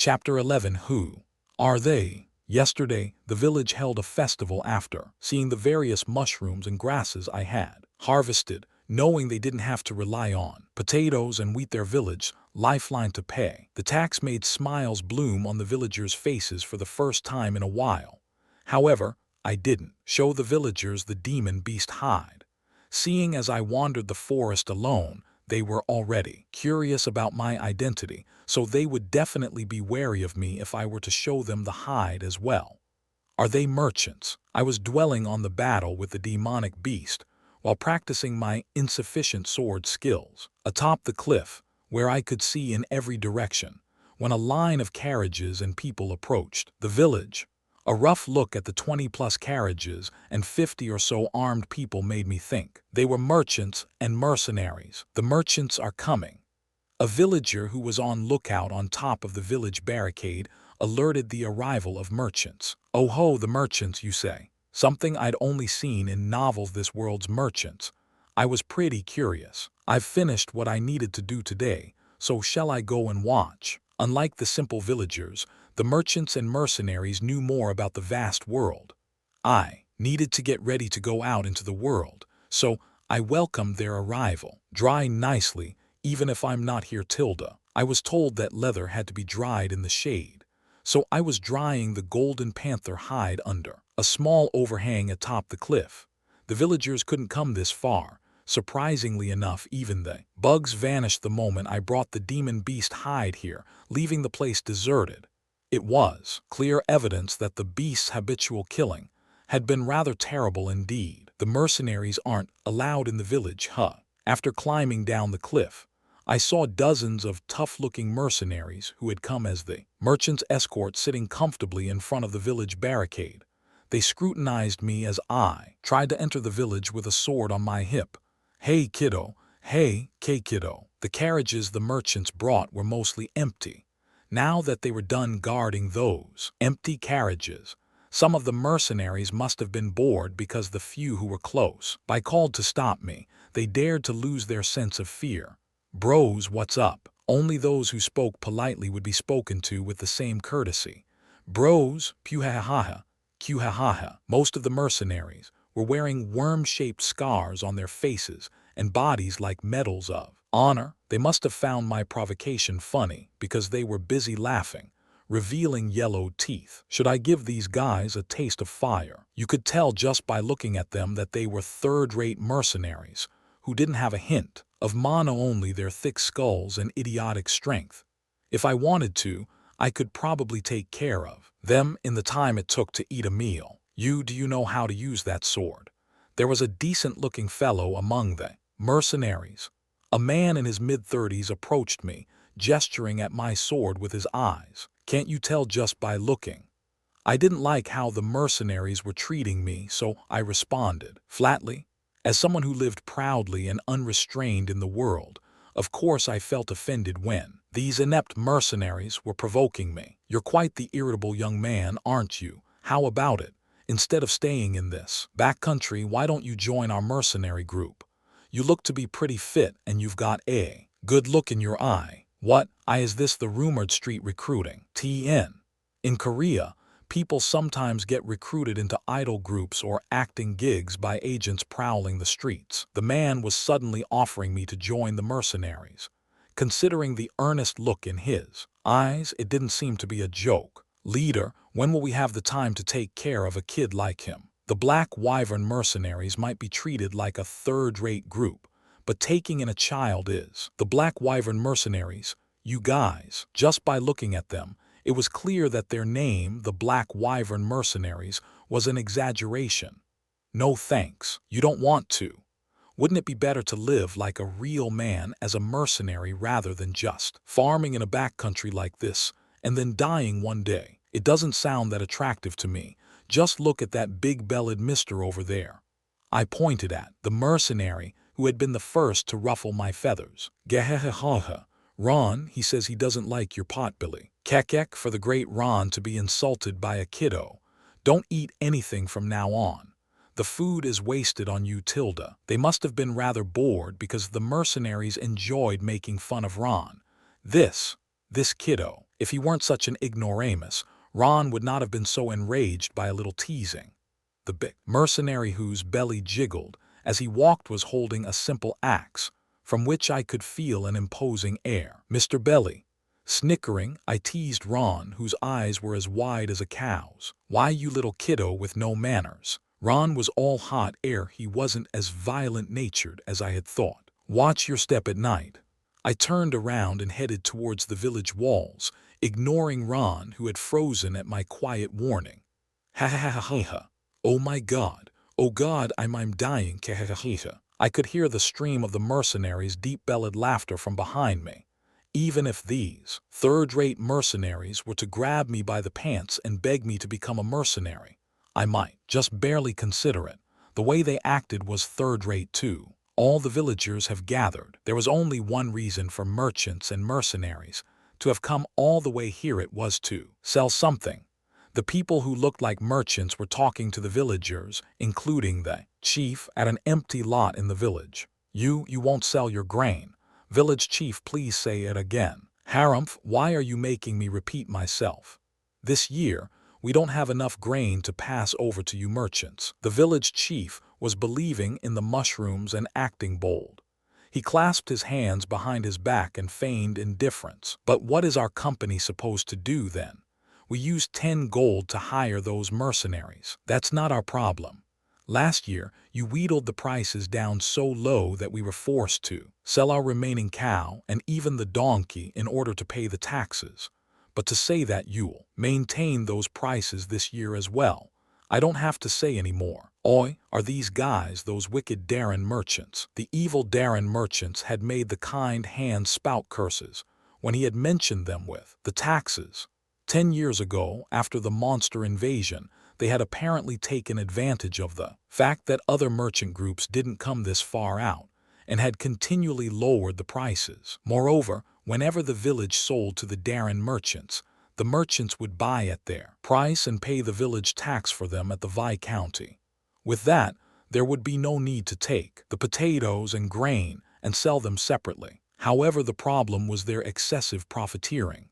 Chapter 11. Who are they? Yesterday, the village held a festival after seeing the various mushrooms and grasses I had harvested, knowing they didn't have to rely on potatoes and wheat their village lifeline to pay. The tax made smiles bloom on the villagers' faces for the first time in a while. However, I didn't show the villagers the demon beast hide. Seeing as I wandered the forest alone, they were already curious about my identity, so they would definitely be wary of me if I were to show them the hide as well. Are they merchants? I was dwelling on the battle with the demonic beast while practicing my insufficient sword skills atop the cliff, where I could see in every direction, when a line of carriages and people approached the village. A rough look at the 20+ carriages and 50 or so armed people made me think they were merchants and mercenaries. The merchants are coming. A villager who was on lookout on top of the village barricade alerted the arrival of merchants. Oh ho, the merchants, you say? Something I'd only seen in novels. This world's merchants. I was pretty curious. I've finished what I needed to do today, so shall I go and watch? Unlike the simple villagers, the merchants and mercenaries knew more about the vast world. I needed to get ready to go out into the world, so I welcomed their arrival. Dry nicely, even if I'm not here. I was told that leather had to be dried in the shade, so I was drying the golden panther hide under a small overhang atop the cliff. The villagers couldn't come this far. Surprisingly enough, even the bugs vanished the moment I brought the demon beast hide here, leaving the place deserted. It was clear evidence that the beast's habitual killing had been rather terrible indeed. The mercenaries aren't allowed in the village, huh? After climbing down the cliff, I saw dozens of tough-looking mercenaries who had come as the merchant's escort sitting comfortably in front of the village barricade. They scrutinized me as I tried to enter the village with a sword on my hip. Hey kiddo, hey, kiddo. The carriages the merchants brought were mostly empty. Now that they were done guarding those empty carriages, some of the mercenaries must have been bored because the few who were close by called to stop me. They dared to lose their sense of fear. Bros, what's up? Only those who spoke politely would be spoken to with the same courtesy. Bros, puhahaha, kuhahaha. Most of the mercenaries were wearing worm-shaped scars on their faces and bodies like medals of honor. They must have found my provocation funny because they were busy laughing, revealing yellowed teeth. Should I give these guys a taste of fire? You could tell just by looking at them that they were third-rate mercenaries who didn't have a hint of mana, only their thick skulls and idiotic strength. If I wanted to, I could probably take care of them in the time it took to eat a meal. Do you know how to use that sword? There was a decent-looking fellow among the mercenaries. A man in his mid-30s approached me, gesturing at my sword with his eyes. Can't you tell just by looking? I didn't like how the mercenaries were treating me, so I responded flatly. As someone who lived proudly and unrestrained in the world, of course I felt offended when these inept mercenaries were provoking me. You're quite the irritable young man, aren't you? How about it? Instead of staying in this backcountry, why don't you join our mercenary group? You look to be pretty fit and you've got a good look in your eye. What? Is this the rumored street recruiting? In Korea, people sometimes get recruited into idol groups or acting gigs by agents prowling the streets. The man was suddenly offering me to join the mercenaries. Considering the earnest look in his eyes, it didn't seem to be a joke. Leader, when will we have the time to take care of a kid like him? The Black Wyvern mercenaries might be treated like a third-rate group, but taking in a child is. The Black Wyvern mercenaries, you guys, just by looking at them, it was clear that their name, the Black Wyvern mercenaries, was an exaggeration. No thanks, you don't want to. Wouldn't it be better to live like a real man as a mercenary rather than just farming in a backcountry like this and then dying one day? It doesn't sound that attractive to me. Just look at that big-bellied mister over there. I pointed at the mercenary who had been the first to ruffle my feathers. Gahahaha. Ron, he says he doesn't like your potbelly. Kekek, for the great Ron to be insulted by a kiddo. Don't eat anything from now on. The food is wasted on you. They must have been rather bored because the mercenaries enjoyed making fun of Ron. This kiddo If he weren't such an ignoramus, Ron would not have been so enraged by a little teasing. The big mercenary whose belly jiggled as he walked was holding a simple axe, from which I could feel an imposing air. "Mr. Belly." Snickering, I teased Ron, whose eyes were as wide as a cow's. "Why, you little kiddo with no manners." Ron was all hot air. He wasn't as violent-natured as I had thought. "Watch your step at night." I turned around and headed towards the village walls, ignoring Ron, who had frozen at my quiet warning. "Ha ha ha ha ha. Oh my God. Oh God, I'm dying. Ha ha ha ha." I could hear the stream of the mercenaries' deep-bellied laughter from behind me. Even if these third-rate mercenaries were to grab me by the pants and beg me to become a mercenary, I might just barely consider it. The way they acted was third-rate too. All the villagers have gathered. There was only one reason for merchants and mercenaries to have come all the way here. It was to sell something. The people who looked like merchants were talking to the villagers, including the chief, at an empty lot in the village. You won't sell your grain." "Village chief, please say it again." "Harumph, why are you making me repeat myself? This year, we don't have enough grain to pass over to you merchants." The village chief was believing in the mushrooms and acting bold. He clasped his hands behind his back and feigned indifference. "But what is our company supposed to do then? We used 10 gold to hire those mercenaries. That's not our problem. Last year, you wheedled the prices down so low that we were forced to sell our remaining cow and even the donkey in order to pay the taxes. But to say that you'll maintain those prices this year as well, I don't have to say any more. Oi, are these guys those wicked Darren merchants?" The evil Darren merchants had made the kind hand spout curses when he had mentioned them with the taxes. 10 years ago, after the monster invasion, they had apparently taken advantage of the fact that other merchant groups didn't come this far out and had continually lowered the prices. Moreover, whenever the village sold to the Darren merchants, the merchants would buy at their price and pay the village tax for them at the Viscounty. With that, there would be no need to take the potatoes and grain and sell them separately. However, the problem was their excessive profiteering.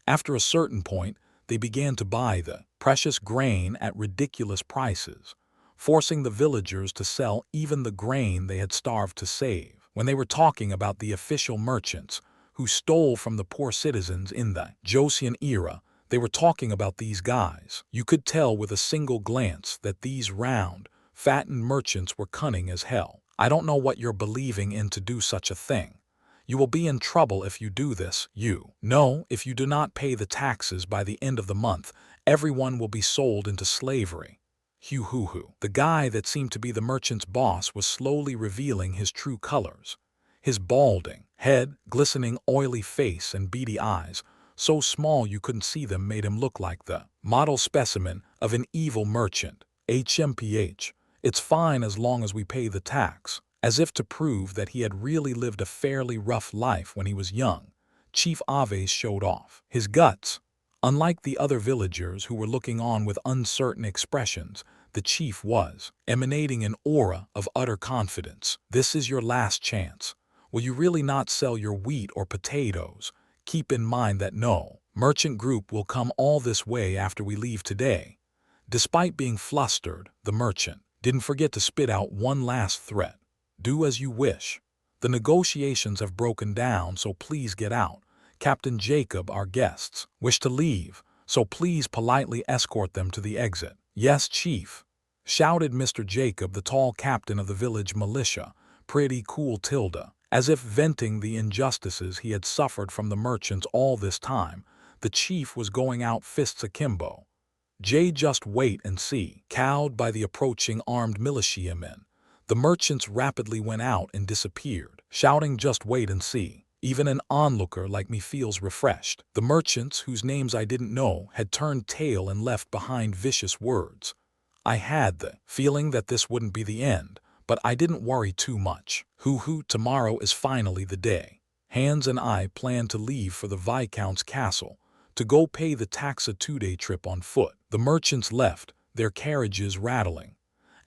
After a certain point, they began to buy the precious grain at ridiculous prices, forcing the villagers to sell even the grain they had starved to save. When they were talking about the official merchants who stole from the poor citizens in the Joseon era, they were talking about these guys. You could tell with a single glance that these round, fattened merchants were cunning as hell. "I don't know what you're believing in to do such a thing. You will be in trouble if you do this. You know, if you do not pay the taxes by the end of the month, everyone will be sold into slavery." Hoo. The guy that seemed to be the merchant's boss was slowly revealing his true colors. His balding head, glistening oily face, and beady eyes, so small you couldn't see them, made him look like the model specimen of an evil merchant. "HMPH, it's fine as long as we pay the tax." As if to prove that he had really lived a fairly rough life when he was young, Chief Aves showed off his guts. Unlike the other villagers who were looking on with uncertain expressions, the chief was emanating an aura of utter confidence. "This is your last chance. Will you really not sell your wheat or potatoes? Keep in mind that no merchant group will come all this way after we leave today." Despite being flustered, the merchant didn't forget to spit out one last threat. "Do as you wish. The negotiations have broken down, so please get out. Captain Jacob, our guests, wish to leave, so please politely escort them to the exit." "Yes, Chief," shouted Mr. Jacob, the tall captain of the village militia. "Pretty cool, Tilda." As if venting the injustices he had suffered from the merchants all this time, the chief was going out fists akimbo. Just wait and see." Cowed by the approaching armed militiamen, the merchants rapidly went out and disappeared, shouting, "Just wait and see." Even an onlooker like me feels refreshed. The merchants, whose names I didn't know, had turned tail and left behind vicious words. I had the feeling that this wouldn't be the end, but I didn't worry too much. Tomorrow is finally the day. Hans and I plan to leave for the Viscount's castle to go pay the tax, a 2-day trip on foot. The merchants left, their carriages rattling.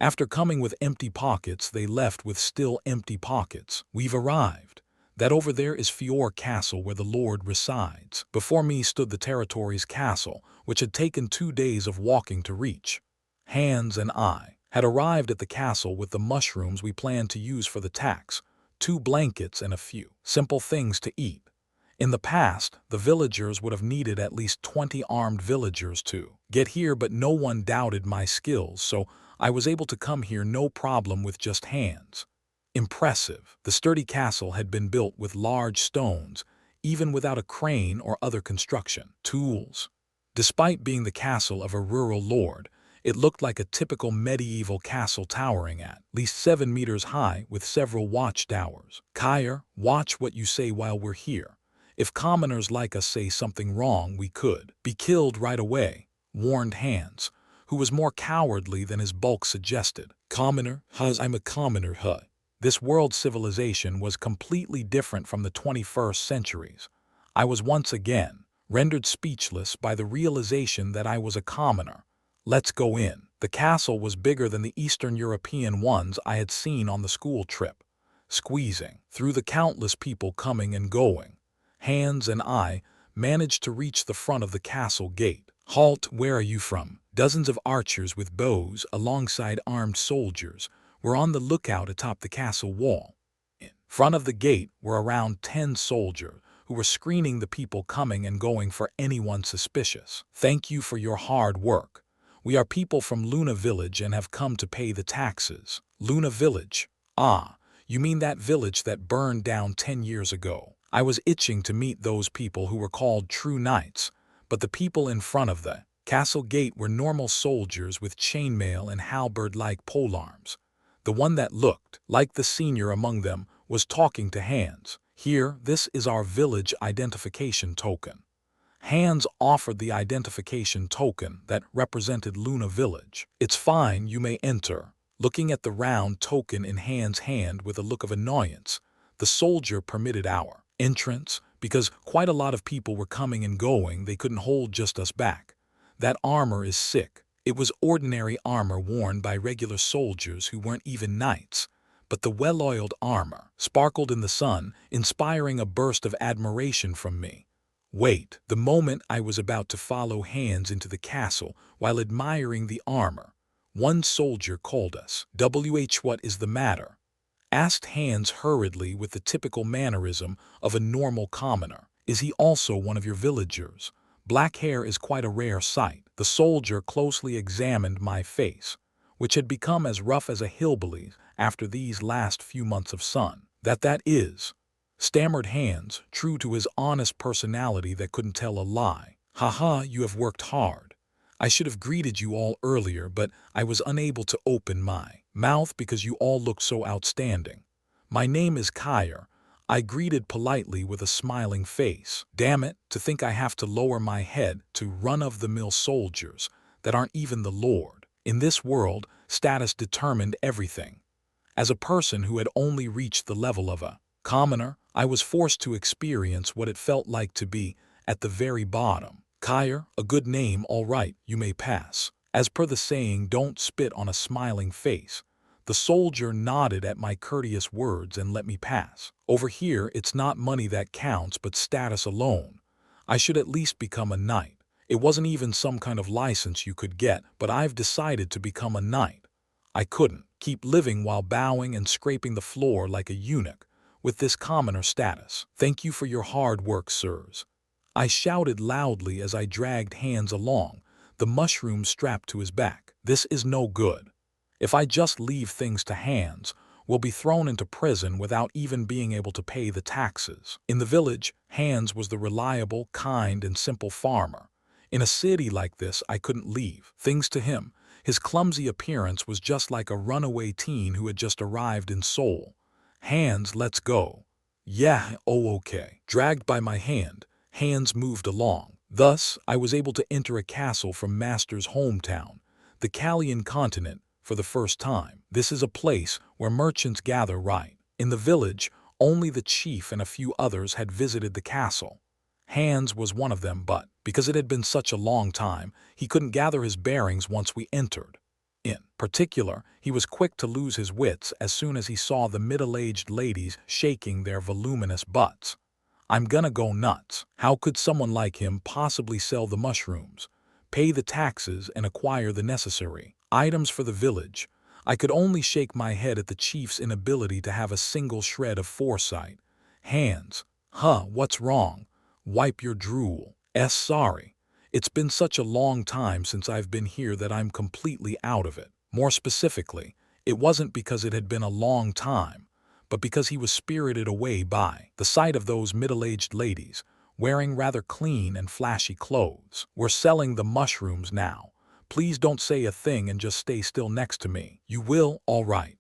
After coming with empty pockets, they left with still empty pockets. "We've arrived. That over there is Fior Castle where the Lord resides. Before me stood the territory's castle, which had taken 2 days of walking to reach. Hans and I had arrived at the castle with the mushrooms we planned to use for the tax, 2 blankets and a few simple things to eat. In the past, the villagers would have needed at least 20 armed villagers to get here, but no one doubted my skills, so I was able to come here no problem with just hands. Impressive. The sturdy castle had been built with large stones, even without a crane or other construction tools. Despite being the castle of a rural lord, it looked like a typical medieval castle towering at least 7 meters high with several watchtowers. Kyer, watch what you say while we're here. If commoners like us say something wrong, we could be killed right away, warned Hans, who was more cowardly than his bulk suggested. Commoner? I'm a commoner, huh? This world civilization was completely different from the 21st centuries. I was once again rendered speechless by the realization that I was a commoner. Let's go in. The castle was bigger than the Eastern European ones I had seen on the school trip. Squeezing through the countless people coming and going, Hans and I managed to reach the front of the castle gate. Halt, where are you from? Dozens of archers with bows alongside armed soldiers were on the lookout atop the castle wall. In front of the gate were around 10 soldiers who were screening the people coming and going for anyone suspicious. Thank you for your hard work. We are people from Luna Village and have come to pay the taxes. Luna Village? Ah, you mean that village that burned down 10 years ago. I was itching to meet those people who were called true knights, but the people in front of the castle gate were normal soldiers with chainmail and halberd-like polearms. The one that looked like the senior among them was talking to Hans. Here, this is our village identification token. Hans offered the identification token that represented Luna Village. It's fine, you may enter. Looking at the round token in Hans' hand with a look of annoyance, the soldier permitted our entrance because quite a lot of people were coming and going. They couldn't hold just us back. That armor is sick. It was ordinary armor worn by regular soldiers who weren't even knights, but the well-oiled armor sparkled in the sun, inspiring a burst of admiration from me. Wait, the moment I was about to follow Hans into the castle while admiring the armor, one soldier called us. What is the matter? Asked Hans hurriedly with the typical mannerism of a normal commoner. Is he also one of your villagers? Black hair is quite a rare sight. The soldier closely examined my face, which had become as rough as a hillbilly's after these last few months of sun. That is, stammered Hans, true to his honest personality that couldn't tell a lie. Haha, you have worked hard. I should have greeted you all earlier, but I was unable to open my mouth because you all looked so outstanding. My name is Kyer. I greeted politely with a smiling face. Damn it, to think I have to lower my head to run-of-the-mill soldiers that aren't even the Lord. In this world, status determined everything. As a person who had only reached the level of a commoner, I was forced to experience what it felt like to be at the very bottom. Kyer, a good name, all right, you may pass. As per the saying, don't spit on a smiling face. The soldier nodded at my courteous words and let me pass. Over here, it's not money that counts, but status alone. I should at least become a knight. It wasn't even some kind of license you could get, but I've decided to become a knight. I couldn't keep living while bowing and scraping the floor like a eunuch with this commoner status. Thank you for your hard work, sirs. I shouted loudly as I dragged Hans along, the mushroom strapped to his back. This is no good. If I just leave things to Hans, we'll be thrown into prison without even being able to pay the taxes. In the village, Hans was the reliable, kind, and simple farmer. In a city like this, I couldn't leave things to him. His clumsy appearance was just like a runaway teen who had just arrived in Seoul. Hans, let's go. Yeah, oh okay. Dragged by my hand, Hans moved along. Thus, I was able to enter a castle from Master's hometown, the Kalian continent, for the first time. This is a place where merchants gather right. In the village, only the chief and a few others had visited the castle. Hans was one of them, but because it had been such a long time, he couldn't gather his bearings once we entered. In particular, he was quick to lose his wits as soon as he saw the middle-aged ladies shaking their voluminous butts. I'm gonna go nuts. How could someone like him possibly sell the mushrooms, pay the taxes, and acquire the necessary items for the village? I could only shake my head at the chief's inability to have a single shred of foresight. Hands. What's wrong? Wipe your drool. Sorry. It's been such a long time since I've been here that I'm completely out of it. More specifically, it wasn't because it had been a long time, but because he was spirited away by the sight of those middle-aged ladies, wearing rather clean and flashy clothes. We're selling the mushrooms now. Please don't say a thing and just stay still next to me. You will, all right.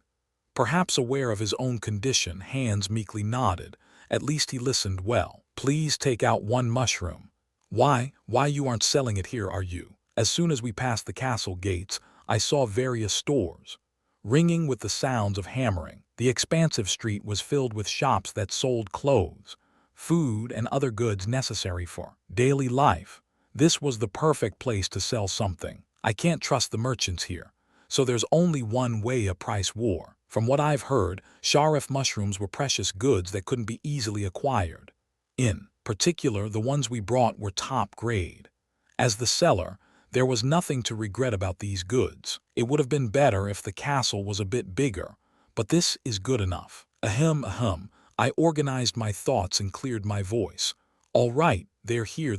Perhaps aware of his own condition, Hans meekly nodded. At least he listened well. Please take out one mushroom. Why you aren't selling it here, are you? As soon as we passed the castle gates, I saw various stores, ringing with the sounds of hammering. The expansive street was filled with shops that sold clothes, food, and other goods necessary for daily life. This was the perfect place to sell something. I can't trust the merchants here, so there's only one way: a price war. From what I've heard, Sharif mushrooms were precious goods that couldn't be easily acquired. In particular, the ones we brought were top grade. As the seller, there was nothing to regret about these goods. It would have been better if the castle was a bit bigger, but this is good enough. Ahem. I organized my thoughts and cleared my voice. All right, they're here.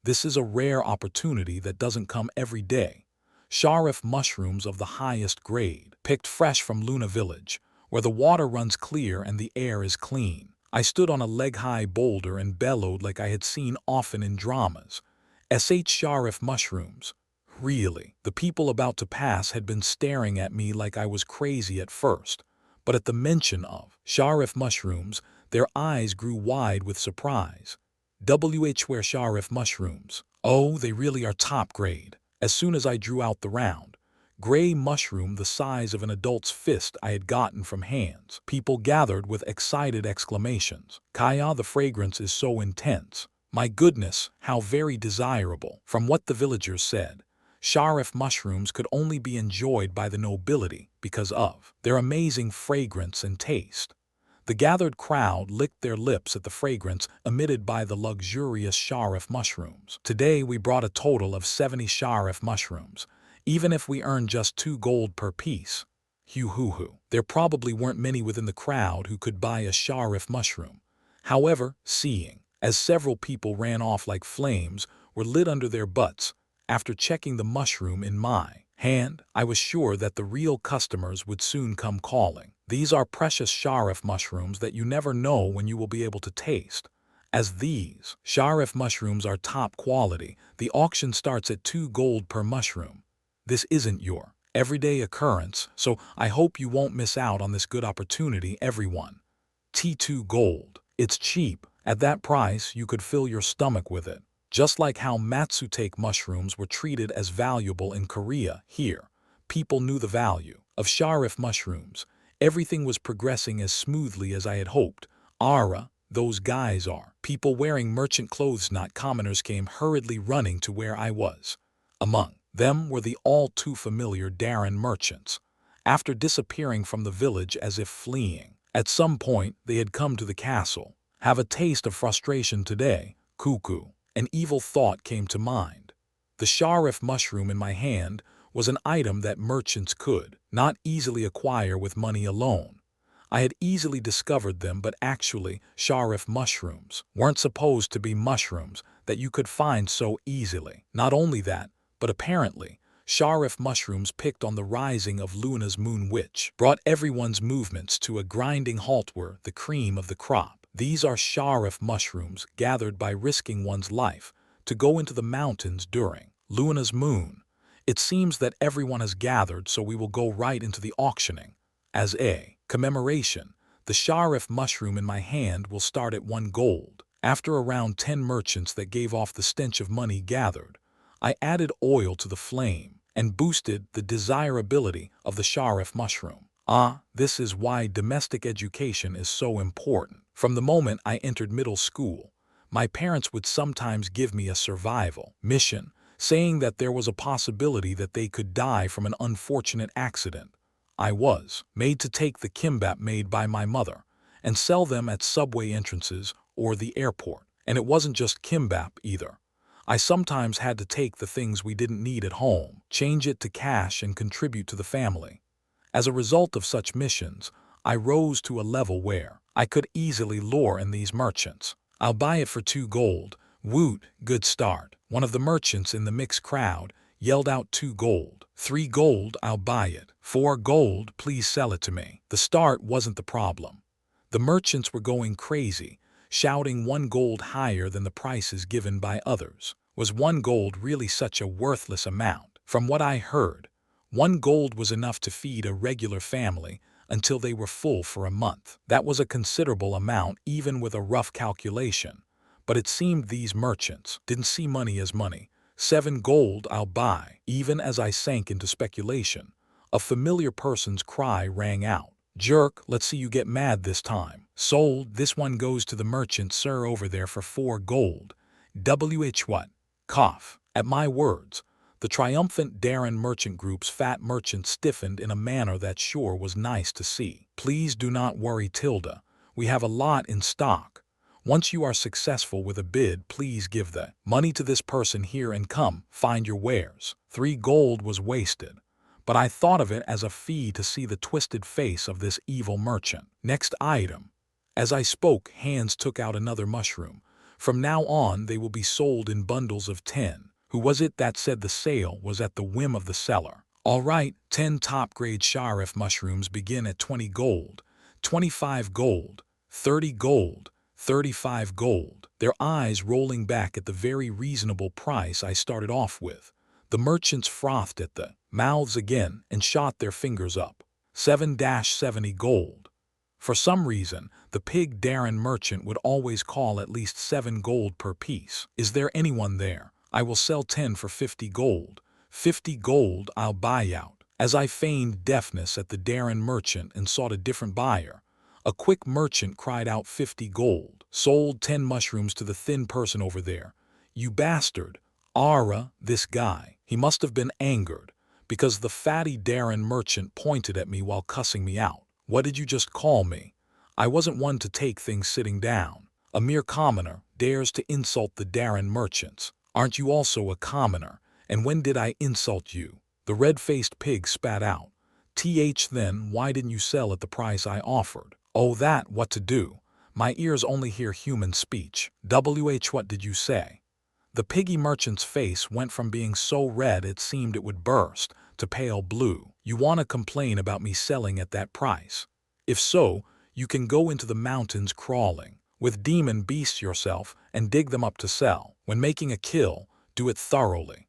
This is a rare opportunity that doesn't come every day. Sharif mushrooms of the highest grade, picked fresh from Luna Village, where the water runs clear and the air is clean. I stood on a leg-high boulder and bellowed like I had seen often in dramas. Sharif mushrooms. Really, the people about to pass had been staring at me like I was crazy at first, but at the mention of Sharif mushrooms, their eyes grew wide with surprise. Where Sharif mushrooms? Oh, they really are top grade. As soon as I drew out the round, gray mushroom the size of an adult's fist I had gotten from Hans, people gathered with excited exclamations. Kaya, the fragrance is so intense. My goodness, how very desirable. From what the villagers said, Sharif mushrooms could only be enjoyed by the nobility because of their amazing fragrance and taste. The gathered crowd licked their lips at the fragrance emitted by the luxurious Sharif mushrooms. Today we brought a total of 70 Sharif mushrooms, even if we earned just 2 gold per piece. There probably weren't many within the crowd who could buy a Sharif mushroom. However, seeing as several people ran off like flames, were lit under their butts, after checking the mushroom in my hand, I was sure that the real customers would soon come calling. These are precious Sharif mushrooms that you never know when you will be able to taste. As these Sharif mushrooms are top quality, the auction starts at 2 gold per mushroom. This isn't your everyday occurrence, so I hope you won't miss out on this good opportunity, everyone. T2 gold. It's cheap. At that price, you could fill your stomach with it. Just like how Matsutake mushrooms were treated as valuable in Korea, here, people knew the value of Sharif mushrooms. Everything was progressing as smoothly as I had hoped. Those guys are. People wearing merchant clothes, not commoners, came hurriedly running to where I was. Among them were the all too familiar Darren merchants. After disappearing from the village as if fleeing, at some point they had come to the castle. Have a taste of frustration today, cuckoo. An evil thought came to mind. The Sharif mushroom in my hand was an item that merchants could not easily acquire with money alone. I had easily discovered them, but actually, Sharif mushrooms weren't supposed to be mushrooms that you could find so easily. Not only that, but apparently, Sharif mushrooms picked on the rising of Luna's moon, which brought everyone's movements to a grinding halt, were the cream of the crop. These are Sharif mushrooms gathered by risking one's life to go into the mountains during Luna's moon. It seems that everyone has gathered, so we will go right into the auctioning. As a commemoration, the Sharif mushroom in my hand will start at 1 gold. After around 10 merchants that gave off the stench of money gathered, I added oil to the flame and boosted the desirability of the Sharif mushroom. This is why domestic education is so important. From the moment I entered middle school, my parents would sometimes give me a survival mission saying that there was a possibility that they could die from an unfortunate accident. I was made to take the kimbap made by my mother and sell them at subway entrances or the airport. And it wasn't just kimbap either. I sometimes had to take the things we didn't need at home, change it to cash and contribute to the family. As a result of such missions, I rose to a level where I could easily lure in these merchants. I'll buy it for 2 gold. Woot, good start. One of the merchants in the mixed crowd yelled out 2 gold. 3 gold, I'll buy it. 4 gold, please sell it to me. The start wasn't the problem. The merchants were going crazy, shouting 1 gold higher than the prices given by others. Was 1 gold really such a worthless amount? From what I heard, 1 gold was enough to feed a regular family until they were full for a month. That was a considerable amount even with a rough calculation. But it seemed these merchants didn't see money as money. 7 gold I'll buy. Even as I sank into speculation, a familiar person's cry rang out. Jerk, let's see you get mad this time. Sold, this one goes to the merchant sir over there for 4 gold. What? Cough. At my words, the triumphant Darren Merchant Group's fat merchant stiffened in a manner that sure was nice to see. Please do not worry, Tilda. We have a lot in stock. Once you are successful with a bid, please give the money to this person here and come, find your wares. 3 gold was wasted, but I thought of it as a fee to see the twisted face of this evil merchant. Next item. As I spoke, Hands took out another mushroom. From now on, they will be sold in bundles of 10. Who was it that said the sale was at the whim of the seller? All right, 10 top-grade Sharif mushrooms begin at 20 gold, 25 gold, 30 gold, 35 gold. Their eyes rolling back at the very reasonable price I started off with. The merchants frothed at the mouths again and shot their fingers up. 7-70 gold. For some reason, the pig Darren merchant would always call at least 7 gold per piece. Is there anyone there? I will sell 10 for 50 gold. 50 gold I'll buy out. As I feigned deafness at the Darren merchant and sought a different buyer, a quick merchant cried out 50 gold. Sold 10 mushrooms to the thin person over there. You bastard. Ara, this guy. He must have been angered, because the fatty Darren merchant pointed at me while cussing me out. What did you just call me? I wasn't one to take things sitting down. A mere commoner dares to insult the Darren merchants. Aren't you also a commoner? And when did I insult you? The red-faced pig spat out. Then why didn't you sell at the price I offered? Oh, that, what to do? My ears only hear human speech. What did you say? The piggy merchant's face went from being so red it seemed it would burst to pale blue. You want to complain about me selling at that price? If so, you can go into the mountains crawling with demon beasts yourself and dig them up to sell. When making a kill, do it thoroughly.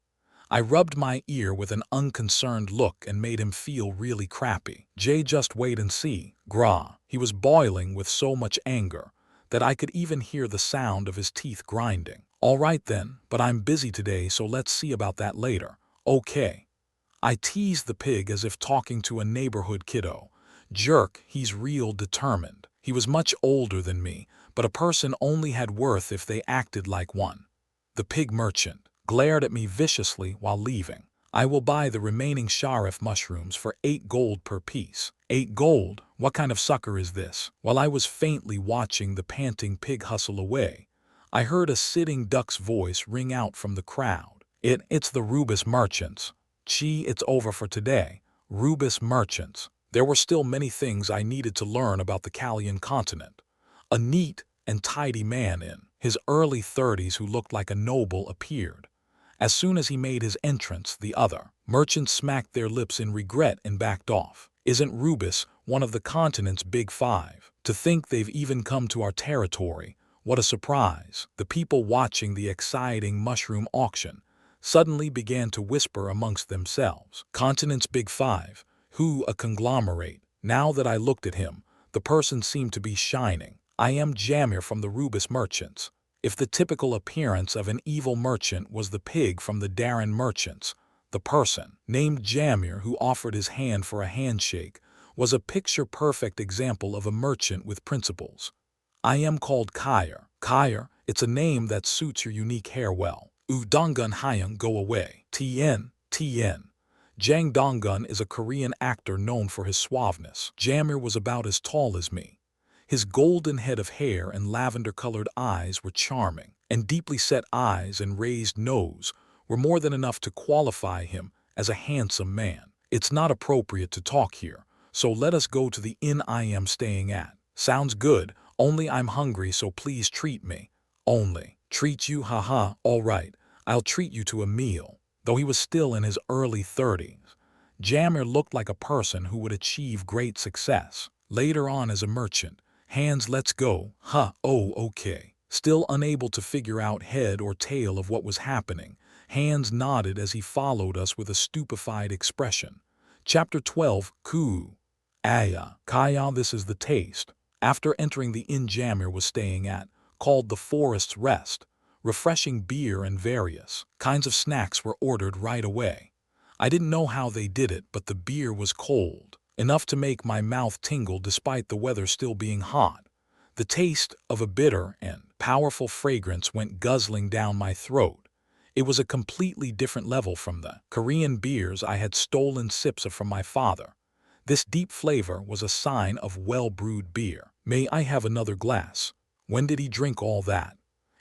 I rubbed my ear with an unconcerned look and made him feel really crappy. Just wait and see. Grah. He was boiling with so much anger that I could even hear the sound of his teeth grinding. All right then, but I'm busy today, so let's see about that later. Okay. I teased the pig as if talking to a neighborhood kiddo. Jerk, he's real determined. He was much older than me, but a person only had worth if they acted like one. The pig merchant glared at me viciously while leaving. I will buy the remaining Sharif mushrooms for 8 gold per piece. 8 gold? What kind of sucker is this? While I was faintly watching the panting pig hustle away, I heard a sitting duck's voice ring out from the crowd. It's the Rubis merchants. Gee, it's over for today. Rubis merchants. There were still many things I needed to learn about the Callian continent. A neat and tidy man in his early 30s who looked like a noble appeared. As soon as he made his entrance, the other merchants smacked their lips in regret and backed off. Isn't Rubis one of the continent's big 5? To think they've even come to our territory. What a surprise. The people watching the exciting mushroom auction suddenly began to whisper amongst themselves. Continent's big 5? Who a conglomerate. Now that I looked at him, the person seemed to be shining. I am Jamir from the Rubis merchants. If the typical appearance of an evil merchant was the pig from the Darren merchants, the person, named Jamir, who offered his hand for a handshake, was a picture-perfect example of a merchant with principles. I am called Kyer. Kyer, it's a name that suits your unique hair well. Donggun Hyung go away. TN. Jang Donggun is a Korean actor known for his suaveness. Jammer was about as tall as me. His golden head of hair and lavender-colored eyes were charming, and deeply set eyes and raised nose were more than enough to qualify him as a handsome man. It's not appropriate to talk here, so let us go to the inn I am staying at. Sounds good, only I'm hungry, so please treat me. Only. Treat you? Haha, all right, I'll treat you to a meal. Though he was still in his early 30s, Jammer looked like a person who would achieve great success. Later on as a merchant, Hands, let's go. Oh, okay. Still unable to figure out head or tail of what was happening, Hands nodded as he followed us with a stupefied expression. Chapter 12, Ku. Aya. Kaya, this is the taste. After entering the inn Jammer was staying at, called the Forest's Rest, refreshing beer and various kinds of snacks were ordered right away. I didn't know how they did it, but the beer was cold, enough to make my mouth tingle despite the weather still being hot. The taste of a bitter and powerful fragrance went guzzling down my throat. It was a completely different level from the Korean beers I had stolen sips of from my father. This deep flavor was a sign of well-brewed beer. May I have another glass? When did he drink all that?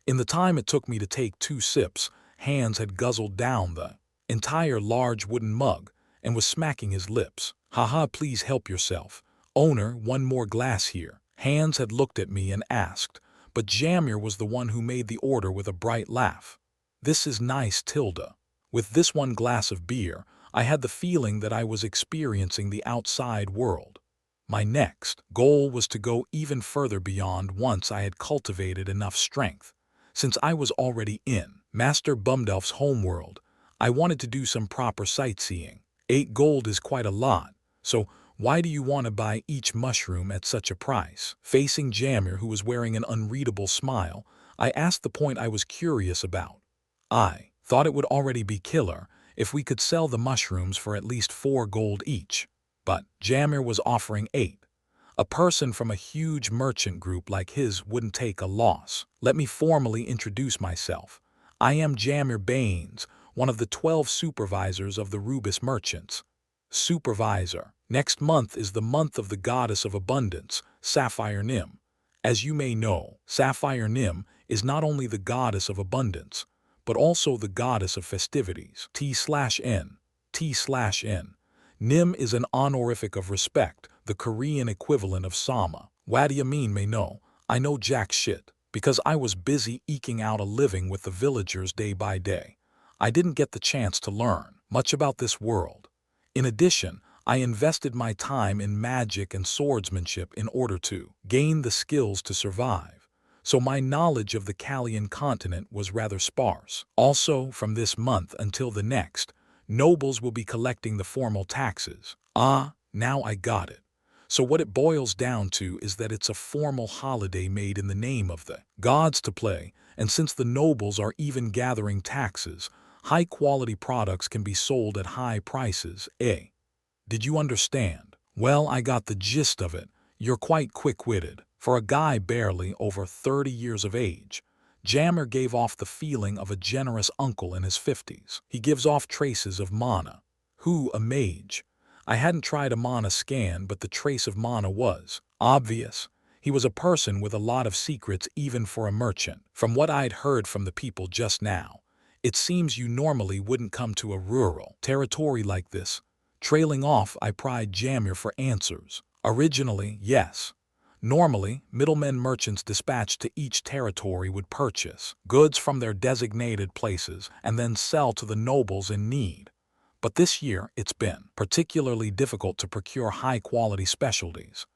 In the time it took me to take 2 sips, Hands had guzzled down the entire large wooden mug and was smacking his lips. Haha, please help yourself. Owner, one more glass here. Hands had looked at me and asked, but Jammer was the one who made the order with a bright laugh. This is nice, Tilda. With this one glass of beer, I had the feeling that I was experiencing the outside world. My next goal was to go even further beyond once I had cultivated enough strength. Since I was already in Master Bumdelf's homeworld, I wanted to do some proper sightseeing. 8 gold is quite a lot, so why do you want to buy each mushroom at such a price? Facing Jammer, who was wearing an unreadable smile, I asked the point I was curious about. I thought it would already be killer if we could sell the mushrooms for at least 4 gold each, but Jammer was offering 8. A person from a huge merchant group like his wouldn't take a loss. Let me formally introduce myself. I am Jammer Baines, one of the 12 supervisors of the Rubis merchants. Supervisor. Next month is the month of the goddess of abundance, Sapphire Nim. As you may know, Sapphire Nim is not only the goddess of abundance, but also the goddess of festivities. T/N. Nim is an honorific of respect, the Korean equivalent of Sama. What do you mean, may know? I know jack shit, because I was busy eking out a living with the villagers day by day. I didn't get the chance to learn much about this world. In addition, I invested my time in magic and swordsmanship in order to gain the skills to survive, so my knowledge of the Kalian continent was rather sparse. Also, from this month until the next, nobles will be collecting the formal taxes. Now I got it. So what it boils down to is that it's a formal holiday made in the name of the gods to play, and since the nobles are even gathering taxes, high-quality products can be sold at high prices, eh? Did you understand? Well, I got the gist of it. You're quite quick-witted. For a guy barely over 30 years of age, Jammer gave off the feeling of a generous uncle in his 50s. He gives off traces of mana. Who, a mage? I hadn't tried a mana scan, but the trace of mana was obvious. He was a person with a lot of secrets even for a merchant. From what I'd heard from the people just now, it seems you normally wouldn't come to a rural territory like this. Trailing off, I pried Jammer for answers. Originally, yes. Normally, middlemen merchants dispatched to each territory would purchase goods from their designated places and then sell to the nobles in need. But this year, it's been particularly difficult to procure high-quality specialties.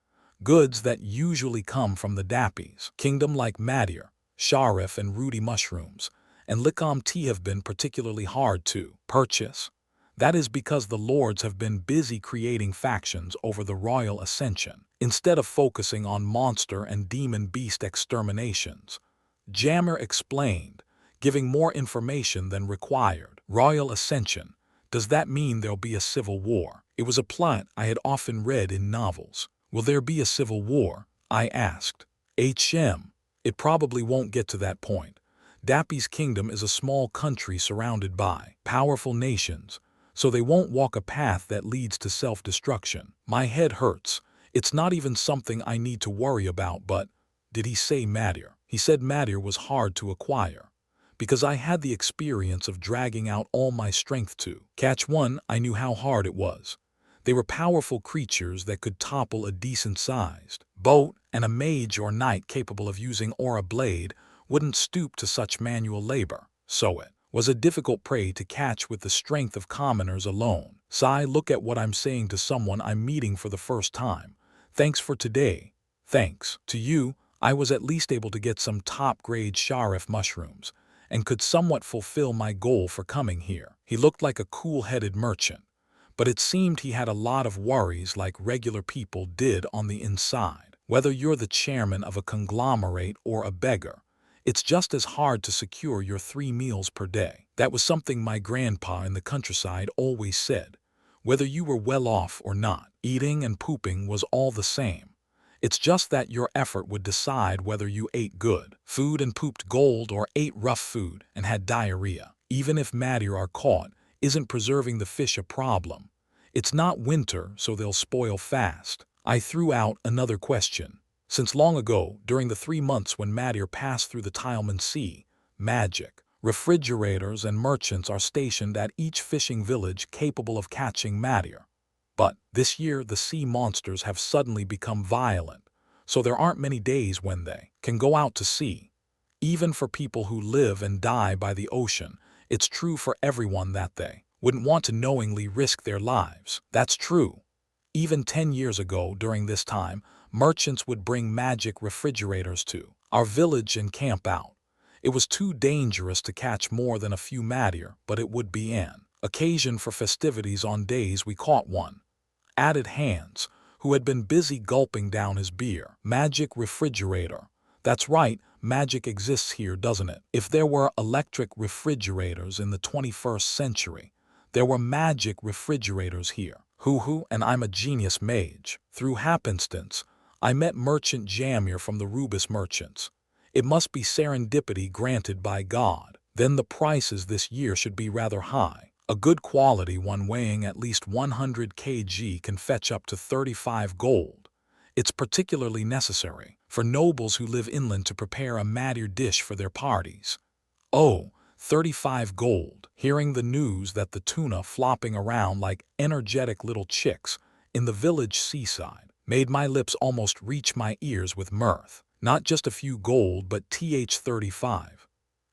Goods that usually come from the Dappies kingdom like Madir, Sharif and Rudy mushrooms, and Likom tea have been particularly hard to purchase. That is because the lords have been busy creating factions over the royal ascension, instead of focusing on monster and demon beast exterminations. Jammer explained, giving more information than required. Royal ascension. Does that mean there'll be a civil war? It was a plot I had often read in novels. Will there be a civil war? I asked. It probably won't get to that point. Dappy's kingdom is a small country surrounded by powerful nations, so they won't walk a path that leads to self-destruction. My head hurts. It's not even something I need to worry about, but did he say Madir? He said Madir was hard to acquire, because I had the experience of dragging out all my strength to catch one. I knew how hard it was. They were powerful creatures that could topple a decent-sized boat, and a mage or knight capable of using aura blade wouldn't stoop to such manual labor. So it was a difficult prey to catch with the strength of commoners alone. Sigh, look at what I'm saying to someone I'm meeting for the first time. Thanks for today. Thanks to you, I was at least able to get some top-grade Sharif mushrooms, and could somewhat fulfill my goal for coming here. He looked like a cool-headed merchant, but it seemed he had a lot of worries like regular people did on the inside. Whether you're the chairman of a conglomerate or a beggar, it's just as hard to secure your 3 meals per day. That was something my grandpa in the countryside always said. Whether you were well off or not, eating and pooping was all the same. It's just that your effort would decide whether you ate good food and pooped gold or ate rough food and had diarrhea. Even if Madir are caught, isn't preserving the fish a problem? It's not winter, so they'll spoil fast. I threw out another question. Since long ago, during the 3 months when Madir passed through the Tileman Sea, magic refrigerators and merchants are stationed at each fishing village capable of catching Madir. But this year the sea monsters have suddenly become violent, so there aren't many days when they can go out to sea. Even for people who live and die by the ocean, it's true for everyone that they wouldn't want to knowingly risk their lives. That's true. Even 10 years ago, during this time, merchants would bring magic refrigerators to our village and camp out. It was too dangerous to catch more than a few Madir, but it would be an occasion for festivities on days we caught one. Added Hands, who had been busy gulping down his beer. Magic refrigerator. That's right, magic exists here, doesn't it? If there were electric refrigerators in the 21st century, there were magic refrigerators here. Hoo-hoo, and I'm a genius mage. Through happenstance, I met Merchant Jamir from the Rubis Merchants. It must be serendipity granted by God. Then the prices this year should be rather high. A good quality one weighing at least 100 kg can fetch up to 35 gold. It's particularly necessary for nobles who live inland to prepare a Madir dish for their parties. Oh, 35 gold. Hearing the news that the tuna flopping around like energetic little chicks in the village seaside made my lips almost reach my ears with mirth. Not just a few gold, but 35.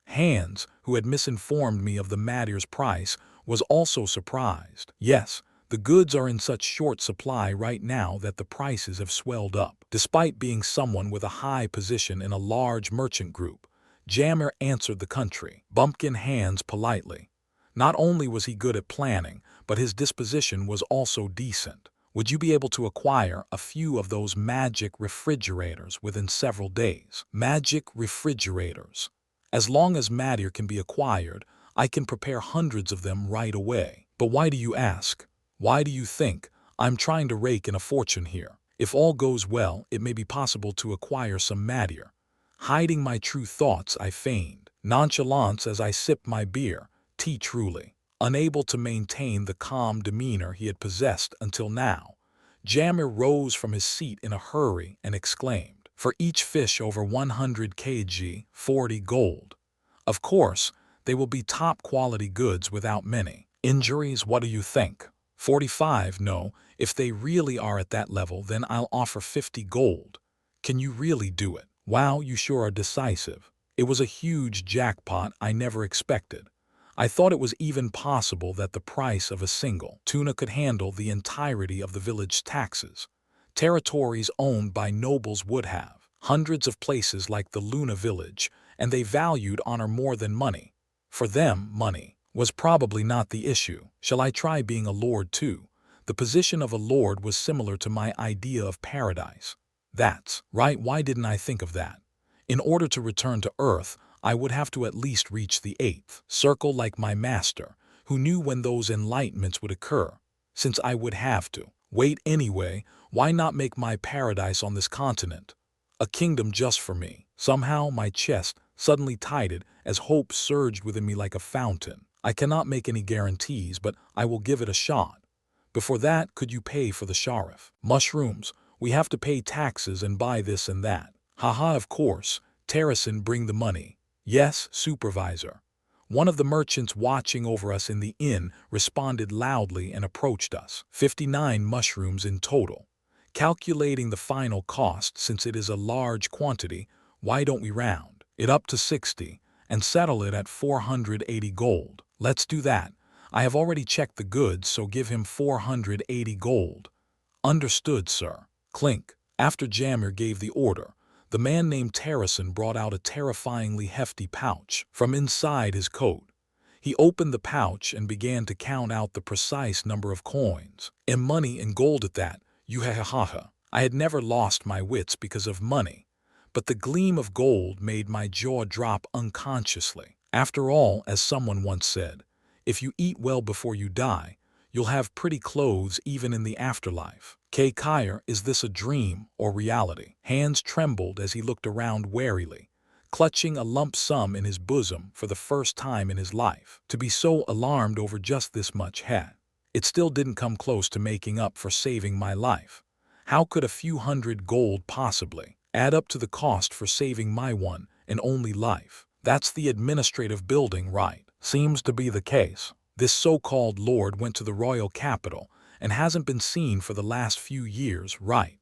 Hands, who had misinformed me of the Madir's price, was also surprised. Yes, the goods are in such short supply right now that the prices have swelled up. Despite being someone with a high position in a large merchant group, Jammer answered the country bumpkin Hands politely. Not only was he good at planning, but his disposition was also decent. Would you be able to acquire a few of those magic refrigerators within several days? Magic refrigerators. As long as Madir can be acquired, I can prepare hundreds of them right away. But why do you ask? Why do you think I'm trying to rake in a fortune here? If all goes well, it may be possible to acquire some Madir. Hiding my true thoughts, I feigned nonchalance as I sipped my beer, tea truly. Unable to maintain the calm demeanor he had possessed until now, Jammer rose from his seat in a hurry and exclaimed, "For each fish over 100 kg, 40 gold. Of course, they will be top-quality goods without many injuries. What do you think? 45? No, if they really are at that level, then I'll offer 50 gold. Can you really do it? Wow, you sure are decisive." It was a huge jackpot I never expected. I thought it was even possible that the price of a single tuna could handle the entirety of the village taxes. Territories owned by nobles would have hundreds of places like the Luna village, and they valued honor more than money. For them, money was probably not the issue. Shall I try being a lord too? The position of a lord was similar to my idea of paradise. That's right, why didn't I think of that? In order to return to Earth, I would have to at least reach the 8th circle like my master, who knew when those enlightenments would occur. Since I would have to wait anyway, why not make my paradise on this continent a kingdom just for me? Somehow my chest suddenly tightened as hope surged within me like a fountain. I cannot make any guarantees, but I will give it a shot. Before that, could you pay for the sharif? Mushrooms. We have to pay taxes and buy this and that. Haha, of course. Terrason, bring the money. Yes, supervisor. One of the merchants watching over us in the inn responded loudly and approached us. 59 mushrooms in total. Calculating the final cost, since it is a large quantity, why don't we round it up to 60 and settle it at 480 gold? Let's do that. I have already checked the goods, so give him 480 gold. Understood, sir. Clink. After Jammer gave the order, the man named Terrason brought out a terrifyingly hefty pouch from inside his coat. He opened the pouch and began to count out the precise number of coins. And money and gold at that. Yuhahaha. I had never lost my wits because of money, but the gleam of gold made my jaw drop unconsciously. After all, as someone once said, if you eat well before you die, you'll have pretty clothes even in the afterlife. Kyer, is this a dream or reality? Hands trembled as he looked around warily, clutching a lump sum in his bosom for the first time in his life. To be so alarmed over just this much it still didn't come close to making up for saving my life. How could a few hundred gold possibly add up to the cost for saving my one and only life? That's the administrative building, right? Seems to be the case. This so-called lord went to the royal capital and hasn't been seen for the last few years, right?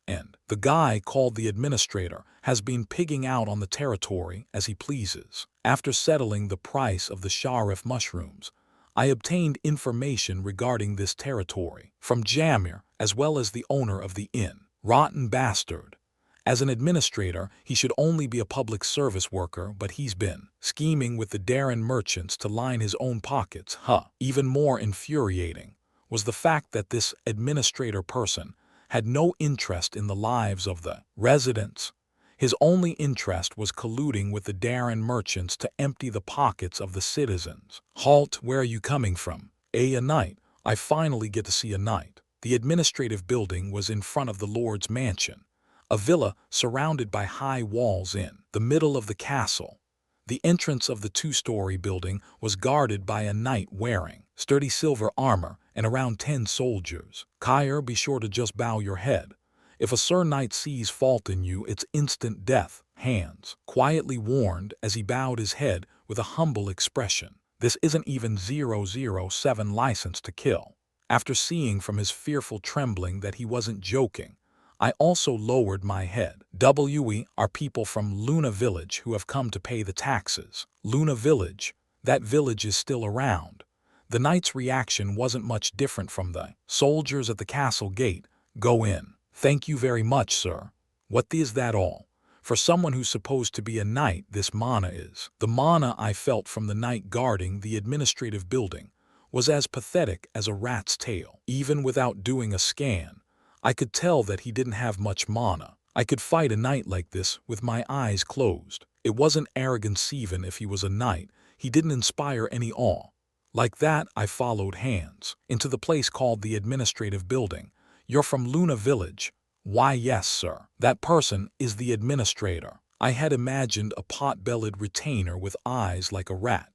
And the guy called the administrator has been pigging out on the territory as he pleases. After settling the price of the sharif mushrooms, I obtained information regarding this territory from Jamir as well as the owner of the inn. Rotten bastard. As an administrator, he should only be a public service worker, but he's been scheming with the Darren merchants to line his own pockets. Even more infuriating was the fact that this administrator person had no interest in the lives of the residents. His only interest was colluding with the Darren merchants to empty the pockets of the citizens. Halt, where are you coming from? A knight. I finally get to see a knight. The administrative building was in front of the lord's mansion, a villa surrounded by high walls in the middle of the castle. The entrance of the two-story building was guarded by a knight wearing sturdy silver armor and around 10 soldiers. Kyer, be sure to just bow your head. If a sir knight sees fault in you, it's instant death. Hands quietly warned as he bowed his head with a humble expression. This isn't even 007 license to kill. After seeing from his fearful trembling that he wasn't joking, I also lowered my head. We are people from Luna Village who have come to pay the taxes. Luna Village? That village is still around. The knight's reaction wasn't much different from the soldiers at the castle gate. Go in. Thank you very much, sir. What is that all? For someone who's supposed to be a knight, this mana is. The mana I felt from the knight guarding the administrative building was as pathetic as a rat's tail. Even without doing a scan, I could tell that he didn't have much mana. I could fight a knight like this with my eyes closed. It wasn't arrogance even if he was a knight. He didn't inspire any awe. Like that, I followed Hands into the place called the administrative building. You're from Luna Village? Why, yes, sir. That person is the administrator. I had imagined a pot-bellied retainer with eyes like a rat,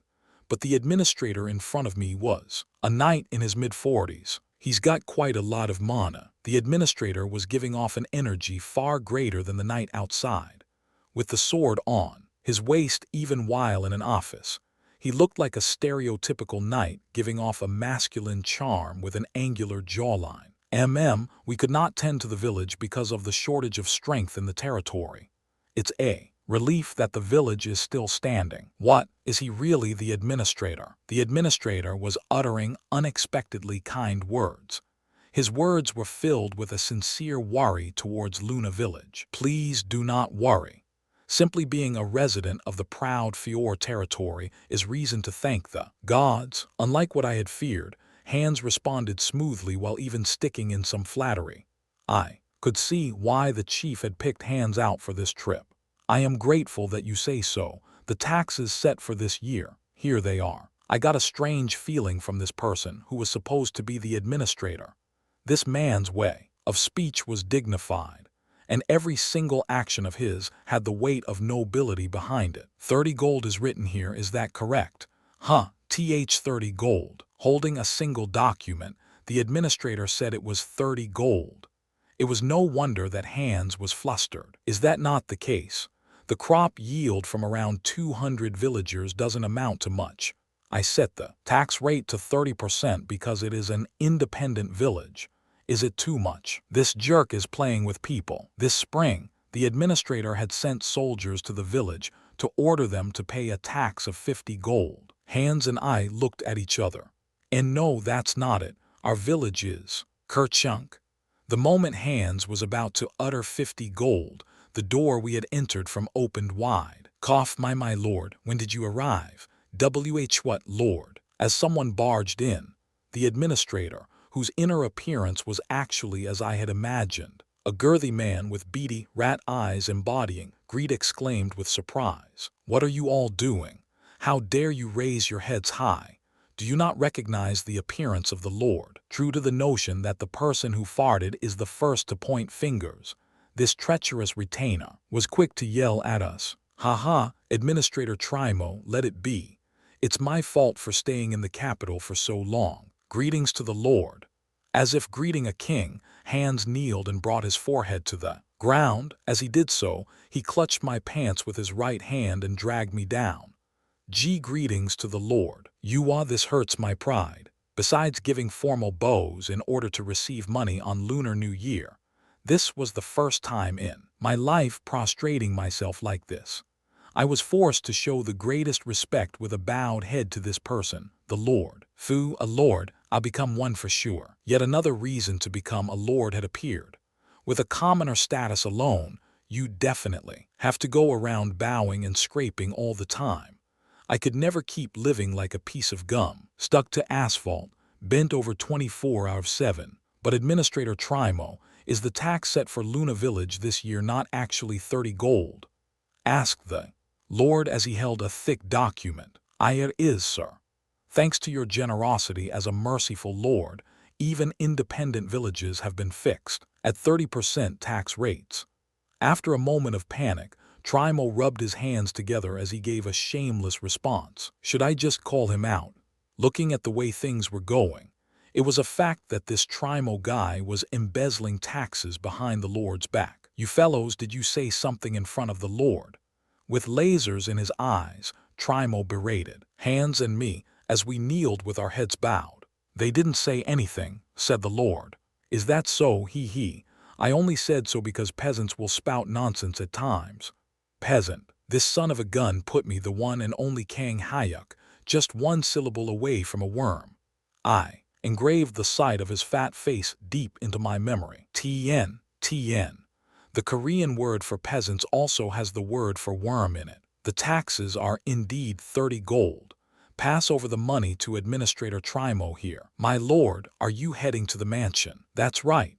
but the administrator in front of me was a knight in his mid-40s. He's got quite a lot of mana. The administrator was giving off an energy far greater than the knight outside. With the sword on his waist even while in an office, he looked like a stereotypical knight giving off a masculine charm with an angular jawline. We could not tend to the village because of the shortage of strength in the territory. It's a relief that the village is still standing. What, is he really the administrator? The administrator was uttering unexpectedly kind words. His words were filled with a sincere worry towards Luna Village. Please do not worry. Simply being a resident of the proud Fior territory is reason to thank the gods. Unlike what I had feared, Hands responded smoothly while even sticking in some flattery. I could see why the chief had picked Hands out for this trip. I am grateful that you say so. The taxes set for this year, here they are. I got a strange feeling from this person who was supposed to be the administrator. This man's way of speech was dignified, and every single action of his had the weight of nobility behind it. 30 gold is written here, is that correct? Huh, 30 gold. Holding a single document, the administrator said it was 30 gold. It was no wonder that Hans was flustered. Is that not the case? The crop yield from around 200 villagers doesn't amount to much. I set the tax rate to 30% because it is an independent village. Is it too much? This jerk is playing with people. This spring, the administrator had sent soldiers to the village to order them to pay a tax of 50 gold. Hans and I looked at each other. And no, that's not it. Our village is Kerchunk. The moment Hans was about to utter 50 gold, the door we had entered from opened wide. Cough, my lord, when did you arrive? What, lord? As someone barged in, the administrator, whose inner appearance was actually as I had imagined, a girthy man with beady, rat eyes embodying greed, exclaimed with surprise. What are you all doing? How dare you raise your heads high? Do you not recognize the appearance of the Lord? True to the notion that the person who farted is the first to point fingers, this treacherous retainer was quick to yell at us. Ha ha, Administrator Trimo, let it be. It's my fault for staying in the capital for so long. Greetings to the Lord. As if greeting a king, Hans kneeled and brought his forehead to the ground. As he did so, he clutched my pants with his right hand and dragged me down. Greetings to the Lord. This hurts my pride. Besides giving formal bows in order to receive money on Lunar New Year, this was the first time in my life prostrating myself like this. I was forced to show the greatest respect with a bowed head to this person, the Lord. Fu, a lord, I'll become one for sure. Yet another reason to become a lord had appeared. With a commoner status alone, you definitely have to go around bowing and scraping all the time. I could never keep living like a piece of gum, stuck to asphalt, bent over 24 out of 7. But Administrator Trimo, is the tax set for Luna Village this year not actually 30 gold? Asked the Lord as he held a thick document. It is, sir. Thanks to your generosity as a merciful Lord, even independent villages have been fixed at 30% tax rates. After a moment of panic, Trimo rubbed his hands together as he gave a shameless response. Should I just call him out? Looking at the way things were going, it was a fact that this Trimo guy was embezzling taxes behind the Lord's back. You fellows, did you say something in front of the Lord? With lasers in his eyes, Trimo berated Hans and me as we kneeled with our heads bowed. They didn't say anything, said the Lord. Is that so? He. I only said so because peasants will spout nonsense at times. Peasant. This son of a gun put me, the one and only Kang Hyuk, just one syllable away from a worm. I engraved the sight of his fat face deep into my memory. Tien. The Korean word for peasants also has the word for worm in it. The taxes are indeed 30 gold. Pass over the money to Administrator Trimo here. My lord, are you heading to the mansion? That's right.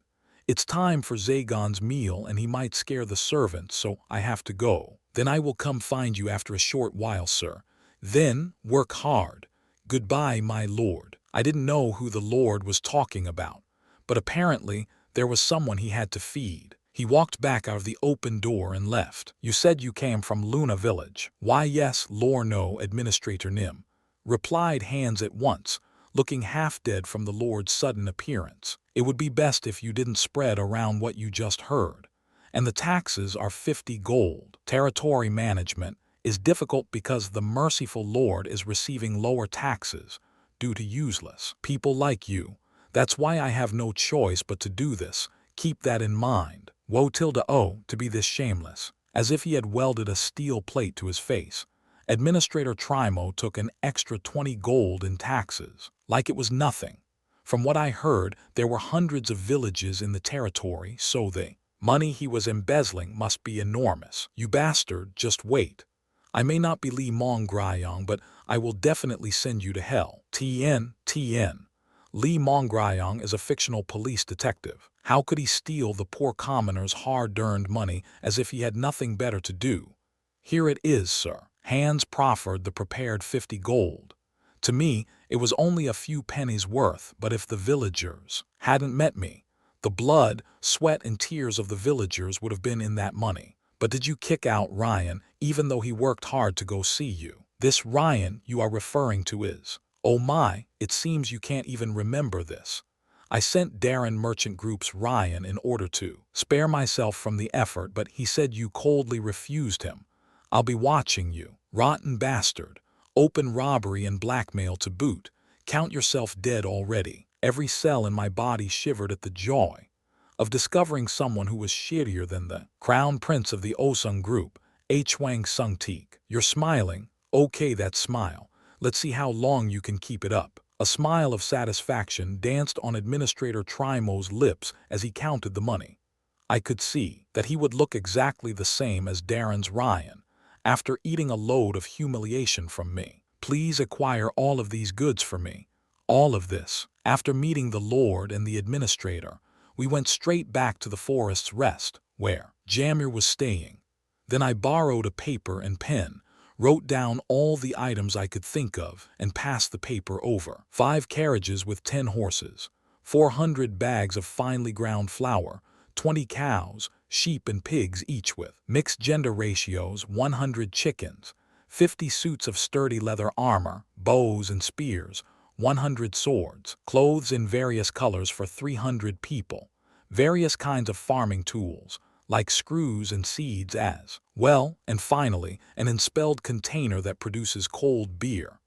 It's time for Zagon's meal and he might scare the servants, so I have to go. Then I will come find you after a short while, sir. Then work hard. Goodbye, my lord. I didn't know who the Lord was talking about, but apparently there was someone he had to feed. He walked back out of the open door and left. You said you came from Luna Village. Why, yes, lor no, Administrator Nim, replied Hans at once, looking half dead from the Lord's sudden appearance. It would be best if you didn't spread around what you just heard. And the taxes are 50 gold. Territory management is difficult because the merciful Lord is receiving lower taxes due to useless people like you. That's why I have no choice but to do this. Keep that in mind. Woe tilde to be this shameless. As if he had welded a steel plate to his face, Administrator Trimo took an extra 20 gold in taxes, like it was nothing. From what I heard, there were hundreds of villages in the territory, so the money he was embezzling must be enormous. You bastard, just wait. I may not be Lee Mongryong, but I will definitely send you to hell. Tien. Lee Mongryong is a fictional police detective. How could he steal the poor commoner's hard-earned money as if he had nothing better to do? Here it is, sir. Hans proffered the prepared 50 gold. To me, it was only a few pennies worth, but if the villagers hadn't met me, The blood, sweat, and tears of the villagers would have been in that money. But did you kick out Ryan, even though he worked hard to go see you? This Ryan you are referring to is... Oh my, it seems you can't even remember this. I sent Darren Merchant Group's Ryan in order to spare myself from the effort, but he said you coldly refused him. I'll be watching you. Rotten bastard. Open robbery and blackmail to boot. Count yourself dead already. Every cell in my body shivered at the joy of discovering someone who was shittier than the Crown Prince of the Osung Group, Hwang Sung Teek. You're smiling. Okay, that smile. Let's see how long you can keep it up. A smile of satisfaction danced on Administrator Trimo's lips as he counted the money. I could see that he would look exactly the same as Darren's Ryan after eating a load of humiliation from me. Please acquire all of these goods for me. All of this. After meeting the Lord and the Administrator, we went straight back to the Forest's Rest, where Jamir was staying. Then I borrowed a paper and pen, wrote down all the items I could think of, and passed the paper over. 5 carriages with 10 horses, 400 bags of finely ground flour, 20 cows, sheep and pigs each with mixed gender ratios, 100 chickens, 50 suits of sturdy leather armor, bows and spears, 100 swords, clothes in various colors for 300 people, various kinds of farming tools, like screws and seeds as well, and finally, an unspelled container that produces cold beer.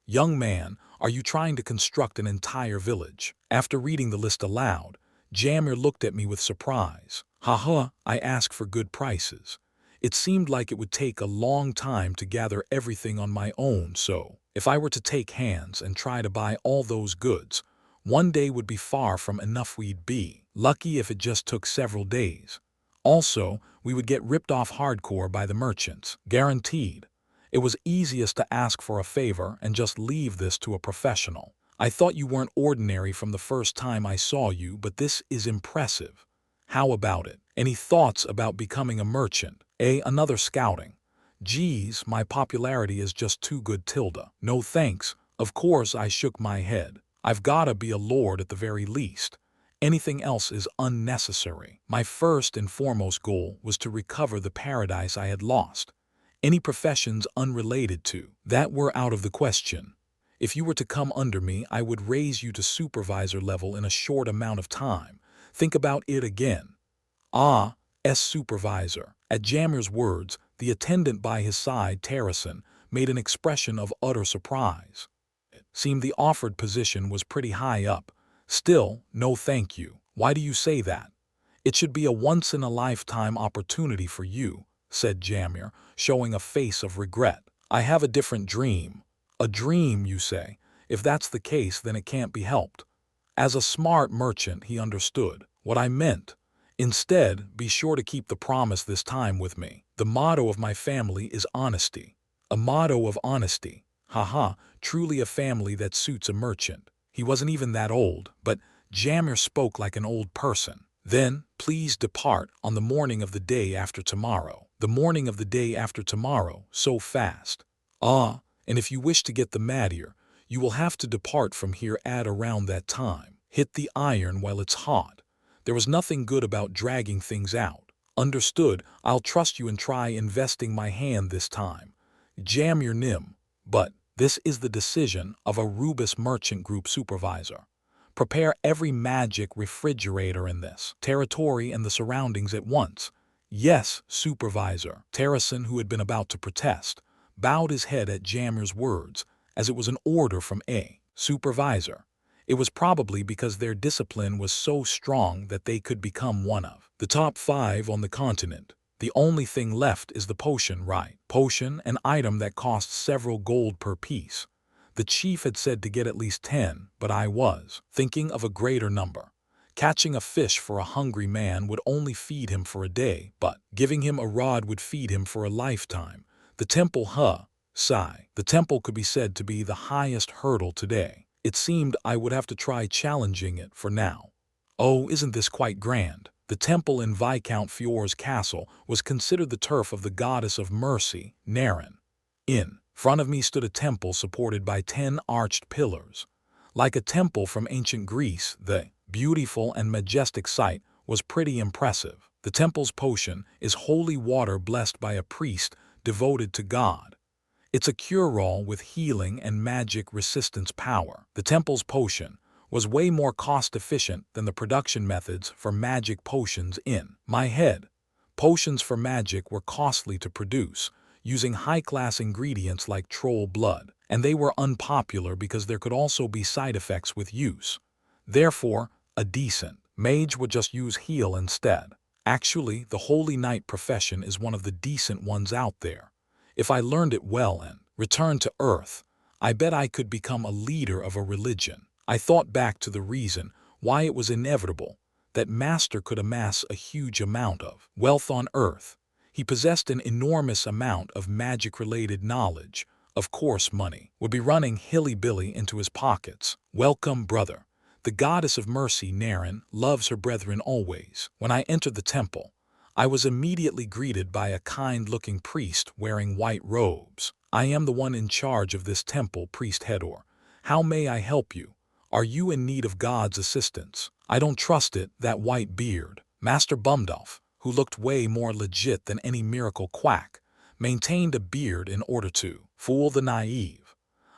Young man, are you trying to construct an entire village? After reading the list aloud, Jamir looked at me with surprise. Haha, I ask for good prices. It seemed like it would take a long time to gather everything on my own, so if I were to take hands and try to buy all those goods, one day would be far from enough. We'd be lucky if it just took several days. Also, we would get ripped off hardcore by the merchants, guaranteed. It was easiest to ask for a favor and just leave this to a professional. I thought you weren't ordinary from the first time I saw you, but this is impressive. How about it? Any thoughts about becoming a merchant? Another scouting. Geez, my popularity is just too good. No thanks. Of course, I shook my head. I've gotta be a lord at the very least. Anything else is unnecessary. My first and foremost goal was to recover the paradise I had lost. Any professions unrelated to that were out of the question. If you were to come under me, I would raise you to supervisor level in a short amount of time. Think about it again. Supervisor. At Jamir's words, the attendant by his side, Terrason, made an expression of utter surprise. It seemed the offered position was pretty high up. Still, no thank you. Why do you say that? It should be a once-in-a-lifetime opportunity for you, said Jamir, showing a face of regret. I have a different dream. A dream, you say? If that's the case, then it can't be helped. As a smart merchant, he understood what I meant. Instead, be sure to keep the promise this time with me. The motto of my family is honesty. A motto of honesty. Haha, truly a family that suits a merchant. He wasn't even that old, but Jamir spoke like an old person. Then, please depart on the morning of the day after tomorrow. The morning of the day after tomorrow, so fast. And if you wish to get the Madir, you will have to depart from here at around that time. Hit the iron while it's hot. There was nothing good about dragging things out. Understood, I'll trust you and try investing my hand this time. Jamir Nim. But this is the decision of a Rubus Merchant Group supervisor. Prepare every magic refrigerator in this territory and the surroundings at once. Yes, supervisor. Terrason, who had been about to protest, bowed his head at Jamir's words, as it was an order from a supervisor. It was probably because their discipline was so strong that they could become one of the top 5 on the continent. The only thing left is the potion, right? Potion, an item that costs several gold per piece. The chief had said to get at least 10, but I was thinking of a greater number. Catching a fish for a hungry man would only feed him for a day, but giving him a rod would feed him for a lifetime. The temple, the temple could be said to be the highest hurdle today. It seemed I would have to try challenging it for now. Oh, isn't this quite grand? The temple in Viscount Fior's castle was considered the turf of the goddess of mercy, Naren. In front of me stood a temple supported by 10 arched pillars. Like a temple from ancient Greece, the beautiful and majestic sight was pretty impressive. The temple's potion is holy water blessed by a priest devoted to God. It's a cure-all with healing and magic resistance power. The temple's potion was way more cost-efficient than the production methods for magic potions in my head. Potions for magic were costly to produce, using high-class ingredients like troll blood, and they were unpopular because there could also be side effects with use. Therefore, a decent mage would just use heal instead. Actually, the Holy Knight profession is one of the decent ones out there. If I learned it well and returned to Earth, I bet I could become a leader of a religion. I thought back to the reason why it was inevitable that Master could amass a huge amount of wealth on Earth. He possessed an enormous amount of magic-related knowledge. Of course, money would be running hilly-billy into his pockets. Welcome, brother. The goddess of mercy, Naren, loves her brethren always. When I entered the temple, I was immediately greeted by a kind-looking priest wearing white robes. I am the one in charge of this temple, Priest Hedor. How may I help you? Are you in need of God's assistance? I don't trust it, that white beard. Master Bumdolf, who looked way more legit than any miracle quack, maintained a beard in order to fool the naive.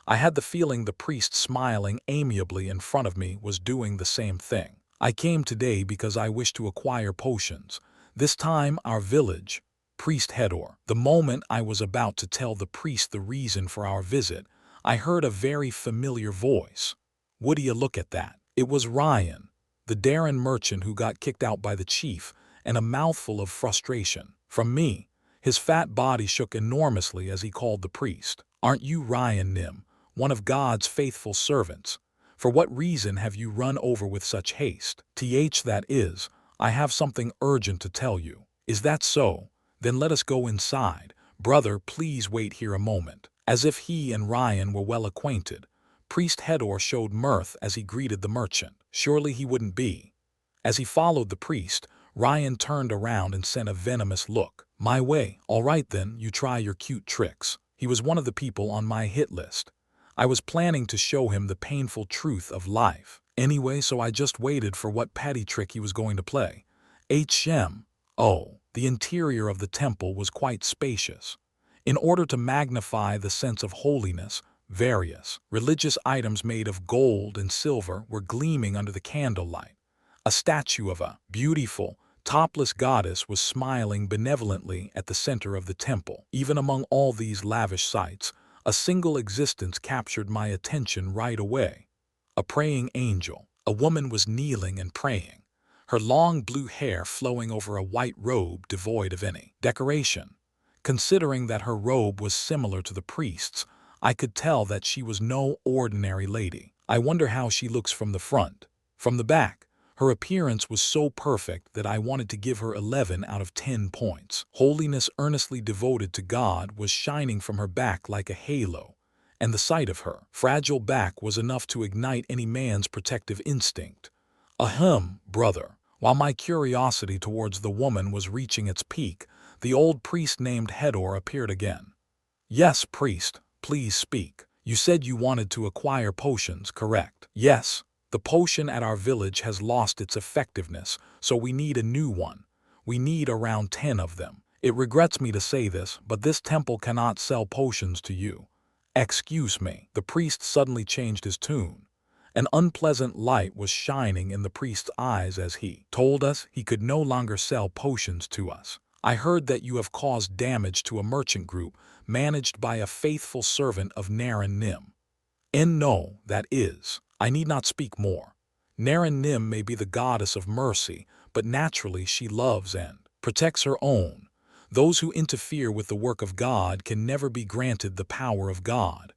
I had the feeling the priest smiling amiably in front of me was doing the same thing. I came today because I wish to acquire potions. This time our village, Priest Hedor. The moment I was about to tell the priest the reason for our visit, I heard a very familiar voice. Would you look at that? It was Ryan, the Darren merchant who got kicked out by the chief, and a mouthful of frustration from me. His fat body shook enormously as he called the priest. Aren't you Ryan Nim, one of God's faithful servants? For what reason have you run over with such haste? That is, I have something urgent to tell you. Is that so? Then let us go inside. Brother, please wait here a moment. As if he and Ryan were well acquainted, Priest Hedor showed mirth as he greeted the merchant. Surely he wouldn't be. As he followed the priest, Ryan turned around and sent a venomous look my way. All right then, you try your cute tricks. He was one of the people on my hit list. I was planning to show him the painful truth of life. Anyway, so I just waited for what petty trick he was going to play. Oh, the interior of the temple was quite spacious. In order to magnify the sense of holiness, various religious items made of gold and silver were gleaming under the candlelight. A statue of a beautiful, topless goddess was smiling benevolently at the center of the temple. Even among all these lavish sights, a single existence captured my attention right away. A praying angel. A woman was kneeling and praying, her long blue hair flowing over a white robe devoid of any decoration. Considering that her robe was similar to the priest's, I could tell that she was no ordinary lady. I wonder how she looks from the front. From the back, her appearance was so perfect that I wanted to give her 11 out of 10 points. Holiness earnestly devoted to God was shining from her back like a halo, and the sight of her fragile back was enough to ignite any man's protective instinct. Ahem, brother. While my curiosity towards the woman was reaching its peak, the old priest named Hedor appeared again. Yes, priest, please speak. You said you wanted to acquire potions, correct? Yes. The potion at our village has lost its effectiveness, so we need a new one. We need around 10 of them. It regrets me to say this, but this temple cannot sell potions to you. Excuse me. The priest suddenly changed his tune. An unpleasant light was shining in the priest's eyes as he told us he could no longer sell potions to us. I heard that you have caused damage to a merchant group managed by a faithful servant of Naren Nim. No, that is. I need not speak more. Naren Nim may be the goddess of mercy, but naturally she loves and protects her own. Those who interfere with the work of God can never be granted the power of God.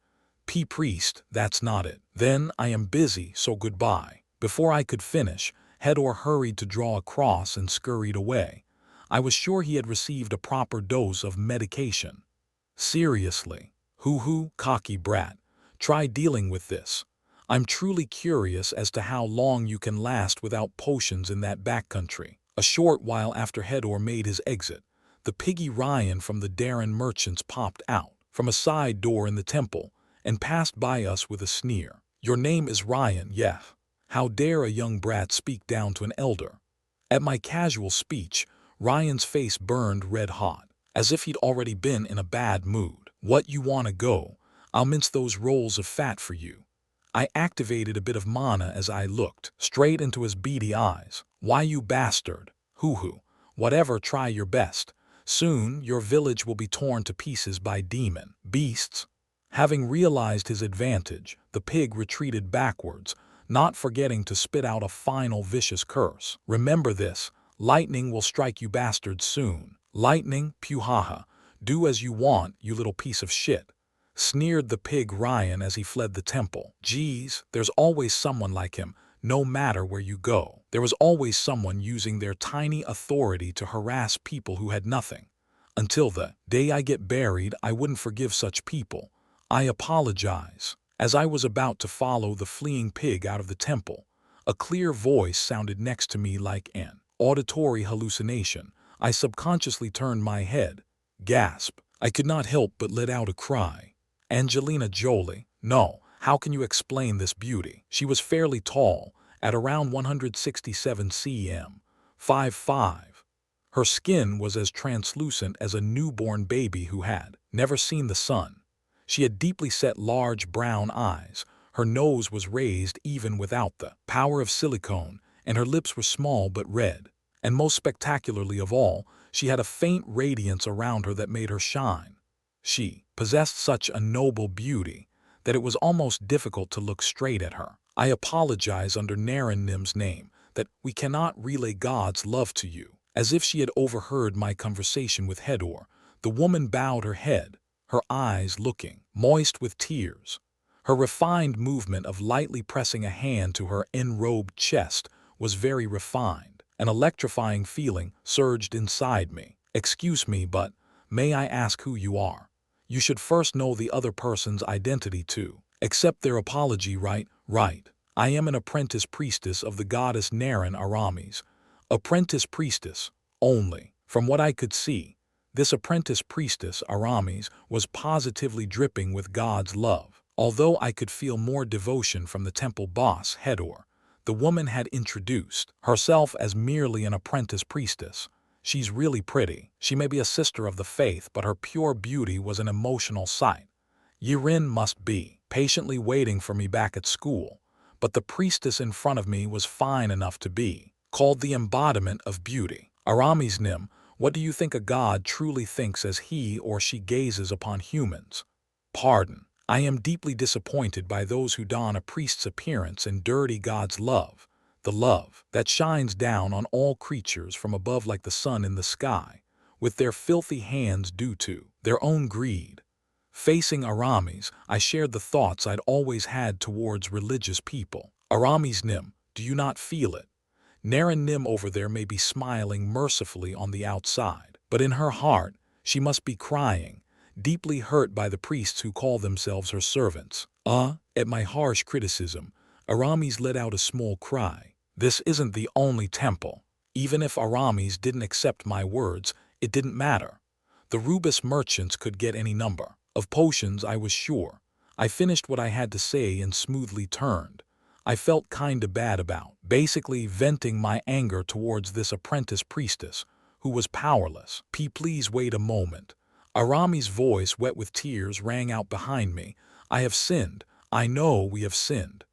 Priest, that's not it. Then I am busy, so goodbye. Before I could finish, Hedor hurried to draw a cross and scurried away. I was sure he had received a proper dose of medication. Seriously. Hoo-hoo, cocky brat. Try dealing with this. I'm truly curious as to how long you can last without potions in that backcountry. A short while after Hedor made his exit, the piggy Ryan from the Darren merchants popped out from a side door in the temple and passed by us with a sneer. Your name is Ryan, yeah. How dare a young brat speak down to an elder? At my casual speech, Ryan's face burned red hot, as if he'd already been in a bad mood. What, you wanna go? I'll mince those rolls of fat for you. I activated a bit of mana as I looked straight into his beady eyes. Why, you bastard? Hoo-hoo. Whatever, try your best. Soon, your village will be torn to pieces by demon beasts. Having realized his advantage, the pig retreated backwards, not forgetting to spit out a final vicious curse. Remember this, lightning will strike you bastards soon. Lightning, puhaha. Do as you want, you little piece of shit. Sneered the pig Ryan as he fled the temple. Geez, there's always someone like him, no matter where you go. There was always someone using their tiny authority to harass people who had nothing. Until the day I get buried, I wouldn't forgive such people. I apologize. As I was about to follow the fleeing pig out of the temple, a clear voice sounded next to me like an auditory hallucination. I subconsciously turned my head. Gasp. I could not help but let out a cry. Angelina Jolie. No, how can you explain this beauty? She was fairly tall, at around 167 cm, 5'5". Her skin was as translucent as a newborn baby who had never seen the sun. She had deeply set large brown eyes, her nose was raised even without the power of silicone, and her lips were small but red. And most spectacularly of all, she had a faint radiance around her that made her shine. She possessed such a noble beauty that it was almost difficult to look straight at her. I apologize under Narenim's name that we cannot relay God's love to you. As if she had overheard my conversation with Hedor, the woman bowed her head, her eyes looking moist with tears. Her refined movement of lightly pressing a hand to her enrobed chest was very refined. An electrifying feeling surged inside me. Excuse me, but may I ask who you are? You should first know the other person's identity too. Accept their apology, right? Right. I am an apprentice priestess of the goddess Naren Aramis. Apprentice priestess, only. From what I could see, this apprentice priestess, Aramis, was positively dripping with God's love. Although I could feel more devotion from the temple boss, Hedor, the woman had introduced herself as merely an apprentice priestess. She's really pretty. She may be a sister of the faith, but her pure beauty was an emotional sight. Yirin must be patiently waiting for me back at school, but the priestess in front of me was fine enough to be called the embodiment of beauty. Aramis Nim, what do you think a god truly thinks as he or she gazes upon humans? Pardon. I am deeply disappointed by those who don a priest's appearance and dirty God's love, the love that shines down on all creatures from above like the sun in the sky, with their filthy hands due to their own greed. Facing Aramis, I shared the thoughts I'd always had towards religious people. Aramis Nim, do you not feel it? Naren Nim over there may be smiling mercifully on the outside, but in her heart, she must be crying, deeply hurt by the priests who call themselves her servants. At my harsh criticism, Aramis let out a small cry. This isn't the only temple. Even if Aramis didn't accept my words, it didn't matter. The Rubus merchants could get any number of potions, I was sure. I finished what I had to say and smoothly turned. I felt kinda bad about basically venting my anger towards this apprentice priestess, who was powerless. Please wait a moment. Aramis' voice, wet with tears, rang out behind me. I have sinned. I know we have sinned.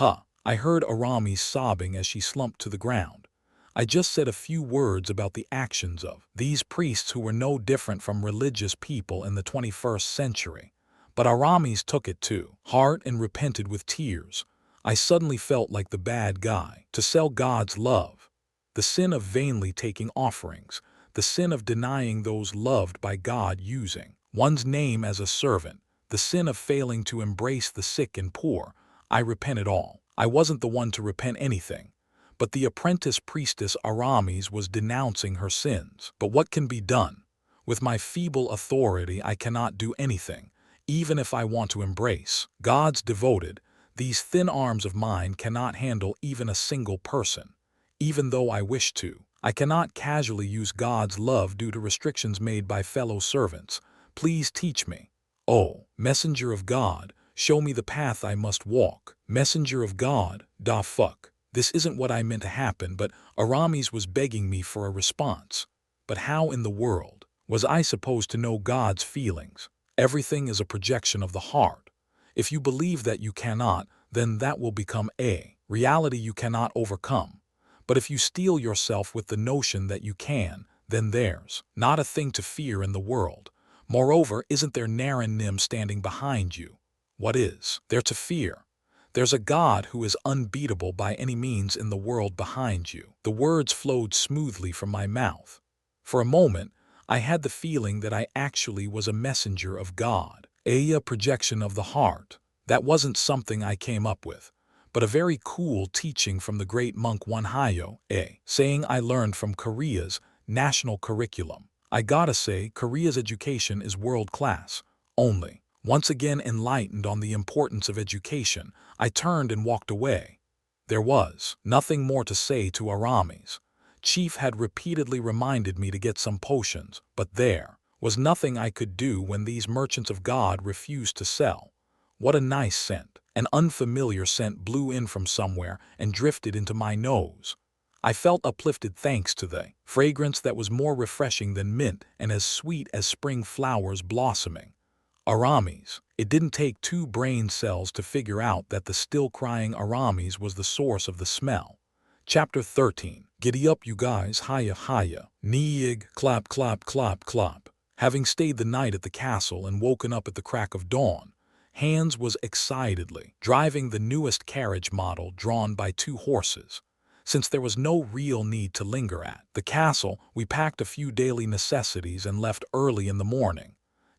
I heard Aramis sobbing as she slumped to the ground. I just said a few words about the actions of these priests who were no different from religious people in the 21st century. But Aramis took it to heart and repented with tears. I suddenly felt like the bad guy. To sell God's love. The sin of vainly taking offerings. The sin of denying those loved by God, using one's name as a servant. The sin of failing to embrace the sick and poor. I repented all. I wasn't the one to repent anything. But the apprentice priestess Aramis was denouncing her sins. But what can be done? With my feeble authority, I cannot do anything, even if I want to embrace God's devoted. These thin arms of mine cannot handle even a single person. Even though I wish to, I cannot casually use God's love due to restrictions made by fellow servants. Please teach me. Oh, messenger of God, show me the path I must walk. Messenger of God, da fuck. this isn't what I meant to happen, but Aramis was begging me for a response. But how in the world was I supposed to know God's feelings? Everything is a projection of the heart. If you believe that you cannot, then that will become a reality you cannot overcome. But if you steel yourself with the notion that you can, then there's not a thing to fear in the world. Moreover, isn't there Naren Nim standing behind you? What is there to fear? There's a God who is unbeatable by any means in the world behind you. The words flowed smoothly from my mouth. For a moment, I had the feeling that I actually was a messenger of God, a projection of the heart. That wasn't something I came up with, but a very cool teaching from the great monk Wonhyo, a saying I learned from Korea's national curriculum. I gotta say, Korea's education is world-class. Only, once again enlightened on the importance of education, I turned and walked away. There was nothing more to say to Aramis. Chief had repeatedly reminded me to get some potions, but there was nothing I could do when these merchants of God refused to sell. What a nice scent. An unfamiliar scent blew in from somewhere and drifted into my nose. I felt uplifted thanks to the fragrance that was more refreshing than mint and as sweet as spring flowers blossoming. Aramis. It didn't take 2 brain cells to figure out that the still-crying Aramis was the source of the smell. Chapter 13. Giddy up, you guys, hiya hiya. Neeg, clap clap clap clap. Having stayed the night at the castle and woken up at the crack of dawn, Hans was excitedly driving the newest carriage model drawn by 2 horses. Since there was no real need to linger at the castle, we packed a few daily necessities and left early in the morning.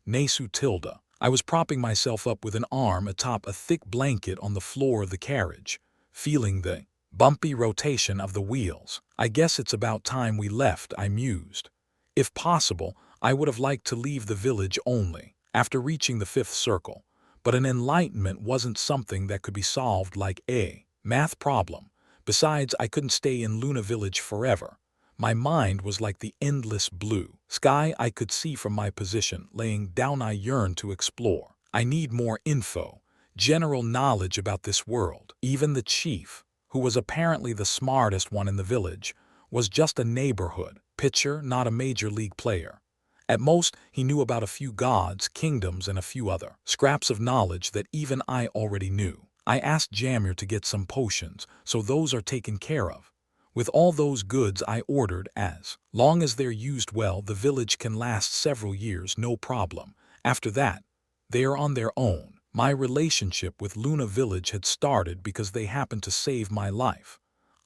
Nesu tilde. I was propping myself up with an arm atop a thick blanket on the floor of the carriage, feeling the bumpy rotation of the wheels. I guess it's about time we left, I mused. If possible, I would have liked to leave the village only after reaching the 5th circle, but an enlightenment wasn't something that could be solved like a math problem. Besides, I couldn't stay in Luna Village forever. My mind was like the endless blue sky I could see from my position. Laying down, I yearned to explore. I need more info, general knowledge about this world. Even the chief, who was apparently the smartest one in the village, was just a neighborhood pitcher, not a major league player. At most, he knew about a few gods, kingdoms, and a few other scraps of knowledge that even I already knew. I asked Jamir to get some potions, so those are taken care of. With all those goods I ordered, as long as they're used well, the village can last several years, no problem. After that, they are on their own. My relationship with Luna Village had started because they happened to save my life.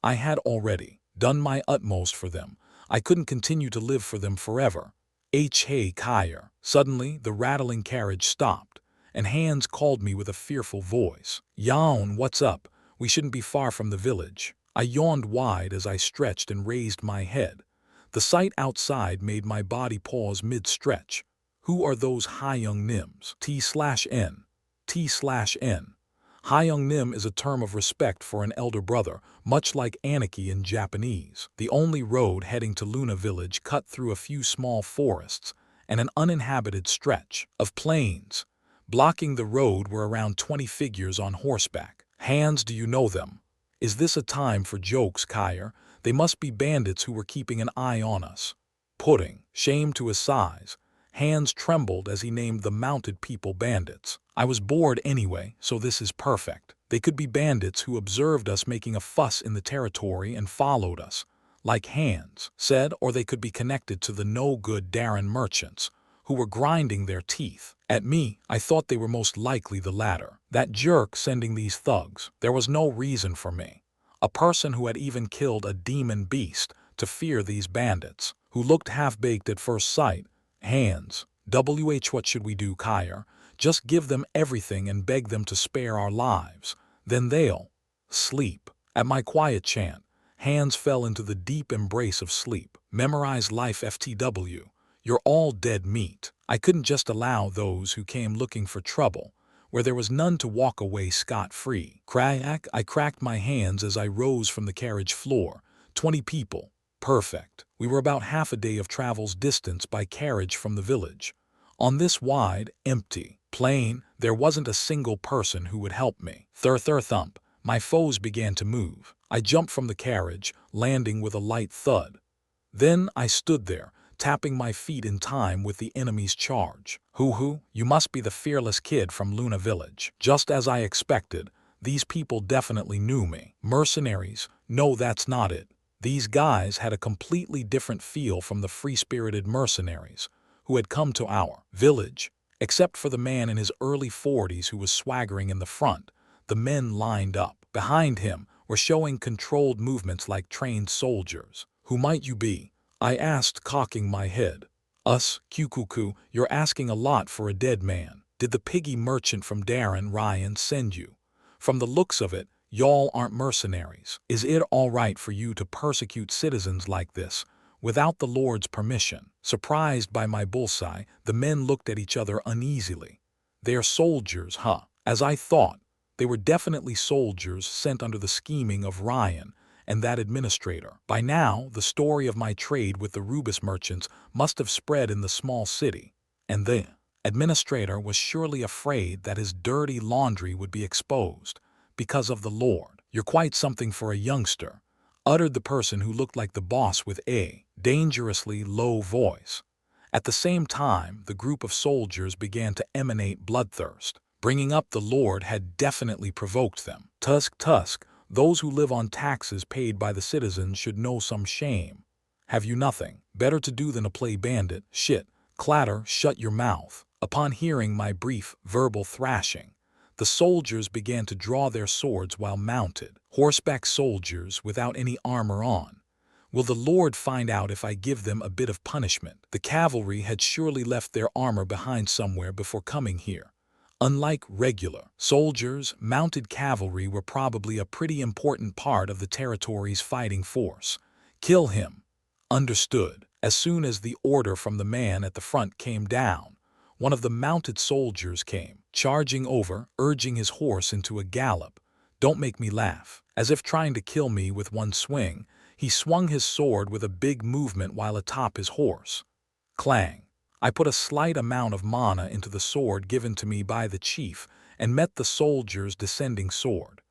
I had already done my utmost for them. I couldn't continue to live for them forever. Hey Kyer. Suddenly, the rattling carriage stopped, and Hans called me with a fearful voice. Yawn, what's up? We shouldn't be far from the village. I yawned wide as I stretched and raised my head. The sight outside made my body pause mid-stretch. Who are those Hyung Nims? T/N. T/N. Hyung Nim is a term of respect for an elder brother, much like Aniki in Japanese. The only road heading to Luna Village cut through a few small forests and an uninhabited stretch of plains. Blocking the road were around 20 figures on horseback. Hans, do you know them? Is this a time for jokes, Kyer? They must be bandits who were keeping an eye on us. Putting shame to his size, Hans trembled as he named the mounted people bandits. I was bored anyway, so this is perfect. They could be bandits who observed us making a fuss in the territory and followed us, like Hans said, or they could be connected to the no-good Darren merchants, who were grinding their teeth at me. I thought they were most likely the latter. That jerk sending these thugs. There was no reason for me, a person who had even killed a demon beast, to fear these bandits, who looked half-baked at first sight. Hans, what should we do, Kyer? Just give them everything and beg them to spare our lives. Then they'll sleep. At my quiet chant, Hans fell into the deep embrace of sleep. Memorize life FTW. You're all dead meat. I couldn't just allow those who came looking for trouble, where there was none, to walk away scot-free. Crack! I cracked my hands as I rose from the carriage floor. 20 people. Perfect. We were about half a day of travel's distance by carriage from the village. On this wide, empty plain, there wasn't a single person who would help me. Thump. My foes began to move. I jumped from the carriage, landing with a light thud. Then I stood there, tapping my feet in time with the enemy's charge. Hoo, you must be the fearless kid from Luna Village. Just as I expected, these people definitely knew me. Mercenaries? No, that's not it. These guys had a completely different feel from the free-spirited mercenaries who had come to our village. Except for the man in his early 40s who was swaggering in the front, the men lined up. Behind him were showing controlled movements like trained soldiers. Who might you be? I asked, cocking my head. Us, Kukuku, you're asking a lot for a dead man. Did the piggy merchant from Darren Ryan send you? From the looks of it, y'all aren't mercenaries. Is it all right for you to persecute citizens like this, without the Lord's permission? Surprised by my bullseye, the men looked at each other uneasily. They're soldiers, huh? As I thought, they were definitely soldiers sent under the scheming of Ryan and that administrator. By now, the story of my trade with the Rubis merchants must have spread in the small city, and the administrator was surely afraid that his dirty laundry would be exposed because of the Lord. You're quite something for a youngster, uttered the person who looked like the boss with a dangerously low voice. At the same time, the group of soldiers began to emanate bloodthirst. Bringing up the Lord had definitely provoked them. Tusk, those who live on taxes paid by the citizens should know some shame. Have you nothing better to do than to play bandit? Shit, clatter, shut your mouth. Upon hearing my brief verbal thrashing, the soldiers began to draw their swords while mounted. Horseback soldiers without any armor on. Will the Lord find out if I give them a bit of punishment? The cavalry had surely left their armor behind somewhere before coming here. Unlike regular soldiers, mounted cavalry were probably a pretty important part of the territory's fighting force. Kill him. Understood. As soon as the order from the man at the front came down, one of the mounted soldiers came, charging over, urging his horse into a gallop. Don't make me laugh. As if trying to kill me with one swing, he swung his sword with a big movement while atop his horse. Clang. I put a slight amount of mana into the sword given to me by the chief and met the soldier's descending sword.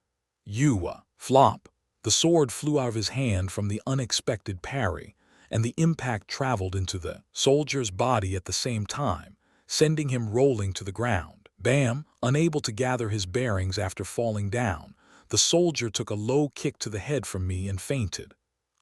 Flop. The sword flew out of his hand from the unexpected parry, and the impact traveled into the soldier's body at the same time, sending him rolling to the ground. Bam! Unable to gather his bearings after falling down, the soldier took a low kick to the head from me and fainted.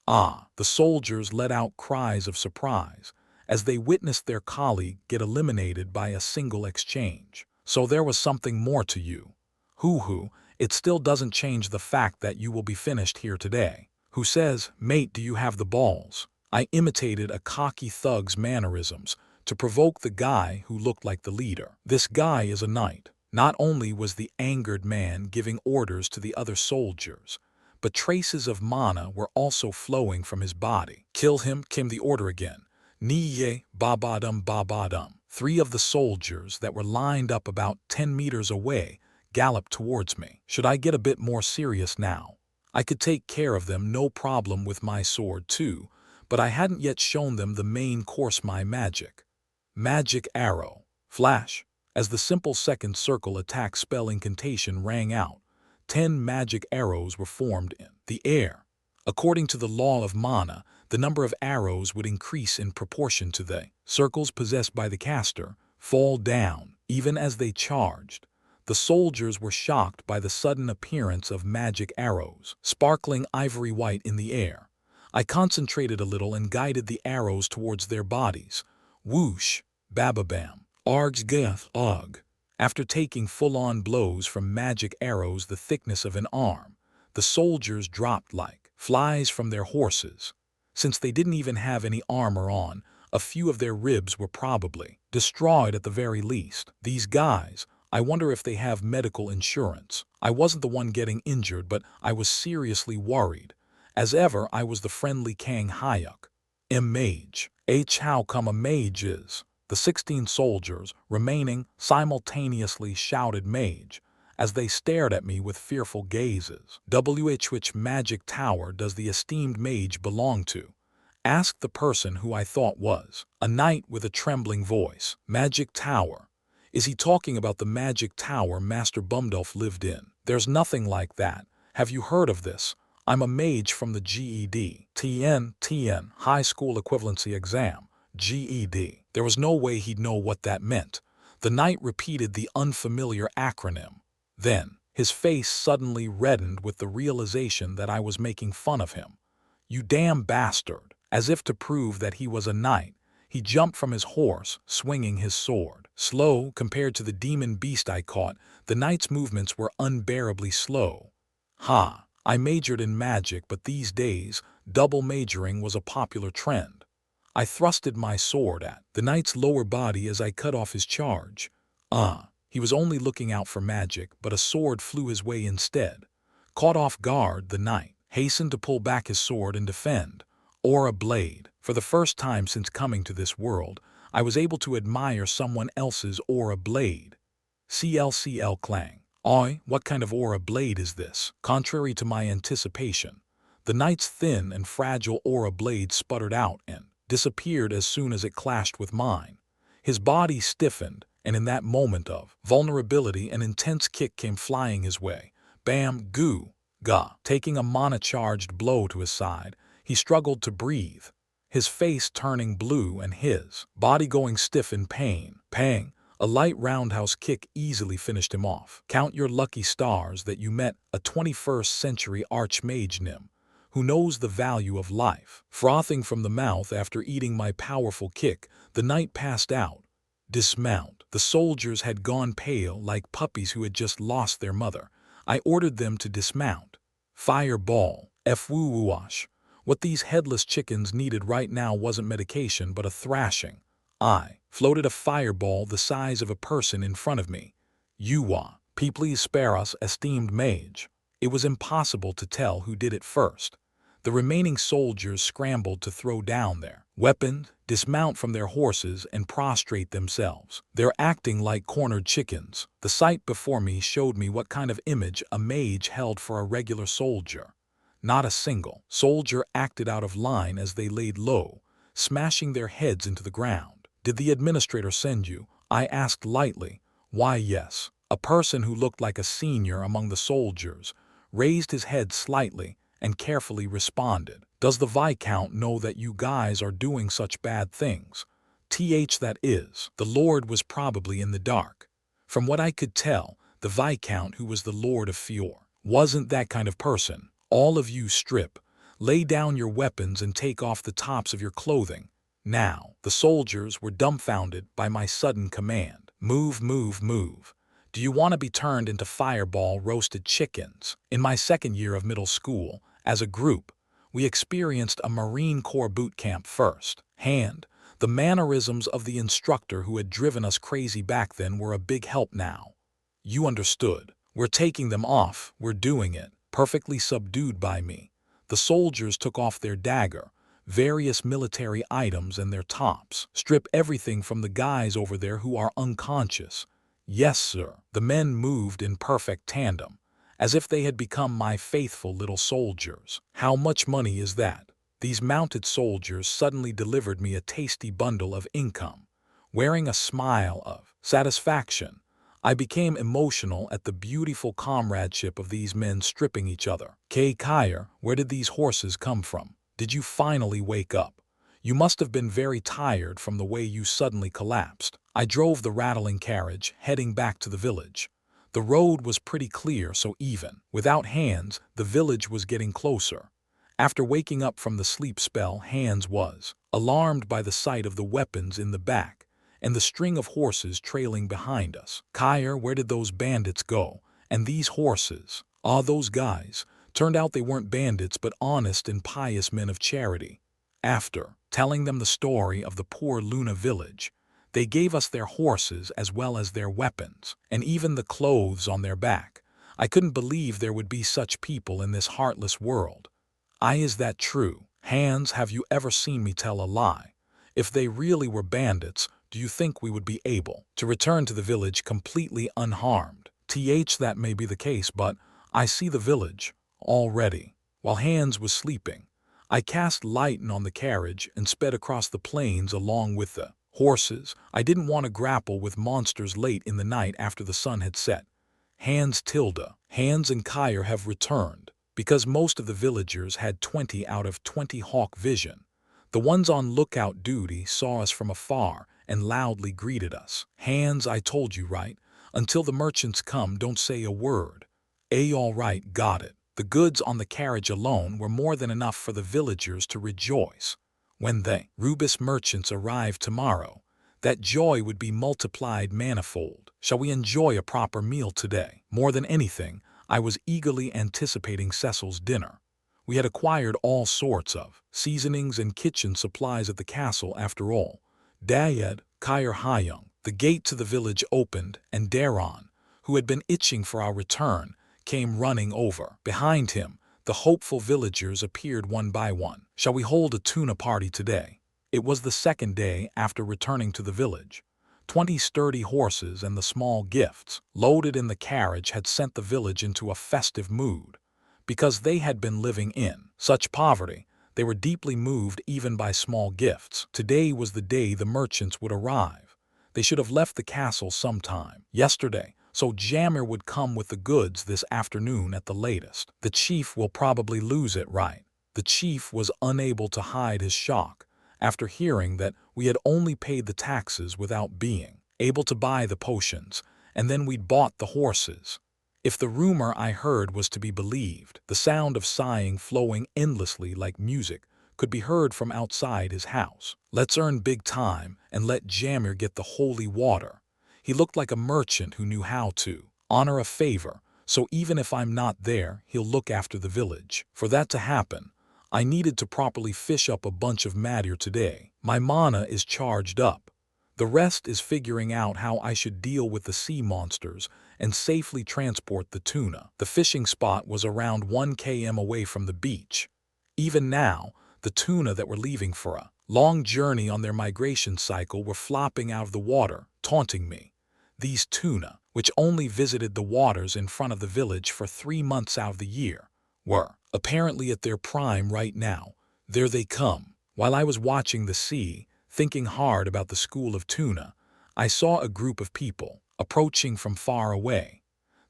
The soldiers let out cries of surprise as they witnessed their colleague get eliminated by a single exchange. So there was something more to you. Hoo, it still doesn't change the fact that you will be finished here today. Who says, mate, do you have the balls? I imitated a cocky thug's mannerisms to provoke the guy who looked like the leader. This guy is a knight. Not only was the angered man giving orders to the other soldiers, but traces of mana were also flowing from his body. Kill him, came the order again. Niye, babadum. 3 of the soldiers that were lined up about 10 meters away galloped towards me. Should I get a bit more serious now? I could take care of them no problem with my sword too, but I hadn't yet shown them the main course my magic. Magic arrow. Flash. As the simple second circle attack spell incantation rang out, 10 magic arrows were formed in the air. According to the law of mana, the number of arrows would increase in proportion to the circles possessed by the caster fall down, even as they charged. The soldiers were shocked by the sudden appearance of magic arrows, sparkling ivory white in the air. I concentrated a little and guided the arrows towards their bodies. Whoosh, bababam, args geth, ugh. After taking full-on blows from magic arrows the thickness of an arm, the soldiers dropped like flies from their horses. Since they didn't even have any armor on, a few of their ribs were probably destroyed at the very least. These guys, I wonder if they have medical insurance. I wasn't the one getting injured, but I was seriously worried. As ever, I was the friendly Kang Hyuk. Mage. How come a mage is? The 16 soldiers remaining simultaneously shouted Mage as they stared at me with fearful gazes. Which magic tower does the esteemed mage belong to? Asked the person who I thought was a knight with a trembling voice. Magic tower. Is he talking about the magic tower Master Bumdolf lived in? There's nothing like that. Have you heard of this? I'm a mage from the GED. TN, High School Equivalency Exam. GED. There was no way he'd know what that meant. The knight repeated the unfamiliar acronym. Then, his face suddenly reddened with the realization that I was making fun of him. You damn bastard. As if to prove that he was a knight, he jumped from his horse, swinging his sword. Slow, compared to the demon beast I caught, the knight's movements were unbearably slow. Ha! I majored in magic, but these days, double majoring was a popular trend. I thrusted my sword at the knight's lower body as I cut off his charge. He was only looking out for magic, but a sword flew his way instead. Caught off guard, the knight hastened to pull back his sword and defend. Aura blade. For the first time since coming to this world, I was able to admire someone else's aura blade. CLCL clang. Oi, what kind of aura blade is this? Contrary to my anticipation, the knight's thin and fragile aura blade sputtered out and disappeared as soon as it clashed with mine. His body stiffened, and in that moment of vulnerability, an intense kick came flying his way. Bam, goo, gah. Taking a mana-charged blow to his side, he struggled to breathe, his face turning blue and his body going stiff in pain. Pang! A light roundhouse kick easily finished him off. Count your lucky stars that you met a 21st century Archmage nim who knows the value of life. Frothing from the mouth after eating my powerful kick, the knight passed out. Dismount. The soldiers had gone pale like puppies who had just lost their mother. I ordered them to dismount. Fireball. F-woo-woo-wash. What these headless chickens needed right now wasn't medication but a thrashing. I floated a fireball the size of a person in front of me. You-wah. Please spare us, esteemed mage. It was impossible to tell who did it first. The remaining soldiers scrambled to throw down their weapons, dismount from their horses, and prostrate themselves. They're acting like cornered chickens. The sight before me showed me what kind of image a mage held for a regular soldier. Not a single soldier acted out of line as they laid low, smashing their heads into the ground. Did the administrator send you? I asked lightly. Why, yes. A person who looked like a senior among the soldiers raised his head slightly and carefully responded. Does the Viscount know that you guys are doing such bad things? That is, the Lord was probably in the dark. From what I could tell, the Viscount, who was the Lord of Fior, wasn't that kind of person. All of you strip, lay down your weapons and take off the tops of your clothing. Now, the soldiers were dumbfounded by my sudden command. Move, move, move. Do you want to be turned into fireball roasted chickens? In my second year of middle school, as a group, we experienced a Marine Corps boot camp first hand. The mannerisms of the instructor who had driven us crazy back then were a big help now. You understood. We're taking them off, we're doing it. Perfectly subdued by me, the soldiers took off their dagger, various military items and their tops. Strip everything from the guys over there who are unconscious. Yes, sir. The men moved in perfect tandem, as if they had become my faithful little soldiers. How much money is that? These mounted soldiers suddenly delivered me a tasty bundle of income. Wearing a smile of satisfaction, I became emotional at the beautiful comradeship of these men stripping each other. Kyer, where did these horses come from? Did you finally wake up? You must have been very tired from the way you suddenly collapsed. I drove the rattling carriage, heading back to the village. The road was pretty clear, so even without Hands, the village was getting closer. After waking up from the sleep spell, Hands was alarmed by the sight of the weapons in the back and the string of horses trailing behind us. Kyer, where did those bandits go? And these horses? Those guys. Turned out they weren't bandits but honest and pious men of charity. After telling them the story of the poor Luna village, they gave us their horses as well as their weapons, and even the clothes on their back. I couldn't believe there would be such people in this heartless world. Is that true? Hands, have you ever seen me tell a lie? If they really were bandits, do you think we would be able to return to the village completely unharmed? That may be the case, but I see the village already. While Hands was sleeping, I cast lighten on the carriage and sped across the plains along with the horses. I didn't want to grapple with monsters late in the night after the sun had set. Hans and Kyer have returned. Because most of the villagers had 20 out of 20 hawk vision, the ones on lookout duty saw us from afar and loudly greeted us. Hans, I told you, right? Until the merchants come, don't say a word. All right, got it. The goods on the carriage alone were more than enough for the villagers to rejoice. When the Rubis merchants arrive tomorrow, that joy would be multiplied manifold. Shall we enjoy a proper meal today? More than anything, I was eagerly anticipating Cecil's dinner. We had acquired all sorts of seasonings and kitchen supplies at the castle after all. Dayed, Kyer Hyung, the gate to the village opened, and Daron, who had been itching for our return, came running over. Behind him, the hopeful villagers appeared one by one. Shall we hold a tuna party today? It was the second day after returning to the village. 20 sturdy horses and the small gifts loaded in the carriage had sent the village into a festive mood. Because they had been living in such poverty, they were deeply moved even by small gifts. Today was the day the merchants would arrive. They should have left the castle sometime yesterday, so Jammer would come with the goods this afternoon at the latest. The chief will probably lose it, right? The chief was unable to hide his shock after hearing that we had only paid the taxes without being able to buy the potions, and then we'd bought the horses. If the rumor I heard was to be believed, the sound of sighing flowing endlessly like music could be heard from outside his house. Let's earn big time and let Jammer get the holy water. He looked like a merchant who knew how to honor a favor, so even if I'm not there, he'll look after the village. For that to happen, I needed to properly fish up a bunch of matter today. My mana is charged up. The rest is figuring out how I should deal with the sea monsters and safely transport the tuna. The fishing spot was around 1 km away from the beach. Even now, the tuna that were leaving for a long journey on their migration cycle were flopping out of the water, taunting me. These tuna, which only visited the waters in front of the village for 3 months out of the year, were apparently at their prime right now. There they come. While I was watching the sea, thinking hard about the school of tuna, I saw a group of people approaching from far away.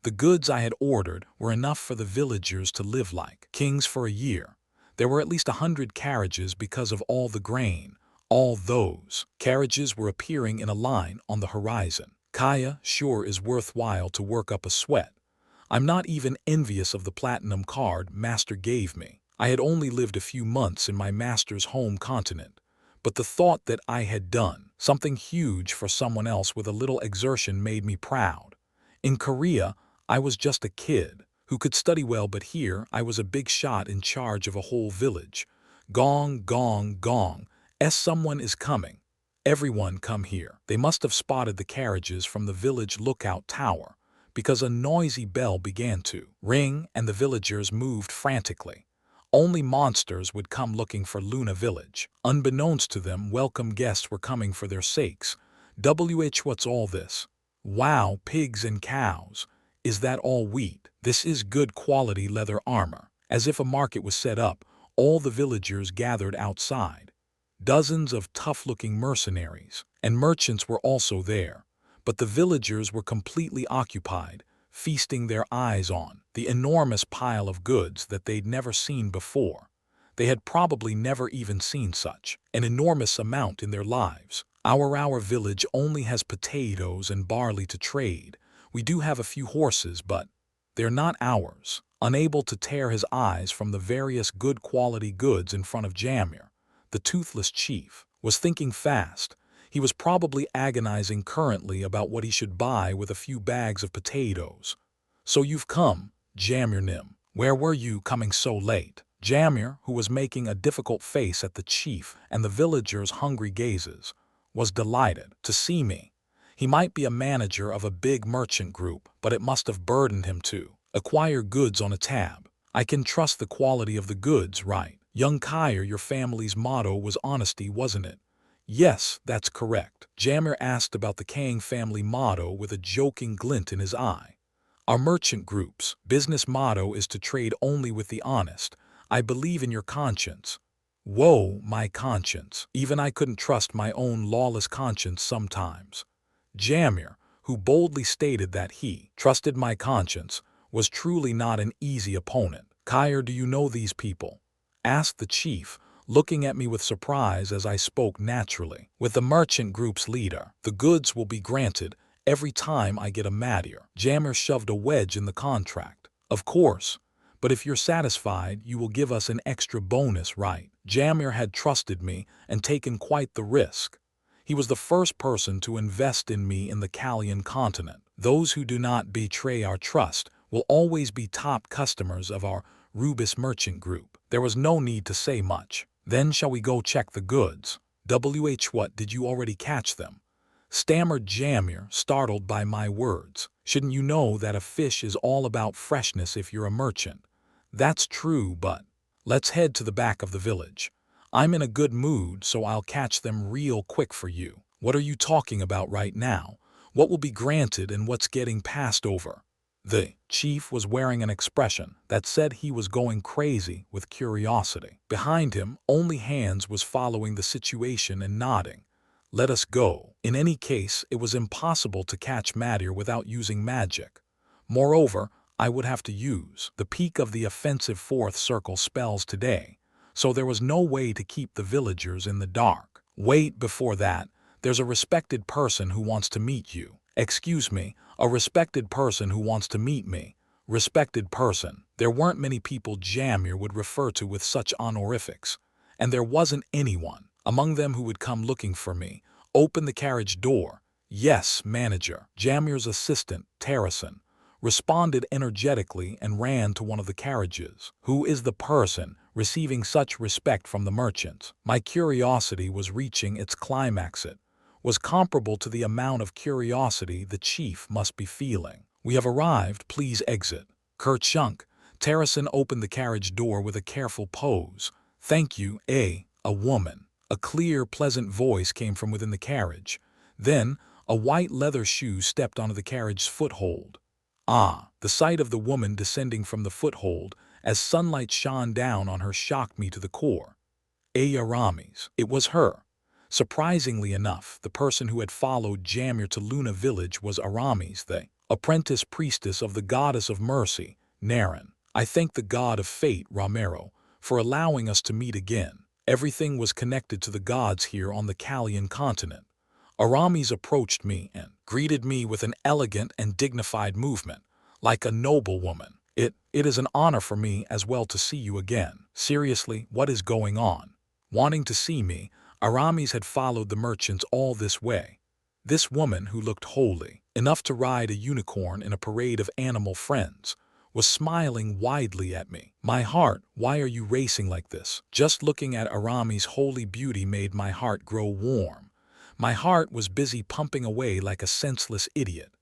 The goods I had ordered were enough for the villagers to live like kings for a year. There were at least 100 carriages because of all the grain. All those carriages were appearing in a line on the horizon. Kaya sure is worthwhile to work up a sweat. I'm not even envious of the platinum card Master gave me. I had only lived a few months in my master's home continent, but the thought that I had done something huge for someone else with a little exertion made me proud. In Korea, I was just a kid who could study well, but here I was a big shot in charge of a whole village. Gong, gong, gong. Someone is coming. Everyone come here. They must have spotted the carriages from the village lookout tower, because a noisy bell began to ring and the villagers moved frantically. Only monsters would come looking for Luna Village. Unbeknownst to them, welcome guests were coming for their sakes. What's all this? Wow, pigs and cows. Is that all wheat? This is good quality leather armor. As if a market was set up, all the villagers gathered outside. Dozens of tough-looking mercenaries and merchants were also there, but the villagers were completely occupied, feasting their eyes on the enormous pile of goods that they'd never seen before. They had probably never even seen such an enormous amount in their lives. Our village only has potatoes and barley to trade. We do have a few horses, but they're not ours. Unable to tear his eyes from the various good quality goods in front of Jamir, the toothless chief was thinking fast. He was probably agonizing currently about what he should buy with a few bags of potatoes. So you've come, Jamir Nim. Where were you coming so late? Jamir, who was making a difficult face at the chief and the villagers' hungry gazes, was delighted to see me. He might be a manager of a big merchant group, but it must have burdened him to acquire goods on a tab. I can trust the quality of the goods, right? Young Kyer, your family's motto was honesty, wasn't it? Yes, that's correct. Jammer asked about the Kang family motto with a joking glint in his eye. Our merchant group's business motto is to trade only with the honest. I believe in your conscience. Whoa, my conscience. Even I couldn't trust my own lawless conscience sometimes. Jamir, who boldly stated that he trusted my conscience, was truly not an easy opponent. "Kyer, do you know these people?" asked the chief, looking at me with surprise as I spoke naturally. "With the merchant group's leader, the goods will be granted every time I get a matter." Jammer shoved a wedge in the contract. "Of course, but if you're satisfied, you will give us an extra bonus, right?" Jammer had trusted me and taken quite the risk. He was the first person to invest in me in the Kalian continent. Those who do not betray our trust will always be top customers of our Rubis merchant group. There was no need to say much. "Then shall we go check the goods?" What, did you already catch them?" stammered Jammer, startled by my words. "Shouldn't you know that a fish is all about freshness if you're a merchant?" "That's true, but let's head to the back of the village. I'm in a good mood, so I'll catch them real quick for you." "What are you talking about right now? What will be granted and what's getting passed over?" The chief was wearing an expression that said he was going crazy with curiosity. Behind him, only Hands was following the situation and nodding. "Let us go." In any case, it was impossible to catch matter without using magic. Moreover, I would have to use the peak of the offensive fourth circle spells today, so there was no way to keep the villagers in the dark. "Wait, before that, there's a respected person who wants to meet you." "Excuse me, a respected person who wants to meet me." Respected person. There weren't many people Jammer would refer to with such honorifics, and there wasn't anyone among them who would come looking for me. "Open the carriage door." "Yes, manager." Jammer's assistant, Terrason, responded energetically and ran to one of the carriages. "Who is the person receiving such respect from the merchants?" My curiosity was reaching its climax. It was comparable to the amount of curiosity the chief must be feeling. "We have arrived, please exit." Kerchunk. Terrason opened the carriage door with a careful pose. "Thank you, a woman." A clear, pleasant voice came from within the carriage. Then, a white leather shoe stepped onto the carriage's foothold. The sight of the woman descending from the foothold as sunlight shone down on her shocked me to the core. Aramis. It was her. Surprisingly enough, the person who had followed Jammer to Luna village was Aramis, the apprentice priestess of the goddess of mercy, Naren. "I thank the god of fate, Romero, for allowing us to meet again. Everything was connected to the gods here on the Kalian continent." Aramis approached me and greeted me with an elegant and dignified movement, like a noblewoman. It is an honor for me as well to see you again." "Seriously, what is going on?" Wanting to see me, Aramis had followed the merchants all this way. This woman, who looked holy enough to ride a unicorn in a parade of animal friends, was smiling widely at me. My heart, why are you racing like this? Just looking at Aramis' holy beauty made my heart grow warm. My heart was busy pumping away like a senseless idiot.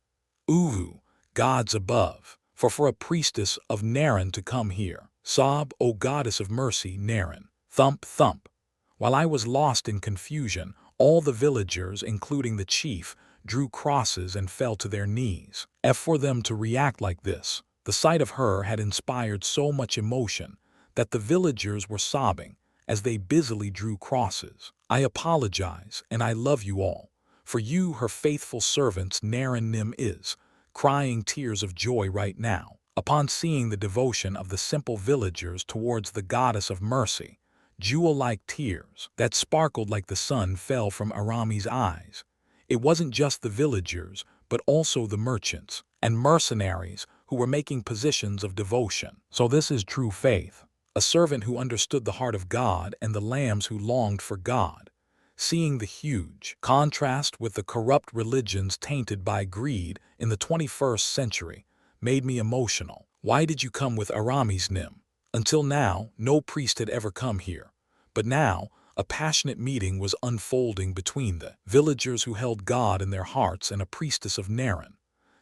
Ooh, gods above, for a priestess of Naren to come here. Sob, O goddess of mercy, Naren. Thump, thump. While I was lost in confusion, all the villagers, including the chief, drew crosses and fell to their knees. For them to react like this, the sight of her had inspired so much emotion that the villagers were sobbing as they busily drew crosses. "I apologize, and I love you all. For you, her faithful servants, Naren Nim is crying tears of joy right now." Upon seeing the devotion of the simple villagers towards the goddess of mercy, jewel-like tears that sparkled like the sun fell from Aramis' eyes. It wasn't just the villagers, but also the merchants and mercenaries who were making positions of devotion. So this is true faith, a servant who understood the heart of God and the lambs who longed for God. Seeing the huge contrast with the corrupt religions tainted by greed in the 21st century made me emotional. "Why did you come with Aramis, Nim?" Until now, no priest had ever come here, but now a passionate meeting was unfolding between the villagers who held God in their hearts and a priestess of Naren.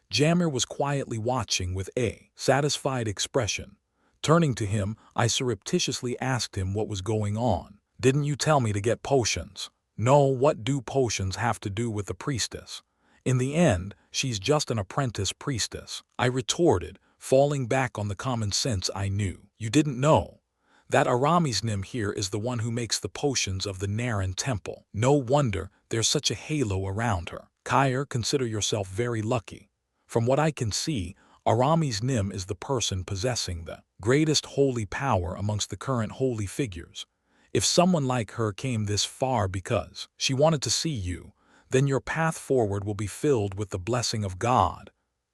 Jammer was quietly watching with a satisfied expression. Turning to him, I surreptitiously asked him what was going on. "Didn't you tell me to get potions?" "No, what do potions have to do with the priestess? In the end, she's just an apprentice priestess," I retorted, falling back on the common sense I knew. "You didn't know that Aramis Nim here is the one who makes the potions of the Naren temple. No wonder there's such a halo around her." Kair, consider yourself very lucky. From what I can see, Arami's Nim is the person possessing the greatest holy power amongst the current holy figures. If someone like her came this far because she wanted to see you, then your path forward will be filled with the blessing of God.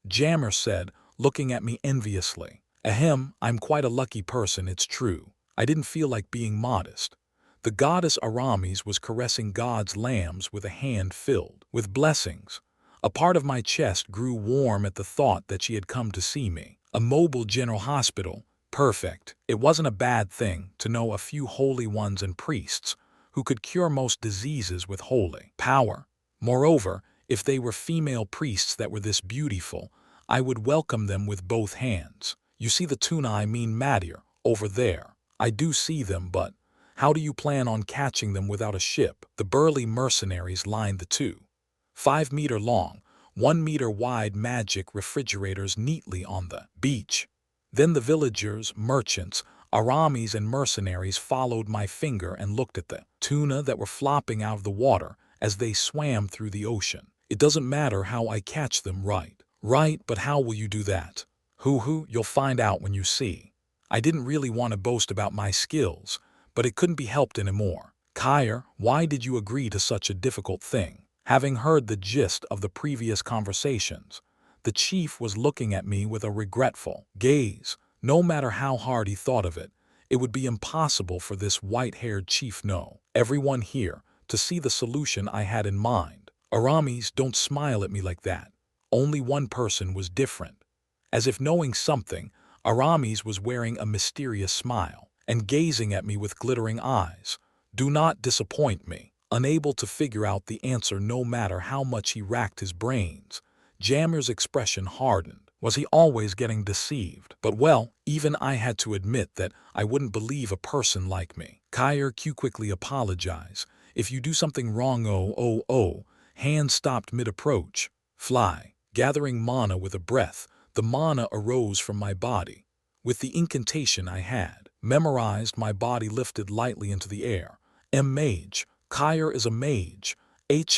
Jammer said, looking at me enviously. Ahem, I'm quite a lucky person, it's true. I didn't feel like being modest. The goddess Aramis was caressing God's lambs with a hand filled with blessings. A part of my chest grew warm at the thought that she had come to see me. A mobile general hospital. Perfect. It wasn't a bad thing to know a few holy ones and priests who could cure most diseases with holy power. Moreover, if they were female priests that were this beautiful, I would welcome them with both hands. You see the tuna I mean Madir, over there. I do see them, but how do you plan on catching them without a ship? The burly mercenaries lined the 5-meter long, 1-meter wide magic refrigerators neatly on the beach. Then the villagers, merchants, Aramis and mercenaries followed my finger and looked at the tuna that were flopping out of the water as they swam through the ocean. It doesn't matter how I catch them, right? Right, but how will you do that? Hoo-hoo, you'll find out when you see. I didn't really want to boast about my skills, but it couldn't be helped anymore. Kair, why did you agree to such a difficult thing? Having heard the gist of the previous conversations, the chief was looking at me with a regretful gaze. No matter how hard he thought of it, it would be impossible for this white-haired chief know everyone here to see the solution I had in mind. Aramis, don't smile at me like that. Only one person was different. As if knowing something, Aramis was wearing a mysterious smile and gazing at me with glittering eyes. Do not disappoint me. Unable to figure out the answer no matter how much he racked his brains, Jammer's expression hardened. Was he always getting deceived? But well, even I had to admit that I wouldn't believe a person like me. Kair, quickly apologize. If you do something wrong, hand stopped mid-approach. Fly. Gathering mana with a breath, the mana arose from my body. With the incantation I had memorized, my body lifted lightly into the air. Mage. Kair is a mage.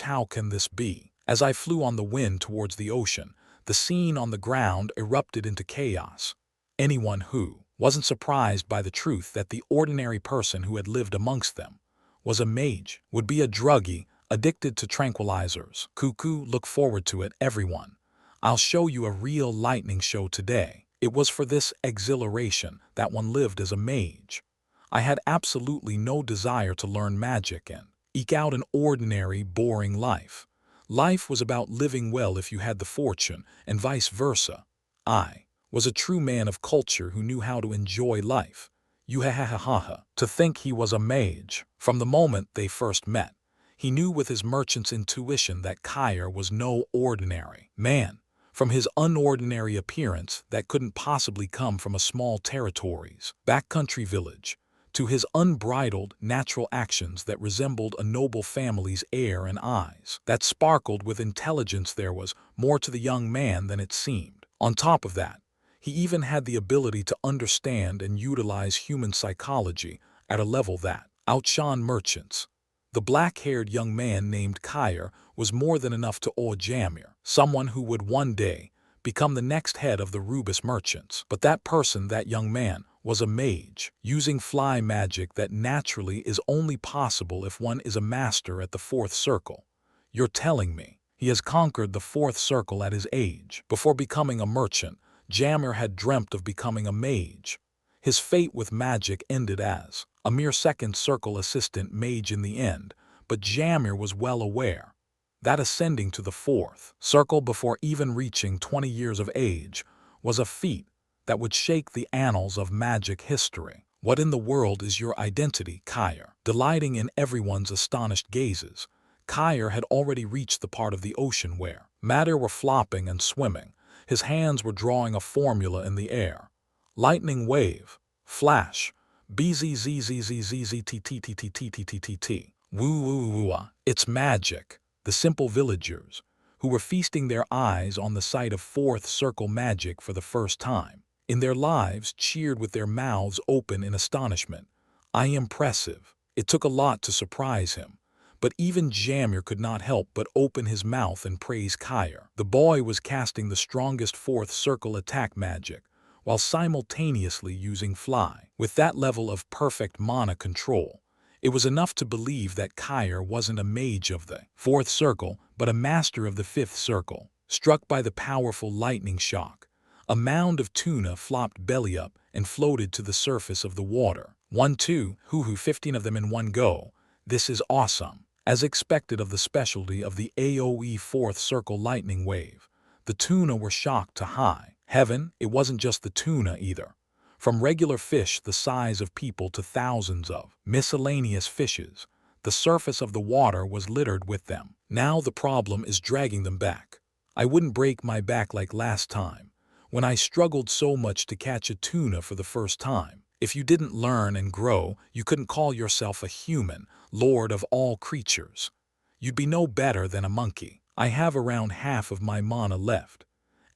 How can this be? As I flew on the wind towards the ocean, the scene on the ground erupted into chaos. Anyone who wasn't surprised by the truth that the ordinary person who had lived amongst them was a mage would be a druggie addicted to tranquilizers. Cuckoo, look forward to it, everyone. I'll show you a real lightning show today. It was for this exhilaration that one lived as a mage. I had absolutely no desire to learn magic and eke out an ordinary, boring life. Life was about living well if you had the fortune, and vice versa. I was a true man of culture who knew how to enjoy life. To think he was a mage. From the moment they first met, he knew with his merchant's intuition that Kair was no ordinary man. From his unordinary appearance that couldn't possibly come from a small territory's backcountry village, to his unbridled, natural actions that resembled a noble family's air and eyes that sparkled with intelligence, there was more to the young man than it seemed. On top of that, he even had the ability to understand and utilize human psychology at a level that outshone merchants. The black-haired young man named Kair was more than enough to awe Jamir, someone who would one day become the next head of the Rubis merchants. But that person, that young man, was a mage, using fly magic that naturally is only possible if one is a master at the 4th circle. You're telling me he has conquered the 4th circle at his age? Before becoming a merchant, Jammer had dreamt of becoming a mage. His fate with magic ended as a mere 2nd circle assistant mage in the end, but Jammer was well aware that ascending to the 4th circle before even reaching 20 years of age was a feat that would shake the annals of magic history. What in the world is your identity, Kair? Delighting in everyone's astonished gazes, Kair had already reached the part of the ocean where matter were flopping and swimming. His hands were drawing a formula in the air. Lightning wave, flash, bzzzzzzzztttttttt. Woo woo woo. It's magic. The simple villagers, who were feasting their eyes on the sight of 4th circle magic for the first time in their lives, cheered with their mouths open in astonishment. Impressive. It took a lot to surprise him, But even Jamir could not help but open his mouth and praise Kyre. The boy was casting the strongest fourth circle attack magic, while simultaneously using fly. With that level of perfect mana control, it was enough to believe that Kyre wasn't a mage of the fourth circle, but a master of the fifth circle. Struck by the powerful lightning shock, a mound of tuna flopped belly up and floated to the surface of the water. 1, 2, 15 of them in one go. This is awesome. As expected of the specialty of the AoE fourth circle lightning wave, the tuna were shocked to high heaven. It wasn't just the tuna either. From regular fish the size of people to thousands of miscellaneous fishes, the surface of the water was littered with them. Now the problem is dragging them back. I wouldn't break my back like last time, when I struggled so much to catch a tuna for the first time. If you didn't learn and grow, you couldn't call yourself a human, lord of all creatures. You'd be no better than a monkey. I have around half of my mana left.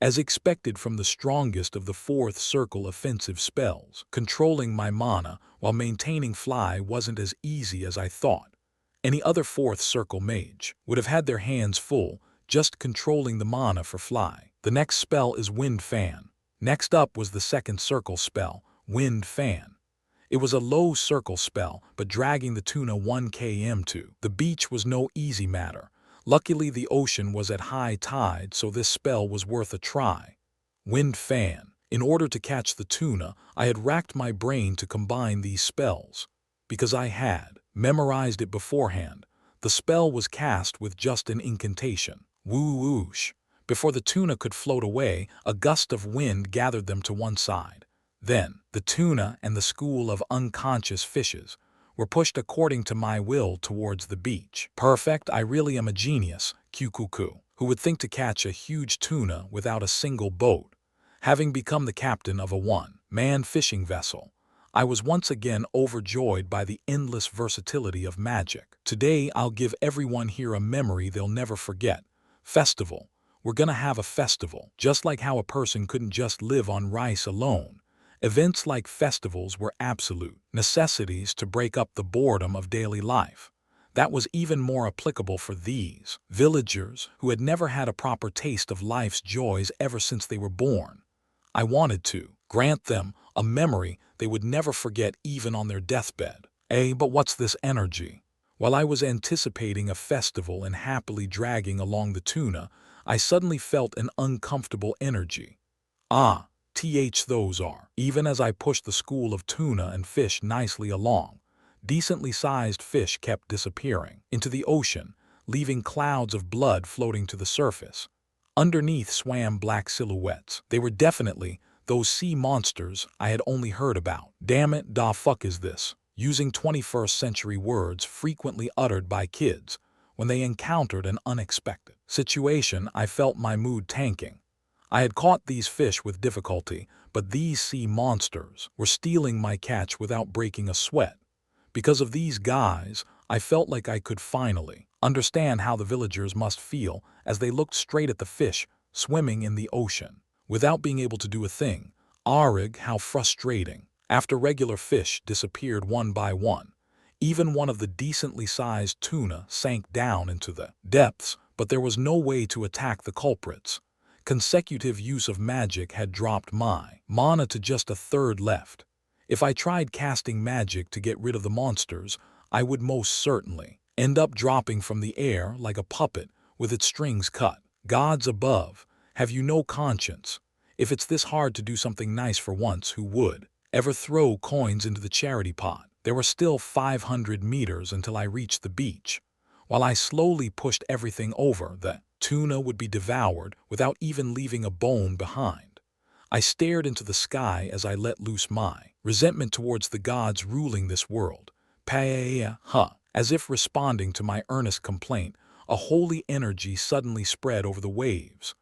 As expected from the strongest of the fourth circle offensive spells, controlling my mana while maintaining fly wasn't as easy as I thought. Any other fourth circle mage would have had their hands full just controlling the mana for fly. The next spell is Wind Fan. Next up was the second circle spell, Wind Fan. It was a low circle spell, but dragging the tuna 1 km to the beach was no easy matter. Luckily the ocean was at high tide, so this spell was worth a try. Wind Fan. In order to catch the tuna, I had racked my brain to combine these spells. Because I had memorized it beforehand, the spell was cast with just an incantation. Woo-whoosh. Before the tuna could float away, a gust of wind gathered them to one side. Then, the tuna and the school of unconscious fishes were pushed according to my will towards the beach. Perfect, I really am a genius, Kukuku. Who would think to catch a huge tuna without a single boat? Having become the captain of a one-man fishing vessel, I was once again overjoyed by the endless versatility of magic. Today I'll give everyone here a memory they'll never forget. Festival. We're gonna have a festival. Just like how a person couldn't just live on rice alone, events like festivals were absolute necessities to break up the boredom of daily life. That was even more applicable for these villagers who had never had a proper taste of life's joys ever since they were born. I wanted to grant them a memory they would never forget even on their deathbed. But what's this energy? While I was anticipating a festival and happily dragging along the tuna, I suddenly felt an uncomfortable energy. Those are. Even as I pushed the school of tuna and fish nicely along, decently sized fish kept disappearing into the ocean, leaving clouds of blood floating to the surface. Underneath swam black silhouettes. They were definitely those sea monsters I had only heard about. Damn it, da fuck is this? Using 21st century words frequently uttered by kids when they encountered an unexpected situation, I felt my mood tanking. I had caught these fish with difficulty, but these sea monsters were stealing my catch without breaking a sweat. Because of these guys, I felt like I could finally understand how the villagers must feel as they looked straight at the fish swimming in the ocean, without being able to do a thing. Arig, how frustrating. After regular fish disappeared one by one, even one of the decently sized tuna sank down into the depths, but there was no way to attack the culprits. Consecutive use of magic had dropped my mana to just a third left. If I tried casting magic to get rid of the monsters, I would most certainly end up dropping from the air like a puppet with its strings cut. Gods above, have you no conscience? If it's this hard to do something nice for once, who would ever throw coins into the charity pot? There were still 500 meters until I reached the beach. While I slowly pushed everything over, the tuna would be devoured without even leaving a bone behind. I stared into the sky as I let loose my resentment towards the gods ruling this world. As if responding to my earnest complaint, a holy energy suddenly spread over the waves.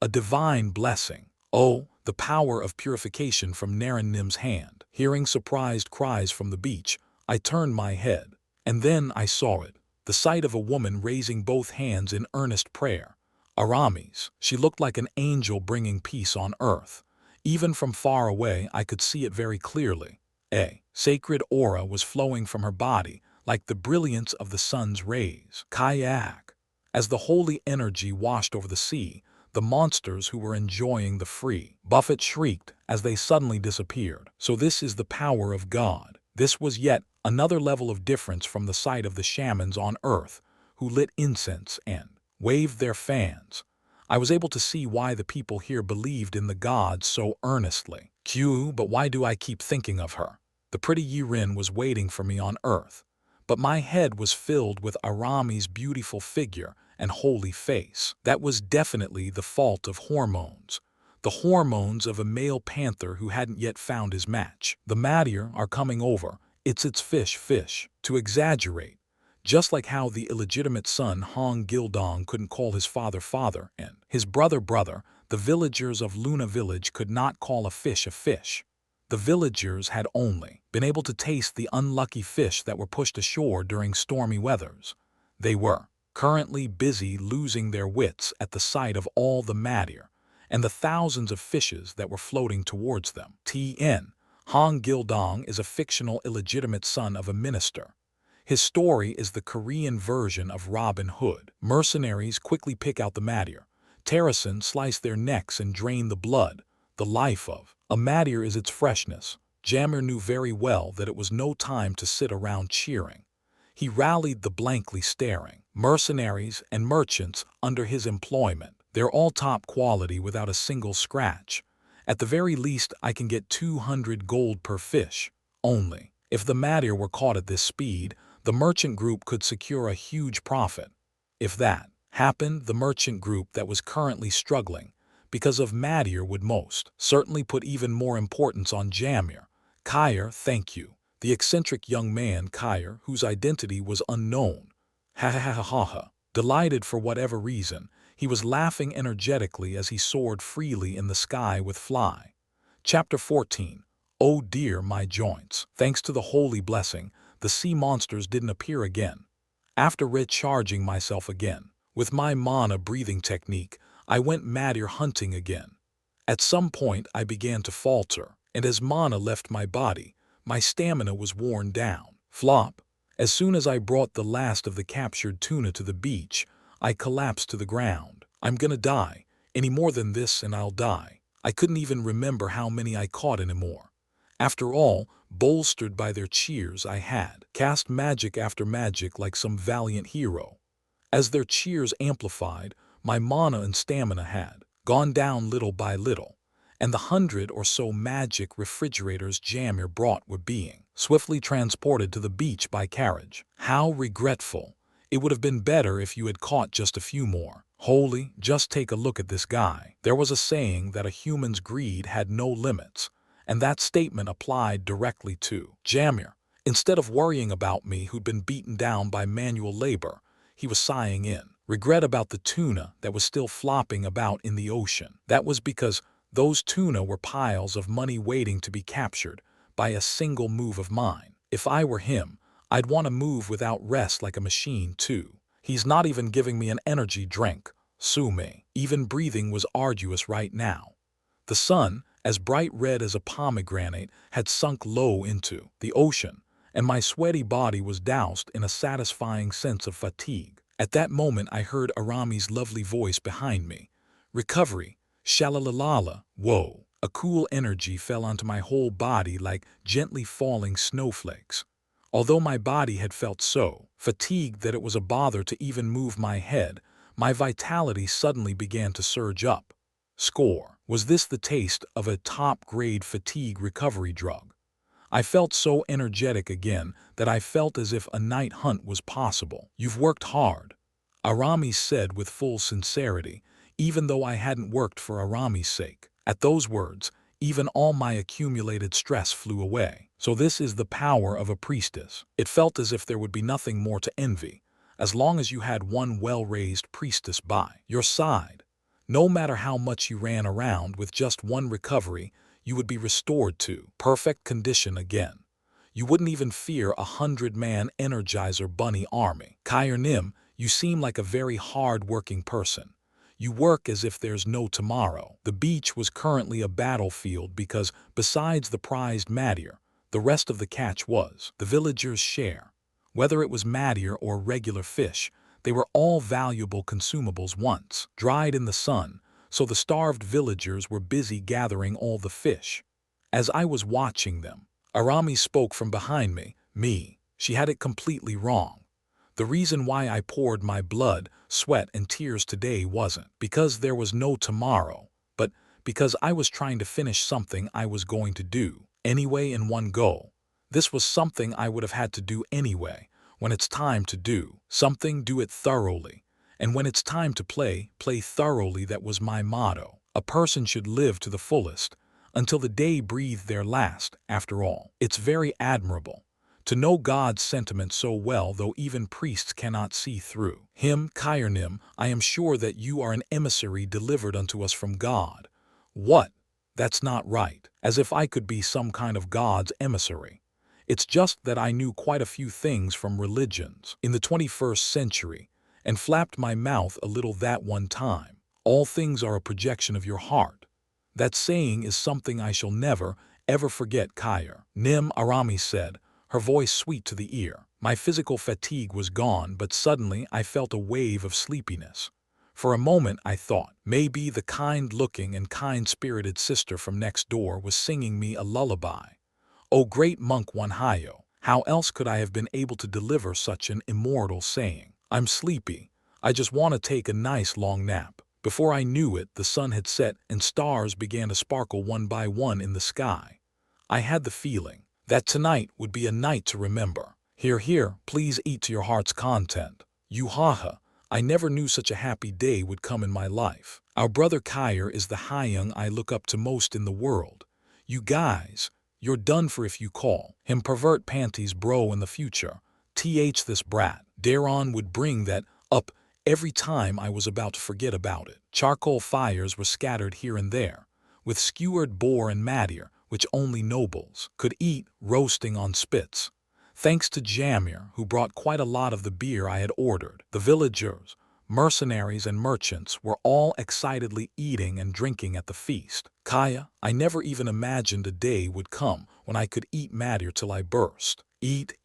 A divine blessing. Oh, the power of purification from Naranim's hand. Hearing surprised cries from the beach, I turned my head. And then I saw it. The sight of a woman raising both hands in earnest prayer. Aramis. She looked like an angel bringing peace on earth. Even from far away, I could see it very clearly. A sacred aura was flowing from her body, like the brilliance of the sun's rays. Kayak. As the holy energy washed over the sea, the monsters who were enjoying the free buffet shrieked as they suddenly disappeared. So this is the power of God. This was yet another level of difference from the sight of the shamans on earth, who lit incense and waved their fans. I was able to see why the people here believed in the gods so earnestly. But why do I keep thinking of her? The pretty Yirin was waiting for me on earth, but my head was filled with Arami's beautiful figure and holy face. That was definitely the fault of hormones. The hormones of a male panther who hadn't yet found his match. The Madir are coming over. It's fish. To exaggerate. Just like how the illegitimate son Hong Gildong couldn't call his father and his brother, the villagers of Luna Village could not call a fish a fish. The villagers had only been able to taste the unlucky fish that were pushed ashore during stormy weathers. They were currently busy losing their wits at the sight of all the Madir and the thousands of fishes that were floating towards them. Hong Gildong is a fictional illegitimate son of a minister. His story is the Korean version of Robin Hood. Mercenaries quickly pick out the Madir. Terrasen slice their necks and drain the blood. The life of a Madir is its freshness. Jammer knew very well that it was no time to sit around cheering. He rallied the blankly staring mercenaries and merchants under his employment. They're all top quality without a single scratch. At the very least, I can get 200 gold per fish. Only, if the Madir were caught at this speed, the merchant group could secure a huge profit. If that happened, the merchant group that was currently struggling because of Madir would most certainly put even more importance on Jamir. Kair, thank you. The eccentric young man Kair, whose identity was unknown. Delighted for whatever reason, he was laughing energetically as he soared freely in the sky with Fly. Chapter 14. Oh dear, my joints. Thanks to the holy blessing, the sea monsters didn't appear again. After recharging myself again, with my mana breathing technique, I went Madir hunting again. At some point I began to falter, and as mana left my body, my stamina was worn down. Flop. As soon as I brought the last of the captured tuna to the beach, I collapsed to the ground. I'm gonna die. Any more than this and I'll die. I couldn't even remember how many I caught anymore. After all, bolstered by their cheers, I had cast magic after magic like some valiant hero. As their cheers amplified, my mana and stamina had gone down little by little, and the 100 or so magic refrigerators Jamir brought were being swiftly transported to the beach by carriage. How regretful. It would have been better if you had caught just a few more. Holy, just take a look at this guy. There was a saying that a human's greed had no limits, and that statement applied directly to Jamir. Instead of worrying about me who'd been beaten down by manual labor, he was sighing in regret about the tuna that was still flopping about in the ocean. That was because those tuna were piles of money waiting to be captured by a single move of mine. If I were him, I'd want to move without rest like a machine too. He's not even giving me an energy drink. Sue me. Even breathing was arduous right now. The sun, as bright red as a pomegranate, had sunk low into the ocean, and my sweaty body was doused in a satisfying sense of fatigue. At that moment I heard Arami's lovely voice behind me. Recovery. Shalalalala. Whoa. A cool energy fell onto my whole body like gently falling snowflakes. Although my body had felt so fatigued that it was a bother to even move my head, my vitality suddenly began to surge up. Score. Was this the taste of a top-grade fatigue recovery drug? I felt so energetic again that I felt as if a night hunt was possible. You've worked hard, Arami said with full sincerity, even though I hadn't worked for Arami's sake. At those words, even all my accumulated stress flew away. So this is the power of a priestess. It felt as if there would be nothing more to envy, as long as you had one well-raised priestess by your side. No matter how much you ran around, with just one recovery, you would be restored to perfect condition again. You wouldn't even fear a 100-man Energizer Bunny army. Kairnim, you seem like a very hard-working person. You work as if there's no tomorrow. The beach was currently a battlefield because, besides the prized Madir, the rest of the catch was the villagers' share. Whether it was maddier or regular fish, they were all valuable consumables once, dried in the sun, so the starved villagers were busy gathering all the fish. As I was watching them, Arami spoke from behind me. She had it completely wrong. The reason why I poured my blood, sweat, and tears today wasn't because there was no tomorrow, but because I was trying to finish something I was going to do anyway in one go. This was something I would have had to do anyway. When it's time to do something, do it thoroughly. And when it's time to play thoroughly. That was my motto. A person should live to the fullest, until the day breathed their last. After all, it's very admirable to know God's sentiment so well, though even priests cannot see through him. Kyrnim, I am sure that you are an emissary delivered unto us from God. What? That's not right. As if I could be some kind of God's emissary. It's just that I knew quite a few things from religions in the 21st century and flapped my mouth a little that one time. All things are a projection of your heart. That saying is something I shall never, ever forget. Nim, Arami said, her voice sweet to the ear. My physical fatigue was gone, but suddenly I felt a wave of sleepiness. For a moment I thought maybe the kind-looking and kind-spirited sister from next door was singing me a lullaby. O great monk One Hyo, how else could I have been able to deliver such an immortal saying? I'm sleepy. I just want to take a nice long nap. Before I knew it, the sun had set and stars began to sparkle one by one in the sky. I had the feeling that tonight would be a night to remember. Here, please eat to your heart's content. Haha, I never knew such a happy day would come in my life. Our brother Kyr is the Hyung I look up to most in the world. You guys, you're done for if you call him pervert panties bro in the future. This brat, Daron would bring that up every time I was about to forget about it. Charcoal fires were scattered here and there, with skewered boar and maddier, which only nobles could eat, roasting on spits. Thanks to Jamir, who brought quite a lot of the beer I had ordered. The villagers, mercenaries, and merchants were all excitedly eating and drinking at the feast. Kaya, I never even imagined a day would come when I could eat maddier till I burst. Eat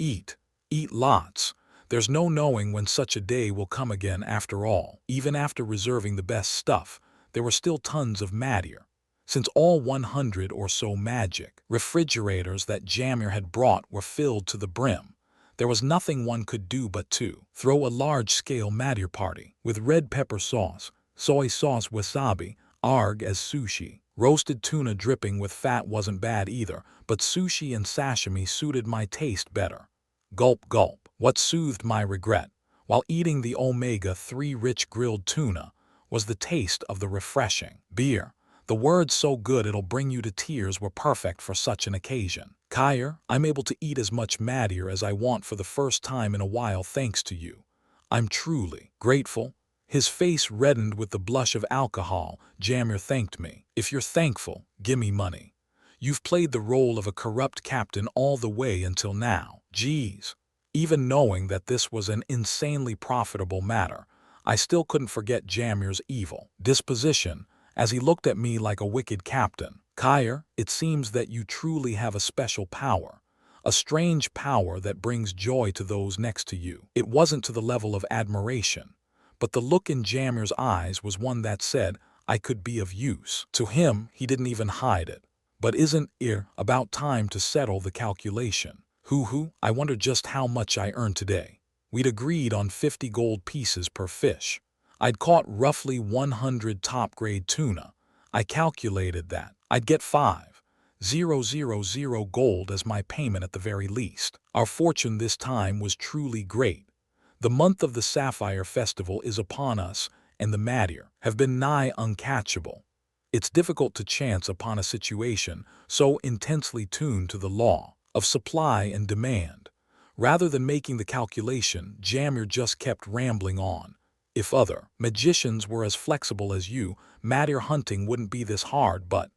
lots. There's no knowing when such a day will come again. After all, even after reserving the best stuff, there were still tons of maddier. Since all 100 or so magic refrigerators that Jamir had brought were filled to the brim, there was nothing one could do but to throw a large-scale maddier party with red pepper sauce, soy sauce, wasabi, arg as sushi. Roasted tuna dripping with fat wasn't bad either, but sushi and sashimi suited my taste better. Gulp gulp. What soothed my regret, while eating the omega-3 rich grilled tuna, was the taste of the refreshing beer. The words "so good it'll bring you to tears" were perfect for such an occasion. Kyr, I'm able to eat as much maddier as I want for the first time in a while thanks to you. I'm truly grateful. His face reddened with the blush of alcohol. Jamir thanked me. If you're thankful, gimme money. You've played the role of a corrupt captain all the way until now. Geez. Even knowing that this was an insanely profitable matter, I still couldn't forget Jamir's evil disposition as he looked at me like a wicked captain. Kyr, it seems that you truly have a special power. A strange power that brings joy to those next to you. It wasn't to the level of admiration, but the look in Jamir's eyes was one that said I could be of use. To him, he didn't even hide it. But isn't it about time to settle the calculation? I wonder just how much I earned today. We'd agreed on 50 gold pieces per fish. I'd caught roughly 100 top-grade tuna. I calculated that I'd get 5,000 gold as my payment at the very least. Our fortune this time was truly great. The month of the Sapphire Festival is upon us, and the maddier have been nigh uncatchable. It's difficult to chance upon a situation so intensely tuned to the law of supply and demand. Rather than making the calculation, Jamir just kept rambling on. If other magicians were as flexible as you, maddier hunting wouldn't be this hard, but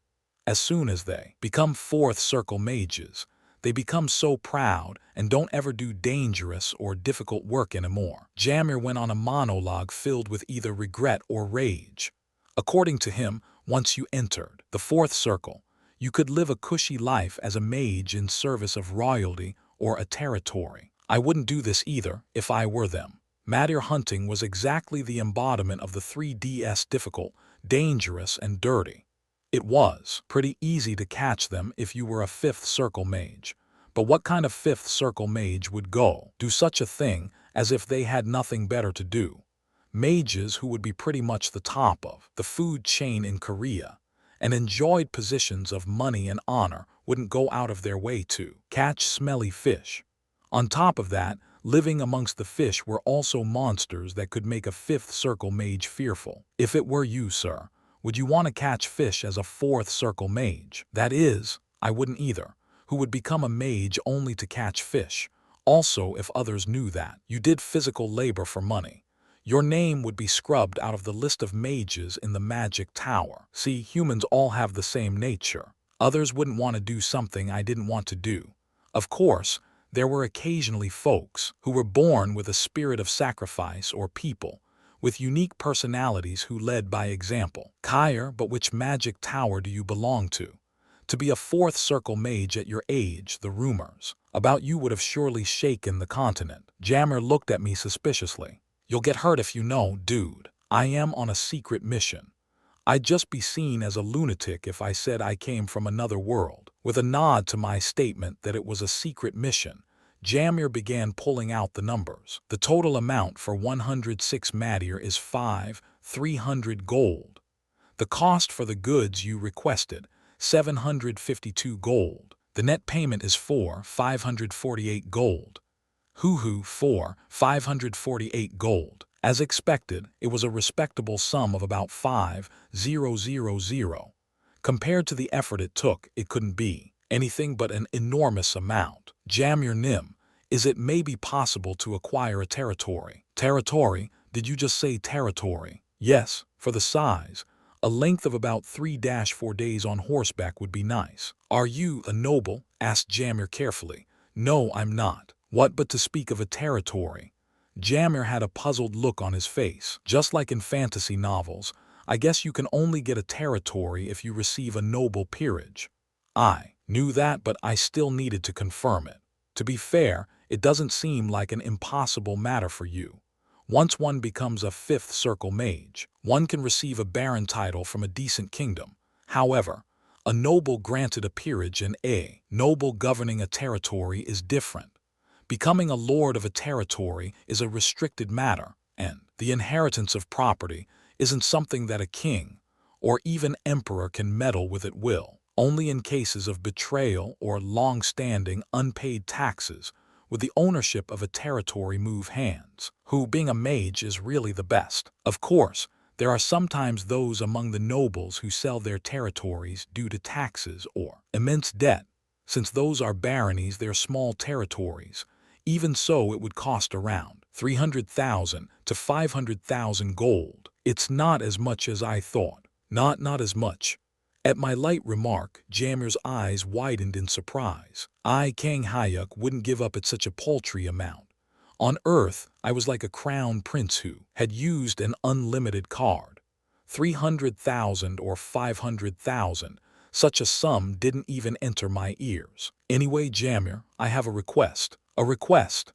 as soon as they become fourth circle mages, they become so proud and don't ever do dangerous or difficult work anymore. Jamir went on a monologue filled with either regret or rage. According to him, once you entered the fourth circle, you could live a cushy life as a mage in service of royalty or a territory. I wouldn't do this either if I were them. Matter hunting was exactly the embodiment of the 3DS: difficult, dangerous, and dirty. It was pretty easy to catch them if you were a 5th Circle Mage. But what kind of 5th Circle Mage would do such a thing as if they had nothing better to do? Mages who would be pretty much the top of the food chain in Korea and enjoyed positions of money and honor wouldn't go out of their way to catch smelly fish. On top of that, living amongst the fish were also monsters that could make a 5th Circle Mage fearful. If it were you, sir, would you want to catch fish as a 4th Circle Mage? That is, I wouldn't either, who would become a mage only to catch fish. Also, if others knew that you did physical labor for money, your name would be scrubbed out of the list of mages in the magic tower. See, humans all have the same nature. Others wouldn't want to do something I didn't want to do. Of course, there were occasionally folks who were born with a spirit of sacrifice or people with unique personalities who led by example. Kyer, but which magic tower do you belong to? To be a 4th Circle Mage at your age, the rumors about you would have surely shaken the continent. Jammer looked at me suspiciously. You'll get hurt if you know, dude. I am on a secret mission. I'd just be seen as a lunatic if I said I came from another world. With a nod to my statement that it was a secret mission, Jamir began pulling out the numbers. The total amount for 106 Madir is 300 gold. The cost for the goods you requested, 752 gold. The net payment is 548 gold. 548 gold. As expected, it was a respectable sum of about 5,000. Compared to the effort it took, it couldn't be anything but an enormous amount. Jamir Nim, is it maybe possible to acquire a territory? Territory? Did you just say territory? Yes, for the size. A length of about 3-4 days on horseback would be nice. Are you a noble? Asked Jamir carefully. No, I'm not. What but to speak of a territory? Jamir had a puzzled look on his face. Just like in fantasy novels, I guess you can only get a territory if you receive a noble peerage. I knew that, but I still needed to confirm it. To be fair, it doesn't seem like an impossible matter for you. Once one becomes a 5th Circle Mage, one can receive a baron title from a decent kingdom. However, a noble granted a peerage and a noble governing a territory is different. Becoming a lord of a territory is a restricted matter, and the inheritance of property isn't something that a king or even emperor can meddle with at will. Only in cases of betrayal or long-standing unpaid taxes would the ownership of a territory move hands. Who, being a mage, is really the best. Of course, there are sometimes those among the nobles who sell their territories due to taxes or immense debt. Since those are baronies, they're small territories. Even so, it would cost around 300,000 to 500,000 gold. It's not as much as I thought. Not as much. At my light remark, Jamir's eyes widened in surprise. Kang Hyuk wouldn't give up at such a paltry amount. On Earth, I was like a crown prince who had used an unlimited card. 300,000 or 500,000. Such a sum didn't even enter my ears. Anyway, Jamir, I have a request. A request.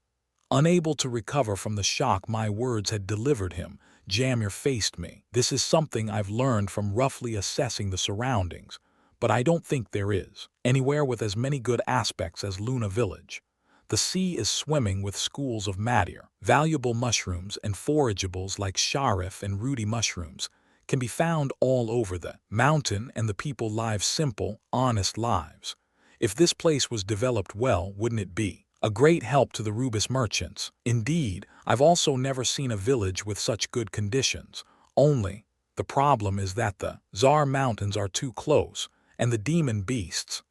Unable to recover from the shock my words had delivered him, Jamir faced me. This is something I've learned from roughly assessing the surroundings, but I don't think there is anywhere with as many good aspects as Luna Village. The sea is swimming with schools of Madir. Valuable mushrooms and forageables like Sharif and Rudy mushrooms can be found all over the mountain, and the people live simple, honest lives. If this place was developed well, wouldn't it be a great help to the Rubis merchants? Indeed, I've also never seen a village with such good conditions. Only, the problem is that the Zar Mountains are too close, and the demon beast,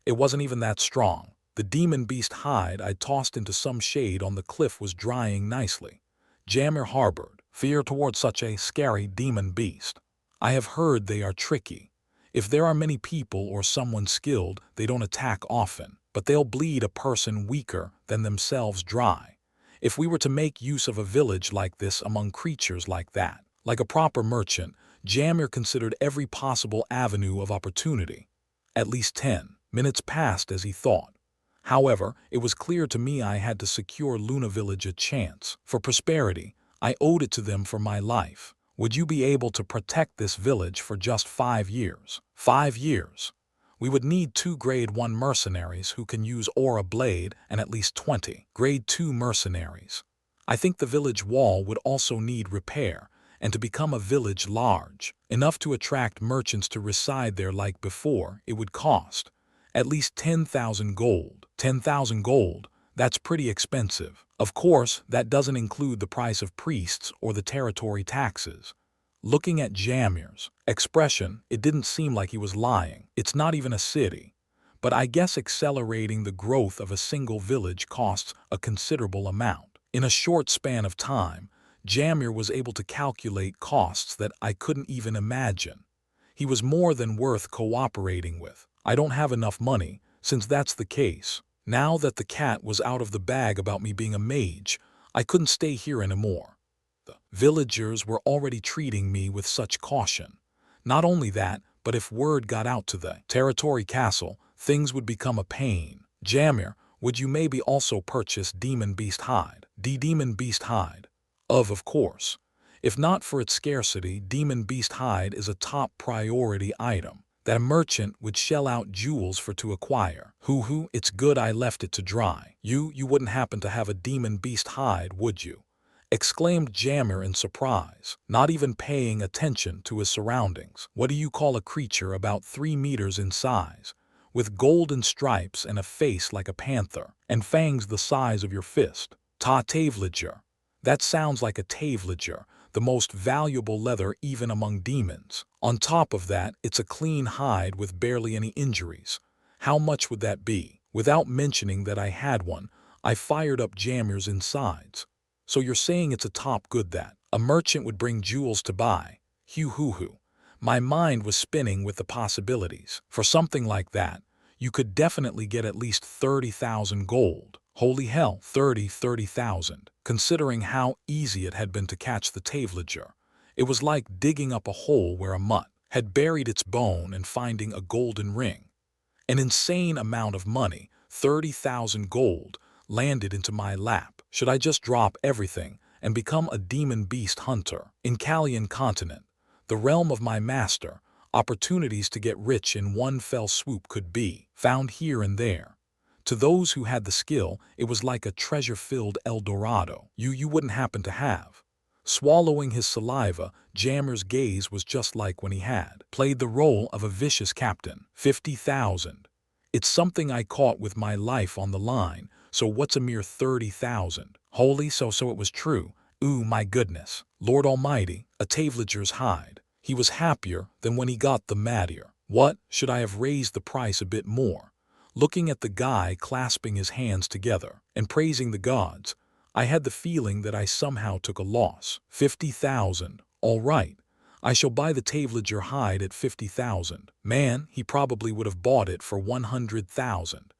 it wasn't even that strong. The demon beast hide I tossed into some shade on the cliff was drying nicely. Jamir harbored fear towards such a scary demon beast. I have heard they are tricky. If there are many people or someone skilled, they don't attack often, but they'll bleed a person weaker than themselves dry. If we were to make use of a village like this among creatures like that, like a proper merchant, Jamir considered every possible avenue of opportunity. At least 10 minutes passed as he thought. However, it was clear to me I had to secure Luna Village a chance. For prosperity, I owed it to them for my life. Would you be able to protect this village for just 5 years? 5 years. We would need 2 Grade 1 mercenaries who can use Aura Blade and at least 20 Grade 2 mercenaries. I think the village wall would also need repair, and to become a village large, enough to attract merchants to reside there like before, it would cost at least 10,000 gold. 10,000 gold, that's pretty expensive. Of course, that doesn't include the price of priests or the territory taxes. Looking at Jamir's expression, it didn't seem like he was lying. It's not even a city. But I guess accelerating the growth of a single village costs a considerable amount. In a short span of time, Jamir was able to calculate costs that I couldn't even imagine. He was more than worth cooperating with. I don't have enough money, since that's the case. Now that the cat was out of the bag about me being a mage, I couldn't stay here anymore. The villagers were already treating me with such caution. Not only that, but if word got out to the territory castle, things would become a pain. Jamir, would you maybe also purchase Demon Beast Hide? Demon Beast Hide. Of course. If not for its scarcity, Demon Beast Hide is a top priority item that a merchant would shell out jewels for to acquire. It's good I left it to dry. You wouldn't happen to have a Demon Beast Hide, would you? Exclaimed Jamir in surprise, not even paying attention to his surroundings. What do you call a creature about 3 meters in size, with golden stripes and a face like a panther, and fangs the size of your fist? Tavlager. That sounds like a Tavlager, the most valuable leather even among demons. On top of that, it's a clean hide with barely any injuries. How much would that be? Without mentioning that I had one, I fired up Jamir's insides. So you're saying it's a top good that a merchant would bring jewels to buy? My mind was spinning with the possibilities. For something like that, you could definitely get at least 30,000 gold. Holy hell, 30,000. Considering how easy it had been to catch the Tavlager, it was like digging up a hole where a mutt had buried its bone and finding a golden ring. An insane amount of money, 30,000 gold, landed into my lap. Should I just drop everything and become a demon beast hunter? In Kalian continent, the realm of my master, opportunities to get rich in one fell swoop could be found here and there. To those who had the skill, it was like a treasure-filled El Dorado you wouldn't happen to have. Swallowing his saliva, Jamir's gaze was just like when he had played the role of a vicious captain. 50,000. It's something I caught with my life on the line, so what's a mere 30,000? Holy so it was true. Ooh, my goodness. Lord Almighty, a Tavlager's hide. He was happier than when he got the Madier. What, should I have raised the price a bit more? Looking at the guy clasping his hands together and praising the gods, I had the feeling that I somehow took a loss. 50,000. All right. I shall buy the Tavlager hide at 50,000. Man, he probably would have bought it for 100,000.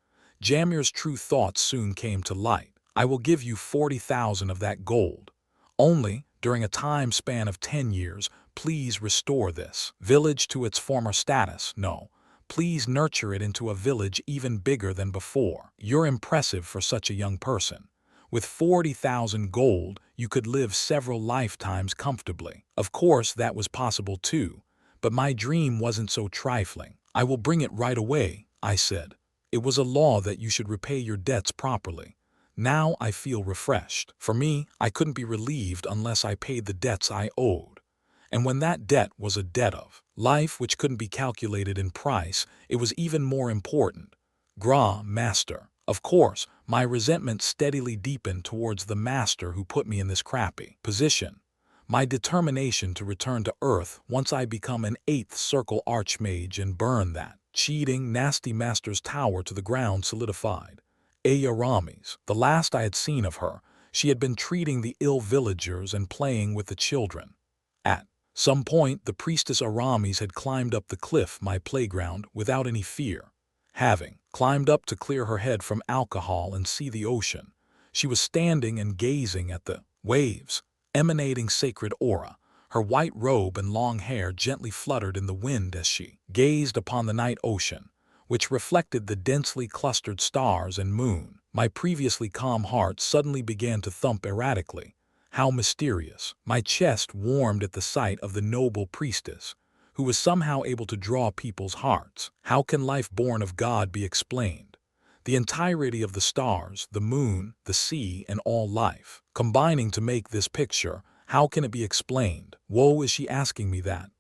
Jamir's true thoughts soon came to light. I will give you 40,000 of that gold. Only, during a time span of 10 years, please restore this village to its former status. No. Please nurture it into a village even bigger than before. You're impressive for such a young person. With 40,000 gold, you could live several lifetimes comfortably. Of course, that was possible too, but my dream wasn't so trifling. I will bring it right away, I said. It was a law that you should repay your debts properly. Now I feel refreshed. For me, I couldn't be relieved unless I paid the debts I owed. And when that debt was a debt of life which couldn't be calculated in price, it was even more important. Master. Of course, my resentment steadily deepened towards the master who put me in this crappy position. My determination to return to Earth once I become an 8th Circle Archmage and burn that cheating, nasty master's tower to the ground solidified. Aramis, the last I had seen of her, she had been treating the ill villagers and playing with the children. At some point, the priestess Aramis had climbed up the cliff, my playground, without any fear. Having climbed up to clear her head from alcohol and see the ocean, she was standing and gazing at the waves, emanating sacred aura. Her white robe and long hair gently fluttered in the wind as she gazed upon the night ocean. which reflected the densely clustered stars and moon. My previously calm heart suddenly began to thump erratically. How mysterious. My chest warmed at the sight of the noble priestess, who was somehow able to draw people's hearts. How can life born of God be explained? The entirety of the stars, the moon, the sea, and all life, combining to make this picture, how can it be explained? Whoa, is she asking me that?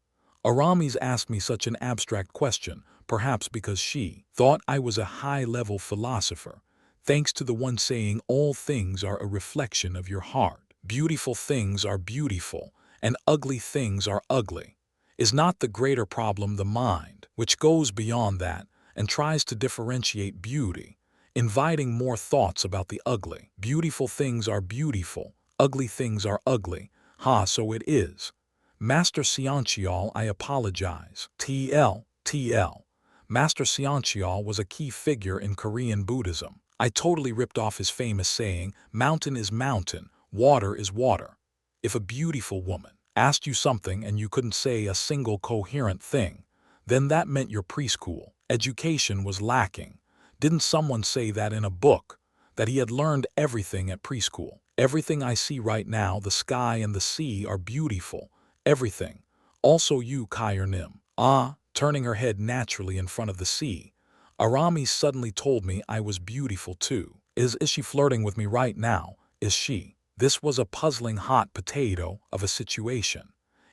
Aramis asked me such an abstract question, perhaps because she thought I was a high-level philosopher, thanks to the one saying all things are a reflection of your heart. Beautiful things are beautiful, and ugly things are ugly. Is not the greater problem the mind, which goes beyond that and tries to differentiate beauty, inviting more thoughts about the ugly? Beautiful things are beautiful, ugly things are ugly. Ha, so it is. Master Seoncheol, I apologize. TL. Master Seoncheol was a key figure in Korean Buddhism. I totally ripped off his famous saying, mountain is mountain, water is water. If a beautiful woman asked you something and you couldn't say a single coherent thing, then that meant your preschool education was lacking. Didn't someone say that in a book, that he had learned everything at preschool? Everything I see right now, the sky and the sea, are beautiful. Everything. Also you, Kyrnim. Turning her head naturally in front of the sea, Aramis suddenly told me I was beautiful too. Is she flirting with me right now? Is she? This was a puzzling hot potato of a situation.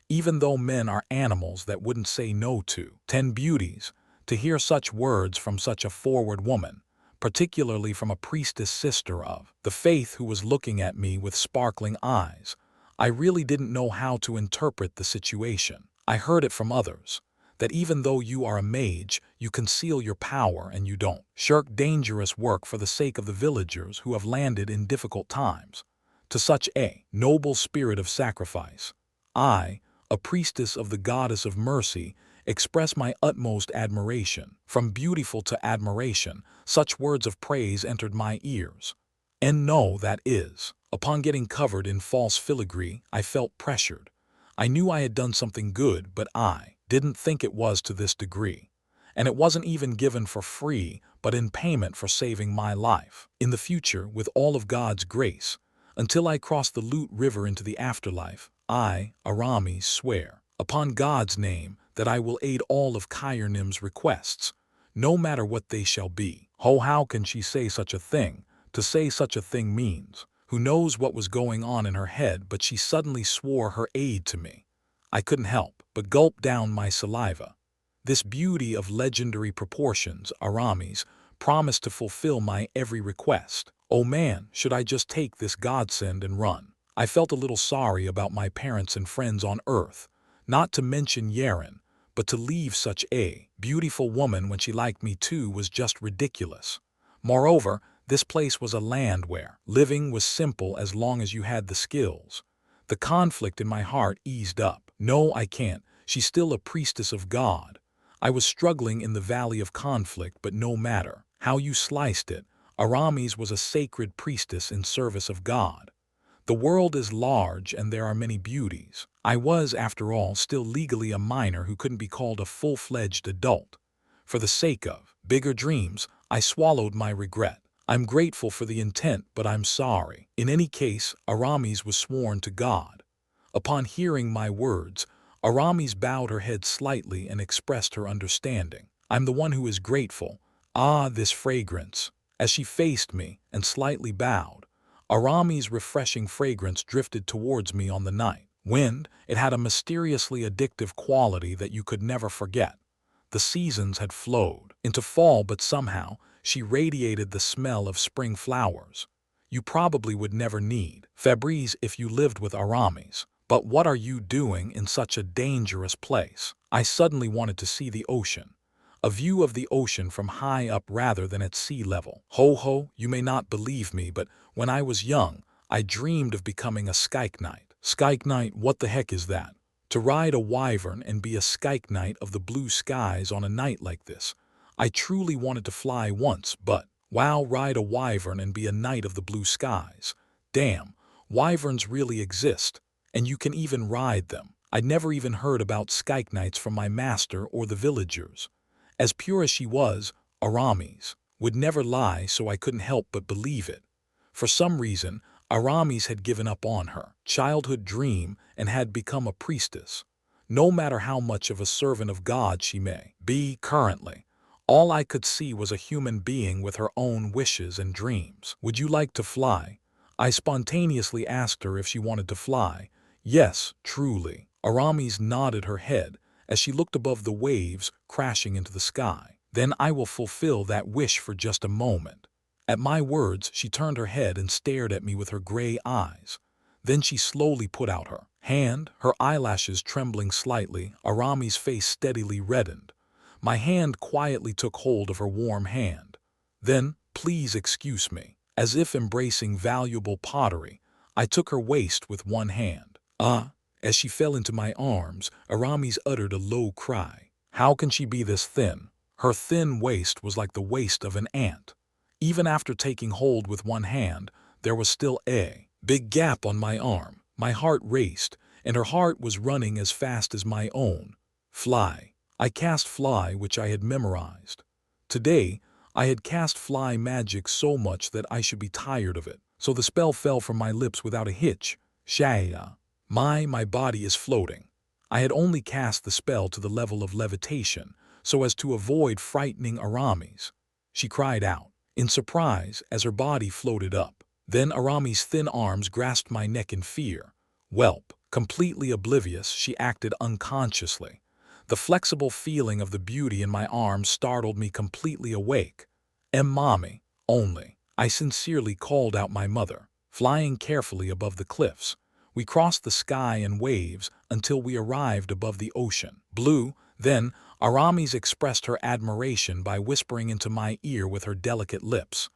Even though men are animals that wouldn't say no to 10 beauties, to hear such words from such a forward woman, particularly from a priestess sister of the faith who was looking at me with sparkling eyes, I really didn't know how to interpret the situation. I heard it from others, that even though you are a mage, you conceal your power and you don't shirk dangerous work for the sake of the villagers who have landed in difficult times. To such a noble spirit of sacrifice, I, a priestess of the goddess of mercy, express my utmost admiration. From beautiful to admiration, such words of praise entered my ears. And no, that is, upon getting covered in false filigree, I felt pressured. I knew I had done something good, but I didn't think it was to this degree. And it wasn't even given for free, but in payment for saving my life. In the future, with all of God's grace, until I cross the Lute River into the afterlife, I, Aramis, swear, upon God's name, that I will aid all of Kyrnim's requests, no matter what they shall be. How can she say such a thing? To say such a thing means, who knows what was going on in her head, but she suddenly swore her aid to me. I couldn't help but gulp down my saliva. This beauty of legendary proportions, Aramis, promised to fulfill my every request. Oh man, should I just take this godsend and run? I felt a little sorry about my parents and friends on Earth, not to mention Yaren, but to leave such a beautiful woman when she liked me too was just ridiculous. Moreover, this place was a land where living was simple as long as you had the skills. The conflict in my heart eased up. No, I can't. She's still a priestess of God. I was struggling in the valley of conflict, but no matter how you sliced it, Aramis was a sacred priestess in service of God. The world is large and there are many beauties. I was, after all, still legally a minor who couldn't be called a full-fledged adult. For the sake of bigger dreams, I swallowed my regret. I'm grateful for the intent, but I'm sorry. In any case, Aramis was sworn to God. Upon hearing my words, Aramis bowed her head slightly and expressed her understanding. I'm the one who is grateful. This fragrance. As she faced me and slightly bowed, Aramis' refreshing fragrance drifted towards me on the night wind. It had a mysteriously addictive quality that you could never forget. The seasons had flowed into fall, but somehow she radiated the smell of spring flowers. You probably would never need Febreze if you lived with Aramis. But what are you doing in such a dangerous place? I suddenly wanted to see the ocean. A view of the ocean from high up rather than at sea level. You may not believe me, but when I was young, I dreamed of becoming a Skyke Knight. Skyke Knight, what the heck is that? To ride a wyvern and be a Skyke Knight of the blue skies on a night like this. I truly wanted to fly once, but wow, ride a wyvern and be a knight of the blue skies. Damn, wyverns really exist, and you can even ride them. I'd never even heard about Skyke Knights from my master or the villagers. As pure as she was, Aramis would never lie, so I couldn't help but believe it. For some reason, Aramis had given up on her childhood dream and had become a priestess. No matter how much of a servant of God she may be currently, all I could see was a human being with her own wishes and dreams. "Would you like to fly?" I spontaneously asked her if she wanted to fly. "Yes, truly." Aramis nodded her head as she looked above the waves crashing into the sky. "Then I will fulfill that wish for just a moment." At my words, she turned her head and stared at me with her gray eyes. Then she slowly put out her hand, her eyelashes trembling slightly. Aramis' face steadily reddened. My hand quietly took hold of her warm hand. Then, "Please excuse me." As if embracing valuable pottery, I took her waist with one hand. As she fell into my arms, Aramis uttered a low cry. How can she be this thin? Her thin waist was like the waist of an ant. Even after taking hold with one hand, there was still a big gap on my arm. My heart raced, and her heart was running as fast as my own. Fly. I cast fly, which I had memorized. Today, I had cast fly magic so much that I should be tired of it. So the spell fell from my lips without a hitch. Shaya. My body is floating. I had only cast the spell to the level of levitation, so as to avoid frightening Aramis. She cried out in surprise as her body floated up. Then Aramis' thin arms grasped my neck in fear. Whelp. Completely oblivious, she acted unconsciously. The flexible feeling of the beauty in my arms startled me completely awake. Mommy, only. I sincerely called out my mother. Flying carefully above the cliffs, we crossed the sky and waves until we arrived above the ocean. Blue. Then Aramis expressed her admiration by whispering into my ear with her delicate lips.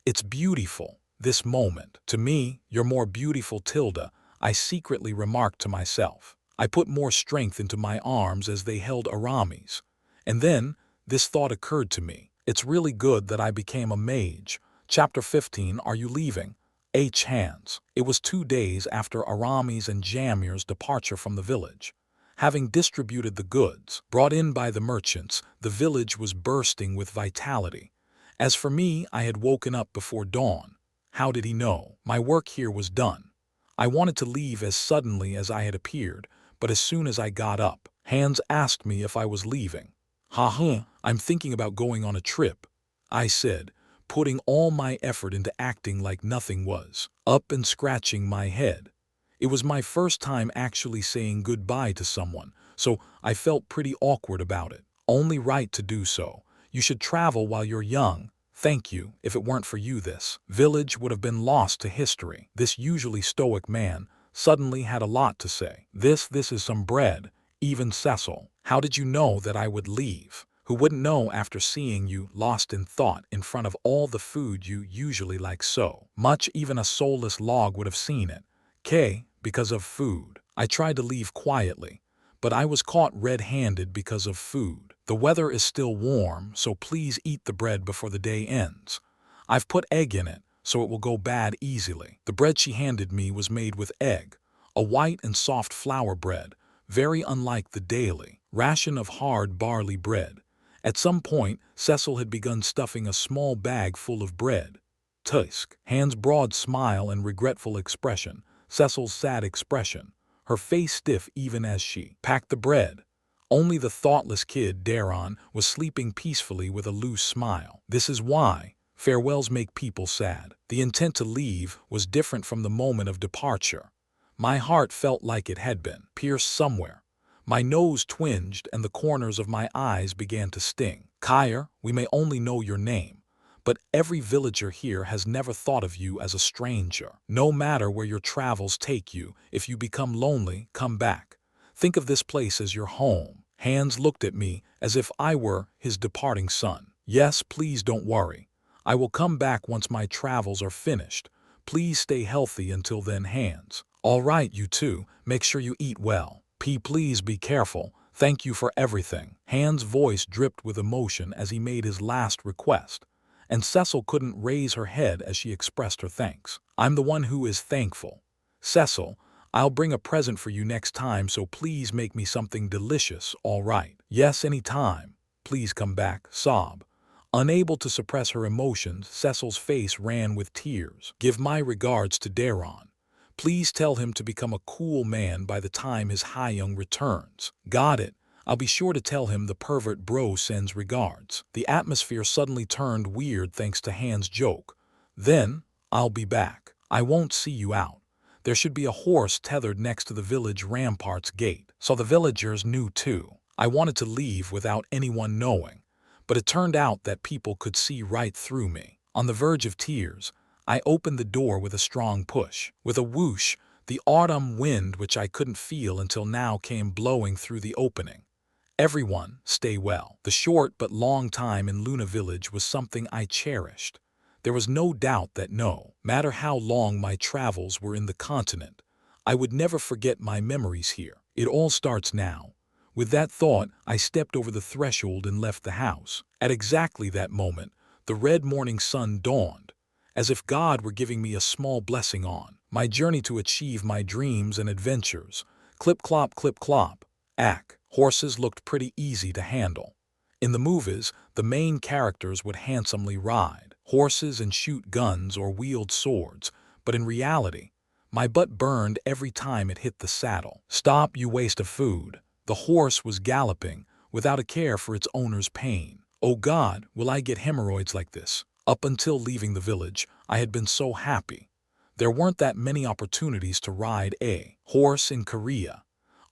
"It's beautiful, this moment. To me, you're more beautiful, Tilda," I secretly remarked to myself. I put more strength into my arms as they held Aramis. And then, this thought occurred to me. It's really good that I became a mage. Chapter 15, Are You Leaving? Hands. It was 2 days after Aramis and Jamir's departure from the village. Having distributed the goods brought in by the merchants, the village was bursting with vitality. As for me, I had woken up before dawn. How did he know? My work here was done. I wanted to leave as suddenly as I had appeared, but as soon as I got up, Hans asked me if I was leaving. I'm thinking about going on a trip," I said, putting all my effort into acting like nothing was up and scratching my head. It was my first time actually saying goodbye to someone, so I felt pretty awkward about it. "Only right to do so. You should travel while you're young. Thank you. If it weren't for you, this village would have been lost to history." This usually stoic man suddenly had a lot to say. This is some bread. Even Cecil. "How did you know that I would leave?" "Who wouldn't know after seeing you lost in thought in front of all the food you usually like so much? Even a soulless log would have seen it. Because of food. I tried to leave quietly, but I was caught red-handed because of food. The weather is still warm, so please eat the bread before the day ends. I've put egg in it, so it will go bad easily." The bread she handed me was made with egg, a white and soft flour bread, very unlike the daily ration of hard barley bread. At some point, Cecil had begun stuffing a small bag full of bread. Tusk. Hans' broad smile and regretful expression, Cecil's sad expression, her face stiff even as she packed the bread. Only the thoughtless kid, Daron, was sleeping peacefully with a loose smile. This is why farewells make people sad. The intent to leave was different from the moment of departure. My heart felt like it had been pierced somewhere. My nose twinged and the corners of my eyes began to sting. "Kyer, we may only know your name, but every villager here has never thought of you as a stranger. No matter where your travels take you, if you become lonely, come back. Think of this place as your home." Hans looked at me as if I were his departing son. "Yes, please don't worry. I will come back once my travels are finished. Please stay healthy until then, Hans." "All right, you two. Make sure you eat well. Please be careful. Thank you for everything." Hans' voice dripped with emotion as he made his last request, and Cecil couldn't raise her head as she expressed her thanks. "I'm the one who is thankful. Cecil, I'll bring a present for you next time, so please make me something delicious, all right?" "Yes, any time. Please come back." Sob. Unable to suppress her emotions, Cecil's face ran with tears. "Give my regards to Daron. Please tell him to become a cool man by the time his Hyung returns." "Got it. I'll be sure to tell him the pervert bro sends regards." The atmosphere suddenly turned weird thanks to Han's joke. "Then, I'll be back. I won't see you out." There should be a horse tethered next to the village ramparts gate, so the villagers knew too. I wanted to leave without anyone knowing, but it turned out that people could see right through me. On the verge of tears, I opened the door with a strong push. With a whoosh, the autumn wind, which I couldn't feel until now, came blowing through the opening. "Everyone, stay well." The short but long time in Luna Village was something I cherished. There was no doubt that no matter how long my travels were in the continent, I would never forget my memories here. It all starts now. With that thought, I stepped over the threshold and left the house. At exactly that moment, the red morning sun dawned, as if God were giving me a small blessing on my journey to achieve my dreams and adventures. Clip-clop, clip-clop. Horses looked pretty easy to handle. In the movies, the main characters would handsomely ride horses and shoot guns or wield swords, but in reality, my butt burned every time it hit the saddle. "Stop, you waste of food." The horse was galloping, without a care for its owner's pain. Oh God, will I get hemorrhoids like this? Up until leaving the village, I had been so happy. There weren't that many opportunities to ride a horse in Korea.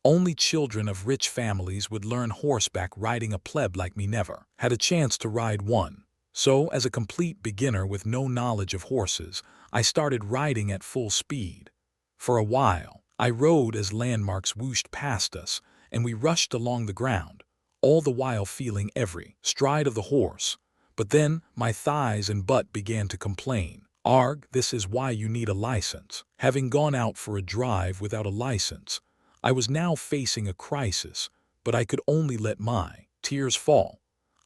Only children of rich families would learn horseback riding. A pleb like me never had a chance to ride one. So, as a complete beginner with no knowledge of horses, I started riding at full speed. For a while, I rode as landmarks whooshed past us, and we rushed along the ground, all the while feeling every stride of the horse. But then, my thighs and butt began to complain. "Arg, this is why you need a license." Having gone out for a drive without a license, I was now facing a crisis, but I could only let my tears fall.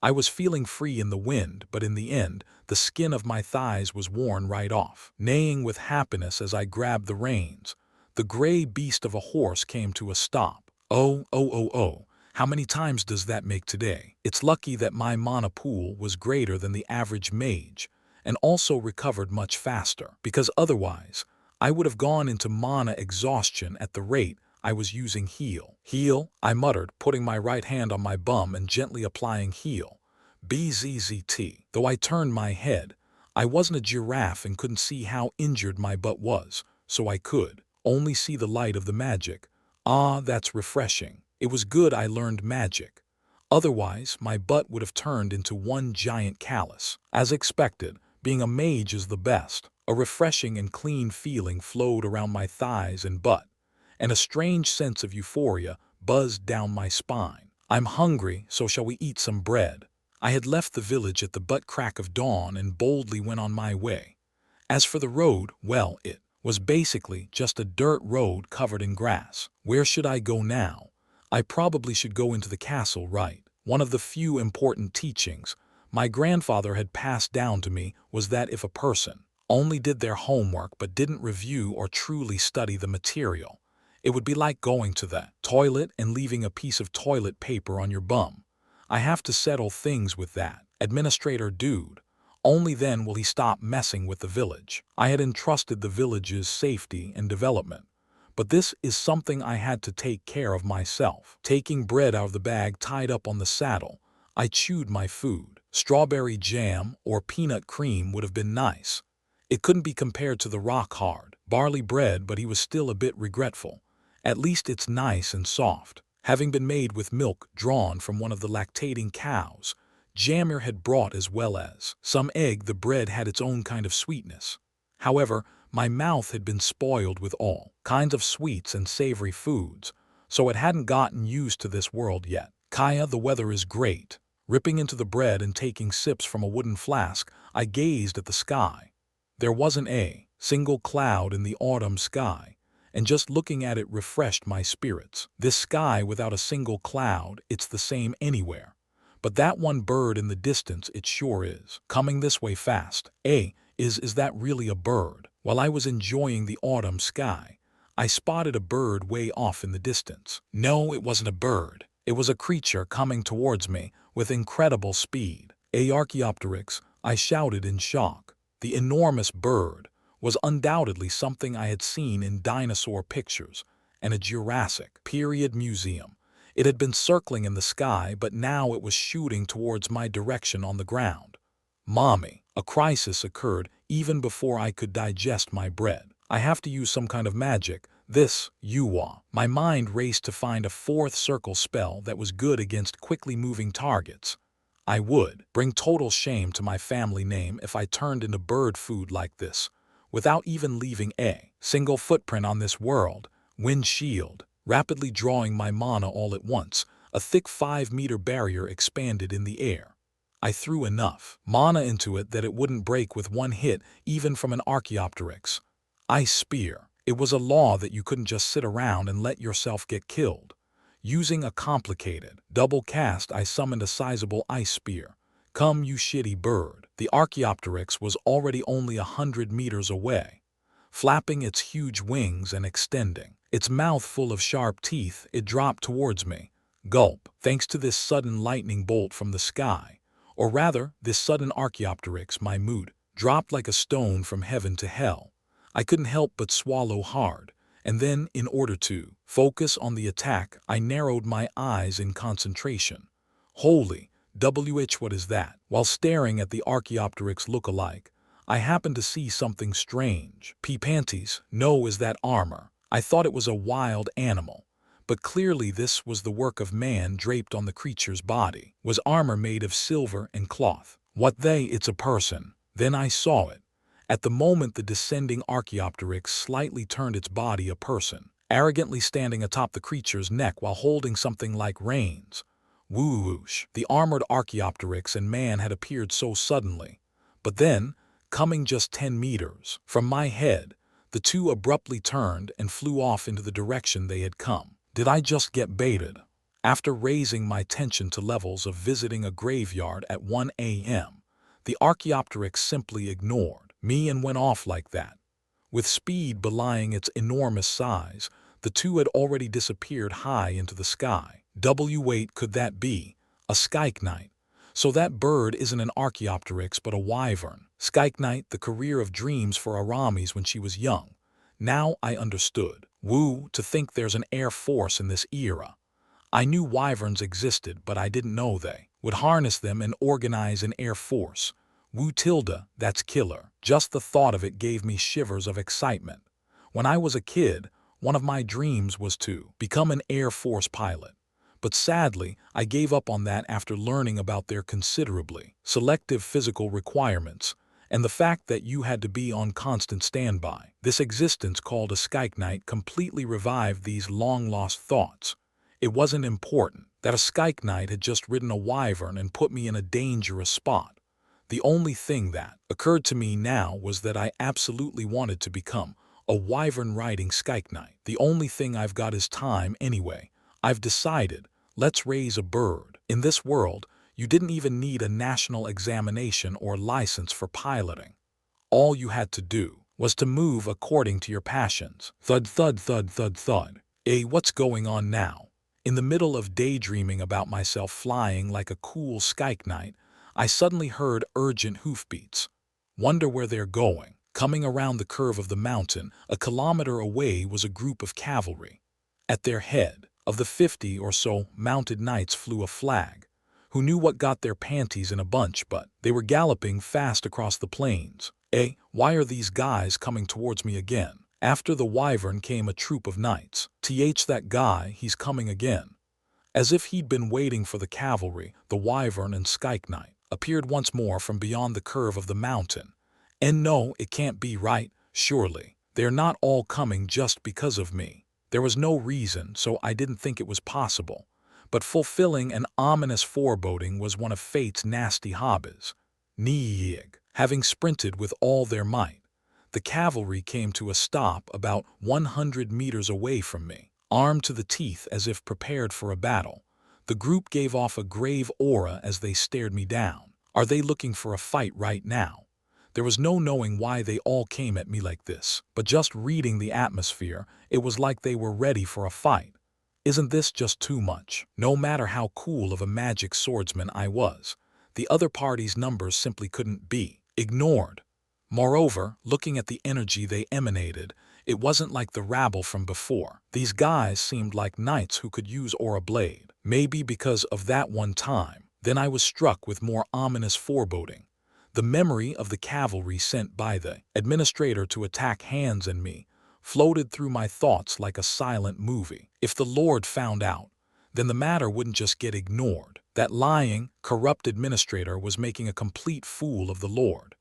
I was feeling free in the wind, but in the end, the skin of my thighs was worn right off. Neighing with happiness as I grabbed the reins, the gray beast of a horse came to a stop. Oh, how many times does that make today? It's lucky that my mana pool was greater than the average mage, and also recovered much faster, because otherwise, I would have gone into mana exhaustion at the rate I was using heal. "Heal," I muttered, putting my right hand on my bum and gently applying heal. BZZT. Though I turned my head, I wasn't a giraffe and couldn't see how injured my butt was, so I could only see the light of the magic. Ah, that's refreshing. It was good I learned magic. Otherwise, my butt would have turned into one giant callus. As expected, being a mage is the best. A refreshing and clean feeling flowed around my thighs and butt, and a strange sense of euphoria buzzed down my spine. "I'm hungry, so shall we eat some bread?" I had left the village at the butt crack of dawn and boldly went on my way. As for the road, well, it was basically just a dirt road covered in grass. Where should I go now? I probably should go into the castle, right? One of the few important teachings my grandfather had passed down to me was that if a person only did their homework but didn't review or truly study the material, it would be like going to the toilet and leaving a piece of toilet paper on your bum. I have to settle things with that administrator dude. Only then will he stop messing with the village. I had entrusted the village's safety and development, but this is something I had to take care of myself. Taking bread out of the bag tied up on the saddle, I chewed my food. Strawberry jam or peanut cream would have been nice. It couldn't be compared to the rock-hard barley bread, but he was still a bit regretful. At least it's nice and soft. Having been made with milk drawn from one of the lactating cows Jamir had brought, as well as some egg, the bread had its own kind of sweetness. However, my mouth had been spoiled with all kinds of sweets and savory foods, so it hadn't gotten used to this world yet. "Kaya, the weather is great." Ripping into the bread and taking sips from a wooden flask, I gazed at the sky. There wasn't a single cloud in the autumn sky, and just looking at it refreshed my spirits. This sky without a single cloud, it's the same anywhere. But that one bird in the distance, it sure is. Coming this way fast. Is that really a bird? While I was enjoying the autumn sky, I spotted a bird way off in the distance. No, it wasn't a bird. It was a creature coming towards me with incredible speed. "A Archaeopteryx," I shouted in shock. The enormous bird was undoubtedly something I had seen in dinosaur pictures and a Jurassic period museum. It had been circling in the sky, but now it was shooting towards my direction on the ground. "Mommy," a crisis occurred even before I could digest my bread. "I have to use some kind of magic. This, Yuwa." My mind raced to find a fourth circle spell that was good against quickly moving targets. I would bring total shame to my family name if I turned into bird food like this, without even leaving a single footprint on this world. Wind shield. Rapidly drawing my mana all at once, a thick 5-meter barrier expanded in the air. I threw enough mana into it that it wouldn't break with one hit, even from an Archaeopteryx. Ice spear. It was a law that you couldn't just sit around and let yourself get killed. Using a complicated double cast, I summoned a sizable ice spear. "Come, you shitty bird." The Archaeopteryx was already only 100 meters away. Flapping its huge wings and extending its mouth full of sharp teeth, it dropped towards me. Gulp. Thanks to this sudden lightning bolt from the sky, or rather, this sudden Archaeopteryx, my mood dropped like a stone from heaven to hell. I couldn't help but swallow hard, and then, in order to focus on the attack, I narrowed my eyes in concentration. Holy WH, what is that? While staring at the Archaeopteryx look-alike, I happened to see something strange. Pee panties. No, is that armor? I thought it was a wild animal, but clearly this was the work of man draped on the creature's body. Was armor made of silver and cloth? It's a person. Then I saw it. At the moment the descending Archaeopteryx slightly turned its body a person, arrogantly standing atop the creature's neck while holding something like reins. Whoosh! The armored Archaeopteryx and man had appeared so suddenly. But then, coming just 10 meters from my head, the two abruptly turned and flew off into the direction they had come. Did I just get baited? After raising my tension to levels of visiting a graveyard at 1 a.m., the Archaeopteryx simply ignored me and went off like that. With speed belying its enormous size, the two had already disappeared high into the sky. Wait, could that be a Skyknight? So that bird isn't an Archaeopteryx but a wyvern. Skyknight, the career of dreams for Aramis when she was young. Now I understood. Woo, to think there's an air force in this era. I knew wyverns existed, but I didn't know they would harness them and organize an air force. Woo tilde, that's killer. Just the thought of it gave me shivers of excitement. When I was a kid, one of my dreams was to become an Air Force pilot. But sadly, I gave up on that after learning about their considerably selective physical requirements and the fact that you had to be on constant standby. This existence called a Skyknight completely revived these long-lost thoughts. It wasn't important that a Skyknight had just ridden a wyvern and put me in a dangerous spot. The only thing that occurred to me now was that I absolutely wanted to become a wyvern-riding Skyknight. The only thing I've got is time anyway. I've decided, let's raise a bird. In this world, you didn't even need a national examination or license for piloting. All you had to do was to move according to your passions. Thud, thud, thud, thud, thud. What's going on now? In the middle of daydreaming about myself flying like a cool Skyknight, I suddenly heard urgent hoofbeats. Wonder where they're going. Coming around the curve of the mountain, a kilometer away was a group of cavalry. At their head of the 50 or so mounted knights flew a flag. Who knew what got their panties in a bunch, but they were galloping fast across the plains. Why are these guys coming towards me again? After the wyvern came a troop of knights. That guy, he's coming again. As if he'd been waiting for the cavalry, the wyvern and Skyknight appeared once more from beyond the curve of the mountain. And no, it can't be right, surely. They're not all coming just because of me. There was no reason, so I didn't think it was possible. But fulfilling an ominous foreboding was one of fate's nasty hobbies. Niig. Having sprinted with all their might, the cavalry came to a stop about 100 meters away from me. Armed to the teeth as if prepared for a battle, the group gave off a grave aura as they stared me down. Are they looking for a fight right now? There was no knowing why they all came at me like this, but just reading the atmosphere, it was like they were ready for a fight. Isn't this just too much? No matter how cool of a magic swordsman I was, The other party's numbers simply couldn't be ignored. Moreover, looking at the energy they emanated, it wasn't like the rabble from before. These guys seemed like knights who could use Aura Blade. Maybe because of that one time. Then I was struck with more ominous foreboding. The memory of the cavalry sent by the administrator to attack Hans and me floated through my thoughts like a silent movie. If the Lord found out, then the matter wouldn't just get ignored. That lying, corrupt administrator was making a complete fool of the Lord.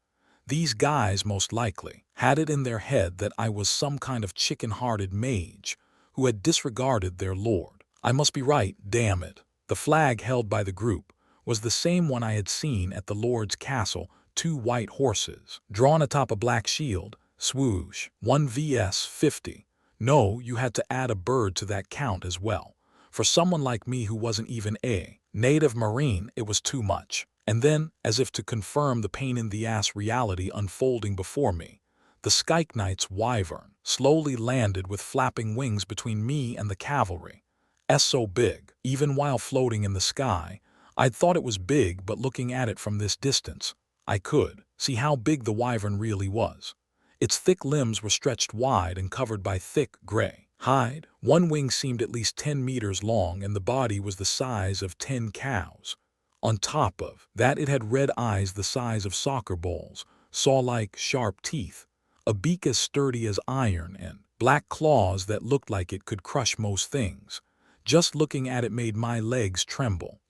These guys most likely had it in their head that I was some kind of chicken-hearted mage who had disregarded their Lord. I must be right, damn it. The flag held by the group was the same one I had seen at the Lord's castle, 2 white horses, drawn atop a black shield, swoosh, 1 vs 50. No, you had to add a bird to that count as well. For someone like me who wasn't even a native Marine, it was too much. And then, as if to confirm the pain-in-the-ass reality unfolding before me, the Skyke Knight's wyvern slowly landed with flapping wings between me and the cavalry. So big, even while floating in the sky, I'd thought it was big, but looking at it from this distance, I could see how big the wyvern really was. Its thick limbs were stretched wide and covered by thick, gray hide. One wing seemed at least 10 meters long, and the body was the size of 10 cows. On top of that, it had red eyes the size of soccer balls, saw-like sharp teeth, a beak as sturdy as iron, and black claws that looked like it could crush most things. Just looking at it made my legs tremble.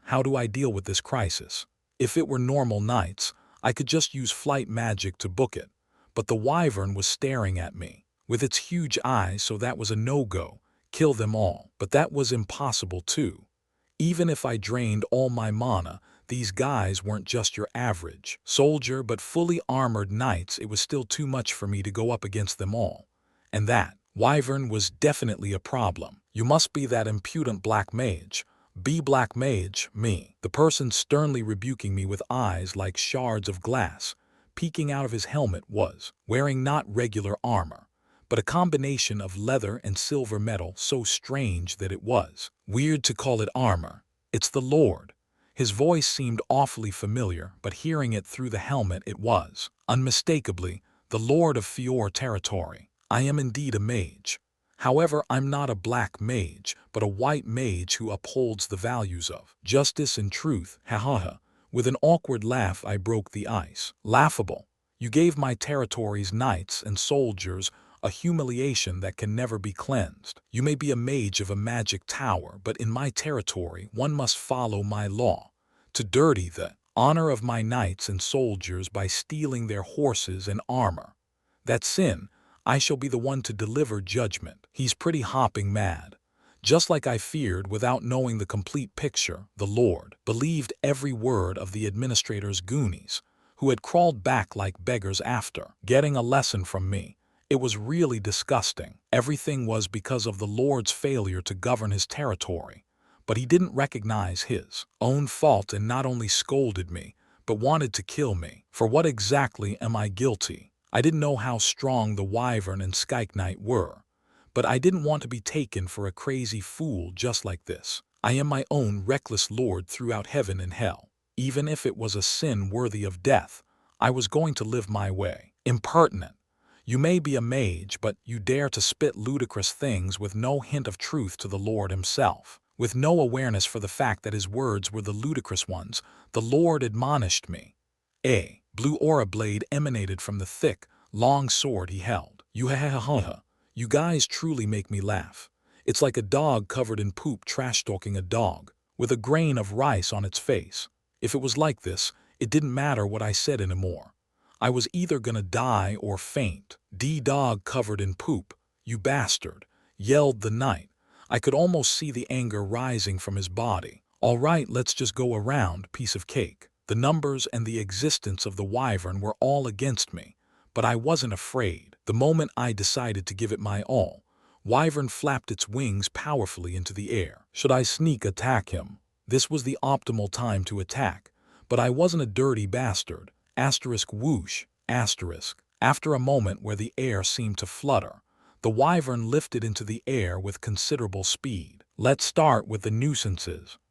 How do I deal with this crisis? If it were normal nights, I could just use flight magic to book it. But the wyvern was staring at me with its huge eyes, so that was a no-go. Kill them all. But that was impossible too. Even if I drained all my mana, these guys weren't just your average soldier but fully armored knights. It was still too much for me to go up against them all. And that wyvern was definitely a problem. You must be that impudent black mage. Be black mage, me. The person sternly rebuking me with eyes like shards of glass, peeking out of his helmet, was wearing not regular armor, but a combination of leather and silver metal so strange that it was weird to call it armor. It's the Lord. His voice seemed awfully familiar, but hearing it through the helmet, it was unmistakably the Lord of Fior territory. I am indeed a mage. However, I'm not a black mage, but a white mage who upholds the values of justice and truth. Ha ha ha. With an awkward laugh, I broke the ice. Laughable. You gave my territory's knights and soldiers a humiliation that can never be cleansed. You may be a mage of a magic tower, but in my territory one must follow my law. To dirty the honor of my knights and soldiers by stealing their horses and armor, that's sin. I shall be the one to deliver judgment. He's pretty hopping mad. Just like I feared, without knowing the complete picture, the Lord believed every word of the administrator's goonies, who had crawled back like beggars after getting a lesson from me. It was really disgusting. Everything was because of the Lord's failure to govern his territory. But he didn't recognize his own fault and not only scolded me, but wanted to kill me. For what exactly am I guilty? I didn't know how strong the wyvern and Skyke Knight were, but I didn't want to be taken for a crazy fool just like this. I am my own reckless lord throughout heaven and hell. Even if it was a sin worthy of death, I was going to live my way. Impertinent. You may be a mage, but you dare to spit ludicrous things with no hint of truth to the Lord himself. With no awareness for the fact that his words were the ludicrous ones, the Lord admonished me. A blue aura blade emanated from the thick, long sword he held. You guys truly make me laugh. It's like a dog covered in poop trash-talking a dog, with a grain of rice on its face. If it was like this, it didn't matter what I said anymore. I was either gonna die or faint. D-dog covered in poop, you bastard, yelled the knight. I could almost see the anger rising from his body. All right, let's just go around, piece of cake. The numbers and the existence of the wyvern were all against me, but I wasn't afraid. The moment I decided to give it my all, wyvern flapped its wings powerfully into the air. Should I sneak attack him? This was the optimal time to attack, but I wasn't a dirty bastard. Asterisk whoosh, asterisk. After a moment where the air seemed to flutter, the wyvern lifted into the air with considerable speed. Let's start with the nuisances.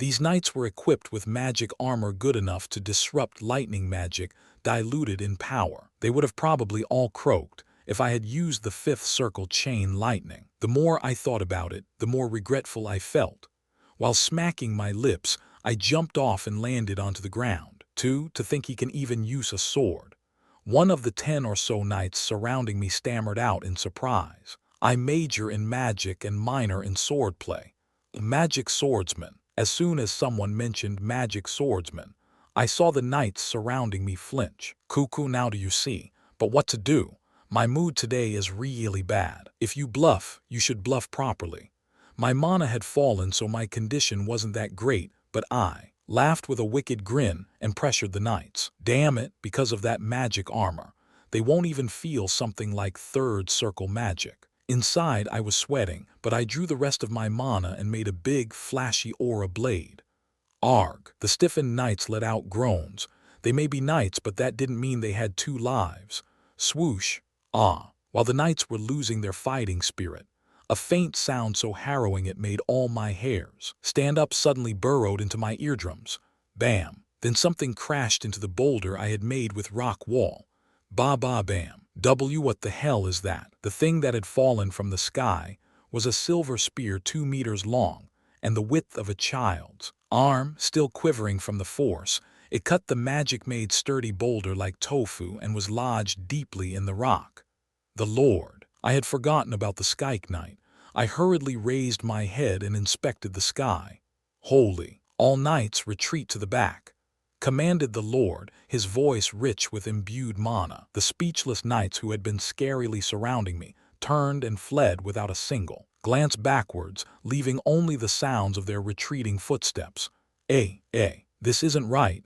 These knights were equipped with magic armor good enough to disrupt lightning magic diluted in power. They would have probably all croaked if I had used the 5th circle chain lightning. The more I thought about it, the more regretful I felt. While smacking my lips, I jumped off and landed onto the ground. 2. To think he can even use a sword. One of the 10 or so knights surrounding me stammered out in surprise. I major in magic and minor in swordplay. Magic swordsman. As soon as someone mentioned magic swordsman, I saw the knights surrounding me flinch. Cuckoo, now do you see? But what to do? My mood today is really bad. If you bluff, you should bluff properly. My mana had fallen, so my condition wasn't that great, but I laughed with a wicked grin and pressured the knights. Damn it, because of that magic armor, they won't even feel something like 3rd circle magic. Inside, I was sweating, but I drew the rest of my mana and made a big, flashy aura blade. Arg! The stiffened knights let out groans. They may be knights, but that didn't mean they had 2 lives. Swoosh! Ah! While the knights were losing their fighting spirit, a faint sound so harrowing it made all my hairs stand up suddenly burrowed into my eardrums. Bam! Then something crashed into the boulder I had made with rock wall. Ba-ba-bam. What the hell is that? The thing that had fallen from the sky was a silver spear 2 meters long and the width of a child's arm. Still quivering from the force, it cut the magic-made sturdy boulder like tofu and was lodged deeply in the rock. The Lord! I had forgotten about the Sky Knight. I hurriedly raised my head and inspected the sky. Holy! All knights retreat to the back, commanded the Lord, his voice rich with imbued mana. The speechless knights who had been scarily surrounding me turned and fled without a single glance backwards, leaving only the sounds of their retreating footsteps. This isn't right.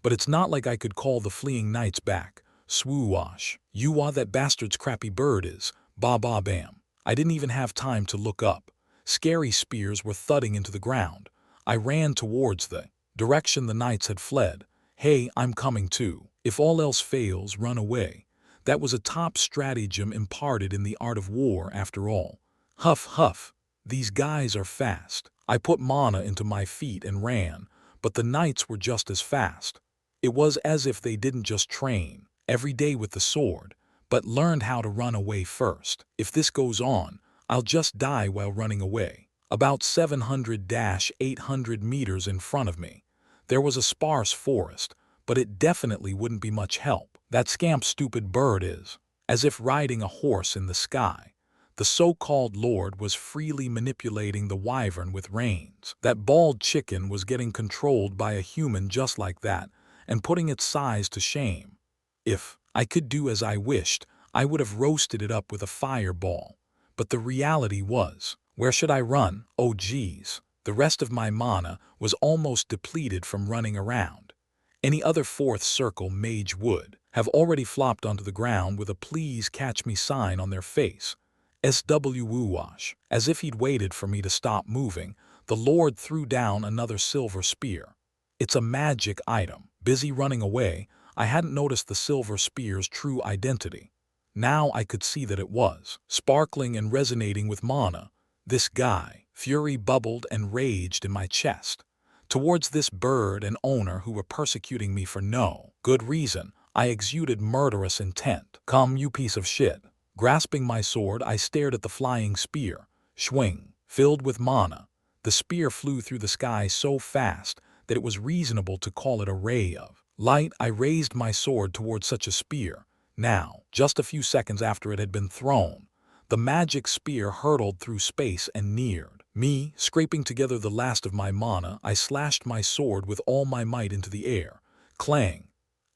But it's not like I could call the fleeing knights back. Swoosh! You are that bastard's crappy bird is. Ba-ba-bam. I didn't even have time to look up. Scary spears were thudding into the ground. I ran towards the direction the knights had fled. Hey, I'm coming too. If all else fails, run away. That was a top stratagem imparted in the art of war after all. Huff, huff. These guys are fast. I put mana into my feet and ran, but the knights were just as fast. It was as if they didn't just train every day with the sword, but learned how to run away first. If this goes on, I'll just die while running away. About 700-800 meters in front of me, there was a sparse forest, but it definitely wouldn't be much help. That scamp stupid bird is, as if riding a horse in the sky. The so-called Lord was freely manipulating the wyvern with reins. That bald chicken was getting controlled by a human just like that, and putting its size to shame. If I could do as I wished, I would have roasted it up with a fireball. But the reality was, where should I run? Oh geez. The rest of my mana was almost depleted from running around. Any other 4th circle mage would have already flopped onto the ground with a please catch me sign on their face. Swoosh. As if he'd waited for me to stop moving, the Lord threw down another silver spear. It's a magic item. Busy running away, I hadn't noticed the silver spear's true identity. Now I could see that it was sparkling and resonating with mana. This guy. Fury bubbled and raged in my chest. Towards this bird and owner who were persecuting me for no good reason, I exuded murderous intent. Come, you piece of shit. Grasping my sword, I stared at the flying spear. Swing. Filled with mana, the spear flew through the sky so fast that it was reasonable to call it a ray of light. I raised my sword towards such a spear. Now, just a few seconds after it had been thrown, the magic spear hurtled through space and neared me. Scraping together the last of my mana, I slashed my sword with all my might into the air. Clang.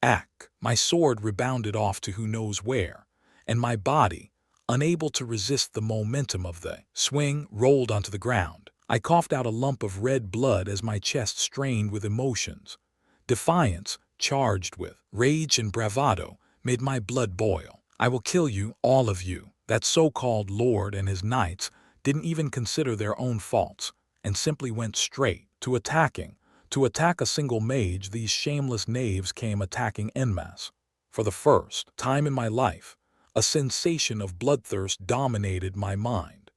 Ack. My sword rebounded off to who knows where, and my body, unable to resist the momentum of the swing, rolled onto the ground. I coughed out a lump of red blood as my chest strained with emotions. Defiance, charged with rage and bravado, made my blood boil. I will kill you, all of you. That so-called Lord and his knights didn't even consider their own faults, and simply went straight to attacking. To attack a single mage, these shameless knaves came attacking en masse. For the first time in my life, a sensation of bloodthirst dominated my mind.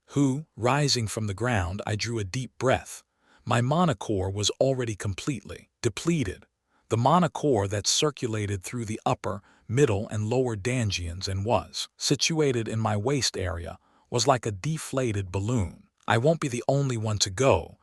Rising from the ground, I drew a deep breath. My mana core was already completely depleted. The mana core that circulated through the upper, middle, and lower dungeons and was situated in my waist area was like a deflated balloon. I won't be the only one to go.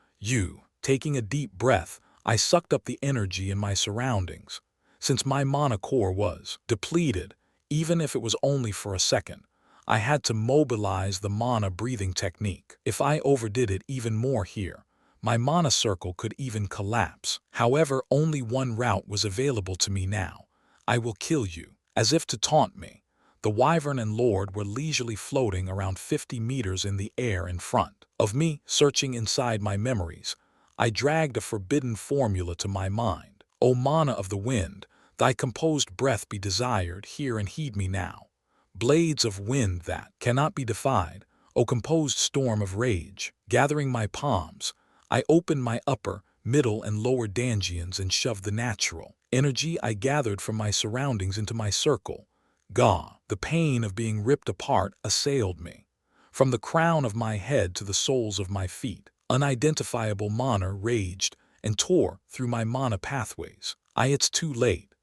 Taking a deep breath, I sucked up the energy in my surroundings. Since my mana core was depleted, even if it was only for a second, I had to mobilize the mana breathing technique. If I overdid it even more here, my mana circle could even collapse. However, only one route was available to me now. I will kill you. As if to taunt me, the Wyvern and Lord were leisurely floating around 50 meters in the air in front of me. Searching inside my memories, I dragged a forbidden formula to my mind. O mana of the wind, thy composed breath be desired, hear and heed me now. Blades of wind that cannot be defied, O composed storm of rage. Gathering my palms, I opened my upper, middle, and lower dungeons and shoved the natural energy I gathered from my surroundings into my circle. The pain of being ripped apart assailed me. From the crown of my head to the soles of my feet, unidentifiable mana raged and tore through my mana pathways. It's too late.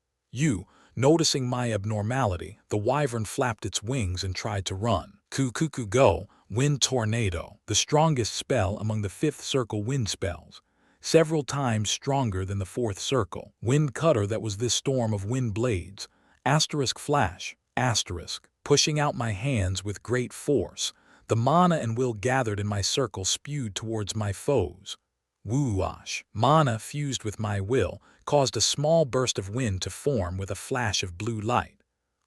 Noticing my abnormality, the wyvern flapped its wings and tried to run. Kukuku go, wind tornado, the strongest spell among the 5th circle wind spells, several times stronger than the 4th circle. Wind cutter that was this storm of wind blades, flash, pushing out my hands with great force. The mana and will gathered in my circle spewed towards my foes. Whoosh! Mana fused with my will caused a small burst of wind to form with a flash of blue light.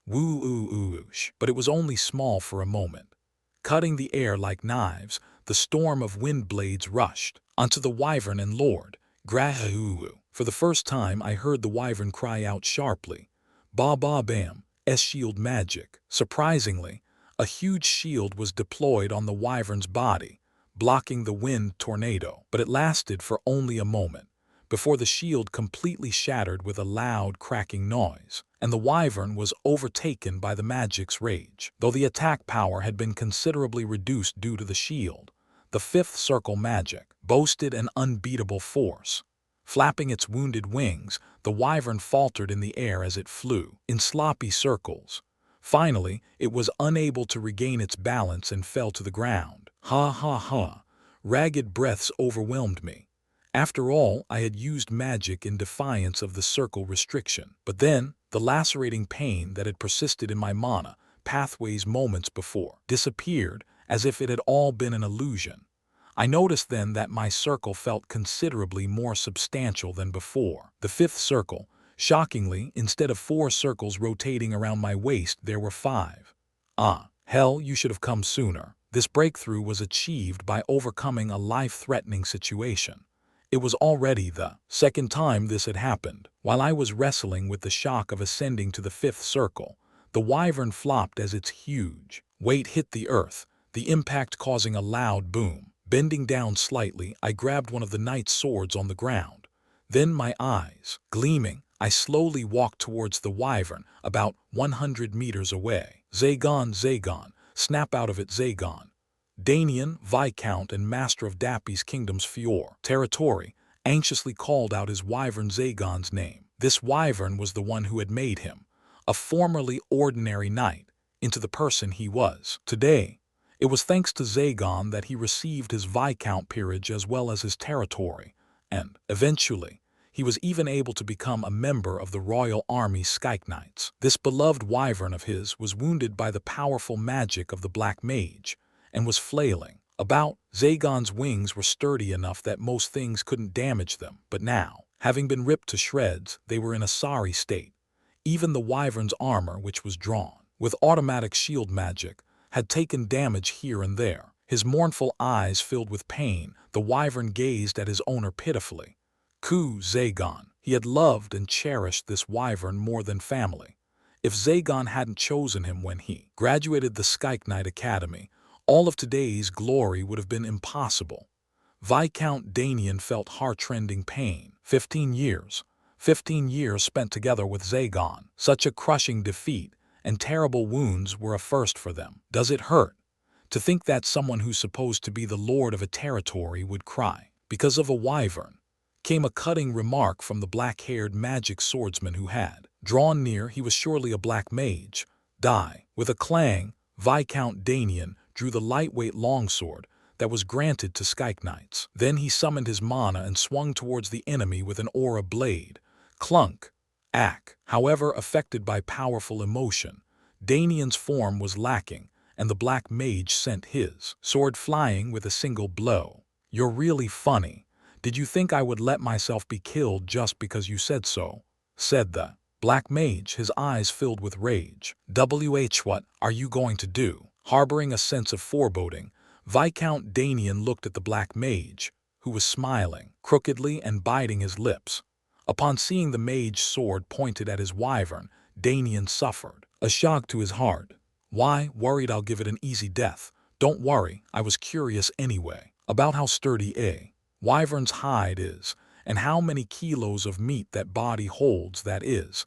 Whoosh! But it was only small for a moment. Cutting the air like knives, the storm of wind blades rushed onto the wyvern and Lord. Grahoo! For the first time I heard the wyvern cry out sharply. Ba ba bam, shield magic. Surprisingly, a huge shield was deployed on the wyvern's body, blocking the wind tornado, but it lasted for only a moment, before the shield completely shattered with a loud cracking noise, and the wyvern was overtaken by the magic's rage. Though the attack power had been considerably reduced due to the shield, the 5th circle magic boasted an unbeatable force. Flapping its wounded wings, the wyvern faltered in the air as it flew in sloppy circles. Finally, it was unable to regain its balance and fell to the ground. Ha ha ha! Ragged breaths overwhelmed me. After all, I had used magic in defiance of the circle restriction. But then, the lacerating pain that had persisted in my mana pathways moments before disappeared as if it had all been an illusion. I noticed then that my circle felt considerably more substantial than before. The 5th circle, shockingly, instead of 4 circles rotating around my waist, there were 5. Hell, you should have come sooner. This breakthrough was achieved by overcoming a life-threatening situation. It was already the second time this had happened. While I was wrestling with the shock of ascending to the 5th circle, the wyvern flopped as its huge weight hit the earth, the impact causing a loud boom. Bending down slightly, I grabbed one of the knight's swords on the ground. Then, my eyes gleaming, I slowly walked towards the wyvern, about 100 meters away. Zagon, snap out of it, Zagon. Danian, Viscount and Master of Dappy's Kingdom's Fior territory, anxiously called out his wyvern Zagon's name. This wyvern was the one who had made him, a formerly ordinary knight, into the person he was today. It was thanks to Zagon that he received his Viscount peerage as well as his territory, and, eventually, he was even able to become a member of the Royal Army Skyke Knights. This beloved wyvern of his was wounded by the powerful magic of the Black Mage, and was flailing about. Zagon's wings were sturdy enough that most things couldn't damage them, but now, having been ripped to shreds, they were in a sorry state. Even the wyvern's armor, which was drawn with automatic shield magic, had taken damage here and there. His mournful eyes filled with pain, the wyvern gazed at his owner pitifully. Zagon. He had loved and cherished this wyvern more than family. If Zagon hadn't chosen him when he graduated the Skyke Knight Academy, all of today's glory would have been impossible. Viscount Danian felt heart-rending pain. 15 years spent together with Zagon. Such a crushing defeat and terrible wounds were a first for them. Does it hurt? To think that someone who's supposed to be the lord of a territory would cry. Because of a wyvern, came a cutting remark from the black-haired magic swordsman who had drawn near. He was surely a black mage. Die. With a clang, Viscount Danian drew the lightweight longsword that was granted to Skyke Knights. Then he summoned his mana and swung towards the enemy with an aura blade. Clunk. Ack. However, affected by powerful emotion, Danian's form was lacking, and the black mage sent his sword flying with a single blow. You're really funny. Did you think I would let myself be killed just because you said so? Said the black mage, his eyes filled with rage. What are you going to do? Harboring a sense of foreboding, Viscount Danian looked at the black mage, who was smiling crookedly and biting his lips. Upon seeing the mage's sword pointed at his wyvern, Danian suffered a shock to his heart. Why, worried I'll give it an easy death. Don't worry, I was curious anyway about how sturdy a wyvern's hide is, and how many kilos of meat that body holds, that is,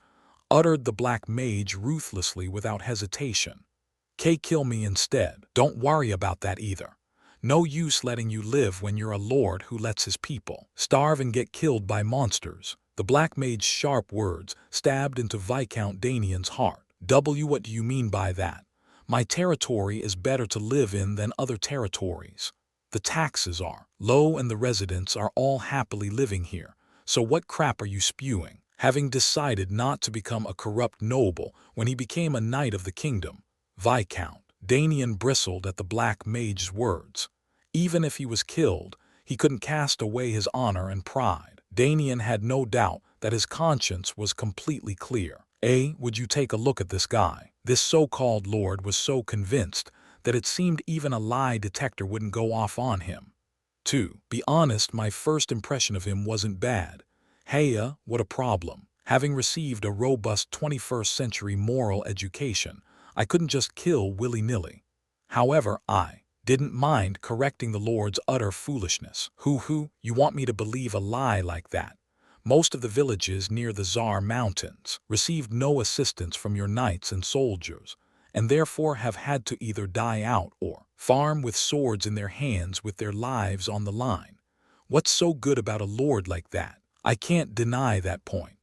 uttered the black mage ruthlessly without hesitation. Kill me instead. Don't worry about that either. No use letting you live when you're a lord who lets his people starve and get killed by monsters. The black mage's sharp words stabbed into Viscount Danian's heart. What do you mean by that? My territory is better to live in than other territories. The taxes are low and the residents are all happily living here. So what crap are you spewing? Having decided not to become a corrupt noble when he became a knight of the kingdom, Viscount Danian bristled at the black mage's words. Even if he was killed, he couldn't cast away his honor and pride. Danian had no doubt that his conscience was completely clear. Would you take a look at this guy? This so-called lord was so convinced that it seemed even a lie detector wouldn't go off on him. To be honest, my first impression of him wasn't bad. What a problem. Having received a robust 21st century moral education, I couldn't just kill willy-nilly. However, I didn't mind correcting the Lord's utter foolishness. You want me to believe a lie like that? Most of the villages near the Tsar Mountains received no assistance from your knights and soldiers, and therefore have had to either die out or farm with swords in their hands with their lives on the line. What's so good about a lord like that? I can't deny that point.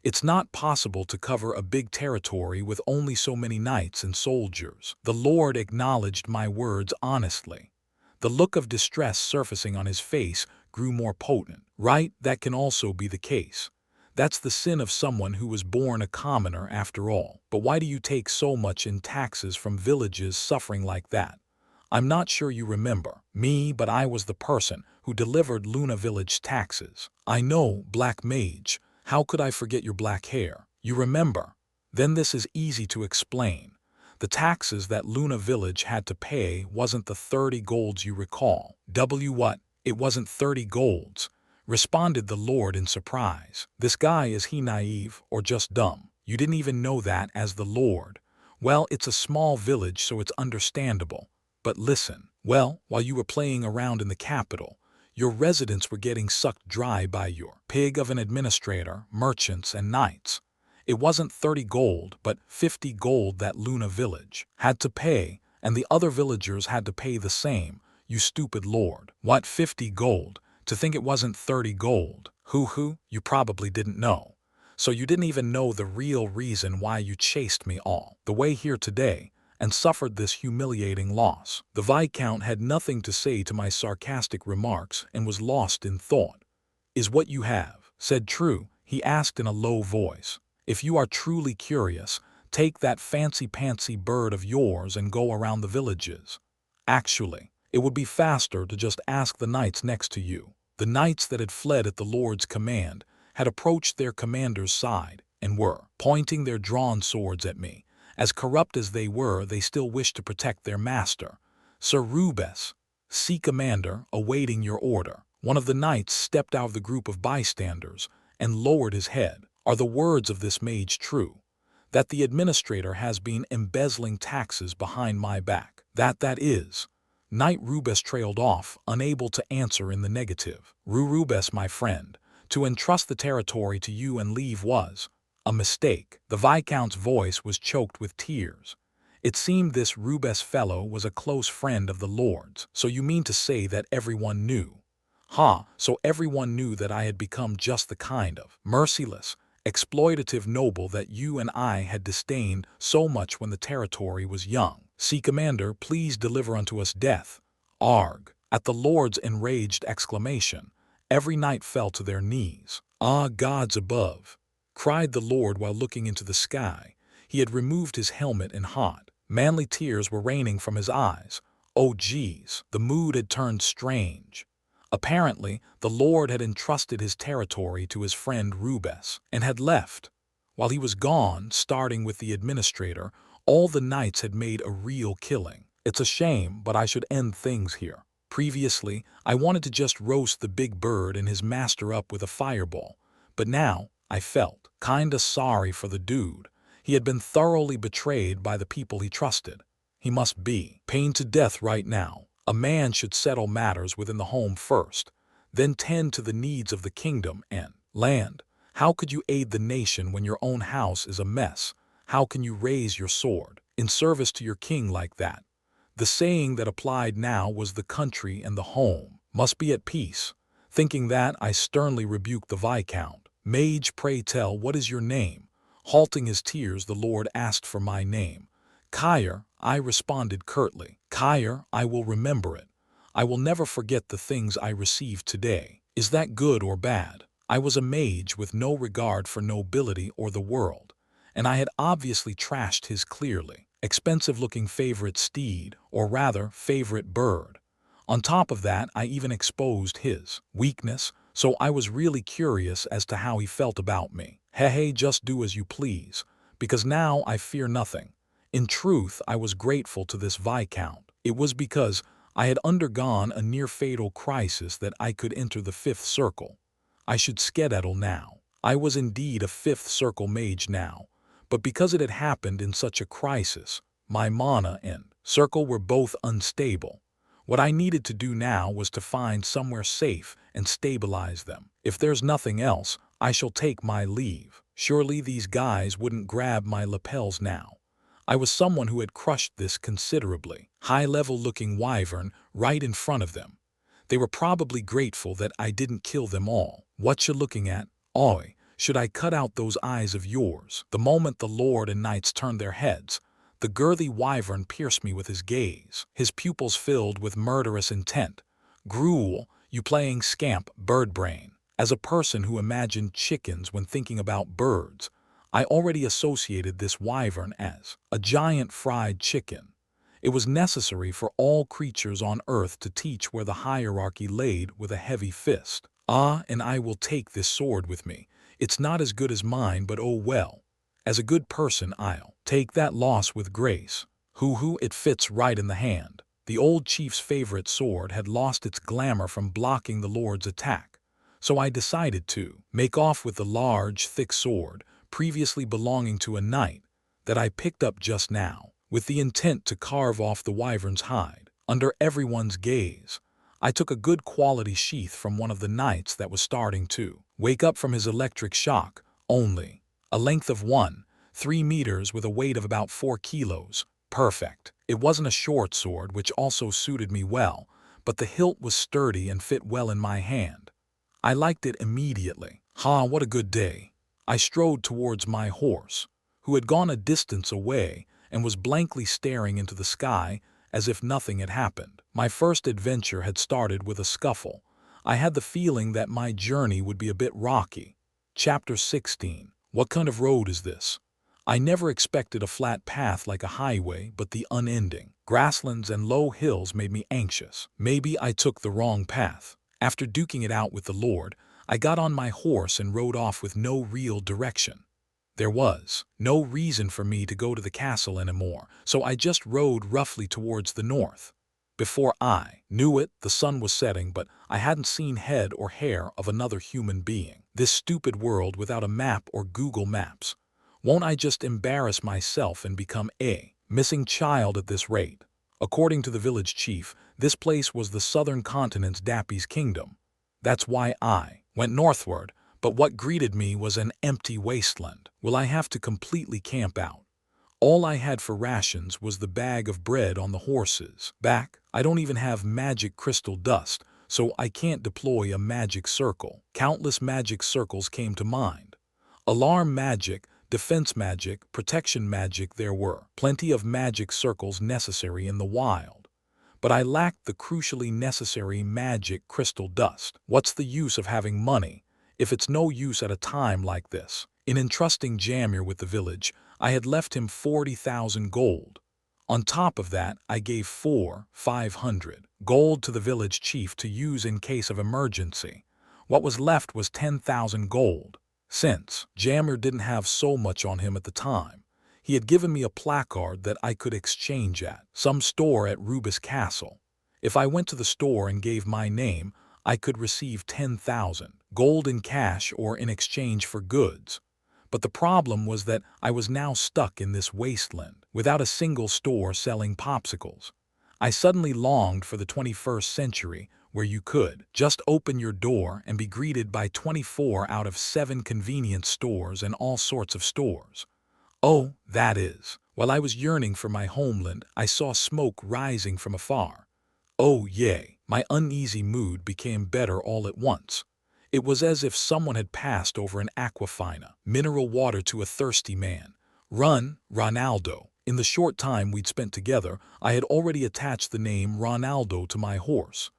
It's not possible to cover a big territory with only so many knights and soldiers. The Lord acknowledged my words honestly. The look of distress surfacing on his face grew more potent. Right, that can also be the case. That's the sin of someone who was born a commoner after all. But why do you take so much in taxes from villages suffering like that? I'm not sure you remember me, but I was the person who delivered Luna Village taxes. I know, Black Mage. How could I forget your black hair? You remember? Then this is easy to explain. The taxes that Luna Village had to pay wasn't the 30 golds you recall. What? It wasn't 30 golds, responded the Lord in surprise. This guy, is he naive or just dumb? You didn't even know that as the Lord. Well, it's a small village, so it's understandable. But listen, while you were playing around in the capital, your residents were getting sucked dry by your pig of an administrator, merchants, and knights. It wasn't 30 gold, but 50 gold that Luna Village had to pay, and the other villagers had to pay the same. You stupid lord. What, 50 gold? To think it wasn't 30 gold. You probably didn't know. So you didn't even know the real reason why you chased me all the way here today and suffered this humiliating loss. The Viscount had nothing to say to my sarcastic remarks and was lost in thought. Is what you have said true? He asked in a low voice. If you are truly curious, take that fancy-pantsy bird of yours and go around the villages. Actually, it would be faster to just ask the knights next to you. The knights that had fled at the Lord's command had approached their commander's side and were pointing their drawn swords at me. As corrupt as they were, they still wished to protect their master. Sir Rubes, see commander, awaiting your order. One of the knights stepped out of the group of bystanders and lowered his head. Are the words of this mage true? That the administrator has been embezzling taxes behind my back? That is. Knight Rubes trailed off, unable to answer in the negative. Rubes, my friend, to entrust the territory to you and leave was a mistake. The Viscount's voice was choked with tears. It seemed this Rubes fellow was a close friend of the Lord's. So you mean to say that everyone knew? So everyone knew that I had become just the kind of merciless, exploitative noble that you and I had disdained so much when the territory was young. See, Commander, please deliver unto us death. Arg! At the Lord's enraged exclamation, every knight fell to their knees. Ah, gods above! Cried the Lord while looking into the sky. He had removed his helmet and hot, manly tears were raining from his eyes. Oh geez, the mood had turned strange. Apparently, the Lord had entrusted his territory to his friend Rubes, and had left. While he was gone, starting with the administrator, all the knights had made a real killing. It's a shame, but I should end things here. Previously, I wanted to just roast the big bird and his master up with a fireball, but now I felt kinda sorry for the dude. He had been thoroughly betrayed by the people he trusted. He must be pained to death right now. A man should settle matters within the home first, then tend to the needs of the kingdom and land. How could you aid the nation when your own house is a mess? How can you raise your sword in service to your king like that? The saying that applied now was the country and the home must be at peace. Thinking that, I sternly rebuked the Viscount. Mage, pray tell, what is your name? Halting his tears, the Lord asked for my name. Kyre, I responded curtly. Kyre, I will remember it. I will never forget the things I received today. Is that good or bad? I was a mage with no regard for nobility or the world, and I had obviously trashed his clearly expensive-looking favorite steed, or rather, favorite bird. On top of that, I even exposed his weakness, so I was really curious as to how he felt about me. Hey, just do as you please, because now I fear nothing. In truth, I was grateful to this Viscount. It was because I had undergone a near-fatal crisis that I could enter the 5th circle. I should skedaddle now. I was indeed a 5th circle mage now, but because it had happened in such a crisis, my mana and circle were both unstable. What I needed to do now was to find somewhere safe and stabilize them. If there's nothing else, I shall take my leave. Surely these guys wouldn't grab my lapels now. I was someone who had crushed this considerably high-level-looking wyvern right in front of them. They were probably grateful that I didn't kill them all. What you looking at? Oi, should I cut out those eyes of yours? The moment the Lord and knights turned their heads, the girthy wyvern pierced me with his gaze, his pupils filled with murderous intent. Gruel, you playing scamp, birdbrain. As a person who imagined chickens when thinking about birds, I already associated this wyvern as a giant fried chicken. It was necessary for all creatures on earth to teach where the hierarchy laid with a heavy fist. Ah, and I will take this sword with me. It's not as good as mine, but oh well. As a good person, I'll take that loss with grace. Hoo-hoo, it fits right in the hand. The old chief's favorite sword had lost its glamour from blocking the Lord's attack, so I decided to make off with the large, thick sword, previously belonging to a knight, that I picked up just now, with the intent to carve off the wyvern's hide. Under everyone's gaze, I took a good quality sheath from one of the knights that was starting to wake up from his electric shock, only a length of 3 meters with a weight of about 4 kilos. Perfect. It wasn't a short sword, which also suited me well, but the hilt was sturdy and fit well in my hand. I liked it immediately. What a good day. I strode towards my horse, who had gone a distance away and was blankly staring into the sky as if nothing had happened. My first adventure had started with a scuffle. I had the feeling that my journey would be a bit rocky. Chapter 16. What kind of road is this? I never expected a flat path like a highway, but the unending grasslands and low hills made me anxious. Maybe I took the wrong path. After duking it out with the Lord, I got on my horse and rode off with no real direction. There was no reason for me to go to the castle anymore, so I just rode roughly towards the north. Before I knew it, the sun was setting, but I hadn't seen head or hair of another human being. This stupid world without a map or Google Maps. Won't I just embarrass myself and become a missing child at this rate? According to the village chief, this place was the southern continent's Dappy's kingdom. That's why I went northward, but what greeted me was an empty wasteland. Will I have to completely camp out? All I had for rations was the bag of bread on the horse's back. I don't even have magic crystal dust, so I can't deploy a magic circle. Countless magic circles came to mind. Alarm magic, defense magic, protection magic. There were plenty of magic circles necessary in the wild. But I lacked the crucially necessary magic crystal dust. What's the use of having money if it's no use at a time like this? In entrusting Jamir with the village, I had left him 40,000 gold. On top of that, I gave 500 gold to the village chief to use in case of emergency. What was left was 10,000 gold. Since Jamir didn't have so much on him at the time, he had given me a placard that I could exchange at some store at Rubis Castle. If I went to the store and gave my name, I could receive 10,000 gold in cash or in exchange for goods. But the problem was that I was now stuck in this wasteland, without a single store selling popsicles. I suddenly longed for the 21st century, where you could just open your door and be greeted by 24 out of 7 convenience stores and all sorts of stores. Oh, that is, while I was yearning for my homeland, I saw smoke rising from afar. Oh, yay, my uneasy mood became better all at once. It was as if someone had passed over an aquafina, mineral water to a thirsty man. Run, Ronaldo. In the short time we'd spent together, I had already attached the name Ronaldo to my horse.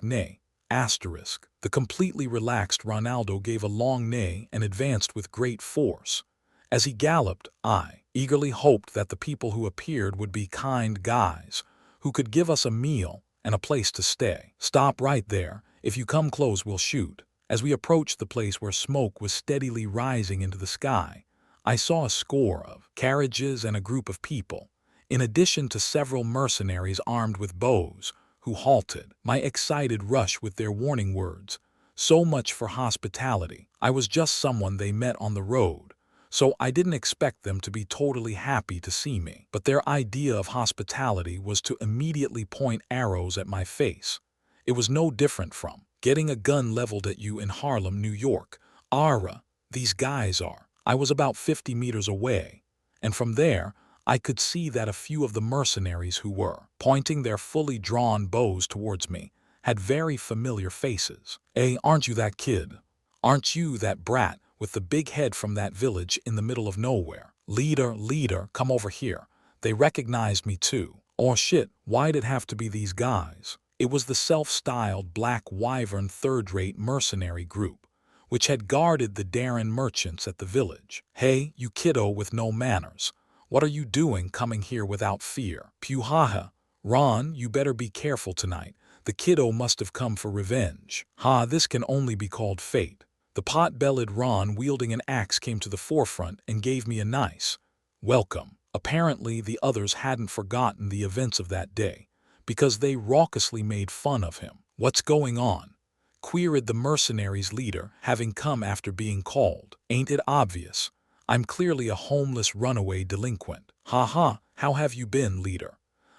Nay. The completely relaxed Ronaldo gave a long neigh and advanced with great force. As he galloped, I eagerly hoped that the people who appeared would be kind guys, who could give us a meal and a place to stay. Stop right there. If you come close, we'll shoot. As we approached the place where smoke was steadily rising into the sky, I saw a score of carriages and a group of people, in addition to several mercenaries armed with bows, who halted my excited rush with their warning words. So much for hospitality. I was just someone they met on the road, so I didn't expect them to be totally happy to see me. But their idea of hospitality was to immediately point arrows at my face. It was no different from getting a gun leveled at you in Harlem, New York. These guys are. I was about 50 meters away, and from there, I could see that a few of the mercenaries who were pointing their fully drawn bows towards me had very familiar faces. Hey, aren't you that kid? Aren't you that brat with the big head from that village in the middle of nowhere? Leader, come over here. They recognized me too. Oh shit, why'd it have to be these guys? It was the self-styled Black Wyvern third-rate mercenary group, which had guarded the Darren merchants at the village. Hey, you kiddo with no manners. What are you doing coming here without fear? Puhaha. Ron, you better be careful tonight. The kiddo must have come for revenge. This can only be called fate. The pot-bellied Ron wielding an axe came to the forefront and gave me a nice welcome. Apparently, the others hadn't forgotten the events of that day, because they raucously made fun of him. What's going on? Queried the mercenaries' leader, having come after being called. Ain't it obvious? I'm clearly a homeless runaway delinquent. How have you been, leader?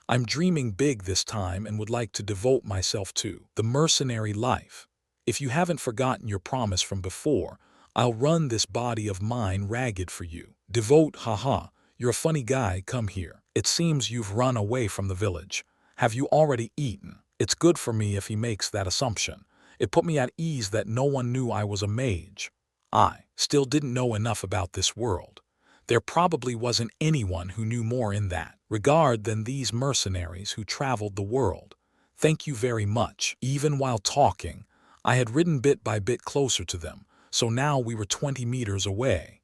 I'm dreaming big this time and would like to devote myself to the mercenary life. If you haven't forgotten your promise from before, I'll run this body of mine ragged for you. Devote, you're a funny guy, come here. It seems you've run away from the village. Have you already eaten? It's good for me if he makes that assumption. It put me at ease that no one knew I was a mage. I still didn't know enough about this world. There probably wasn't anyone who knew more in that regard than these mercenaries who traveled the world. Thank you very much. Even while talking, I had ridden bit by bit closer to them, so now we were 20 meters away.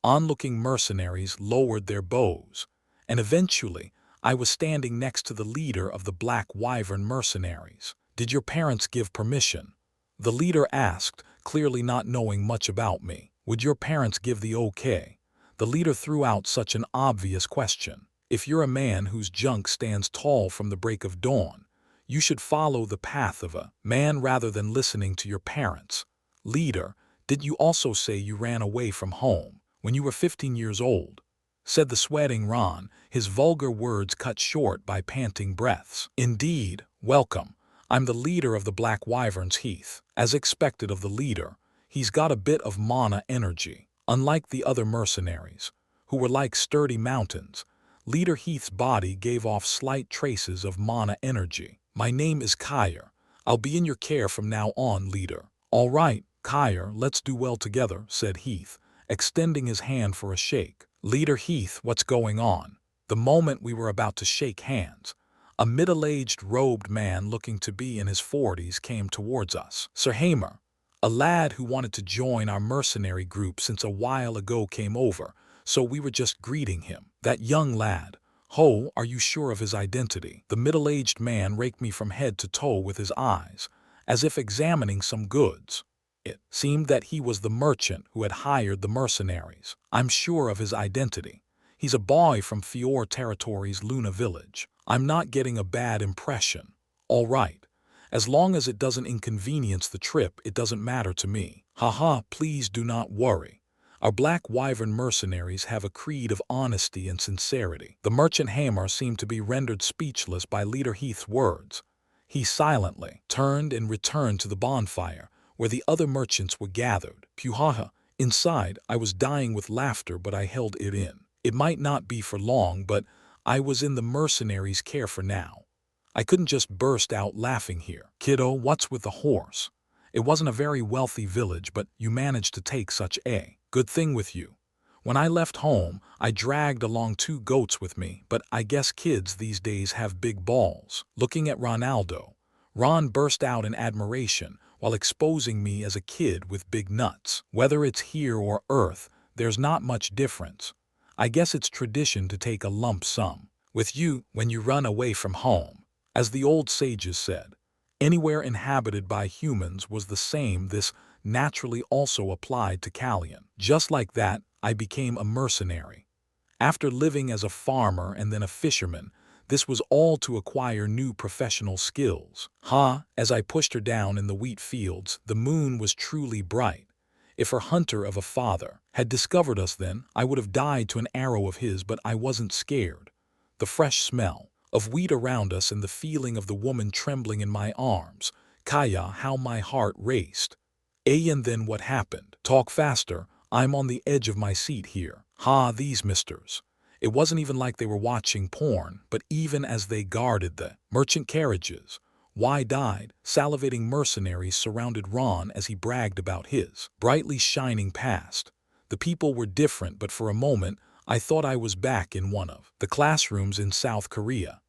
Onlooking mercenaries lowered their bows, and eventually I was standing next to the leader of the Black Wyvern mercenaries. Did your parents give permission? The leader asked, clearly not knowing much about me. Would your parents give the okay? The leader threw out such an obvious question. If you're a man whose junk stands tall from the break of dawn, you should follow the path of a man rather than listening to your parents. Leader, did you also say you ran away from home when you were 15 years old? Said the sweating Ron, his vulgar words cut short by panting breaths. Indeed, welcome. I'm the leader of the Black Wyverns, Heath. As expected of the leader, he's got a bit of mana energy. Unlike the other mercenaries, who were like sturdy mountains, Leader Heath's body gave off slight traces of mana energy. My name is Kyer. I'll be in your care from now on, leader. All right, Kyer, let's do well together, said Heath, extending his hand for a shake. Leader Heath, what's going on? The moment we were about to shake hands, a middle-aged robed man looking to be in his 40s came towards us. Sir Hamer, a lad who wanted to join our mercenary group since a while ago, came over, so we were just greeting him. That young lad. Ho, are you sure of his identity? The middle-aged man raked me from head to toe with his eyes, as if examining some goods. It seemed that he was the merchant who had hired the mercenaries. I'm sure of his identity. He's a boy from Fior Territory's Luna village. I'm not getting a bad impression. All right. As long as it doesn't inconvenience the trip, it doesn't matter to me. Haha, please do not worry. Our Black Wyvern mercenaries have a creed of honesty and sincerity. The merchant Hamer seemed to be rendered speechless by Leader Heath's words. He silently turned and returned to the bonfire, where the other merchants were gathered. Puhaha. Inside, I was dying with laughter, but I held it in. It might not be for long, but I was in the mercenaries' care for now. I couldn't just burst out laughing here. Kiddo, what's with the horse? It wasn't a very wealthy village, but you managed to take such a good thing with you. When I left home, I dragged along 2 goats with me, but I guess kids these days have big balls. Looking at Ronaldo, Ron burst out in admiration while exposing me as a kid with big nuts. Whether it's here or Earth, there's not much difference. I guess it's tradition to take a lump sum with you when you run away from home. As the old sages said, anywhere inhabited by humans was the same. This naturally also applied to Callian. Just like that, I became a mercenary. After living as a farmer and then a fisherman, this was all to acquire new professional skills. As I pushed her down in the wheat fields, the moon was truly bright. If her hunter of a father had discovered us then, I would have died to an arrow of his, but I wasn't scared. The fresh smell of wheat around us and the feeling of the woman trembling in my arms. Kaya, how my heart raced. And then what happened? Talk faster, I'm on the edge of my seat here. These misters. It wasn't even like they were watching porn, but even as they guarded the merchant carriages, wide-eyed, salivating mercenaries surrounded Ron as he bragged about his brightly shining past. The people were different, but for a moment, I thought I was back in one of the classrooms in South Korea.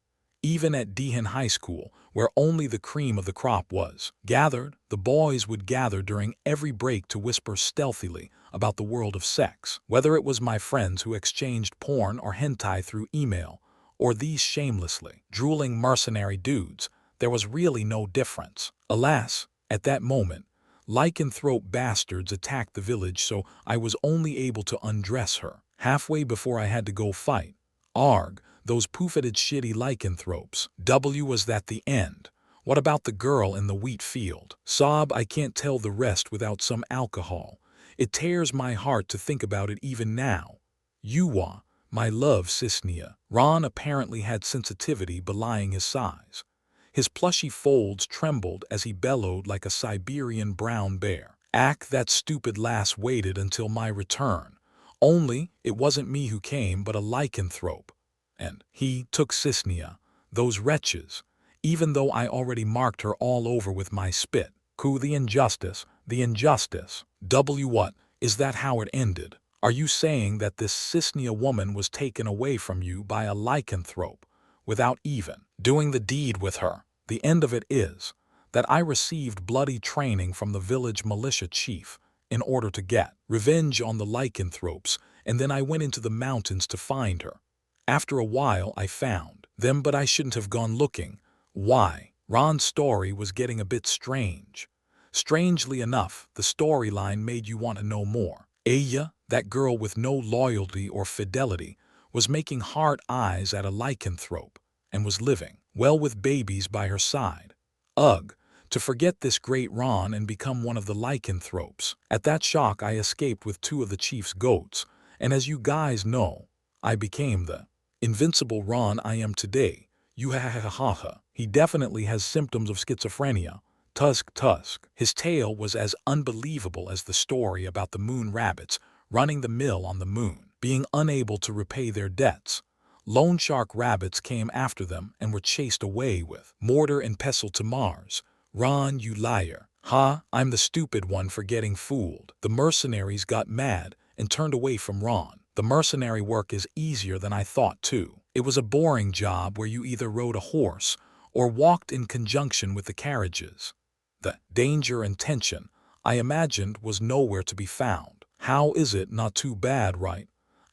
Even at Daehan High School, where only the cream of the crop was gathered, the boys would gather during every break to whisper stealthily about the world of sex. Whether it was my friends who exchanged porn or hentai through email, or these shamelessly drooling mercenary dudes, there was really no difference. Alas, at that moment, lycanthrope bastards attacked the village, so I was only able to undress her halfway before I had to go fight. Arg, those poof-headed shitty lycanthropes. Was that the end? What about the girl in the wheat field? Sob, I can't tell the rest without some alcohol. It tears my heart to think about it even now. Yuwa, my love Cisnia. Ron apparently had sensitivity belying his size. His plushy folds trembled as he bellowed like a Siberian brown bear. That stupid lass waited until my return. Only, it wasn't me who came, but a lycanthrope. And he took Cisnia, those wretches, even though I already marked her all over with my spit. The injustice, the injustice. What, is that how it ended? Are you saying that this Cisnia woman was taken away from you by a lycanthrope, without even doing the deed with her? The end of it is that I received bloody training from the village militia chief in order to get revenge on the lycanthropes, and then I went into the mountains to find her. After a while I found them, but I shouldn't have gone looking. Why? Ron's story was getting a bit strange. Strangely enough, the storyline made you want to know more. Aya, that girl with no loyalty or fidelity, was making hard eyes at a lycanthrope, and was living well with babies by her side. Ugh, to forget this great Ron and become one of the lycanthropes. At that shock I escaped with 2 of the chief's goats, and as you guys know, I became the invincible Ron I am today. He definitely has symptoms of schizophrenia. Tusk. His tale was as unbelievable as the story about the moon rabbits running the mill on the moon, being unable to repay their debts. Loan shark rabbits came after them and were chased away with mortar and pestle to Mars. Ron, you liar. Ha, I'm the stupid one for getting fooled. The mercenaries got mad and turned away from Ron. The mercenary work is easier than I thought too. It was a boring job where you either rode a horse or walked in conjunction with the carriages. The danger and tension I imagined was nowhere to be found. How is it not too bad, right?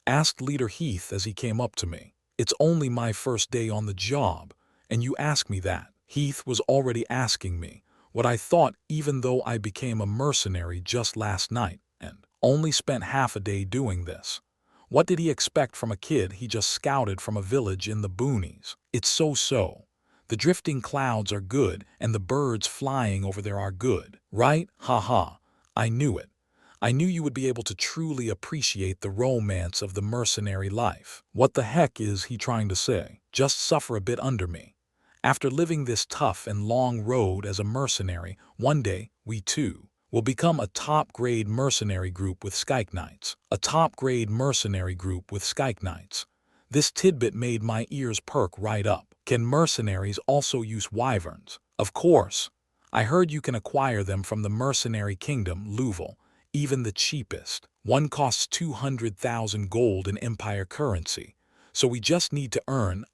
Asked Leader Heath as he came up to me. It's only my first day on the job, and you ask me that. Heath was already asking me what I thought even though I became a mercenary just last night and only spent half a day doing this. What did he expect from a kid he just scouted from a village in the boonies? It's so-so. The drifting clouds are good and the birds flying over there are good, right? Ha ha. I knew it. I knew you would be able to truly appreciate the romance of the mercenary life. What the heck is he trying to say? Just suffer a bit under me. After living this tough and long road as a mercenary, one day, we too will become a top-grade mercenary group with Skyke Knights. A top-grade mercenary group with Skyke Knights. This tidbit made my ears perk right up. Can mercenaries also use wyverns? Of course. I heard you can acquire them from the mercenary kingdom, Louisville. Even the cheapest. One costs 200,000 gold in Empire currency. So we just need to earn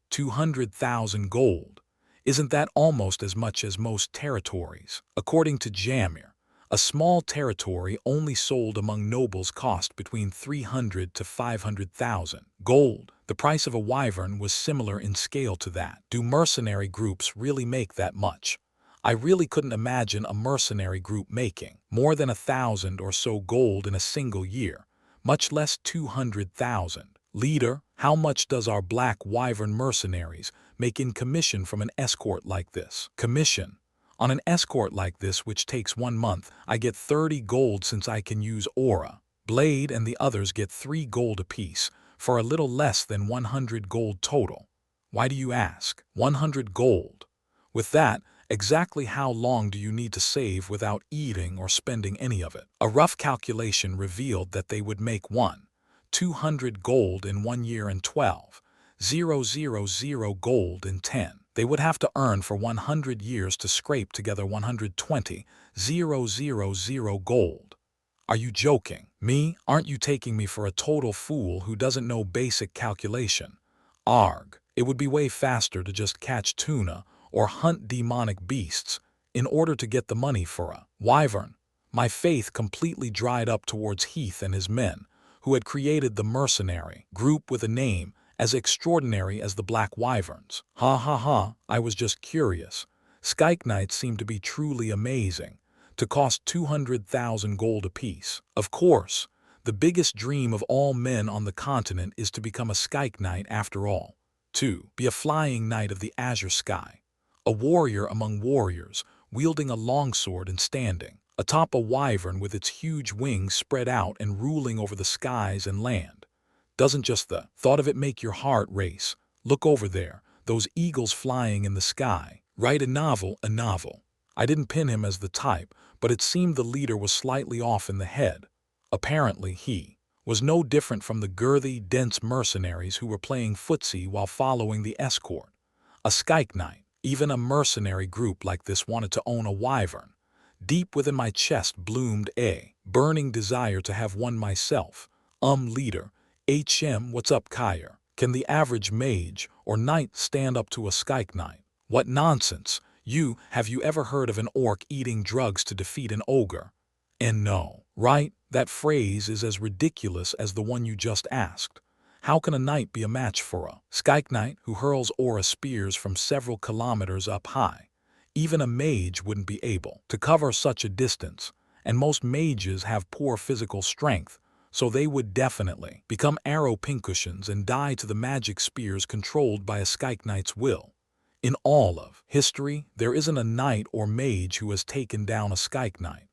200,000 gold. Isn't that almost as much as most territories? According to Jamir, a small territory only sold among nobles cost between 300 to 500,000 gold. The price of a wyvern was similar in scale to that. Do mercenary groups really make that much? I really couldn't imagine a mercenary group making more than 1,000 or so gold in a single year, much less 200,000. Leader, how much does our black wyvern mercenaries make in commission from an escort like this? Commission. On an escort like this, which takes 1 month, I get 30 gold since I can use aura. Blade and the others get 3 gold apiece, for a little less than 100 gold total. Why do you ask? 100 gold. With that, exactly how long do you need to save without eating or spending any of it? A rough calculation revealed that they would make 200 gold in 1 year and 12,000 gold in 10. They would have to earn for 100 years to scrape together 120,000 gold. Are you joking? Me? Aren't you taking me for a total fool who doesn't know basic calculation? Arg. It would be way faster to just catch tuna or hunt demonic beasts in order to get the money for a wyvern. My faith completely dried up towards Heath and his men, who had created the mercenary group with a name as extraordinary as the Black Wyverns. Ha ha ha, I was just curious. Skyke Knights seem to be truly amazing, to cost 200,000 gold apiece. Of course, the biggest dream of all men on the continent is to become a Skyke Knight after all. To be a flying knight of the azure sky. A warrior among warriors, wielding a longsword and standing atop a wyvern with its huge wings spread out and ruling over the skies and land. Doesn't just the thought of it make your heart race? Look over there, those eagles flying in the sky. Write a novel. I didn't pin him as the type, but it seemed the leader was slightly off in the head. Apparently he was no different from the girthy, dense mercenaries who were playing footsie while following the escort. A Skyke Knight, even a mercenary group like this wanted to own a wyvern. Deep within my chest bloomed a burning desire to have one myself. Leader. What's up, Kyer? Can the average mage or knight stand up to a Skyke Knight? What nonsense. Have you ever heard of an orc eating drugs to defeat an ogre? And no, right? That phrase is as ridiculous as the one you just asked. How can a knight be a match for a Skyke Knight who hurls aura spears from several kilometers up high? Even a mage wouldn't be able to cover such a distance, and most mages have poor physical strength, so they would definitely become arrow pincushions and die to the magic spears controlled by a Skyke Knight's will. In all of history, there isn't a knight or mage who has taken down a Skyke Knight.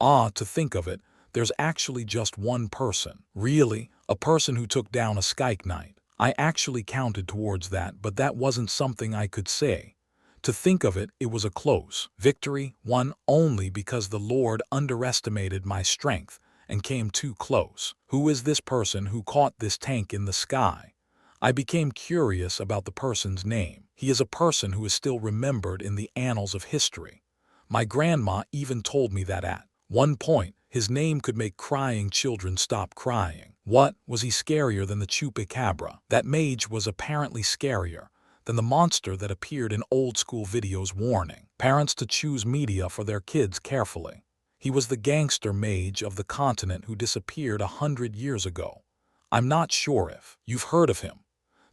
To think of it, there's actually just one person. Really, a person who took down a Skyke Knight. I actually counted towards that, but that wasn't something I could say. To think of it, it was a close victory, won only because the Lord underestimated my strength and came too close. Who is this person who caught this tank in the sky? I became curious about the person's name. He is a person who is still remembered in the annals of history. My grandma even told me that at one point, his name could make crying children stop crying. What was he scarier than the Chupacabra? That mage was apparently scarier than the monster that appeared in old-school videos warning parents to choose media for their kids carefully. He was the gangster mage of the continent who disappeared 100 years ago. I'm not sure if you've heard of him.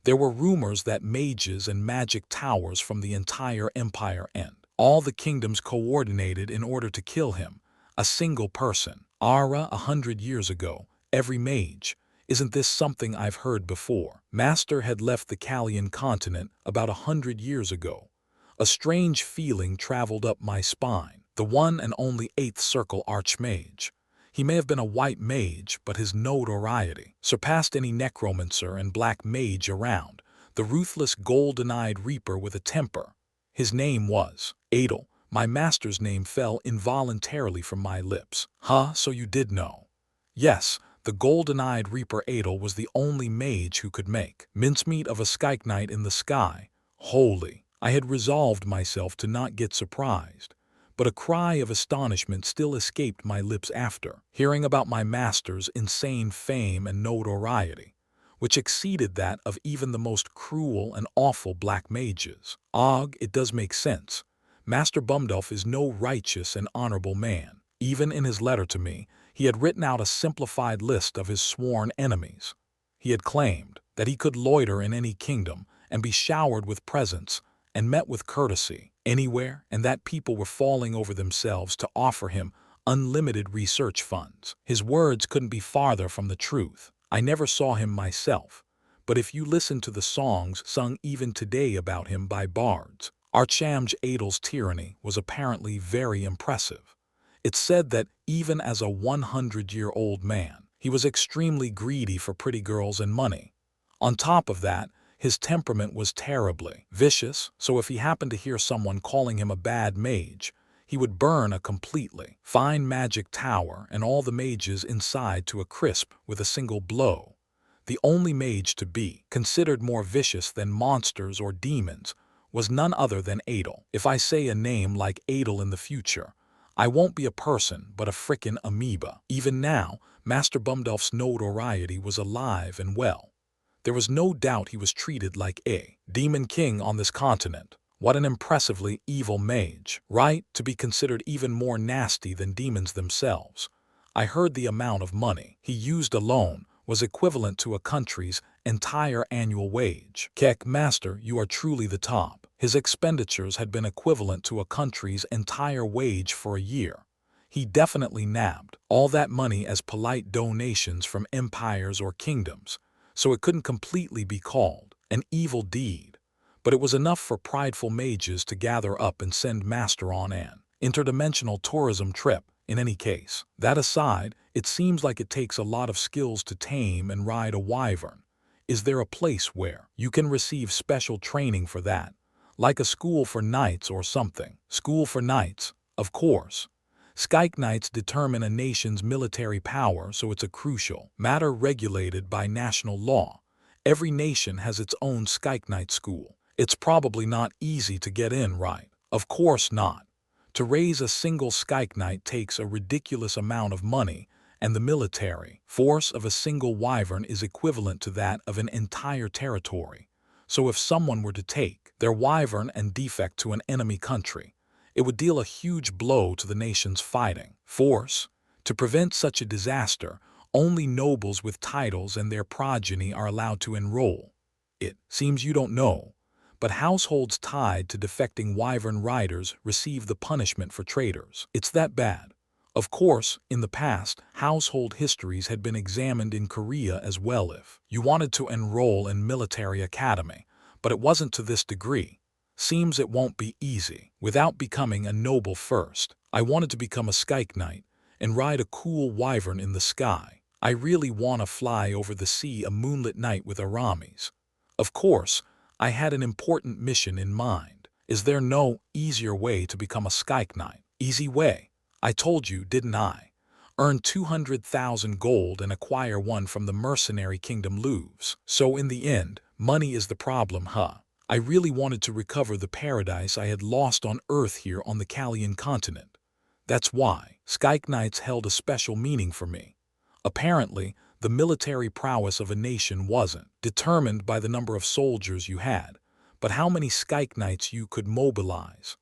There were rumors that mages and magic towers from the entire empire and all the kingdoms coordinated in order to kill him, a single person. 100 years ago, every mage. Isn't this something I've heard before? Master had left the Kalian continent about 100 years ago. A strange feeling traveled up my spine. The one and only 8th Circle Archmage. He may have been a white mage, but his notoriety surpassed any necromancer and black mage around. The ruthless golden-eyed reaper with a temper. His name was Adel. My master's name fell involuntarily from my lips. Huh, so you did know? Yes, the golden-eyed reaper Adel was the only mage who could make mincemeat of a skyke knight in the sky. Holy! I had resolved myself to not get surprised. But a cry of astonishment still escaped my lips after hearing about my master's insane fame and notoriety, which exceeded that of even the most cruel and awful black mages. It does make sense. Master Bumdolf is no righteous and honorable man. Even in his letter to me, he had written out a simplified list of his sworn enemies. He had claimed that he could loiter in any kingdom and be showered with presents and met with courtesy anywhere, and that people were falling over themselves to offer him unlimited research funds. His words couldn't be farther from the truth. I never saw him myself, but if you listen to the songs sung even today about him by bards, Archmage Adel's tyranny was apparently very impressive. It's said that even as a 100-year-old man, he was extremely greedy for pretty girls and money. On top of that, his temperament was terribly vicious, so if he happened to hear someone calling him a bad mage, he would burn a completely fine magic tower and all the mages inside to a crisp with a single blow. The only mage to be considered more vicious than monsters or demons was none other than Adel. If I say a name like Adel in the future, I won't be a person but a frickin' amoeba. Even now, Master Bumdolf's notoriety was alive and well. There was no doubt he was treated like a demon king on this continent. What an impressively evil mage, right? To be considered even more nasty than demons themselves. I heard the amount of money he used alone was equivalent to a country's entire annual wage. Kek, Master, you are truly the top. His expenditures had been equivalent to a country's entire wage for a year. He definitely nabbed all that money as polite donations from empires or kingdoms, so it couldn't completely be called an evil deed, but it was enough for prideful mages to gather up and send Master on an interdimensional tourism trip. In any case, that aside, it seems like it takes a lot of skills to tame and ride a wyvern. Is there a place where you can receive special training for that? Like a school for knights or something? School for knights, of course. Skyke Knights determine a nation's military power, so it's a crucial matter regulated by national law. Every nation has its own Skyke Knight school. It's probably not easy to get in, right? Of course not. To raise a single Skyke Knight takes a ridiculous amount of money, and the military force of a single wyvern is equivalent to that of an entire territory. So if someone were to take their wyvern and defect to an enemy country, it would deal a huge blow to the nation's fighting force. To prevent such a disaster, only nobles with titles and their progeny are allowed to enroll. It seems you don't know, but households tied to defecting wyvern riders receive the punishment for traitors. It's that bad. Of course, in the past, household histories had been examined in Korea as well if you wanted to enroll in military academy, but it wasn't to this degree. Seems it won't be easy. Without becoming a noble first, I wanted to become a Skyke Knight and ride a cool wyvern in the sky. I really want to fly over the sea a moonlit night with Aramis. Of course, I had an important mission in mind. Is there no easier way to become a Skyke Knight? Easy way? I told you, didn't I? earn 200,000 gold and acquire one from the mercenary kingdom Louvres. So in the end, money is the problem, huh? I really wanted to recover the paradise I had lost on Earth here on the Kalian continent. That's why Skyke Knights held a special meaning for me. Apparently, the military prowess of a nation wasn't determined by the number of soldiers you had, but how many Skyke Knights you could mobilize.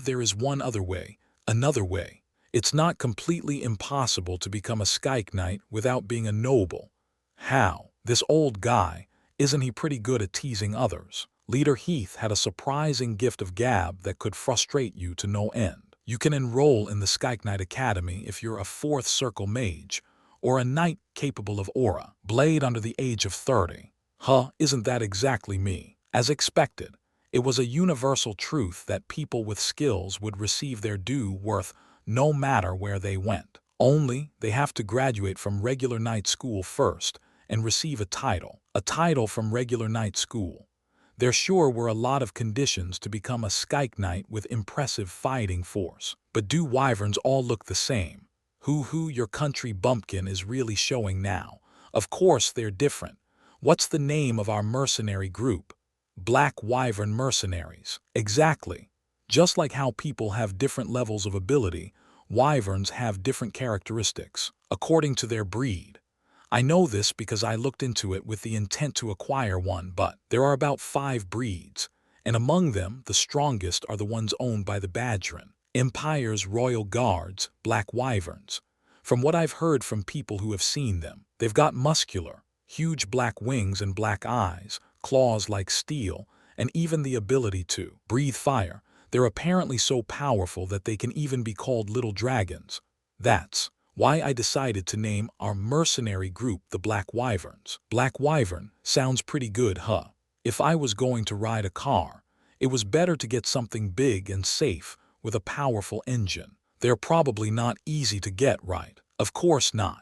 There is one other way, another way. It's not completely impossible to become a Skyke Knight without being a noble. How? This old guy, isn't he pretty good at teasing others? Leader Heath had a surprising gift of gab that could frustrate you to no end. You can enroll in the Skyke Knight Academy if you're a 4th Circle Mage, or a knight capable of aura, blade under the age of 30. Isn't that exactly me? As expected, it was a universal truth that people with skills would receive their due worth no matter where they went. Only, they have to graduate from regular knight school first and receive a title from regular knight school. There sure were a lot of conditions to become a Skyke Knight with impressive fighting force. But do wyverns all look the same? Your country bumpkin is really showing now. Of course they're different. What's the name of our mercenary group? Black Wyvern Mercenaries. Exactly. Just like how people have different levels of ability, wyverns have different characteristics, according to their breed. I know this because I looked into it with the intent to acquire one, but there are about 5 breeds, and among them the strongest are the ones owned by the Badgeron Empire's Royal Guards, Black Wyverns. From what I've heard from people who have seen them, they've got muscular, huge black wings and black eyes, claws like steel, and even the ability to breathe fire. They're apparently so powerful that they can even be called little dragons. That's why I decided to name our mercenary group the Black Wyverns. Black Wyvern sounds pretty good, huh? If I was going to ride a car, it was better to get something big and safe with a powerful engine. They're probably not easy to get right. Of course not.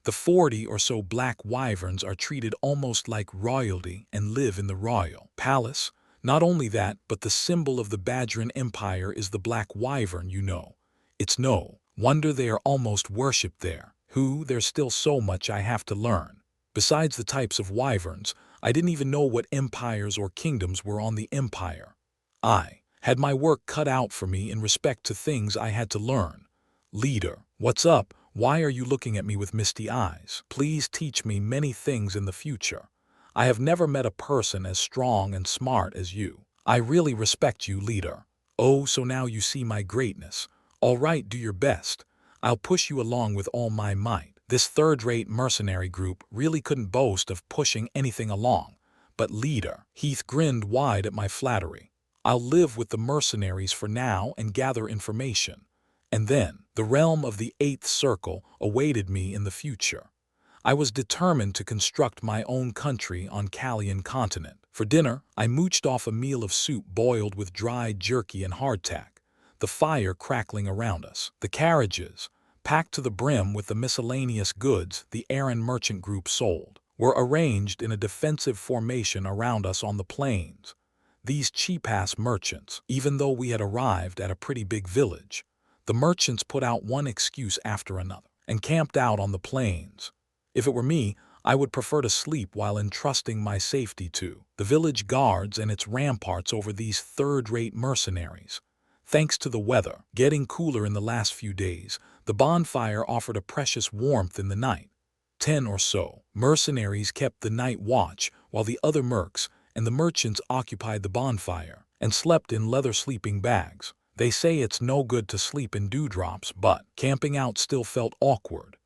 The 40 or so Black Wyverns are treated almost like royalty and live in the royal palace. Not only that, but the symbol of the Badgeron Empire is the Black Wyvern, you know. It's no wonder they are almost worshipped there. There's still so much I have to learn. Besides the types of wyverns, I didn't even know what empires or kingdoms were on the empire. I had my work cut out for me in respect to things I had to learn. Leader, what's up? Why are you looking at me with misty eyes? Please teach me many things in the future. I have never met a person as strong and smart as you. I really respect you, leader. Oh, so now you see my greatness. All right, do your best. I'll push you along with all my might. This third-rate mercenary group really couldn't boast of pushing anything along. But leader, Heath grinned wide at my flattery. I'll live with the mercenaries for now and gather information. And then, the realm of the 8th Circle awaited me in the future. I was determined to construct my own country on Kalian continent. For dinner, I mooched off a meal of soup boiled with dried jerky and hardtack, the fire crackling around us. The carriages, packed to the brim with the miscellaneous goods the Aaron merchant group sold, were arranged in a defensive formation around us on the plains. These cheap-ass merchants, even though we had arrived at a pretty big village, the merchants put out one excuse after another and camped out on the plains. If it were me, I would prefer to sleep while entrusting my safety to the village guards and its ramparts over these third-rate mercenaries. Thanks to the weather getting cooler in the last few days, the bonfire offered a precious warmth in the night. 10 or so mercenaries kept the night watch while the other mercs and the merchants occupied the bonfire and slept in leather sleeping bags. They say it's no good to sleep in dewdrops, but camping out still felt awkward.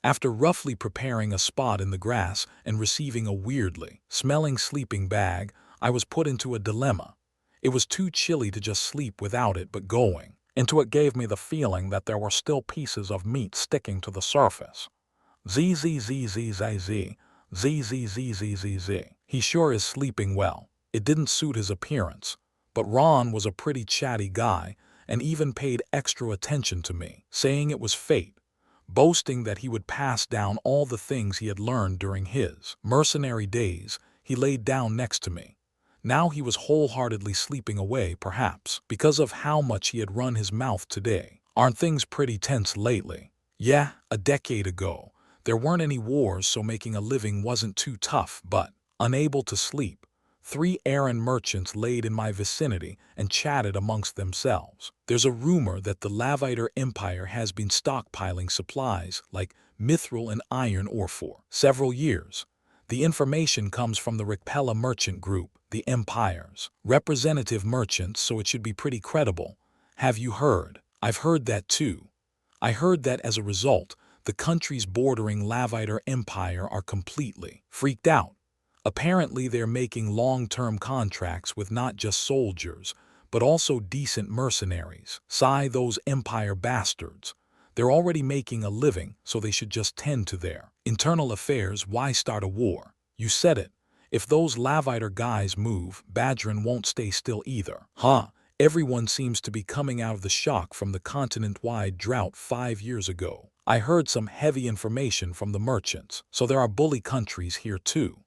After roughly preparing a spot in the grass and receiving a weirdly smelling sleeping bag, I was put into a dilemma. It was too chilly to just sleep without it, but going into it gave me the feeling that there were still pieces of meat sticking to the surface. Zzzzzzz. He sure is sleeping well. It didn't suit his appearance, but Ron was a pretty chatty guy and even paid extra attention to me, saying it was fate, boasting that he would pass down all the things he had learned during his mercenary days. He laid down next to me. Now he was wholeheartedly sleeping away, perhaps because of how much he had run his mouth today. Aren't things pretty tense lately? Yeah, a decade ago. There weren't any wars, so making a living wasn't too tough, but, unable to sleep, 3 errand merchants laid in my vicinity and chatted amongst themselves. There's a rumor that the Laviter Empire has been stockpiling supplies like mithril and iron ore for several years. The information comes from the Rikpella merchant group, the Empire's representative merchants, so it should be pretty credible. Have you heard? I've heard that too. I heard that as a result, the countries bordering Laviter Empire are completely freaked out. Apparently they're making long-term contracts with not just soldiers, but also decent mercenaries. Sigh, those Empire bastards. They're already making a living, so they should just tend to their internal affairs. Why start a war? You said it. If those Laviter guys move, Badrin won't stay still either. Huh? Everyone seems to be coming out of the shock from the continent-wide drought 5 years ago. I heard some heavy information from the merchants, so there are bully countries here too.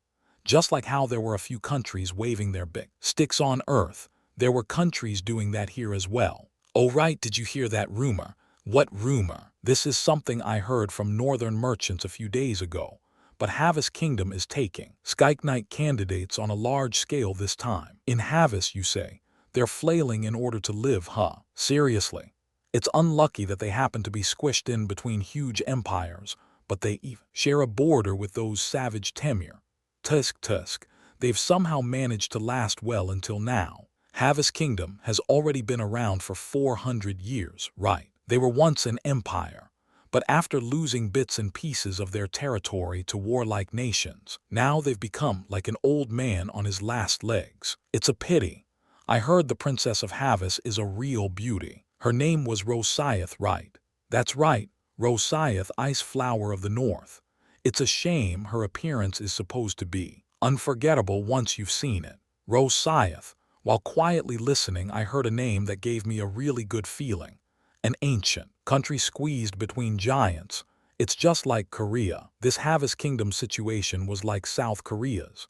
Just like how there were a few countries waving their big sticks on Earth, there were countries doing that here as well. Oh right, did you hear that rumor? What rumor? This is something I heard from northern merchants a few days ago. But Havis Kingdom is taking Skyke Knight candidates on a large scale this time. In Havis, you say? They're flailing in order to live, huh? Seriously. It's unlucky that they happen to be squished in between huge empires, but they even share a border with those savage Temur. Tusk. They've somehow managed to last well until now. Havis Kingdom has already been around for 400 years, right? They were once an empire, but after losing bits and pieces of their territory to warlike nations, now they've become like an old man on his last legs. It's a pity. I heard the Princess of Havis is a real beauty. Her name was Rosiath, right? That's right, Rosiath, Ice Flower of the North. It's a shame her appearance is supposed to be unforgettable once you've seen it. Rosiath. While quietly listening, I heard a name that gave me a really good feeling. An ancient country squeezed between giants. It's just like Korea. This Havis Kingdom situation was like South Korea's.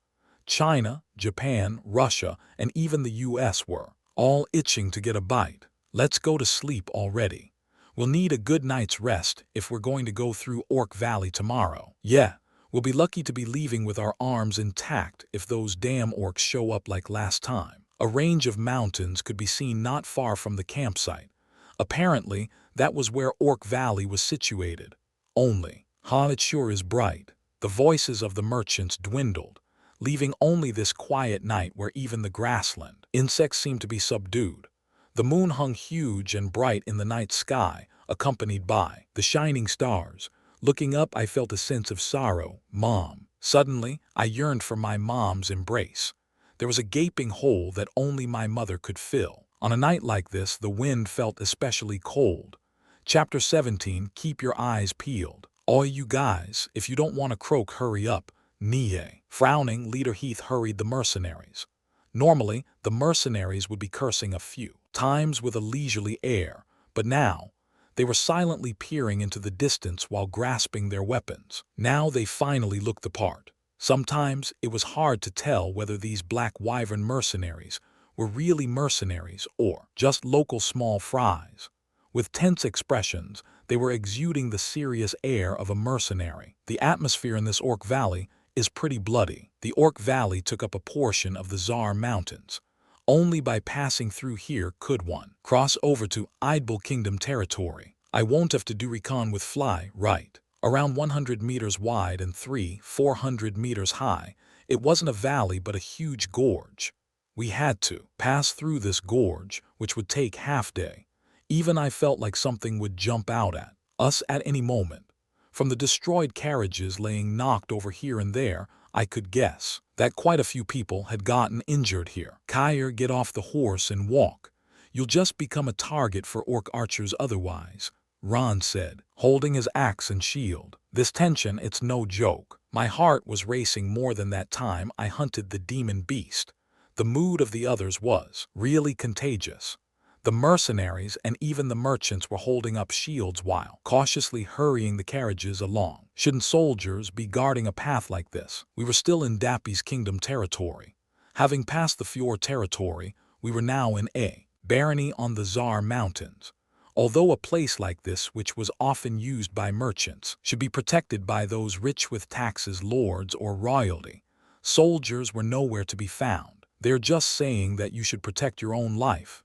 China, Japan, Russia, and even the US were all itching to get a bite. Let's go to sleep already. We'll need a good night's rest if we're going to go through Orc Valley tomorrow. Yeah, we'll be lucky to be leaving with our arms intact if those damn orcs show up like last time. A range of mountains could be seen not far from the campsite. Apparently, that was where Orc Valley was situated. Only, it sure is bright. The voices of the merchants dwindled, leaving only this quiet night where even the grassland insects seemed to be subdued. The moon hung huge and bright in the night sky, accompanied by the shining stars. Looking up, I felt a sense of sorrow. Mom. Suddenly, I yearned for my mom's embrace. There was a gaping hole that only my mother could fill. On a night like this, the wind felt especially cold. Chapter 17, Keep Your Eyes Peeled. All you guys, if you don't want to croak, hurry up. Nie. Frowning, Leader Heath hurried the mercenaries. Normally, the mercenaries would be cursing a few times with a leisurely air, but now, they were silently peering into the distance while grasping their weapons. Now they finally looked the part. Sometimes it was hard to tell whether these Black Wyvern mercenaries were really mercenaries or just local small fries. With tense expressions, they were exuding the serious air of a mercenary. The atmosphere in this Orc Valley is pretty bloody. The Orc Valley took up a portion of the Zar Mountains. Only by passing through here could one cross over to Idle Kingdom territory. I won't have to do recon with fly, right? Around 100 meters wide and 400 meters high, it wasn't a valley but a huge gorge. We had to pass through this gorge, which would take half-day. Even I felt like something would jump out at us at any moment. From the destroyed carriages laying knocked over here and there, I could guess that quite a few people had gotten injured here. Kyr, get off the horse and walk. You'll just become a target for orc archers otherwise, Ron said, holding his axe and shield. This tension, it's no joke. My heart was racing more than that time I hunted the demon beast. The mood of the others was really contagious. The mercenaries and even the merchants were holding up shields while cautiously hurrying the carriages along. Shouldn't soldiers be guarding a path like this? We were still in Dappy's kingdom territory. Having passed the Fjord territory, we were now in a barony on the Zar Mountains. Although a place like this, which was often used by merchants, should be protected by those rich with taxes, lords, or royalty, soldiers were nowhere to be found. They're just saying that you should protect your own life.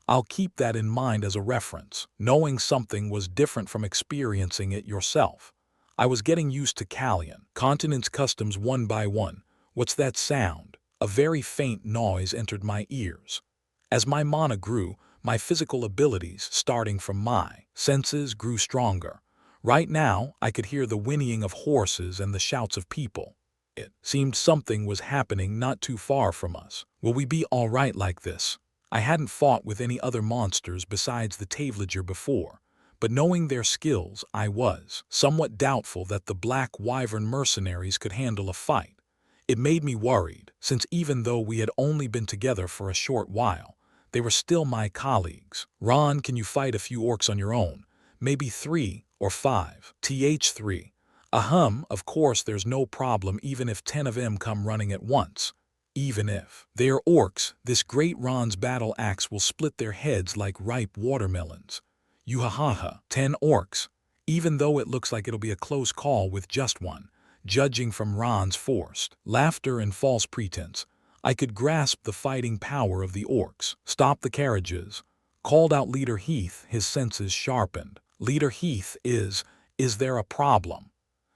I'll keep that in mind as a reference. Knowing something was different from experiencing it yourself. I was getting used to Callian continent's customs one by one. What's that sound? A very faint noise entered my ears. As my mana grew, my physical abilities, starting from my senses, grew stronger. Right now, I could hear the whinnying of horses and the shouts of people. It seemed something was happening not too far from us. Will we be all right like this? I hadn't fought with any other monsters besides the Tavelager before, but knowing their skills, I was somewhat doubtful that the Black Wyvern mercenaries could handle a fight. It made me worried, since even though we had only been together for a short while, they were still my colleagues. Ron, can you fight a few orcs on your own? Maybe 3 or 5. Th3. Of course there's no problem even if 10 of them come running at once. Even if they are orcs, this great Ron's battle axe will split their heads like ripe watermelons. 10 orcs. Even though it looks like it'll be a close call with just one, judging from Ron's forced laughter and false pretense, I could grasp the fighting power of the orcs. Stop the carriages, called out Leader Heath, his senses sharpened. Leader Heath, is there a problem?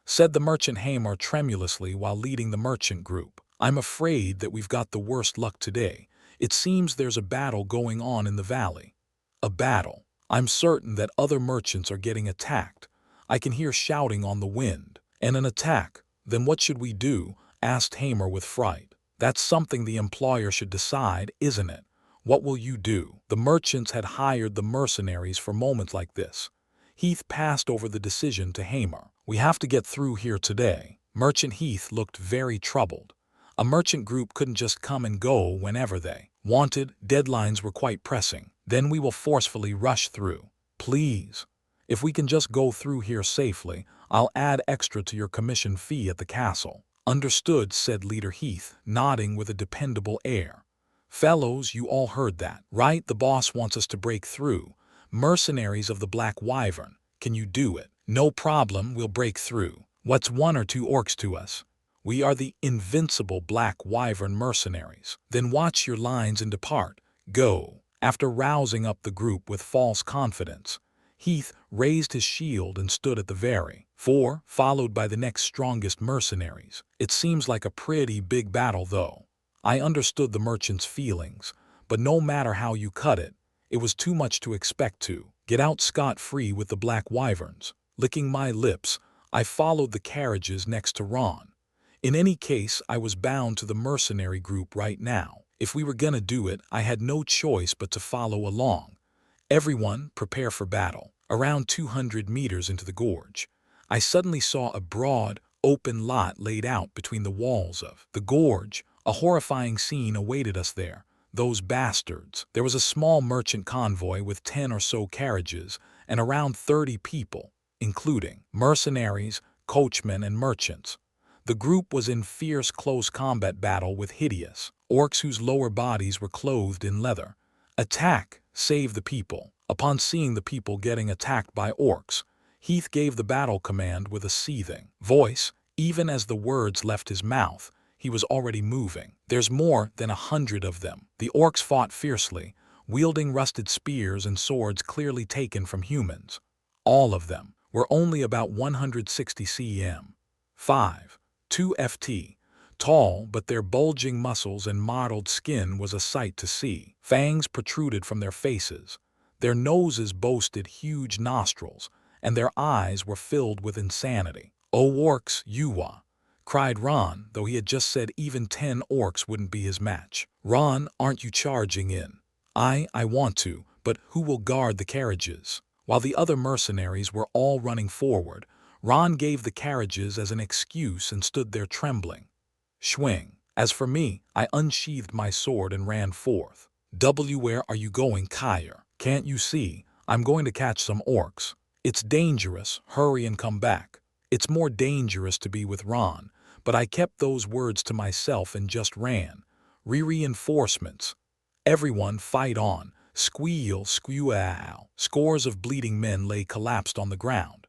Said the merchant Hamar tremulously while leading the merchant group. I'm afraid that we've got the worst luck today. It seems there's a battle going on in the valley. A battle? I'm certain that other merchants are getting attacked. I can hear shouting on the wind. And an attack? Then what should we do? Asked Hamar with fright. That's something the employer should decide, isn't it? What will you do? The merchants had hired the mercenaries for moments like this. Heath passed over the decision to Hamar. We have to get through here today. Merchant Heath looked very troubled. A merchant group couldn't just come and go whenever they wanted. Deadlines were quite pressing. Then we will forcefully rush through. Please. If we can just go through here safely, I'll add extra to your commission fee at the castle. Understood, said Leader Heath, nodding with a dependable air. Fellows, you all heard that, right? The boss wants us to break through. Mercenaries of the Black Wyvern, can you do it? No problem, we'll break through. What's 1 or 2 orcs to us? We are the invincible Black Wyvern mercenaries. Then watch your lines and depart. Go. After rousing up the group with false confidence, Heath raised his shield and stood at the very fore, followed by the next strongest mercenaries. It seems like a pretty big battle, though. I understood the merchant's feelings, but no matter how you cut it, it was too much to expect to get out scot-free with the Black Wyverns. Licking my lips, I followed the carriages next to Ron. In any case, I was bound to the mercenary group right now. If we were gonna do it, I had no choice but to follow along. Everyone, prepare for battle. Around 200 meters into the gorge, I suddenly saw a broad, open lot laid out between the walls of the gorge. A horrifying scene awaited us there. Those bastards. There was a small merchant convoy with 10 or so carriages and around 30 people, including mercenaries, coachmen, and merchants. The group was in fierce close combat battle with hideous orcs whose lower bodies were clothed in leather. Attack! Save the people. Upon seeing the people getting attacked by orcs, Heath gave the battle command with a seething voice. Even as the words left his mouth, he was already moving. There's more than 100 of them. The orcs fought fiercely, wielding rusted spears and swords clearly taken from humans. All of them were only about 160 cm. 5'2" ft. Tall, but their bulging muscles and mottled skin was a sight to see. Fangs protruded from their faces. Their noses boasted huge nostrils, and their eyes were filled with insanity. "Oh, orcs, Yuwa!" cried Ron, though he had just said even 10 orcs wouldn't be his match. "Ron, aren't you charging in?" I want to, but who will guard the carriages?" While the other mercenaries were all running forward, Ron gave the carriages as an excuse and stood there trembling. Schwing. As for me, I unsheathed my sword and ran forth. Where are you going, Kyer? Can't you see? I'm going to catch some orcs. It's dangerous, hurry and come back. It's more dangerous to be with Ron, but I kept those words to myself and just ran. Reinforcements. Everyone fight on, Squeal, squeal. Scores of bleeding men lay collapsed on the ground.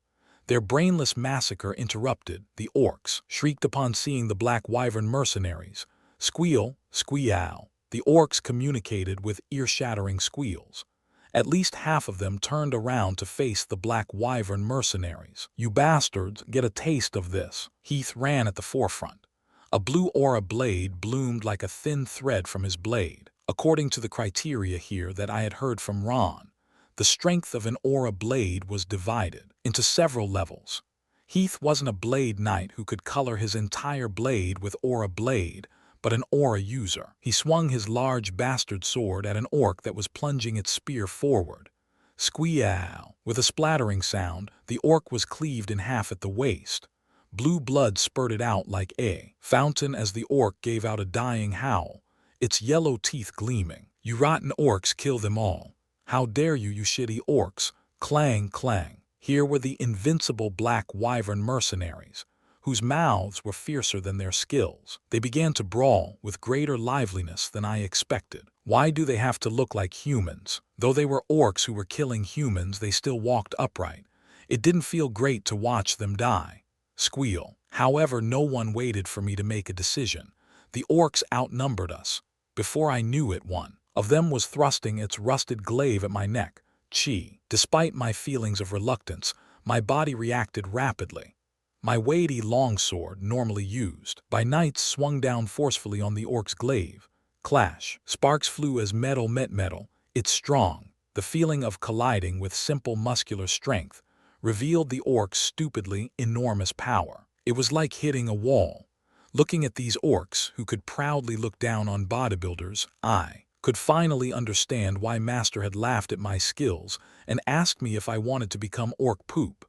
Their brainless massacre interrupted. The orcs shrieked upon seeing the black wyvern mercenaries. Squeal, squeal. The orcs communicated with ear-shattering squeals. At least half of them turned around to face the black wyvern mercenaries. "You bastards, get a taste of this." Heath ran at the forefront. A blue aura blade bloomed like a thin thread from his blade. According to the criteria here that I had heard from Ron, the strength of an aura blade was divided into several levels. Heath wasn't a blade knight who could color his entire blade with aura blade, but an aura user. He swung his large bastard sword at an orc that was plunging its spear forward. Squeal! With a splattering sound, the orc was cleaved in half at the waist. Blue blood spurted out like a fountain as the orc gave out a dying howl, its yellow teeth gleaming. "You rotten orcs, kill them all. How dare you, you shitty orcs!" Clang, clang. Here were the invincible black wyvern mercenaries, whose mouths were fiercer than their skills. They began to brawl with greater liveliness than I expected. Why do they have to look like humans? Though they were orcs who were killing humans, they still walked upright. It didn't feel great to watch them die. Squeal. However, no one waited for me to make a decision. The orcs outnumbered us. Before I knew it, one of them was thrusting its rusted glaive at my neck. Chi. Despite my feelings of reluctance, my body reacted rapidly. My weighty longsword, normally used by knights, swung down forcefully on the orc's glaive. Clash. Sparks flew as metal met metal. It's strong. The feeling of colliding with simple muscular strength revealed the orc's stupidly enormous power. It was like hitting a wall. Looking at these orcs, who could proudly look down on bodybuilders, I could finally understand why Master had laughed at my skills and asked me if I wanted to become orc poop.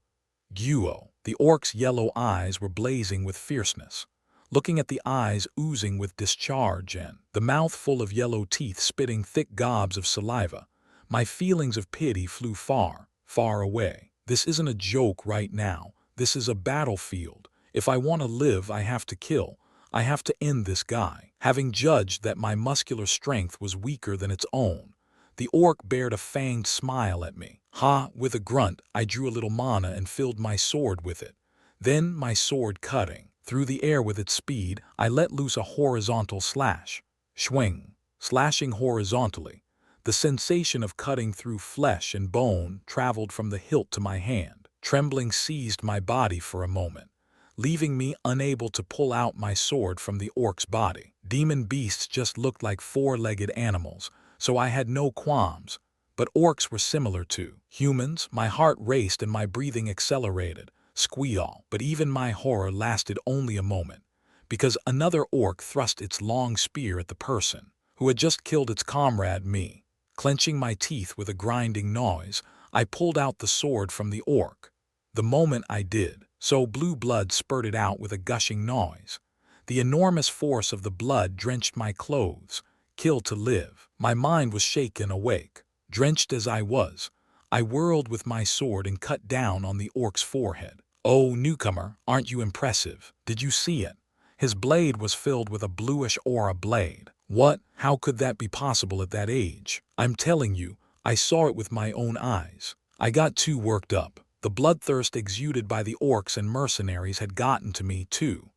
Guo. The orc's yellow eyes were blazing with fierceness. Looking at the eyes oozing with discharge and the mouth full of yellow teeth spitting thick gobs of saliva, my feelings of pity flew far, far away. This isn't a joke right now. This is a battlefield. If I want to live, I have to kill. I have to end this guy. Having judged that my muscular strength was weaker than its own, the orc bared a fanged smile at me. Ha! With a grunt, I drew a little mana and filled my sword with it. Then, my sword cutting through the air with its speed, I let loose a horizontal slash. Swing. Slashing horizontally. The sensation of cutting through flesh and bone traveled from the hilt to my hand. Trembling seized my body for a moment, leaving me unable to pull out my sword from the orc's body. Demon beasts just looked like four-legged animals, so I had no qualms. But orcs were similar to humans. My heart raced and my breathing accelerated. Squeal. But even my horror lasted only a moment, because another orc thrust its long spear at the person who had just killed its comrade, me. Clenching my teeth with a grinding noise, I pulled out the sword from the orc. The moment I did so, blue blood spurted out with a gushing noise. The enormous force of the blood drenched my clothes. Kill to live. My mind was shaken awake. Drenched as I was, I whirled with my sword and cut down on the orc's forehead. "Oh, newcomer, aren't you impressive? Did you see it?" His blade was filled with a bluish aura blade. What? How could that be possible at that age? I'm telling you, I saw it with my own eyes. I got too worked up. The bloodthirst exuded by the orcs and mercenaries had gotten to me too.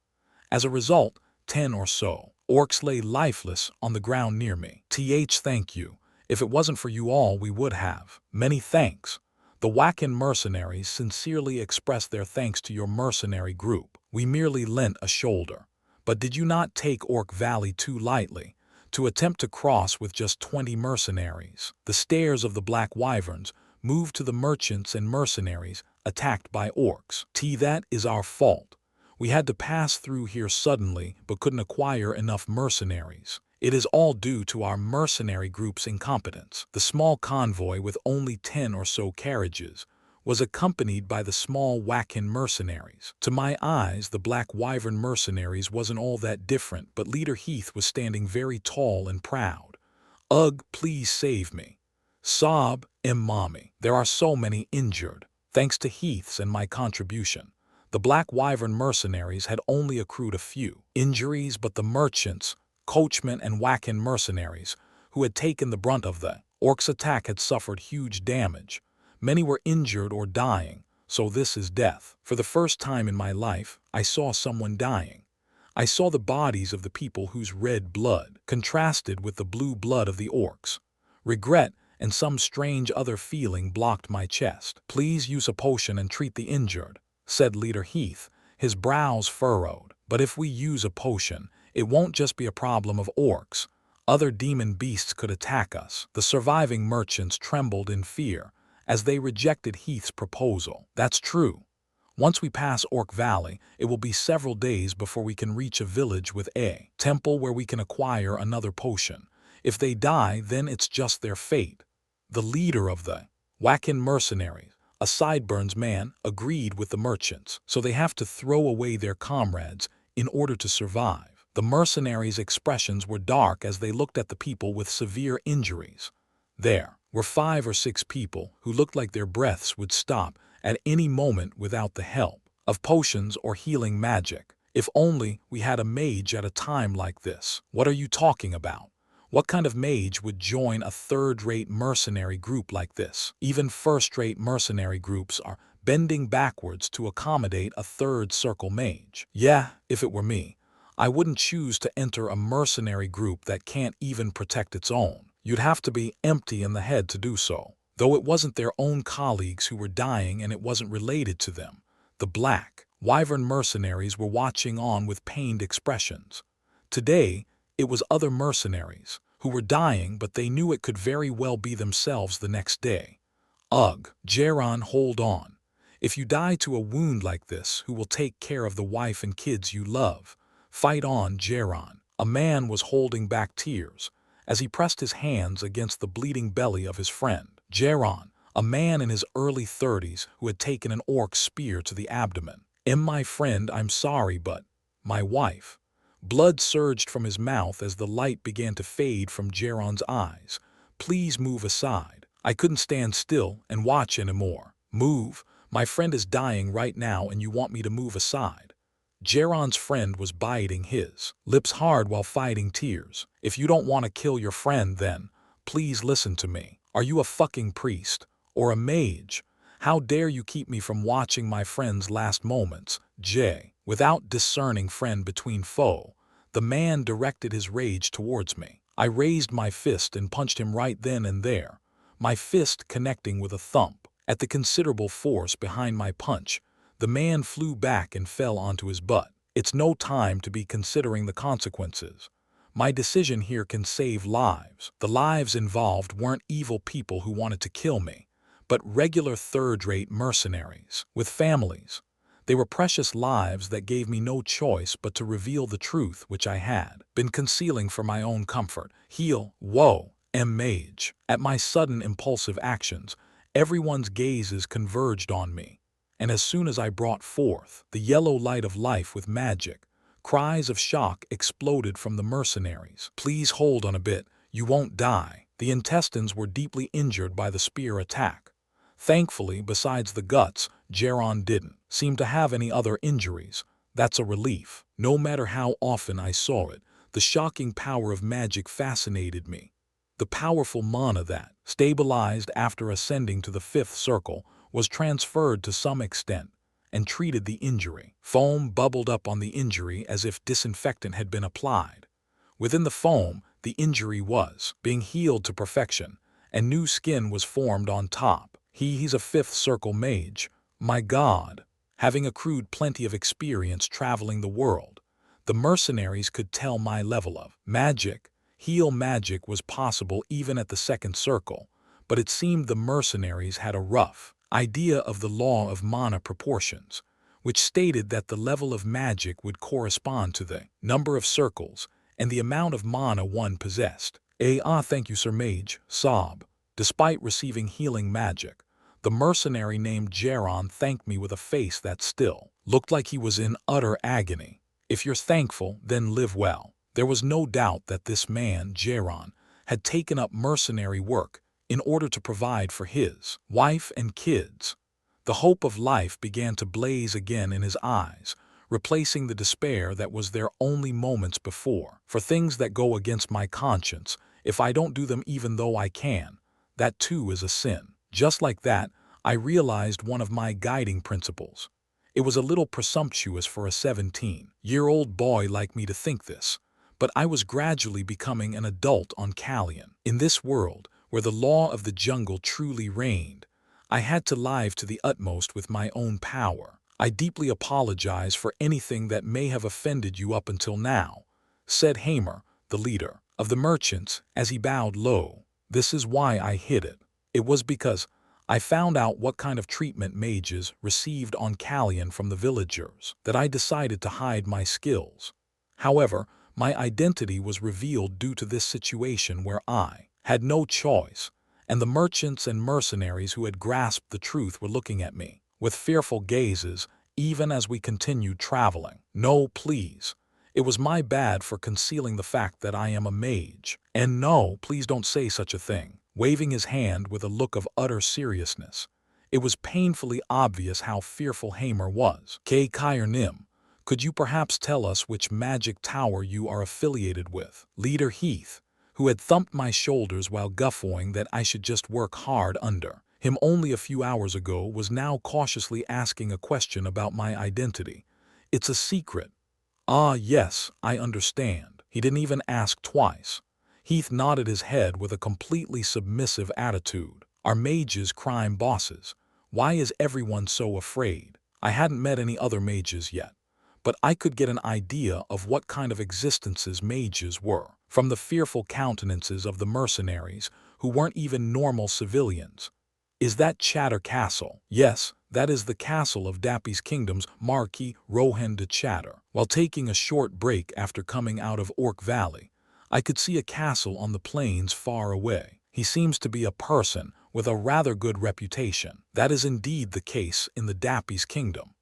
As a result, 10 or so orcs lay lifeless on the ground near me. Thank you. If it wasn't for you all, we would have. Many thanks. The Wacken mercenaries sincerely expressed their thanks to your mercenary group. We merely lent a shoulder. But did you not take Orc Valley too lightly, to attempt to cross with just 20 mercenaries? The stairs of the Black Wyverns moved to the merchants and mercenaries attacked by orcs. That is our fault. We had to pass through here suddenly but couldn't acquire enough mercenaries. It is all due to our mercenary group's incompetence. The small convoy with only 10 or so carriages was accompanied by the small Wacken mercenaries. To my eyes, the Black Wyvern mercenaries wasn't all that different, but Leader Heath was standing very tall and proud. "Ugh, please save me. Sob, mommy. There are so many injured." Thanks to Heath's and my contribution, the Black Wyvern mercenaries had only accrued a few injuries, but the merchants, coachmen, and Wacken mercenaries, who had taken the brunt of the Orcs' attack had suffered huge damage. Many were injured or dying, so this is death. For the first time in my life, I saw someone dying. I saw the bodies of the people whose red blood contrasted with the blue blood of the orcs. Regret and some strange other feeling blocked my chest. "Please use a potion and treat the injured," said Leader Heath, his brows furrowed. "But if we use a potion, it won't just be a problem of orcs. Other demon beasts could attack us." The surviving merchants trembled in fear as they rejected Heath's proposal. "That's true. Once we pass Orc Valley, it will be several days before we can reach a village with a temple where we can acquire another potion. If they die, then it's just their fate." The leader of the Wacken mercenaries, a sideburns man, agreed with the merchants, so they have to throw away their comrades in order to survive. The mercenaries' expressions were dark as they looked at the people with severe injuries. There were 5 or 6 people who looked like their breaths would stop at any moment without the help of potions or healing magic. "If only we had a mage at a time like this." "What are you talking about? What kind of mage would join a third-rate mercenary group like this?" "Even first-rate mercenary groups are bending backwards to accommodate a third circle mage." "Yeah, if it were me, I wouldn't choose to enter a mercenary group that can't even protect its own. You'd have to be empty in the head to do so." Though it wasn't their own colleagues who were dying and it wasn't related to them, the Black Wyvern mercenaries were watching on with pained expressions. Today, it was other mercenaries who were dying, but they knew it could very well be themselves the next day. "Ugh, Jaron, hold on. If you die to a wound like this, who will take care of the wife and kids you love? Fight on, Jaron." A man was holding back tears as he pressed his hands against the bleeding belly of his friend. Jaron, a man in his early 30s who had taken an orc spear to the abdomen. My friend, I'm sorry, but my wife." Blood surged from his mouth as the light began to fade from Jaron's eyes. "Please move aside. I couldn't stand still and watch anymore." "Move? My friend is dying right now and you want me to move aside?" Jaron's friend was biting his lips hard while fighting tears. "If you don't want to kill your friend, then please listen to me. Are you a fucking priest? Or a mage? How dare you keep me from watching my friend's last moments?" Without discerning friend between foe, the man directed his rage towards me. I raised my fist and punched him right then and there, my fist connecting with a thump. At the considerable force behind my punch, the man flew back and fell onto his butt. It's no time to be considering the consequences. My decision here can save lives. The lives involved weren't evil people who wanted to kill me, but regular third-rate mercenaries with families. They were precious lives that gave me no choice but to reveal the truth which I had been concealing for my own comfort. Heal, whoa, Mage. At my sudden impulsive actions, everyone's gazes converged on me, and as soon as I brought forth the yellow light of life with magic, cries of shock exploded from the mercenaries. "Please hold on a bit, you won't die." The intestines were deeply injured by the spear attack. Thankfully, besides the guts, Jaron didn't seem to have any other injuries. That's a relief. No matter how often I saw it, the shocking power of magic fascinated me. The powerful mana that, stabilized after ascending to the 5th circle, was transferred to some extent and treated the injury. Foam bubbled up on the injury as if disinfectant had been applied. Within the foam, the injury was being healed to perfection, and new skin was formed on top. He's a 5th circle mage. My God. Having accrued plenty of experience traveling the world, the mercenaries could tell my level of heal magic was possible even at the 2nd circle, but it seemed the mercenaries had a rough idea of the law of mana proportions, which stated that the level of magic would correspond to the number of circles and the amount of mana one possessed. Thank you, Sir Mage, sob. Despite receiving healing magic, the mercenary named Jaron thanked me with a face that still looked like he was in utter agony. "If you're thankful, then live well." There was no doubt that this man, Jaron, had taken up mercenary work in order to provide for his wife and kids. The hope of life began to blaze again in his eyes, replacing the despair that was there only moments before. "For things that go against my conscience, if I don't do them even though I can, that too is a sin. Just like that, I realized one of my guiding principles. It was a little presumptuous for a 17-year-old boy like me to think this, but I was gradually becoming an adult on Callian. In this world, where the law of the jungle truly reigned, I had to live to the utmost with my own power. I deeply apologize for anything that may have offended you up until now, said Hamer, the leader of the merchants, as he bowed low. This is why I hid it. It was because I found out what kind of treatment mages received on Callian from the villagers that I decided to hide my skills. However, my identity was revealed due to this situation where I had no choice, and the merchants and mercenaries who had grasped the truth were looking at me with fearful gazes even as we continued traveling. No, please. It was my bad for concealing the fact that I am a mage. And no, please don't say such a thing. Waving his hand with a look of utter seriousness. It was painfully obvious how fearful Hamer was. K. Nim, could you perhaps tell us which magic tower you are affiliated with? Leader Heath, who had thumped my shoulders while guffawing that I should just work hard under him only a few hours ago, was now cautiously asking a question about my identity. It's a secret. Ah, yes, I understand. He didn't even ask twice. Heath nodded his head with a completely submissive attitude. Are mages crime bosses? Why is everyone so afraid? I hadn't met any other mages yet, but I could get an idea of what kind of existences mages were from the fearful countenances of the mercenaries who weren't even normal civilians. Is that Chatter Castle? Yes, that is the castle of Dappy's Kingdom's Marquis Rohan de Chatter. While taking a short break after coming out of Orc Valley, I could see a castle on the plains far away. He seems to be a person with a rather good reputation. That is indeed the case in the Dappy's Kingdom.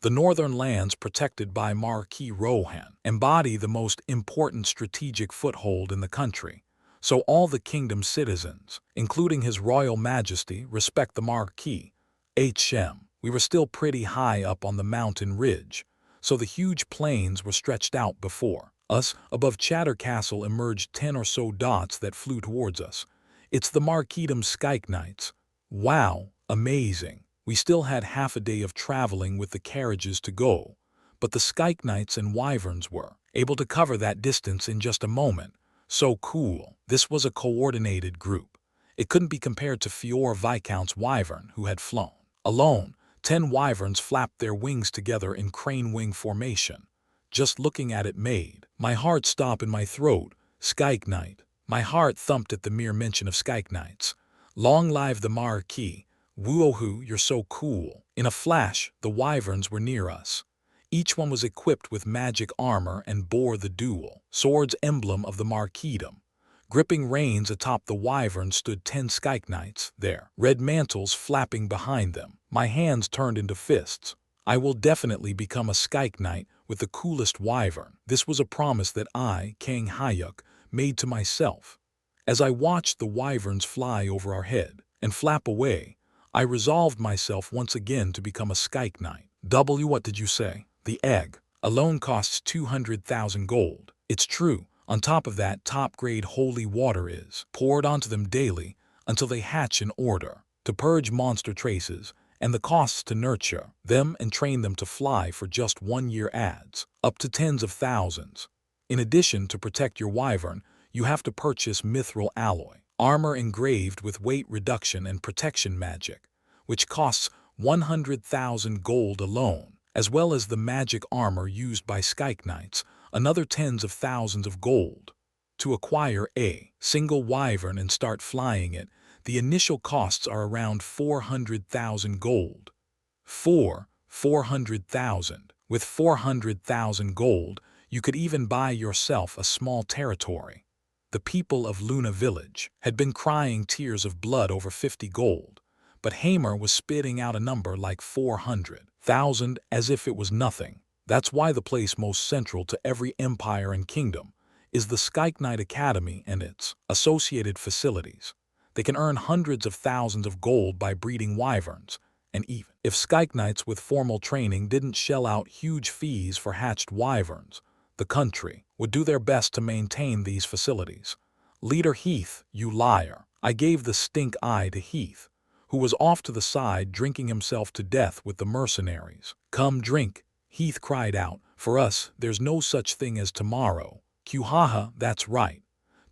The northern lands protected by Marquis Rohan embody the most important strategic foothold in the country. So all the kingdom's citizens, including His Royal Majesty, respect the Marquis. We were still pretty high up on the mountain ridge, so the huge plains were stretched out before us. Above Chatter Castle emerged 10 or so dots that flew towards us. It's the Marquisdom Skyke Knights. Wow, amazing. We still had half a day of traveling with the carriages to go, but the Skyke Knights and Wyverns were able to cover that distance in just a moment. So cool. This was a coordinated group. It couldn't be compared to Fior Viscount's Wyvern, who had flown alone. 10 Wyverns flapped their wings together in crane wing formation. Just looking at it made my heart stop in my throat. Skyke Knight. My heart thumped at the mere mention of Skyke Knights. Long live the Marquis. Woohoo, you're so cool. In a flash, the Wyverns were near us. Each one was equipped with magic armor and bore the dual swords emblem of the Marquisdom. Gripping reins atop the Wyvern stood 10 Skyke Knights, their red mantles flapping behind them. My hands turned into fists. I will definitely become a Skyke Knight with the coolest Wyvern. This was a promise that I, Kang Hyuk, made to myself. As I watched the Wyverns fly over our head and flap away, I resolved myself once again to become a Skyke Knight. What did you say? The egg alone costs 200,000 gold. It's true. On top of that, top-grade holy water is poured onto them daily until they hatch in order to purge monster traces, and the costs to nurture them and train them to fly for just 1 year adds up to tens of thousands. In addition, to protect your Wyvern, you have to purchase mithril alloy, armor engraved with weight reduction and protection magic, which costs 100,000 gold alone, as well as the magic armor used by Skyke Knights, another tens of thousands of gold. To acquire a single Wyvern and start flying it, the initial costs are around 400,000 gold. 400,000. With 400,000 gold, you could even buy yourself a small territory. The people of Luna Village had been crying tears of blood over 50 gold, but Hamer was spitting out a number like 400,000 as if it was nothing. That's why the place most central to every empire and kingdom is the Skyke Knight Academy and its associated facilities. They can earn hundreds of thousands of gold by breeding Wyverns, and even if Skyke Knights with formal training didn't shell out huge fees for hatched Wyverns, the country would do their best to maintain these facilities. Leader Heath, you liar. I gave the stink eye to Heath, who was off to the side drinking himself to death with the mercenaries. "Come drink," Heath cried out. "For us, there's no such thing as tomorrow." Haha, that's right.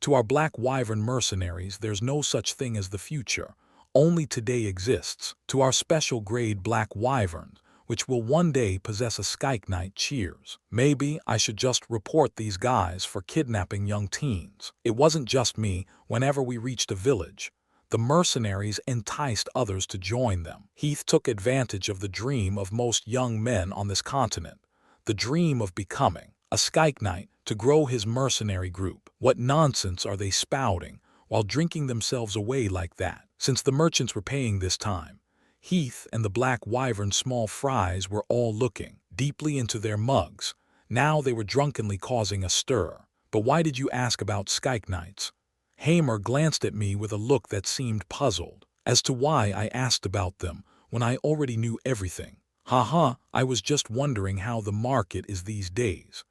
To our Black Wyvern mercenaries, there's no such thing as the future. Only today exists. To our special grade Black Wyverns, which will one day possess a Skyke Knight, cheers. Maybe I should just report these guys for kidnapping young teens. It wasn't just me. Whenever we reached a village, the mercenaries enticed others to join them. Heath took advantage of the dream of most young men on this continent, the dream of becoming a Skyke Knight, to grow his mercenary group. What nonsense are they spouting while drinking themselves away like that? Since the merchants were paying this time, Heath and the Black Wyvern small fries were all looking deeply into their mugs. Now they were drunkenly causing a stir. "But why did you ask about Skyke Knights?" Hamer glanced at me with a look that seemed puzzled. As to why I asked about them when I already knew everything. Haha, I was just wondering how the market is these days.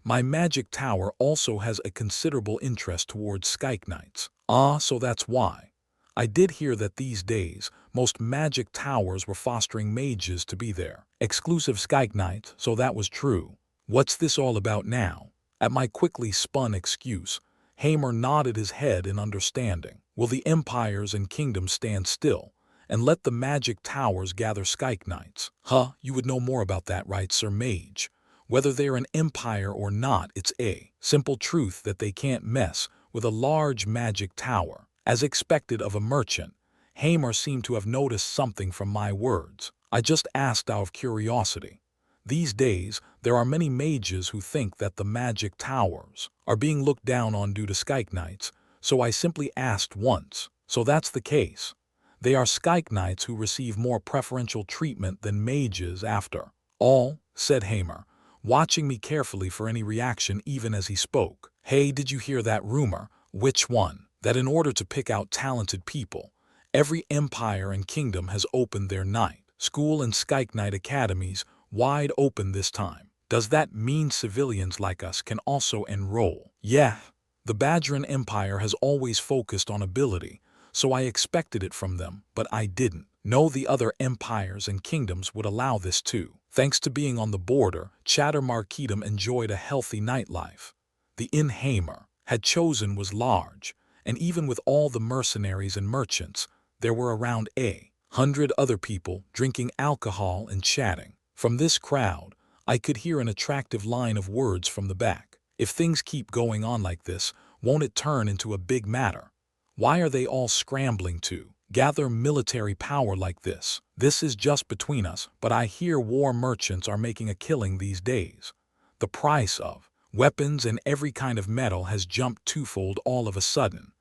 My magic tower also has a considerable interest towards Skyke Knights. Ah, so that's why. I did hear that these days, most magic towers were fostering mages to be their exclusive Skyke Knights, so that was true. What's this all about now? At my quickly spun excuse, Hamer nodded his head in understanding. Will the empires and kingdoms stand still and let the magic towers gather Skyke Knights? Huh, you would know more about that, right, Sir Mage? Whether they're an empire or not, it's a simple truth that they can't mess with a large magic tower. As expected of a merchant, Hamer seemed to have noticed something from my words. I just asked out of curiosity. These days, there are many mages who think that the magic towers are being looked down on due to Skyke Knights, so I simply asked once. So that's the case. They are Skyke Knights who receive more preferential treatment than mages after all, said Hamer, watching me carefully for any reaction even as he spoke. Hey, did you hear that rumor? Which one? That in order to pick out talented people, every empire and kingdom has opened their night school and Skyke Knight academies wide open this time. Does that mean civilians like us can also enroll? Yeah, the Badgeran Empire has always focused on ability, so I expected it from them, but I didn't know the other empires and kingdoms would allow this too. Thanks to being on the border, Chatter Marketum enjoyed a healthy nightlife. The inn Hamer had chosen was large, and even with all the mercenaries and merchants, there were around 100 other people drinking alcohol and chatting. From this crowd, I could hear an attractive line of words from the back. If things keep going on like this, won't it turn into a big matter? Why are they all scrambling to gather military power like this? This is just between us, but I hear war merchants are making a killing these days. The price of weapons and every kind of metal has jumped twofold all of a sudden.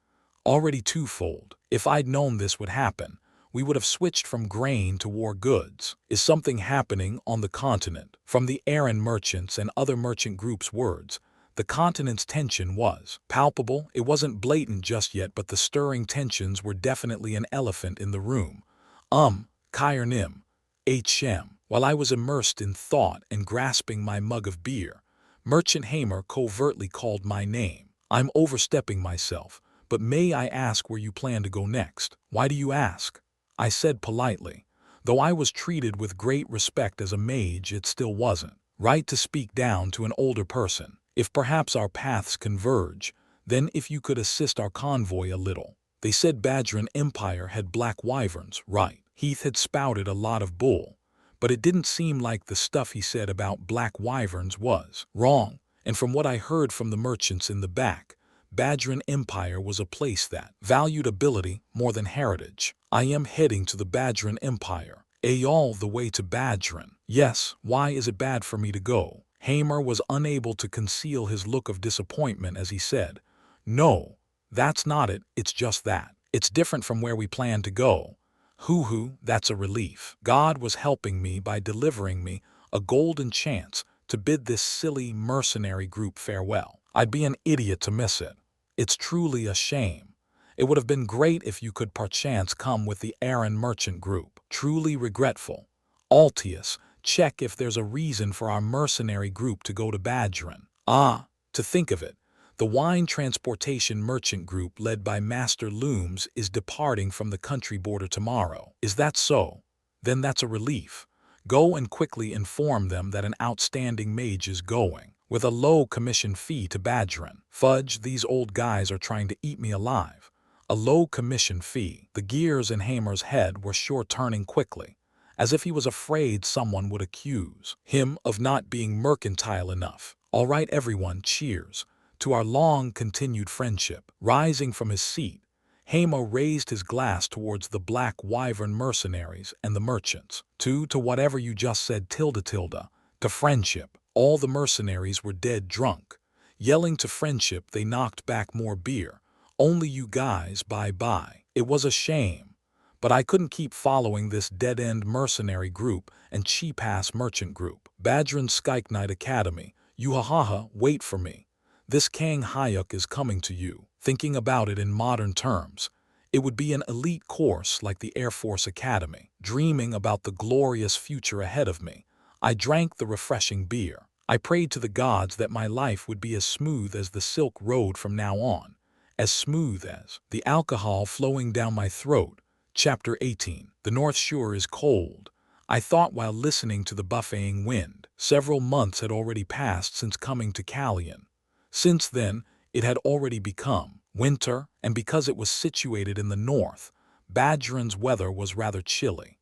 Already twofold. If I'd known this would happen, we would have switched from grain to war goods. Is something happening on the continent? From the Aaron merchants and other merchant groups' words, the continent's tension was palpable. It wasn't blatant just yet, but the stirring tensions were definitely an elephant in the room. Kyrnim, HM. While I was immersed in thought and grasping my mug of beer, Merchant Hamer covertly called my name. I'm overstepping myself, but may I ask where you plan to go next? Why do you ask? I said politely. Though I was treated with great respect as a mage, it still wasn't right to speak down to an older person. If perhaps our paths converge, then if you could assist our convoy a little. They said Badgeran Empire had Black Wyverns, right? Heath had spouted a lot of bull, but it didn't seem like the stuff he said about Black Wyverns was wrong. And from what I heard from the merchants in the back, Badgeran Empire was a place that valued ability more than heritage. I am heading to the Badgeran Empire. All the way to Badgeran. Yes, why is it bad for me to go? Hamer was unable to conceal his look of disappointment as he said, No, that's not it, it's just that. It's different from where we plan to go. Hoo-hoo, that's a relief. God was helping me by delivering me a golden chance to bid this silly mercenary group farewell. I'd be an idiot to miss it. It's truly a shame. It would have been great if you could perchance come with the Aaron merchant group. Truly regretful. Altius, check if there's a reason for our mercenary group to go to Badgeran. Ah, to think of it, The wine transportation merchant group led by Master Looms is departing from the country border tomorrow. Is that so? Then that's a relief. Go and quickly inform them that an outstanding mage is going, with a low commission fee to Badgerin. Fudge, these old guys are trying to eat me alive. A low commission fee. The gears in Hamer's head were sure turning quickly, as if he was afraid someone would accuse him of not being mercantile enough. All right, everyone, cheers to our long-continued friendship. Rising from his seat, Hamer raised his glass towards the Black Wyvern mercenaries and the merchants. To whatever you just said, to friendship. All the mercenaries were dead drunk. Yelling to friendship, they knocked back more beer. Only you guys, bye-bye. It was a shame, but I couldn't keep following this dead-end mercenary group and cheap-ass merchant group. Badgerin Skyke Knight Academy, you ha-ha-ha, wait for me. This Kang Hyuk is coming to you. Thinking about it in modern terms, it would be an elite course like the Air Force Academy. Dreaming about the glorious future ahead of me, I drank the refreshing beer. I prayed to the gods that my life would be as smooth as the Silk Road from now on, as smooth as the alcohol flowing down my throat. Chapter 18. The North Shore is cold, I thought while listening to the buffeting wind. Several months had already passed since coming to Callian. Since then, it had already become winter, and because it was situated in the north, Badgerin's weather was rather chilly.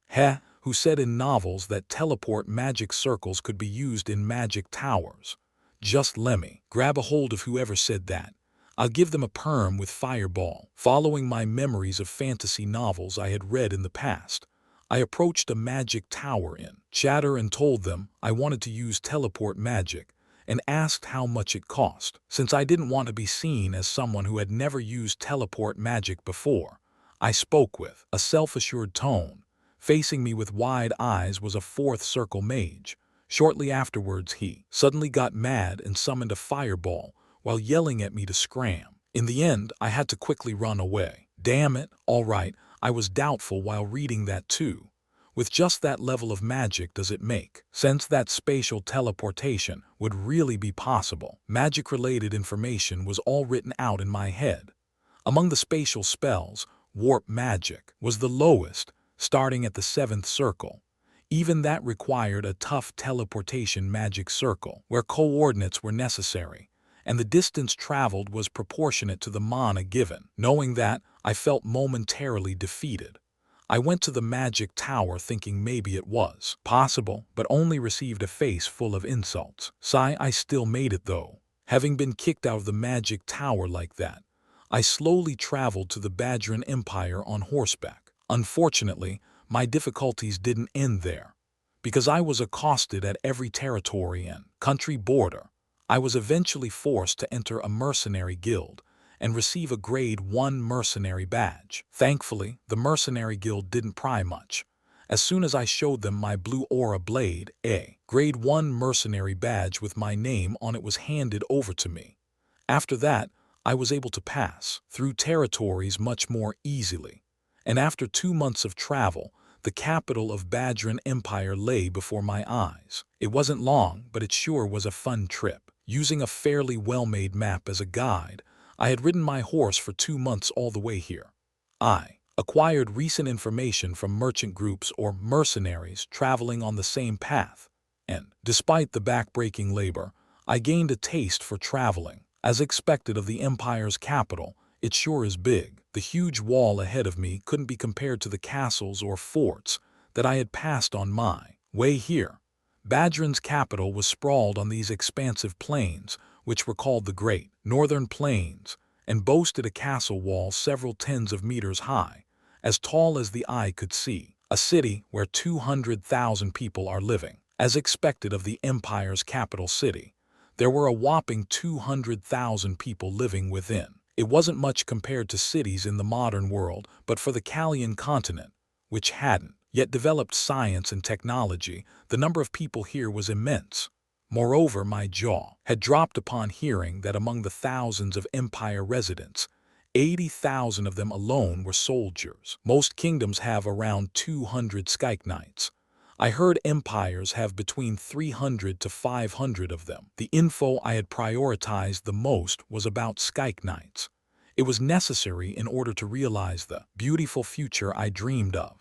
Who said in novels that teleport magic circles could be used in magic towers? Just lemme grab a hold of whoever said that. I'll give them a perm with fireball. Following my memories of fantasy novels I had read in the past, I approached a magic tower in Chatter and told them I wanted to use teleport magic, and asked how much it cost. Since I didn't want to be seen as someone who had never used teleport magic before, I spoke with a self-assured tone. Facing me with wide eyes was a fourth Circle Mage. Shortly afterwards he suddenly got mad and summoned a fireball while yelling at me to scram. In the end, I had to quickly run away. Damn it, all right, I was doubtful while reading that too. With just that level of magic does it make sense that spatial teleportation would really be possible? Magic-related information was all written out in my head. Among the spatial spells, warp magic was the lowest, starting at the 7th circle. Even that required a tough teleportation magic circle, where coordinates were necessary, and the distance traveled was proportionate to the mana given. Knowing that, I felt momentarily defeated. I went to the magic tower thinking maybe it was possible, but only received a face full of insults. Sigh, I still made it though. Having been kicked out of the magic tower like that, I slowly traveled to the Badgerin Empire on horseback. Unfortunately, my difficulties didn't end there. Because I was accosted at every territory and country border, I was eventually forced to enter a mercenary guild and receive a Grade 1 mercenary badge. Thankfully, the mercenary guild didn't pry much. As soon as I showed them my blue aura blade, a Grade 1 mercenary badge with my name on it was handed over to me. After that, I was able to pass through territories much more easily. And after 2 months of travel, the capital of Badgerin Empire lay before my eyes. It wasn't long, but it sure was a fun trip. Using a fairly well-made map as a guide, I had ridden my horse for 2 months all the way here. I acquired recent information from merchant groups or mercenaries traveling on the same path, and, despite the back-breaking labor, I gained a taste for traveling. As expected of the Empire's capital, it sure is big. The huge wall ahead of me couldn't be compared to the castles or forts that I had passed on my way here. Badgerin's capital was sprawled on these expansive plains, which were called the Great Northern Plains, and boasted a castle wall several tens of meters high, as tall as the eye could see. A city where 200,000 people are living. As expected of the Empire's capital city, there were a whopping 200,000 people living within. It wasn't much compared to cities in the modern world, but for the Callian continent, which hadn't yet developed science and technology, the number of people here was immense. Moreover, my jaw had dropped upon hearing that among the thousands of Empire residents, 80,000 of them alone were soldiers. Most kingdoms have around 200 Skyke Knights. I heard empires have between 300 to 500 of them. The info I had prioritized the most was about Skyke Knights. It was necessary in order to realize the beautiful future I dreamed of.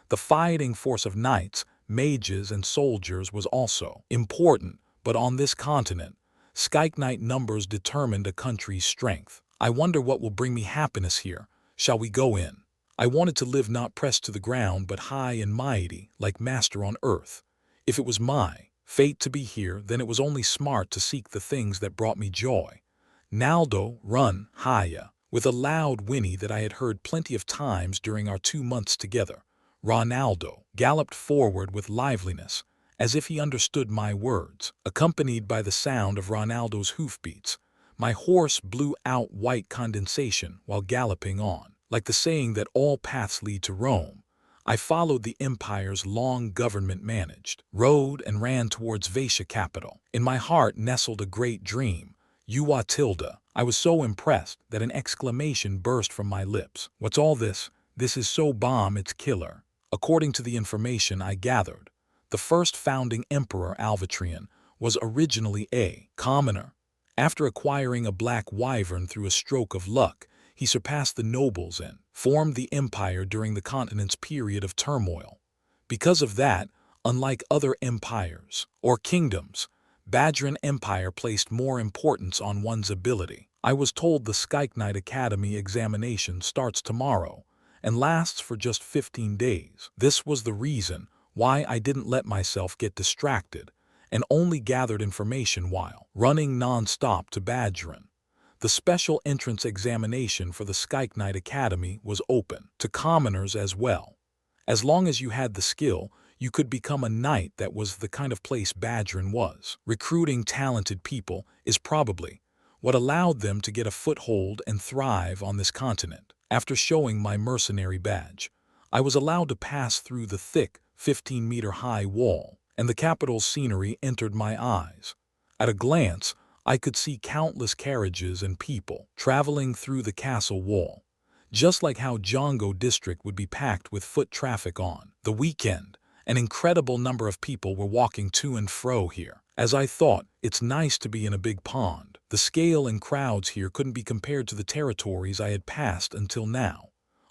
The fighting force of knights, mages, and soldiers was also important, but on this continent, Skyke Knight numbers determined a country's strength. I wonder what will bring me happiness here. Shall we go in? I wanted to live not pressed to the ground but high and mighty, like master on earth. If it was my fate to be here, then it was only smart to seek the things that brought me joy. Naldo, run, Haya. With a loud whinny that I had heard plenty of times during our 2 months together, Ronaldo galloped forward with liveliness, as if he understood my words. Accompanied by the sound of Ronaldo's hoofbeats, my horse blew out white condensation while galloping on. Like the saying that all paths lead to Rome, I followed the empire's long government-managed road and ran towards Vatia capital. In my heart nestled a great dream, Uatilda. I was so impressed that an exclamation burst from my lips. What's all this? This is so bomb it's killer. According to the information I gathered, the first founding emperor Alvatrian was originally a commoner. After acquiring a black wyvern through a stroke of luck, he surpassed the nobles and formed the empire during the continent's period of turmoil. Because of that, unlike other empires or kingdoms, Badran Empire placed more importance on one's ability. I was told the Skyke Knight Academy examination starts tomorrow and lasts for just 15 days. This was the reason why I didn't let myself get distracted and only gathered information while running non-stop to Badran. The special entrance examination for the Skyke Knight Academy was open to commoners as well. As long as you had the skill, you could become a knight. That was the kind of place Badran was. Recruiting talented people is probably what allowed them to get a foothold and thrive on this continent. After showing my mercenary badge, I was allowed to pass through the thick 15-meter-high wall, and the capital's scenery entered my eyes. At a glance, I could see countless carriages and people traveling through the castle wall, just like how Jongo district would be packed with foot traffic on the weekend. An incredible number of people were walking to and fro here. As I thought, it's nice to be in a big pond. The scale and crowds here couldn't be compared to the territories I had passed until now.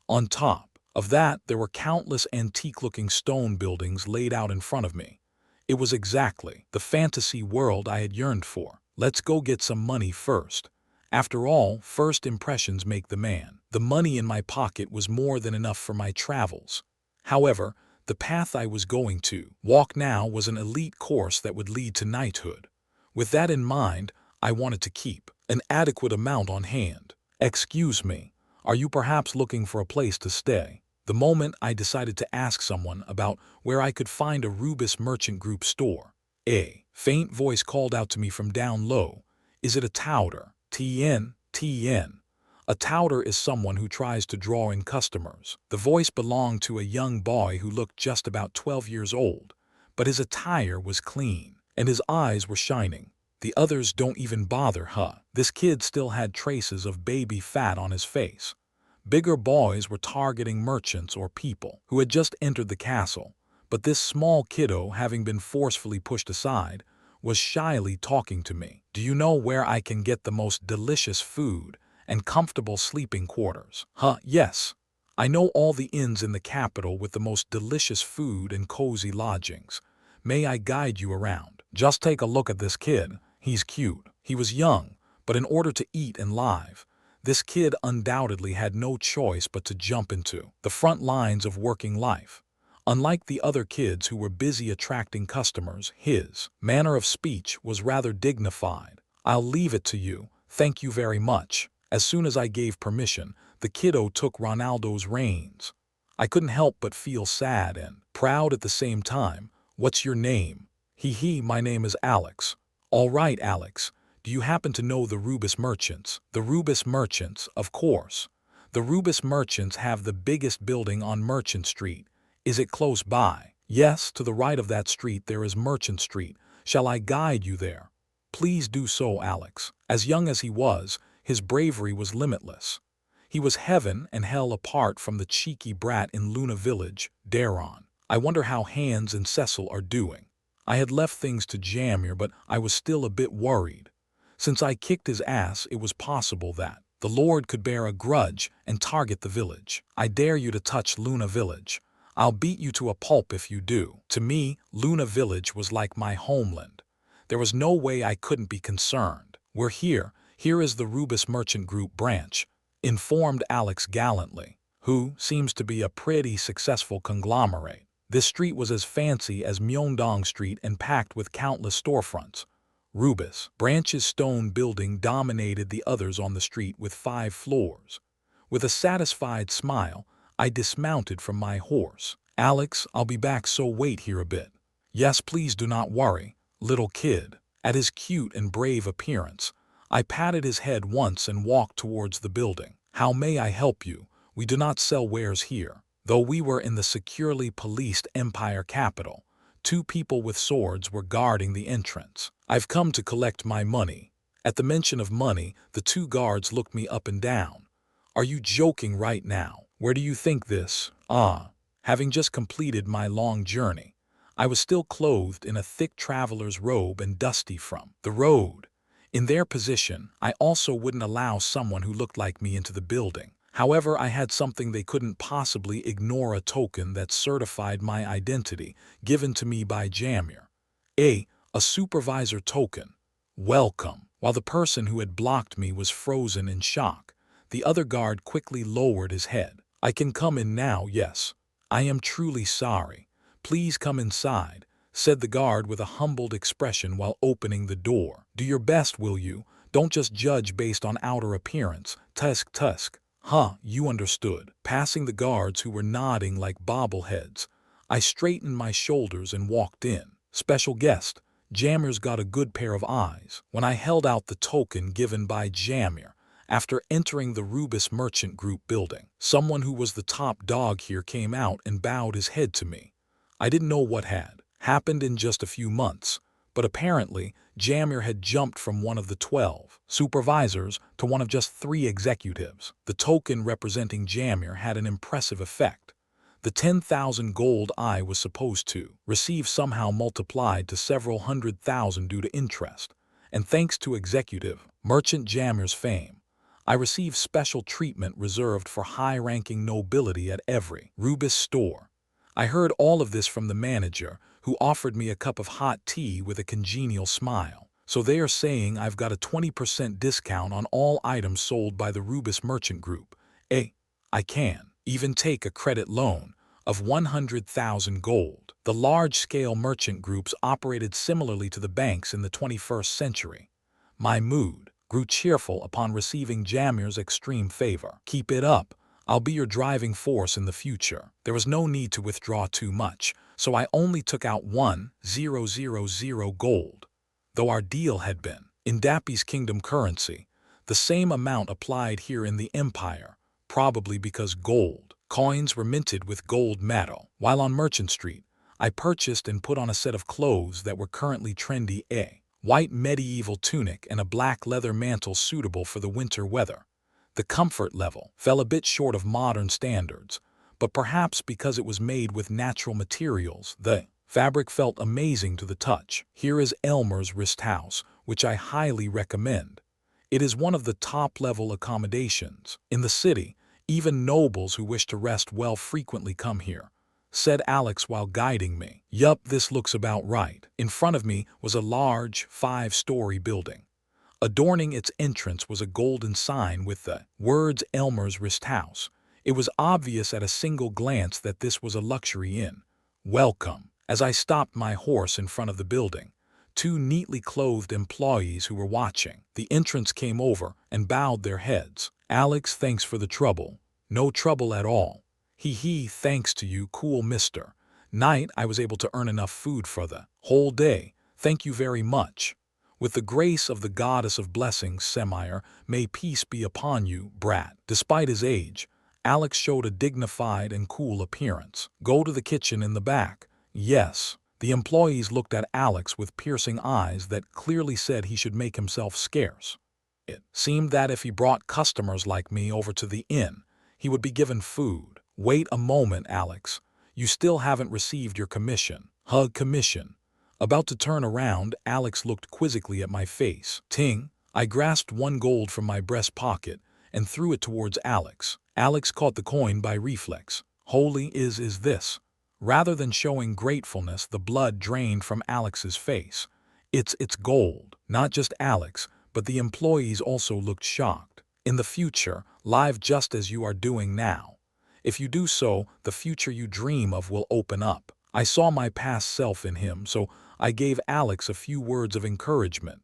On top of that, there were countless antique-looking stone buildings laid out in front of me. It was exactly the fantasy world I had yearned for. Let's go get some money first. After all, first impressions make the man. The money in my pocket was more than enough for my travels. However, the path I was going to walk now was an elite course that would lead to knighthood. With that in mind, I wanted to keep an adequate amount on hand. Excuse me, are you perhaps looking for a place to stay? The moment I decided to ask someone about where I could find a Rubis Merchant Group store, a faint voice called out to me from down low, "Is it a touter?" TN. A touter is someone who tries to draw in customers. The voice belonged to a young boy who looked just about 12 years old, but his attire was clean, and his eyes were shining. The others don't even bother, huh? This kid still had traces of baby fat on his face. Bigger boys were targeting merchants or people who had just entered the castle, but this small kiddo, having been forcefully pushed aside, was shyly talking to me. Do you know where I can get the most delicious food and comfortable sleeping quarters? Huh, yes. I know all the inns in the capital with the most delicious food and cozy lodgings. May I guide you around? Just take a look at this kid. He's cute. He was young, but in order to eat and live, this kid undoubtedly had no choice but to jump into the front lines of working life. Unlike the other kids who were busy attracting customers, his manner of speech was rather dignified. I'll leave it to you. Thank you very much. As soon as I gave permission, the kiddo took Ronaldo's reins. I couldn't help but feel sad and proud at the same time. What's your name? My name is Alex. All right, Alex. Do you happen to know the Rubis Merchants? The Rubis Merchants, of course. The Rubis Merchants have the biggest building on Merchant Street. Is it close by? Yes, to the right of that street there is Merchant Street. Shall I guide you there? Please do so, Alex. As young as he was, his bravery was limitless. He was heaven and hell apart from the cheeky brat in Luna Village, Daron. I wonder how Hans and Cecil are doing. I had left things to Jamir, but I was still a bit worried. Since I kicked his ass, it was possible that the Lord could bear a grudge and target the village. I dare you to touch Luna Village. I'll beat you to a pulp if you do. To me, Luna Village was like my homeland. There was no way I couldn't be concerned. We're here. Here is the Rubis Merchant Group branch, informed Alex gallantly, who seems to be a pretty successful conglomerate. This street was as fancy as Myeongdong Street and packed with countless storefronts. Rubis Branch's stone building dominated the others on the street with 5 floors. With a satisfied smile, I dismounted from my horse. Alex, I'll be back, so wait here a bit. Yes, please do not worry, little kid. At his cute and brave appearance, I patted his head once and walked towards the building. How may I help you? We do not sell wares here. Though we were in the securely policed Empire capital, 2 people with swords were guarding the entrance. I've come to collect my money. At the mention of money, the 2 guards looked me up and down. Are you joking right now? Where do you think this? Having just completed my long journey, I was still clothed in a thick traveler's robe and dusty from the road. In their position, I also wouldn't allow someone who looked like me into the building. However, I had something they couldn't possibly ignore, a token that certified my identity, given to me by Jamir. A supervisor token. Welcome. While the person who had blocked me was frozen in shock, the other guard quickly lowered his head. I can come in now, yes. I am truly sorry. Please come inside, said the guard with a humbled expression while opening the door. Do your best, will you? Don't just judge based on outer appearance. Tusk. You understood. Passing the guards who were nodding like bobbleheads, I straightened my shoulders and walked in. Special guest, Jamir's got a good pair of eyes. When I held out the token given by Jamir, after entering the Rubis Merchant Group building, someone who was the top dog here came out and bowed his head to me. I didn't know what had happened in just a few months, but apparently Jamir had jumped from one of the 12 supervisors to one of just 3 executives. The token representing Jamir had an impressive effect. The 10,000 gold I was supposed to receive somehow multiplied to several 100,000 due to interest, and thanks to executive Merchant Jamir's fame, I received special treatment reserved for high-ranking nobility at every Rubis store. I heard all of this from the manager, who offered me a cup of hot tea with a congenial smile. So they are saying I've got a 20% discount on all items sold by the Rubis Merchant Group. I can even take a credit loan of 100,000 gold. The large-scale merchant groups operated similarly to the banks in the 21st century. My mood grew cheerful upon receiving Jamir's extreme favor. Keep it up. I'll be your driving force in the future. There was no need to withdraw too much, so I only took out 1,000 gold. Though our deal had been in Dappy's kingdom currency, the same amount applied here in the Empire, probably because gold coins were minted with gold metal. While on Merchant Street, I purchased and put on a set of clothes that were currently trendy: a white medieval tunic and a black leather mantle suitable for the winter weather. The comfort level fell a bit short of modern standards, but perhaps because it was made with natural materials, the fabric felt amazing to the touch. Here is Elmer's Rest House, which I highly recommend. It is one of the top-level accommodations in the city. Even nobles who wish to rest well frequently come here, said Alex while guiding me. Yup, this looks about right. In front of me was a large 5-story building. Adorning its entrance was a golden sign with the words Elmer's Rest House. It was obvious at a single glance that this was a luxury inn. Welcome. As I stopped my horse in front of the building, 2 neatly clothed employees who were watching the entrance came over and bowed their heads. Alex, thanks for the trouble. No trouble at all. Thanks to you, cool mister. Night, I was able to earn enough food for the whole day. Thank you very much. With the grace of the goddess of blessings, Semire, may peace be upon you, brat. Despite his age, Alex showed a dignified and cool appearance. Go to the kitchen in the back. Yes. The employees looked at Alex with piercing eyes that clearly said he should make himself scarce. It seemed that if he brought customers like me over to the inn, he would be given food. Wait a moment, Alex. You still haven't received your commission. Hug commission. About to turn around, Alex looked quizzically at my face. Ting. I grasped 1 gold from my breast pocket and threw it towards Alex. Alex caught the coin by reflex. Holy is this. Rather than showing gratefulness, the blood drained from Alex's face. It's gold. Not just Alex, but the employees also looked shocked. In the future, live just as you are doing now. If you do so, the future you dream of will open up. I saw my past self in him, so I gave Alex a few words of encouragement.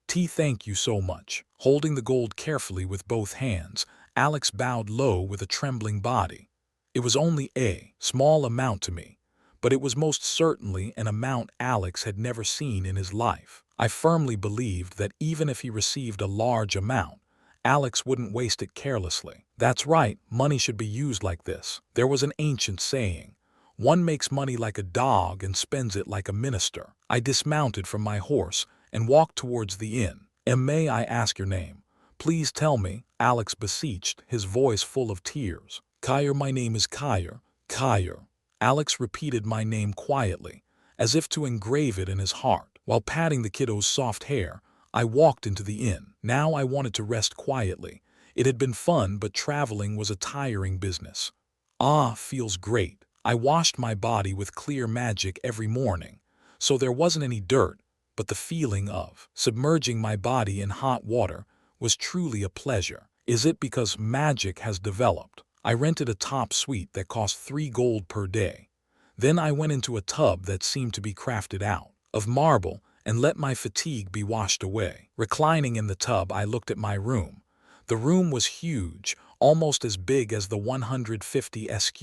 Thank you so much. Holding the gold carefully with both hands, Alex bowed low with a trembling body. It was only a small amount to me, but it was most certainly an amount Alex had never seen in his life. I firmly believed that even if he received a large amount, Alex wouldn't waste it carelessly. That's right, money should be used like this. There was an ancient saying, one makes money like a dog and spends it like a minister. I dismounted from my horse and walked towards the inn. May I ask your name? Please tell me, Alex beseeched, his voice full of tears. Kyer, my name is Kyer. Kyer. Alex repeated my name quietly, as if to engrave it in his heart. While patting the kiddo's soft hair, I walked into the inn. Now I wanted to rest quietly. It had been fun, but traveling was a tiring business. Feels great. I washed my body with clear magic every morning, so there wasn't any dirt, but the feeling of submerging my body in hot water was truly a pleasure. Is it because magic has developed? I rented a top suite that cost 3 gold per day. Then I went into a tub that seemed to be crafted out of marble and let my fatigue be washed away. Reclining in the tub, I looked at my room. The room was huge, almost as big as the 150 SQ.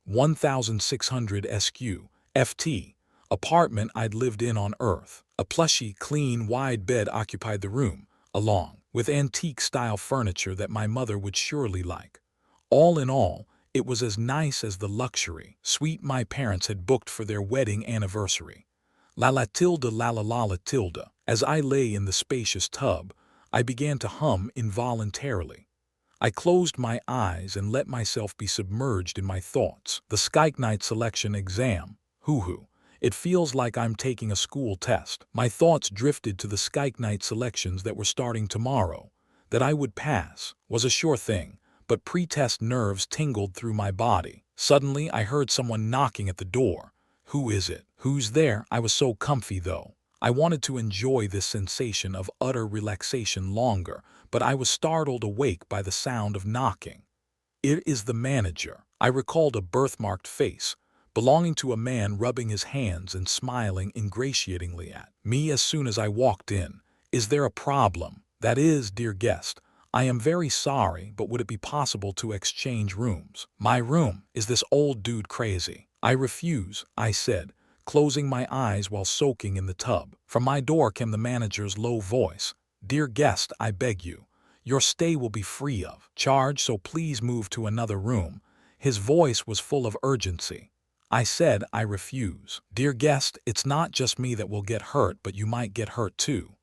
1600 SQ. FT. Apartment I'd lived in on Earth. A plushy, clean, wide bed occupied the room, along with antique-style furniture that my mother would surely like. All in all, it was as nice as the luxury suite my parents had booked for their wedding anniversary. La la tilde la la la la tilde. As I lay in the spacious tub, I began to hum involuntarily. I closed my eyes and let myself be submerged in my thoughts. The Skype selection exam. Hoo-hoo. It feels like I'm taking a school test. My thoughts drifted to the Skype selections that were starting tomorrow. That I would pass was a sure thing, but pre-test nerves tingled through my body. Suddenly, I heard someone knocking at the door. Who is it? Who's there? I was so comfy, though. I wanted to enjoy this sensation of utter relaxation longer, but I was startled awake by the sound of knocking. It is the manager. I recalled a birthmarked face, belonging to a man rubbing his hands and smiling ingratiatingly at me as soon as I walked in. Is there a problem? That is, dear guest, I am very sorry, but would it be possible to exchange rooms? My room? Is this old dude crazy? I refuse, I said, closing my eyes while soaking in the tub. From my door came the manager's low voice. Dear guest, I beg you. Your stay will be free of charge, so please move to another room. His voice was full of urgency. I said, I refuse. Dear guest, it's not just me that will get hurt, but you might get hurt too.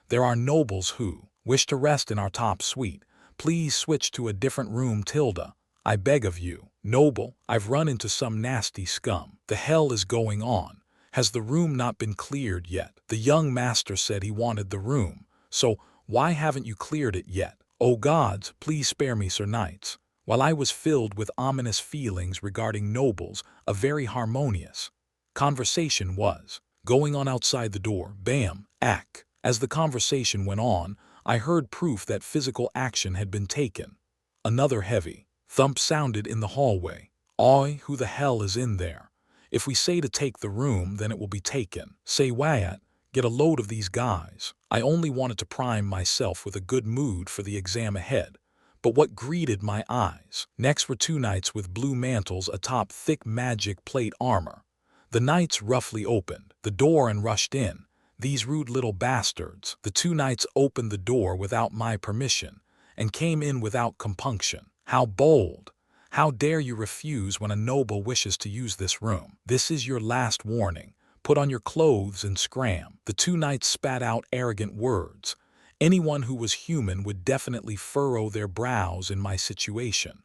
There are nobles who wish to rest in our top suite. Please switch to a different room, tilde. I beg of you. Noble, I've run into some nasty scum. The hell is going on? Has the room not been cleared yet? The young master said he wanted the room, so why haven't you cleared it yet? Oh gods, please spare me, Sir Knights. While I was filled with ominous feelings regarding nobles, a very harmonious conversation was going on outside the door. Bam, ack. As the conversation went on, I heard proof that physical action had been taken. Another heavy thump sounded in the hallway. Oi, who the hell is in there? If we say to take the room, then it will be taken. Say Wyatt, get a load of these guys. I only wanted to prime myself with a good mood for the exam ahead. But what greeted my eyes next were 2 knights with blue mantles atop thick magic plate armor. The knights roughly opened the door and rushed in. These rude little bastards. The 2 knights opened the door without my permission and came in without compunction. How bold! How dare you refuse when a noble wishes to use this room? This is your last warning. Put on your clothes and scram. The 2 knights spat out arrogant words. Anyone who was human would definitely furrow their brows in my situation.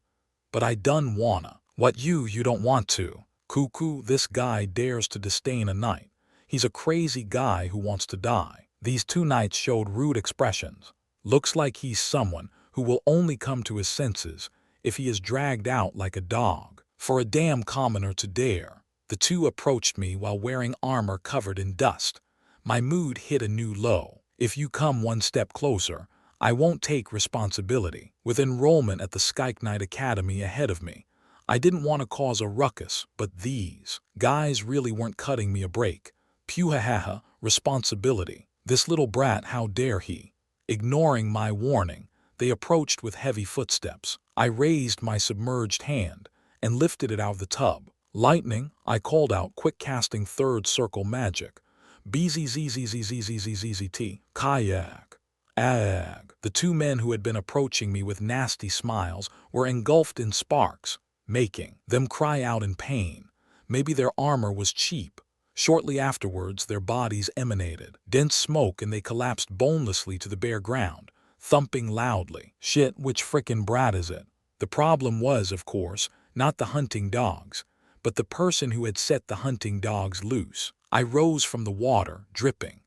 But I done wanna What you don't want to. Cuckoo, this guy dares to disdain a knight. He's a crazy guy who wants to die. These two knights showed rude expressions. Looks like he's someone who will only come to his senses if he is dragged out like a dog. For a damn commoner to dare. The two approached me while wearing armor covered in dust. My mood hit a new low. If you come one step closer, I won't take responsibility. With enrollment at the Skyke Knight Academy ahead of me, I didn't want to cause a ruckus, but these guys really weren't cutting me a break. Puhahaha, responsibility. This little brat, how dare he? Ignoring my warning, they approached with heavy footsteps. I raised my submerged hand and lifted it out of the tub. Lightning, I called out, quick casting third circle magic. BZZZZZZZZZT, kayak. Ag. The two men who had been approaching me with nasty smiles were engulfed in sparks, making them cry out in pain. Maybe their armor was cheap. Shortly afterwards, their bodies emanated dense smoke and they collapsed bonelessly to the bare ground, thumping loudly. Shit, which frickin' brat is it? The problem was, of course, not the hunting dogs, but the person who had set the hunting dogs loose. I rose from the water, dripping.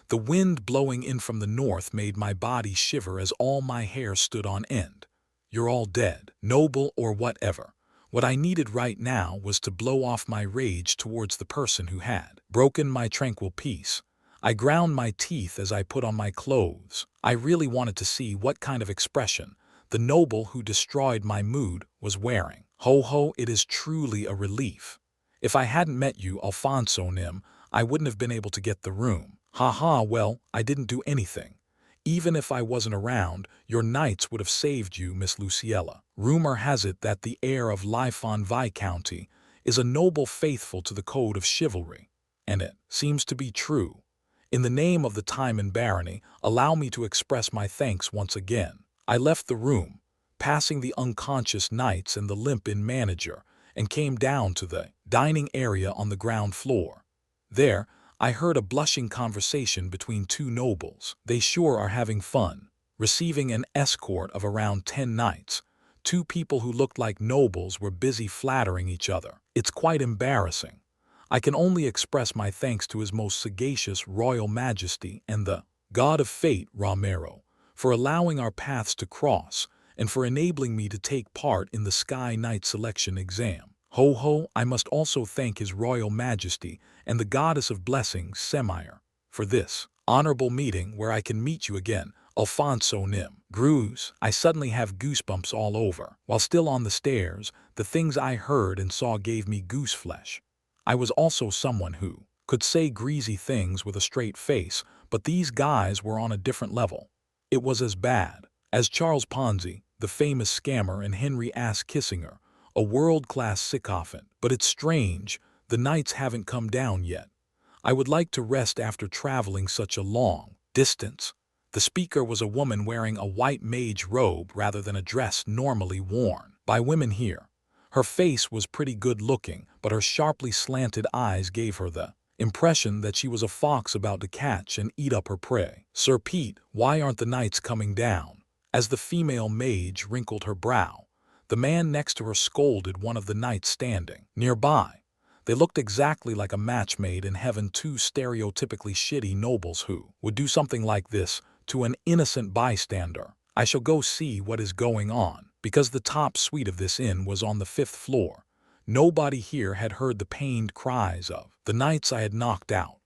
The wind blowing in from the north made my body shiver as all my hair stood on end. You're all dead, noble or whatever. What I needed right now was to blow off my rage towards the person who had broken my tranquil peace. I ground my teeth as I put on my clothes. I really wanted to see what kind of expression the noble who destroyed my mood was wearing. Ho ho, it is truly a relief. If I hadn't met you, Alfonso Nim, I wouldn't have been able to get the room. Haha, well, I didn't do anything. Even if I wasn't around, your knights would have saved you, Miss Luciella. Rumor has it that the heir of Lyphon Viscounty is a noble faithful to the code of chivalry. And it seems to be true. In the name of the Timon barony, allow me to express my thanks once again. I left the room, passing the unconscious knights and the limp-in manager, and came down to the dining area on the ground floor. There, I heard a blushing conversation between two nobles. They sure are having fun, receiving an escort of around 10 knights. Two people who looked like nobles were busy flattering each other. It's quite embarrassing. I can only express my thanks to His Most Sagacious Royal Majesty and the God of Fate, Romero, for allowing our paths to cross and for enabling me to take part in the Sky Knight selection exam. Ho ho, I must also thank His Royal Majesty and the Goddess of Blessings, Semire, for this honorable meeting where I can meet you again, Alfonso Nim. Gruz, I suddenly have goosebumps all over. While still on the stairs, the things I heard and saw gave me goose flesh. I was also someone who could say greasy things with a straight face, but these guys were on a different level. It was as bad as Charles Ponzi, the famous scammer, and Henry Ass Kissinger, a world-class sycophant. But it's strange, the knights haven't come down yet. I would like to rest after traveling such a long distance. The speaker was a woman wearing a white mage robe rather than a dress normally worn by women here. Her face was pretty good-looking, but her sharply slanted eyes gave her the impression that she was a fox about to catch and eat up her prey. Sir Pete, why aren't the knights coming down? As the female mage wrinkled her brow, the man next to her scolded one of the knights standing nearby. They looked exactly like a match made in heaven, two stereotypically shitty nobles who would do something like this to an innocent bystander. I shall go see what is going on, because the top suite of this inn was on the 5th floor. Nobody here had heard the pained cries of the knights I had knocked out.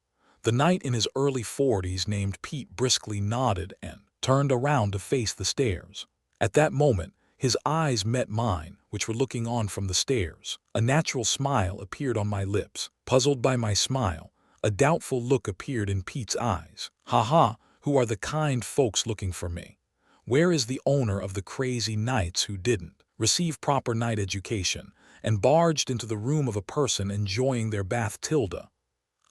The knight in his early 40s named Pete briskly nodded and turned around to face the stairs. At that moment, his eyes met mine, which were looking on from the stairs. A natural smile appeared on my lips. Puzzled by my smile, a doubtful look appeared in Pete's eyes. "Ha, who are the kind folks looking for me? Where is the owner of the crazy knights who didn't receive proper knight education and barged into the room of a person enjoying their bath tilde?"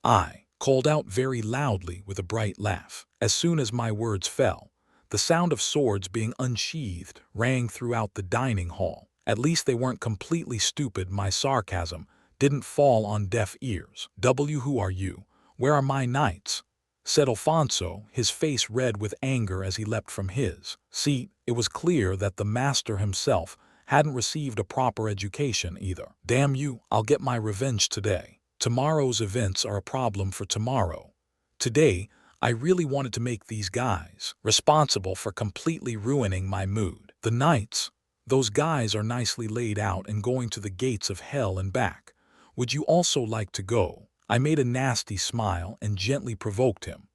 I called out very loudly with a bright laugh. As soon as my words fell, the sound of swords being unsheathed rang throughout the dining hall. At least they weren't completely stupid. My sarcasm didn't fall on deaf ears. Who are you? Where are my knights?" said Alfonso, his face red with anger as he leapt from his seat. It was clear that the master himself hadn't received a proper education either. Damn you, I'll get my revenge today. Tomorrow's events are a problem for tomorrow. Today, I really wanted to make these guys responsible for completely ruining my mood. The knights, those guys are nicely laid out and going to the gates of hell and back. Would you also like to go? I made a nasty smile and gently provoked him.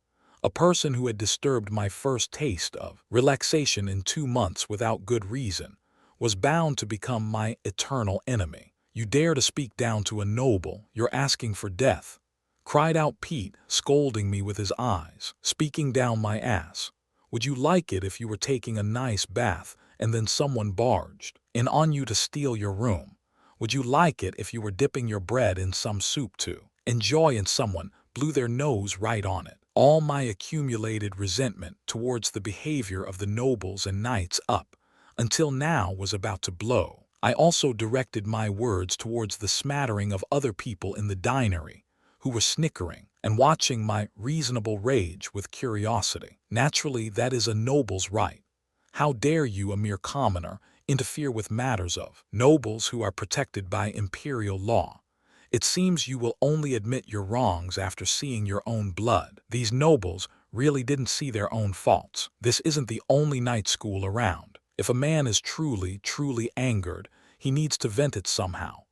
A person who had disturbed my first taste of relaxation in 2 months without good reason was bound to become my eternal enemy. You dare to speak down to a noble, you're asking for death, cried out Pete, scolding me with his eyes. Speaking down my ass. Would you like it if you were taking a nice bath and then someone barged in on you to steal your room? Would you like it if you were dipping your bread in some soup to enjoy and someone blew their nose right on it? All my accumulated resentment towards the behavior of the nobles and knights up until now was about to blow. I also directed my words towards the smattering of other people in the dinery who were snickering and watching my reasonable rage with curiosity. Naturally, that is a noble's right. How dare you, a mere commoner, interfere with matters of nobles who are protected by imperial law? It seems you will only admit your wrongs after seeing your own blood. These nobles really didn't see their own faults. This isn't the only night school around. If a man is truly angered, he needs to vent it somehow.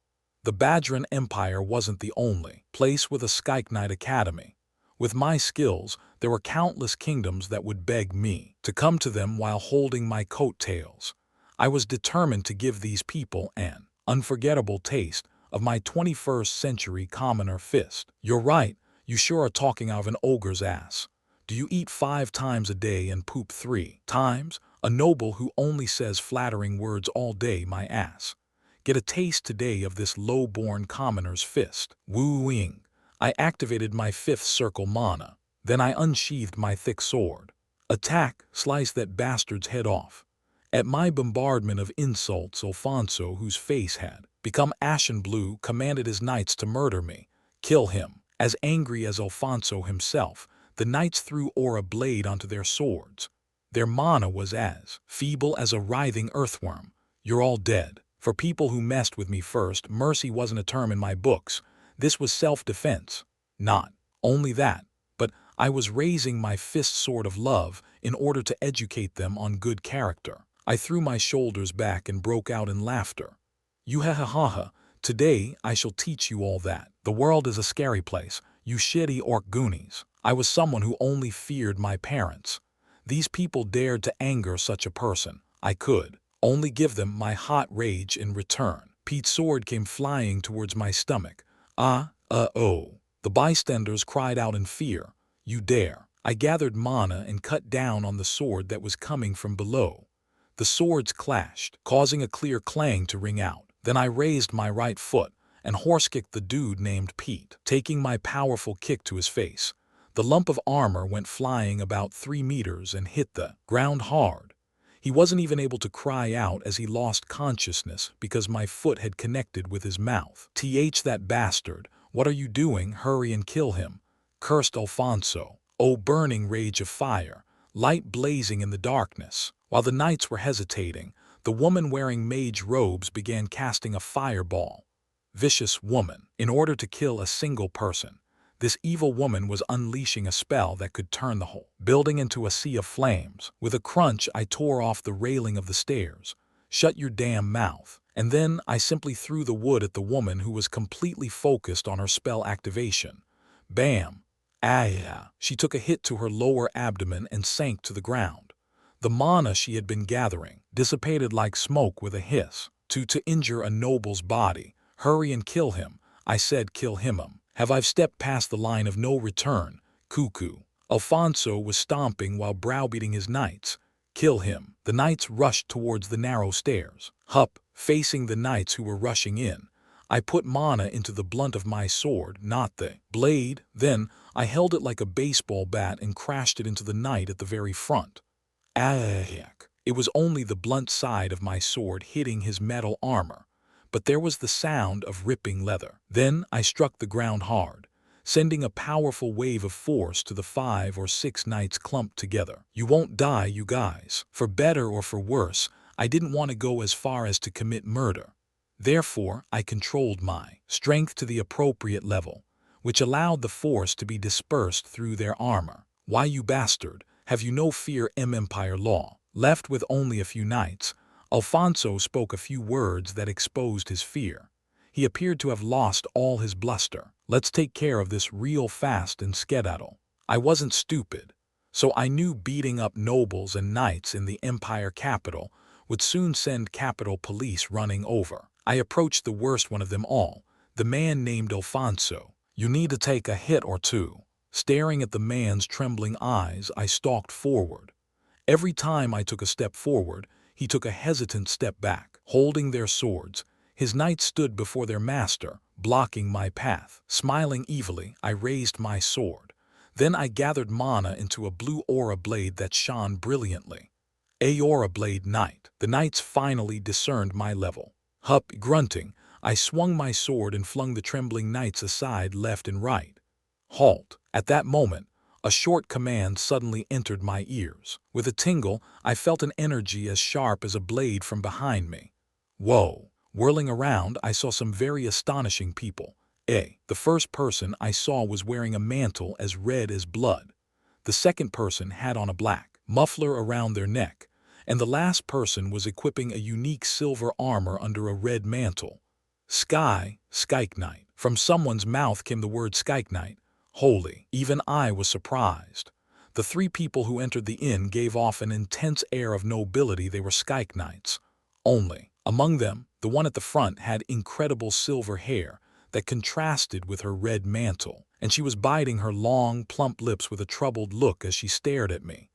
The Badgeran Empire wasn't the only place with a Skyke Knight Academy. With my skills, there were countless kingdoms that would beg me to come to them while holding my coattails. I was determined to give these people an unforgettable taste of my 21st century commoner fist. You're right, you sure are talking out of an ogre's ass. Do you eat 5 times a day and poop 3 times? A noble who only says flattering words all day, my ass. Get a taste today of this low-born commoner's fist. Wooing. I activated my 5th circle mana. Then I unsheathed my thick sword. Attack, slice that bastard's head off. At my bombardment of insults, Alfonso, whose face had become ashen blue, commanded his knights to murder me. Kill him. As angry as Alfonso himself, the knights threw Aura Blade onto their swords. Their mana was as feeble as a writhing earthworm. You're all dead. For people who messed with me first, mercy wasn't a term in my books. This was self-defense. Not only that, but I was raising my fist sword of love in order to educate them on good character. I threw my shoulders back and broke out in laughter. You ha ha ha ha, today I shall teach you all that. The world is a scary place, you shitty orc goonies. I was someone who only feared my parents. These people dared to anger such a person. I could only give them my hot rage in return. Pete's sword came flying towards my stomach. Oh. The bystanders cried out in fear. You dare. I gathered mana and cut down on the sword that was coming from below. The swords clashed, causing a clear clang to ring out. Then I raised my right foot and horse-kicked the dude named Pete, taking my powerful kick to his face. The lump of armor went flying about 3 meters and hit the ground hard. He wasn't even able to cry out as he lost consciousness because my foot had connected with his mouth. That bastard, what are you doing? Hurry and kill him, cursed Alfonso. Oh, burning rage of fire, light blazing in the darkness. While the knights were hesitating, the woman wearing mage robes began casting a fireball. Vicious woman. In order to kill a single person, this evil woman was unleashing a spell that could turn the whole building into a sea of flames. With a crunch, I tore off the railing of the stairs. Shut your damn mouth. And then I simply threw the wood at the woman who was completely focused on her spell activation. Bam! Ah! She took a hit to her lower abdomen and sank to the ground. The mana she had been gathering dissipated like smoke with a hiss. To injure a noble's body. Hurry and kill him. I said kill him. Have I stepped past the line of no return? Cuckoo. Alfonso was stomping while browbeating his knights. Kill him. The knights rushed towards the narrow stairs. Hup, facing the knights who were rushing in. I put mana into the blunt of my sword, not the blade. Then I held it like a baseball bat and crashed it into the knight at the very front. It was only the blunt side of my sword hitting his metal armor, but there was the sound of ripping leather. Then I struck the ground hard, sending a powerful wave of force to the 5 or 6 knights clumped together. You won't die, you guys. For better or for worse, I didn't want to go as far as to commit murder. Therefore, I controlled my strength to the appropriate level, which allowed the force to be dispersed through their armor. Why, you bastard, have you no fear? Empire law. Left with only a few knights, Alfonso spoke a few words that exposed his fear. He appeared to have lost all his bluster. Let's take care of this real fast and skedaddle. I wasn't stupid, so I knew beating up nobles and knights in the Empire capital would soon send Capitol Police running over. I approached the worst one of them all, the man named Alfonso. You need to take a hit or two. Staring at the man's trembling eyes, I stalked forward. Every time I took a step forward, he took a hesitant step back. Holding their swords, his knights stood before their master, blocking my path. Smiling evilly, I raised my sword. Then I gathered mana into a blue aura blade that shone brilliantly. A aura blade knight. The knights finally discerned my level. Grunting, I swung my sword and flung the trembling knights aside left and right. Halt! At that moment, a short command suddenly entered my ears. With a tingle, I felt an energy as sharp as a blade from behind me. Whoa! Whirling around, I saw some very astonishing people. The first person I saw was wearing a mantle as red as blood. The second person had on a black muffler around their neck, and the last person was equipping a unique silver armor under a red mantle. Skike Knight. From someone's mouth came the word Skike Knight. Holy! Even I was surprised. The three people who entered the inn gave off an intense air of nobility. They were Skike Knights. Only, among them, the one at the front had incredible silver hair that contrasted with her red mantle, and she was biting her long, plump lips with a troubled look as she stared at me.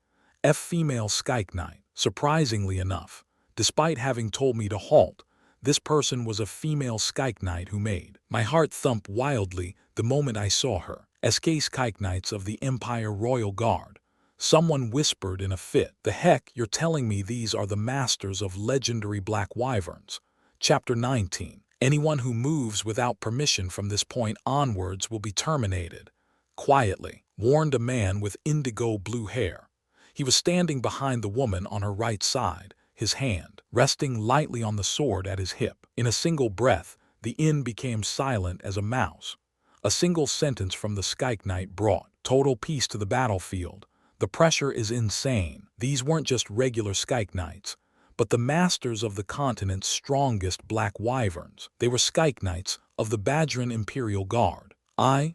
Female Skike Knight. Surprisingly enough, despite having told me to halt, this person was a female Skike Knight who made my heart thump wildly the moment I saw her. Skike Knights of the Empire Royal Guard. Someone whispered in a fit. The heck, you're telling me these are the masters of legendary black wyverns? Chapter 19. Anyone who moves without permission from this point onwards will be terminated. Quietly, warned a man with indigo blue hair. He was standing behind the woman on her right side, his hand resting lightly on the sword at his hip. In a single breath, the inn became silent as a mouse. A single sentence from the Skike Knight brought total peace to the battlefield. The pressure is insane. These weren't just regular Skike Knights, but the masters of the continent's strongest black wyverns. They were Skike Knights of the Badgeran Imperial Guard.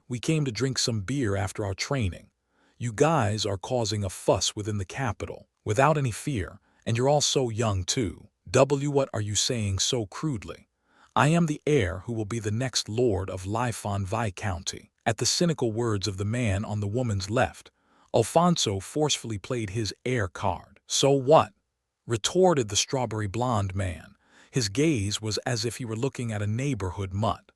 We came to drink some beer after our training. You guys are causing a fuss within the capital, without any fear, and you're all so young too. What are you saying so crudely? I am the heir who will be the next lord of Lyphon Viscounty. At the cynical words of the man on the woman's left, Alfonso forcefully played his heir card. So what? Retorted the strawberry blonde man. His gaze was as if he were looking at a neighborhood mutt.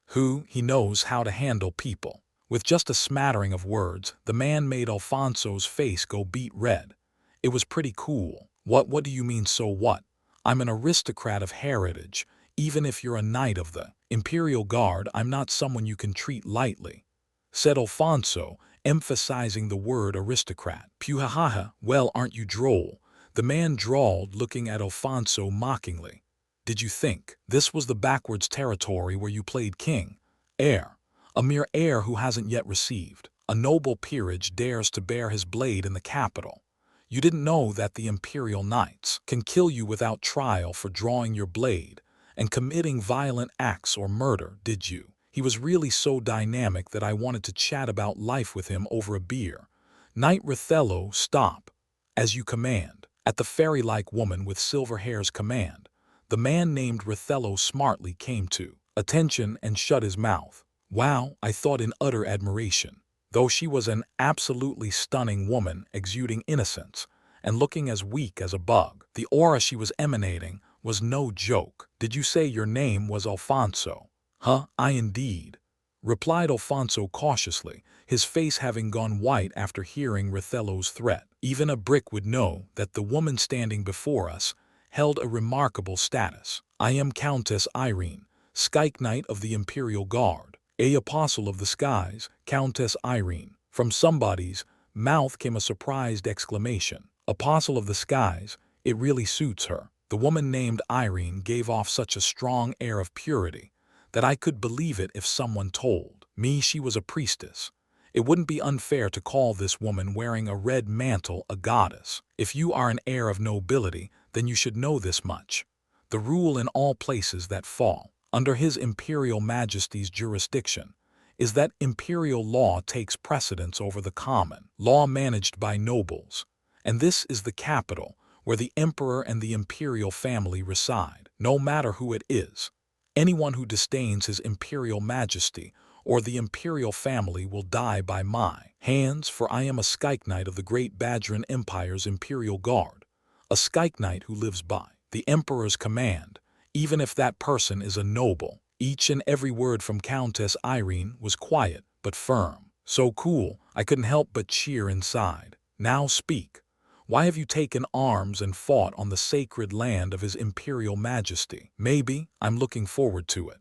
He knows how to handle people. With just a smattering of words, the man made Alfonso's face go beet red. It was pretty cool. What do you mean, so what? I'm an aristocrat of heritage. Even if you're a knight of the Imperial Guard, I'm not someone you can treat lightly, said Alfonso, emphasizing the word aristocrat. Puhahaha, well, aren't you droll? The man drawled, looking at Alfonso mockingly. Did you think this was the backwards territory where you played king? Heir. A mere heir who hasn't yet received a noble peerage dares to bear his blade in the capital. You didn't know that the Imperial Knights can kill you without trial for drawing your blade and committing violent acts or murder, did you? He was really so dynamic that I wanted to chat about life with him over a beer. Knight Rithello, stop. As you command. At the fairy-like woman with silver hair's command, the man named Rithello smartly came to attention and shut his mouth. Wow, I thought in utter admiration. Though she was an absolutely stunning woman exuding innocence and looking as weak as a bug, the aura she was emanating was no joke. Did you say your name was Alfonso? I indeed, replied Alfonso cautiously, his face having gone white after hearing Rithello's threat. Even a brick would know that the woman standing before us held a remarkable status. I am Countess Irene, Skike Knight of the Imperial Guard, a apostle of the skies, Countess Irene. From somebody's mouth came a surprised exclamation. Apostle of the skies, it really suits her. The woman named Irene gave off such a strong air of purity that I could believe it if someone told me she was a priestess. It wouldn't be unfair to call this woman wearing a red mantle a goddess. If you are an heir of nobility, then you should know this much. The rule in all places that fall under His Imperial Majesty's jurisdiction is that imperial law takes precedence over the common law managed by nobles, and this is the capital where the emperor and the imperial family reside, no matter who it is. Anyone who disdains His Imperial Majesty or the imperial family will die by my hands, for I am a Skyke Knight of the great Badgeran Empire's Imperial Guard, a Skyke Knight who lives by the Emperor's command, even if that person is a noble. Each and every word from Countess Irene was quiet but firm. So cool, I couldn't help but cheer inside. Now speak. Why have you taken arms and fought on the sacred land of His Imperial Majesty? Maybe I'm looking forward to it.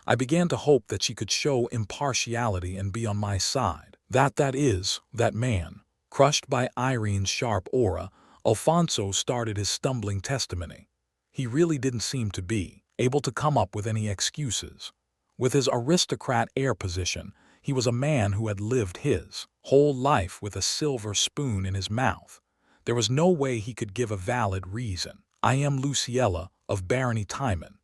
I began to hope that she could show impartiality and be on my side. That man. Crushed by Irene's sharp aura, Alfonso started his stumbling testimony. He really didn't seem to be able to come up with any excuses. With his aristocrat air position, he was a man who had lived his whole life with a silver spoon in his mouth. There was no way he could give a valid reason. I am Luciella of Barony Timon.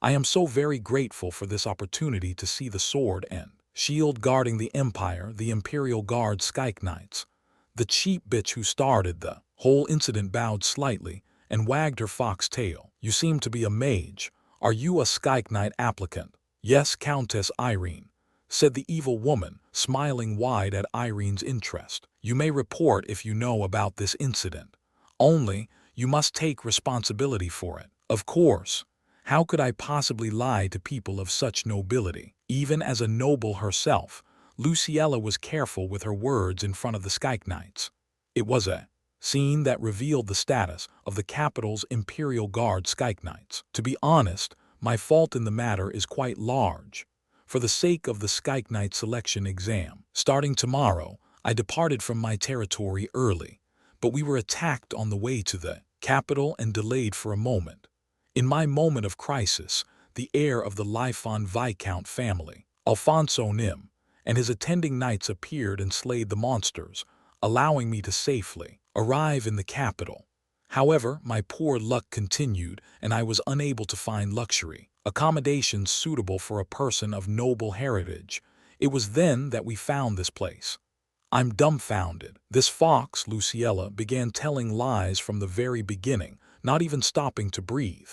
I am so very grateful for this opportunity to see the sword and shield guarding the Empire, the Imperial Guard Skyke Knights. The cheap bitch who started the whole incident bowed slightly and wagged her fox tail. You seem to be a mage. Are you a Skyke Knight applicant? Yes, Countess Irene, said the evil woman, smiling wide at Irene's interest. You may report if you know about this incident. Only, you must take responsibility for it. Of course. How could I possibly lie to people of such nobility? Even as a noble herself, Luciella was careful with her words in front of the Skyke Knights. It was a scene that revealed the status of the capital's Imperial Guard Skyke Knights. To be honest, my fault in the matter is quite large. For the sake of the Skyke Knight selection exam, starting tomorrow, I departed from my territory early, but we were attacked on the way to the capital and delayed for a moment. In my moment of crisis, the heir of the Lyphon Viscount family, Alfonso Nim, and his attending knights appeared and slayed the monsters, allowing me to safely arrive in the capital. However, my poor luck continued, and I was unable to find luxury accommodations suitable for a person of noble heritage. It was then that we found this place. I'm dumbfounded. This fox, Luciella, began telling lies from the very beginning, not even stopping to breathe.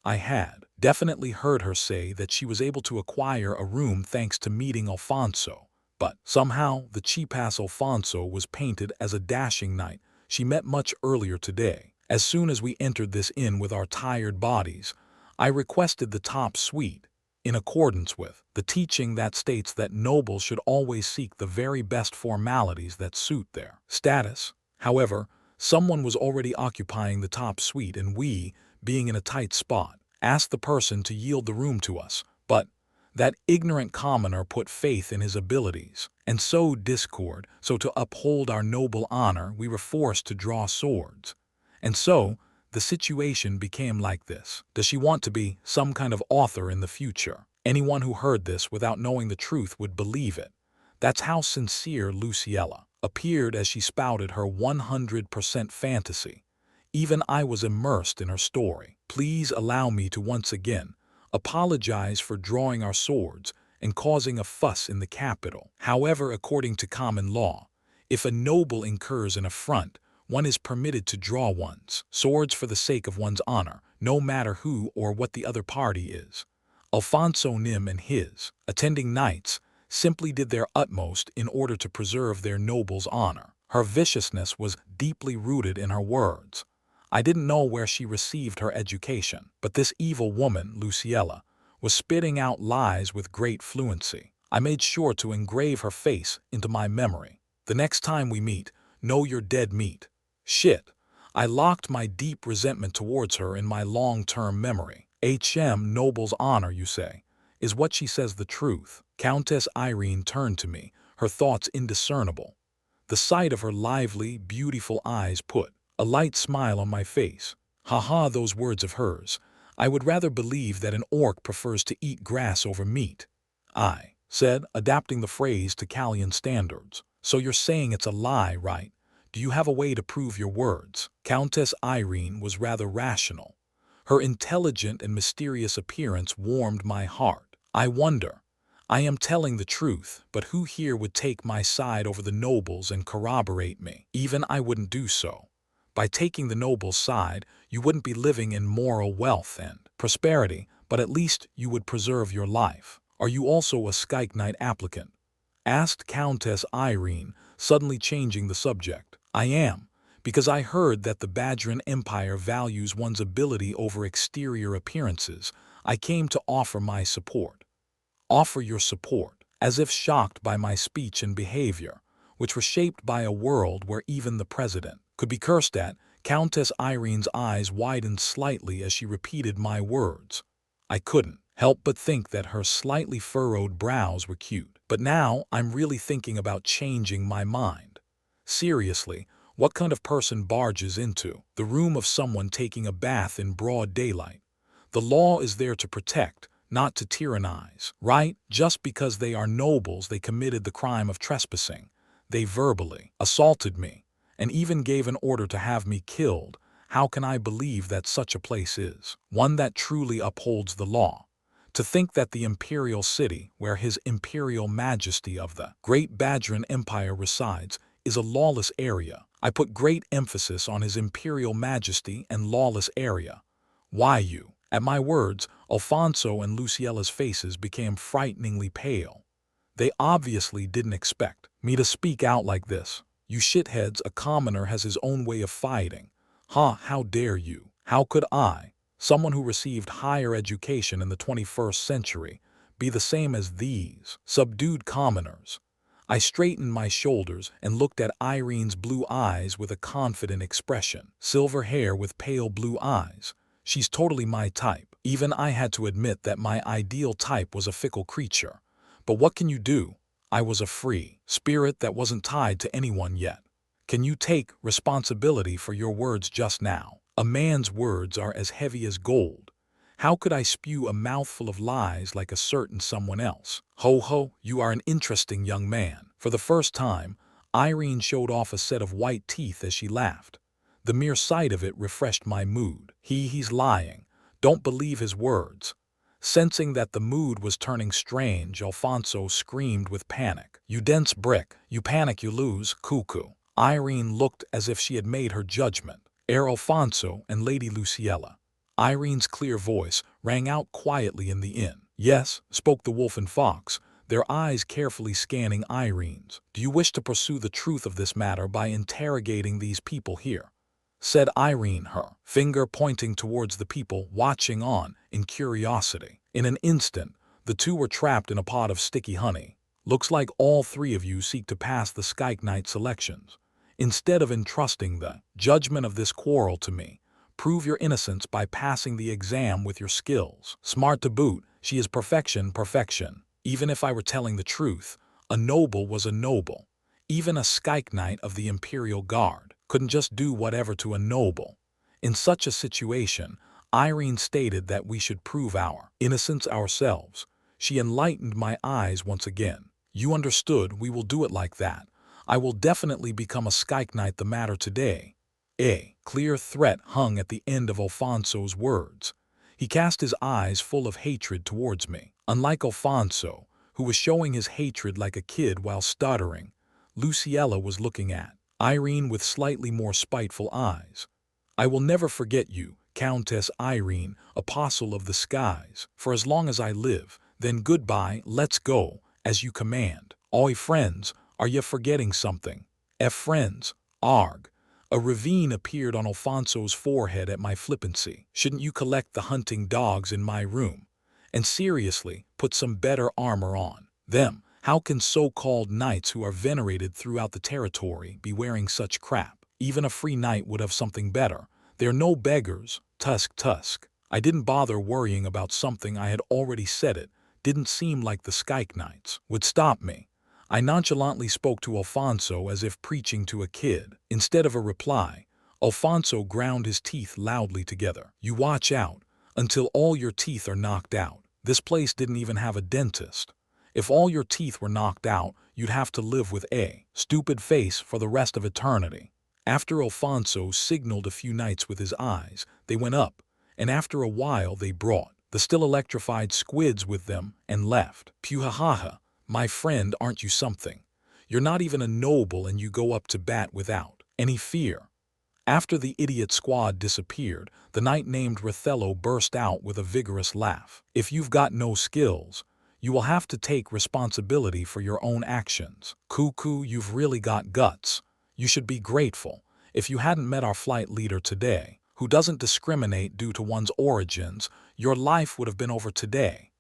I had definitely heard her say that she was able to acquire a room thanks to meeting Alfonso, but somehow the cheap-ass Alfonso was painted as a dashing knight she met much earlier today. As soon as we entered this inn with our tired bodies, I requested the top suite, in accordance with the teaching that states that nobles should always seek the very best formalities that suit their status. However, someone was already occupying the top suite, and we, being in a tight spot, asked the person to yield the room to us, but that ignorant commoner put faith in his abilities and sowed discord, so to uphold our noble honor we were forced to draw swords. And so, the situation became like this. Does she want to be some kind of author in the future? Anyone who heard this without knowing the truth would believe it. That's how sincere Luciella appeared as she spouted her 100% fantasy. Even I was immersed in her story. Please allow me to once again apologize for drawing our swords and causing a fuss in the capital. However, according to common law, if a noble incurs an affront, one is permitted to draw one's swords for the sake of one's honor, no matter who or what the other party is. Alfonso Nim and his attending knights simply did their utmost in order to preserve their noble's honor. Her viciousness was deeply rooted in her words. I didn't know where she received her education, but this evil woman, Luciella, was spitting out lies with great fluency. I made sure to engrave her face into my memory. The next time we meet, know you're dead meat. Shit. I locked my deep resentment towards her in my long-term memory. Noble's honor, you say? Is what she says the truth? Countess Irene turned to me, her thoughts indiscernible. The sight of her lively, beautiful eyes put a light smile on my face. Haha, those words of hers. I would rather believe that an orc prefers to eat grass over meat. I said, adapting the phrase to Callian standards. So you're saying it's a lie, right? Do you have a way to prove your words? Countess Irene was rather rational. Her intelligent and mysterious appearance warmed my heart. I wonder. I am telling the truth, but who here would take my side over the nobles and corroborate me? Even I wouldn't do so. By taking the nobles' side, you wouldn't be living in moral wealth and prosperity, but at least you would preserve your life. Are you also a Skyke Knight applicant? Asked Countess Irene, suddenly changing the subject. I am, because I heard that the Badgeran Empire values one's ability over exterior appearances. I came to offer my support. Offer your support, as if shocked by my speech and behavior, which were shaped by a world where even the president could be cursed at. Countess Irene's eyes widened slightly as she repeated my words. I couldn't help but think that her slightly furrowed brows were cute. But now I'm really thinking about changing my mind. Seriously, what kind of person barges into the room of someone taking a bath in broad daylight? The law is there to protect, not to tyrannize, right? Just because they are nobles, they committed the crime of trespassing. They verbally assaulted me and even gave an order to have me killed. How can I believe that such a place is one that truly upholds the law? To think that the imperial city, where His Imperial Majesty of the Great Badgeran Empire resides, is a lawless area. I put great emphasis on His Imperial Majesty and lawless area. Why you? At my words, Alfonso and Luciella's faces became frighteningly pale. They obviously didn't expect me to speak out like this. You shitheads, a commoner has his own way of fighting. How dare you? How could I, someone who received higher education in the 21st century, be the same as these subdued commoners? I straightened my shoulders and looked at Irene's blue eyes with a confident expression. Silver hair with pale blue eyes. She's totally my type. Even I had to admit that my ideal type was a fickle creature. But what can you do? I was a free spirit that wasn't tied to anyone yet. Can you take responsibility for your words just now? A man's words are as heavy as gold. How could I spew a mouthful of lies like a certain someone else? Ho, you are an interesting young man. For the first time, Irene showed off a set of white teeth as she laughed. The mere sight of it refreshed my mood. He's lying. Don't believe his words. Sensing that the mood was turning strange, Alfonso screamed with panic. You dense brick. You panic, you lose. Cuckoo. Irene looked as if she had made her judgment. Ere Alfonso and Lady Luciella. Irene's clear voice rang out quietly in the inn. Yes, spoke the wolf and fox, their eyes carefully scanning Irene's. Do you wish to pursue the truth of this matter by interrogating these people here? Said Irene, her finger pointing towards the people watching on in curiosity. In an instant, the two were trapped in a pot of sticky honey. Looks like all three of you seek to pass the Skyke Knight selections. Instead of entrusting the judgment of this quarrel to me, prove your innocence by passing the exam with your skills. Smart to boot, she is perfection. Even if I were telling the truth, a noble was a noble. Even a Skyke Knight of the Imperial Guard couldn't just do whatever to a noble. In such a situation, Irene stated that we should prove our innocence ourselves. She enlightened my eyes once again. You understood, we will do it like that. I will definitely become a Skyke Knight the matter today. A clear threat hung at the end of Alfonso's words. He cast his eyes full of hatred towards me. Unlike Alfonso, who was showing his hatred like a kid while stuttering, Luciella was looking at Irene with slightly more spiteful eyes. I will never forget you, Countess Irene, apostle of the skies, for as long as I live. Then goodbye, let's go, as you command. Oi friends, are ye forgetting something? Friends, arg. A ravine appeared on Alfonso's forehead at my flippancy. Shouldn't you collect the hunting dogs in my room? And seriously, put some better armor on them. How can so-called knights who are venerated throughout the territory be wearing such crap? Even a free knight would have something better. They're no beggars. Tusk. I didn't bother worrying about something I had already said. It didn't seem like the Skyke Knights would stop me. I nonchalantly spoke to Alfonso as if preaching to a kid. Instead of a reply, Alfonso ground his teeth loudly together. You watch out until all your teeth are knocked out. This place didn't even have a dentist. If all your teeth were knocked out, you'd have to live with a stupid face for the rest of eternity. After Alfonso signaled a few knights with his eyes, they went up, and after a while they brought the still electrified squids with them and left. Puhahaha, my friend, aren't you something? You're not even a noble and you go up to bat without any fear. After the idiot squad disappeared, the knight named Rothello burst out with a vigorous laugh. If you've got no skills, you will have to take responsibility for your own actions. Cuckoo, you've really got guts. You should be grateful. If you hadn't met our flight leader today, who doesn't discriminate due to one's origins, your life would have been over today.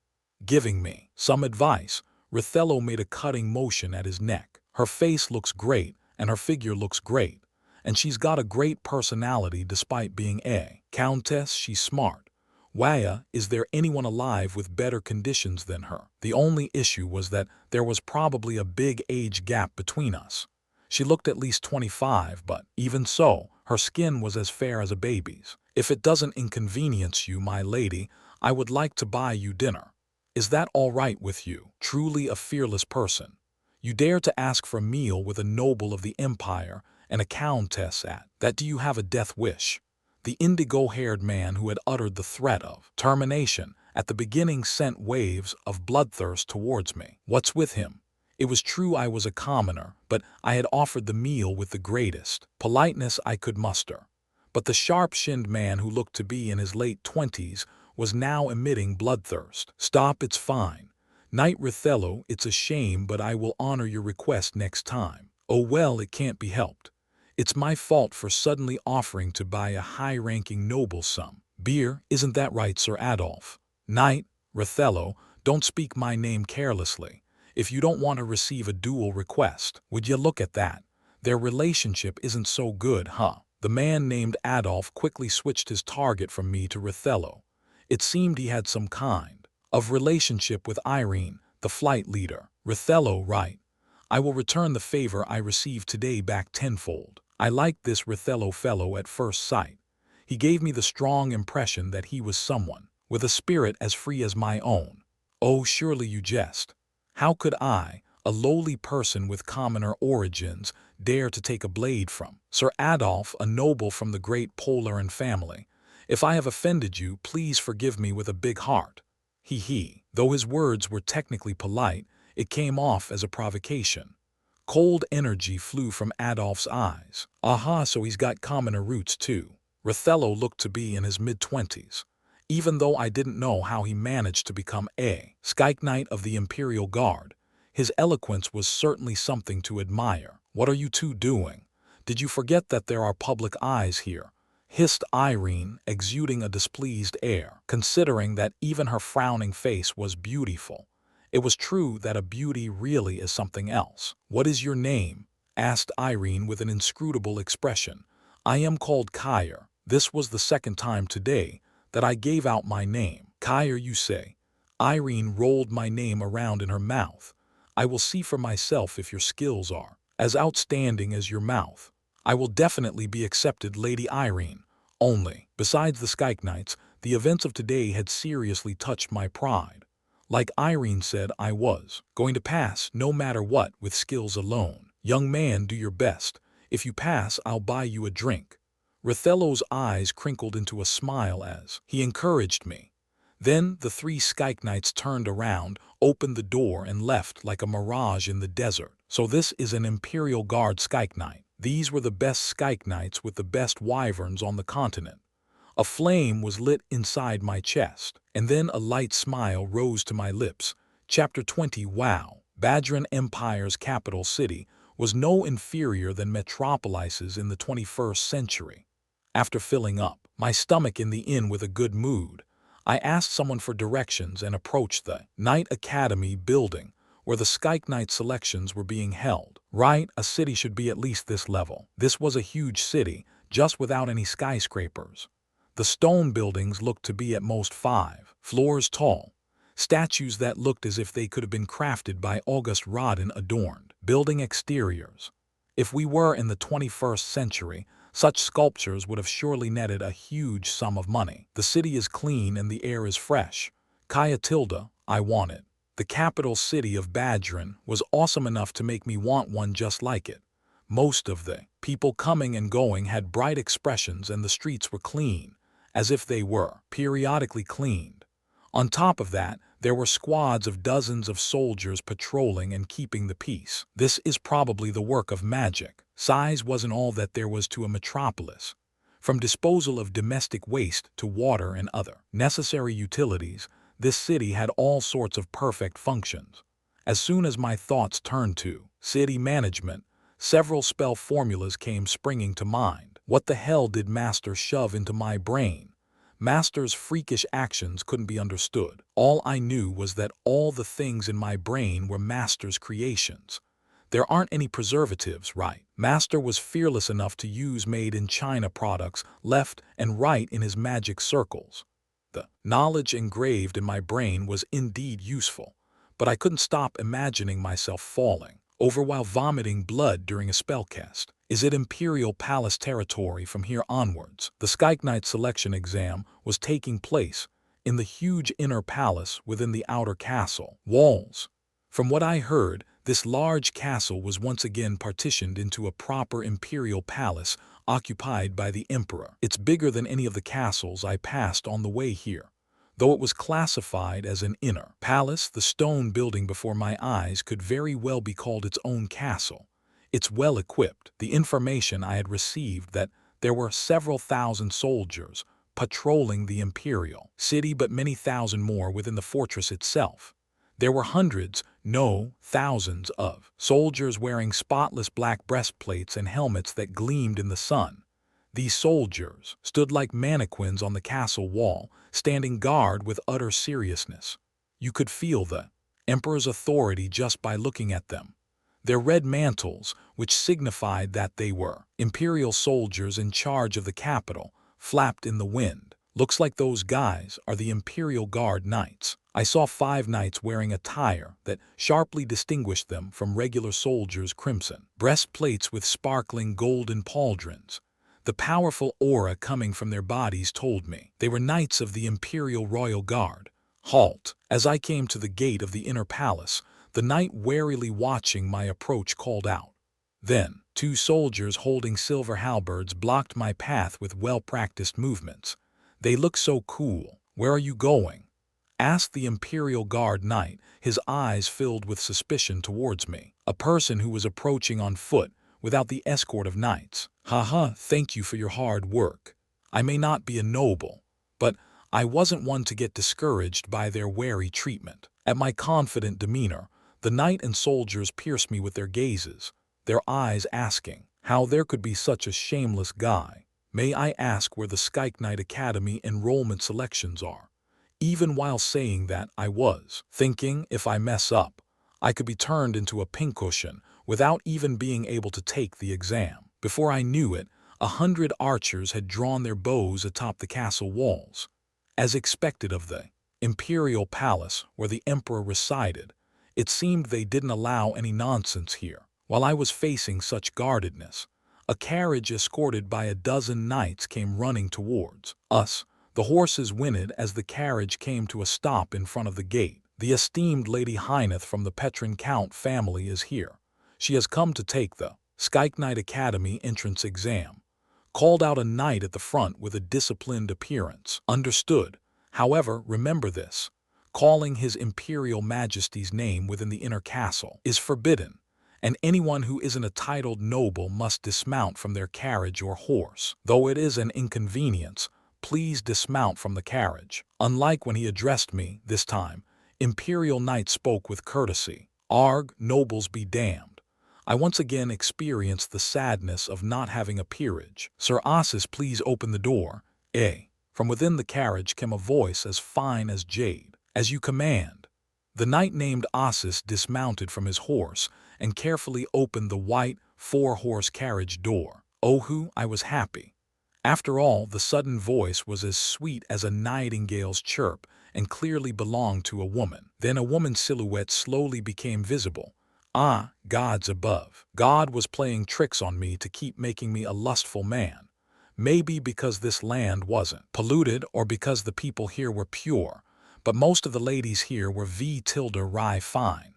Giving me some advice, Rothello made a cutting motion at his neck. Her face looks great, and her figure looks great, and she's got a great personality despite being a countess. She's smart. Waya, is there anyone alive with better conditions than her? The only issue was that there was probably a big age gap between us. She looked at least 25, but even so, her skin was as fair as a baby's. If it doesn't inconvenience you, my lady, I would like to buy you dinner. Is that all right with you? Truly a fearless person. You dare to ask for a meal with a noble of the empire and a countess at that. Do you have a death wish? The indigo-haired man who had uttered the threat of termination at the beginning sent waves of bloodthirst towards me. What's with him? It was true I was a commoner, but I had offered the meal with the greatest politeness I could muster. But the sharp-shinned man who looked to be in his late 20s was now emitting bloodthirst. Stop, it's fine. Knight Rothello, it's a shame, but I will honor your request next time. Oh well, it can't be helped. It's my fault for suddenly offering to buy a high-ranking noble some beer, isn't that right, Sir Adolf? Knight Rothello, don't speak my name carelessly. If you don't want to receive a duel request, would you look at that? Their relationship isn't so good, huh? The man named Adolf quickly switched his target from me to Rothello. It seemed he had some kind of relationship with Irene, the flight leader. Rothello, right. I will return the favor I received today back tenfold. I liked this Rothello fellow at first sight. He gave me the strong impression that he was someone with a spirit as free as my own. Oh, surely you jest. How could I, a lowly person with commoner origins, dare to take a blade from Sir Adolf, a noble from the great Polarin family? If I have offended you, please forgive me with a big heart. He. Though his words were technically polite, it came off as a provocation. Cold energy flew from Adolf's eyes. Aha, so he's got commoner roots too. Rothello looked to be in his mid-20s. Even though I didn't know how he managed to become a Skyke Knight of the Imperial Guard, his eloquence was certainly something to admire. What are you two doing? Did you forget that there are public eyes here? Hissed Irene, exuding a displeased air, considering that even her frowning face was beautiful. It was true that a beauty really is something else. What is your name? Asked Irene with an inscrutable expression. I am called Kyre. This was the second time today that I gave out my name. Kyre, you say? Irene rolled my name around in her mouth. I will see for myself if your skills are as outstanding as your mouth. I will definitely be accepted, Lady Irene. Only, besides the Skyke Knights, the events of today had seriously touched my pride. Like Irene said, I was going to pass no matter what with skills alone. Young man, do your best. If you pass, I'll buy you a drink. Rothello's eyes crinkled into a smile as he encouraged me. Then the three Skyke Knights turned around, opened the door, and left like a mirage in the desert. So this is an Imperial Guard Skyke Knight. These were the best Skyke Knights with the best wyverns on the continent. A flame was lit inside my chest, and then a light smile rose to my lips. Chapter 20. Wow. Badran Empire's capital city was no inferior than metropolises in the 21st century. After filling up my stomach in the inn with a good mood, I asked someone for directions and approached the Knight Academy building where the Skyke Knight selections were being held. Right, a city should be at least this level. This was a huge city, just without any skyscrapers. The stone buildings looked to be at most 5 floors tall. Statues that looked as if they could have been crafted by August Rodin adorned building exteriors. If we were in the 21st century, Such sculptures would have surely netted a huge sum of money. The city is clean and the air is fresh. Kaya tilde, I want it. The capital city of Badrin was awesome enough to make me want one just like it. Most of the people coming and going had bright expressions and the streets were clean, as if they were periodically cleaned. On top of that, there were squads of dozens of soldiers patrolling and keeping the peace. This is probably the work of magic. Size wasn't all that there was to a metropolis. From disposal of domestic waste to water and other necessary utilities, this city had all sorts of perfect functions. As soon as my thoughts turned to city management, several spell formulas came springing to mind. What the hell did Master shove into my brain? Master's freakish actions couldn't be understood. All I knew was that all the things in my brain were Master's creations. There aren't any preservatives, right? Master was fearless enough to use made-in-China products left and right in his magic circles. The knowledge engraved in my brain was indeed useful, but I couldn't stop imagining myself falling over while vomiting blood during a spellcast. Is it Imperial Palace territory from here onwards? The Skyke Knight selection exam was taking place in the huge inner palace within the outer castle walls. From what I heard, this large castle was once again partitioned into a proper imperial palace occupied by the emperor. It's bigger than any of the castles I passed on the way here. Though it was classified as an inner palace, the stone building before my eyes could very well be called its own castle. It's well equipped. The information I had received that there were several thousand soldiers patrolling the imperial city, but many thousand more within the fortress itself. There were hundreds, no, thousands of soldiers wearing spotless black breastplates and helmets that gleamed in the sun. These soldiers stood like mannequins on the castle wall, standing guard with utter seriousness. You could feel the emperor's authority just by looking at them. Their red mantles, which signified that they were imperial soldiers in charge of the capital, flapped in the wind. Looks like those guys are the Imperial Guard Knights. I saw 5 knights wearing attire that sharply distinguished them from regular soldiers' crimson breastplates with sparkling golden pauldrons. The powerful aura coming from their bodies told me they were knights of the Imperial Royal Guard. Halt! As I came to the gate of the inner palace, the knight warily watching my approach called out. Then, 2 soldiers holding silver halberds blocked my path with well-practiced movements. They look so cool. Where are you going? Asked the Imperial Guard Knight, his eyes filled with suspicion towards me, a person who was approaching on foot without the escort of knights. Haha, thank you for your hard work. I may not be a noble, but I wasn't one to get discouraged by their wary treatment. At my confident demeanor, the knight and soldiers pierced me with their gazes, their eyes asking how there could be such a shameless guy. May I ask where the Skyke Knight Academy enrollment selections are? Even while saying that, I was thinking if I mess up, I could be turned into a pincushion without even being able to take the exam. Before I knew it, 100 archers had drawn their bows atop the castle walls. As expected of the imperial palace where the emperor resided, it seemed they didn't allow any nonsense here. While I was facing such guardedness, a carriage escorted by a dozen knights came running towards us. The horses whinnied as the carriage came to a stop in front of the gate. The esteemed Lady Hyneth from the Petrin Count family is here. She has come to take the Skyke Knight Academy entrance exam. Called out a knight at the front with a disciplined appearance. Understood. However, remember this. Calling His Imperial Majesty's name within the inner castle is forbidden, and anyone who isn't a titled noble must dismount from their carriage or horse. Though it is an inconvenience, please dismount from the carriage. Unlike when he addressed me this time, Imperial Knight spoke with courtesy. Arg, nobles be damned. I once again experienced the sadness of not having a peerage. Sir Ossis, please open the door. From within the carriage came a voice as fine as jade. As you command. The knight named Ossis dismounted from his horse and carefully opened the white 4-horse carriage door. Oh, I was happy. After all, the sudden voice was as sweet as a nightingale's chirp and clearly belonged to a woman. Then a woman's silhouette slowly became visible. Ah, gods above. God was playing tricks on me to keep making me a lustful man. Maybe because this land wasn't polluted or because the people here were pure, but most of the ladies here were V tilde fine.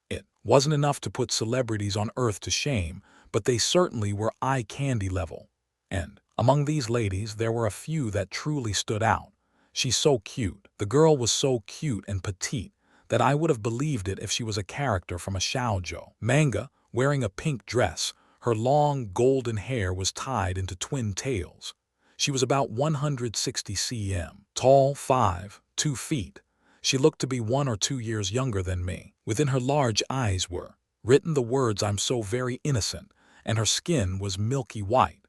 It wasn't enough to put celebrities on earth to shame, but they certainly were eye candy level. And among these ladies there were a few that truly stood out. She's so cute. The girl was so cute and petite that I would have believed it if she was a character from a shoujo manga, wearing a pink dress. Her long, golden hair was tied into twin tails. She was about 160 cm, tall, 2 feet. She looked to be 1 or 2 years younger than me. Within her large eyes were written the words "I'm so very innocent," and her skin was milky white.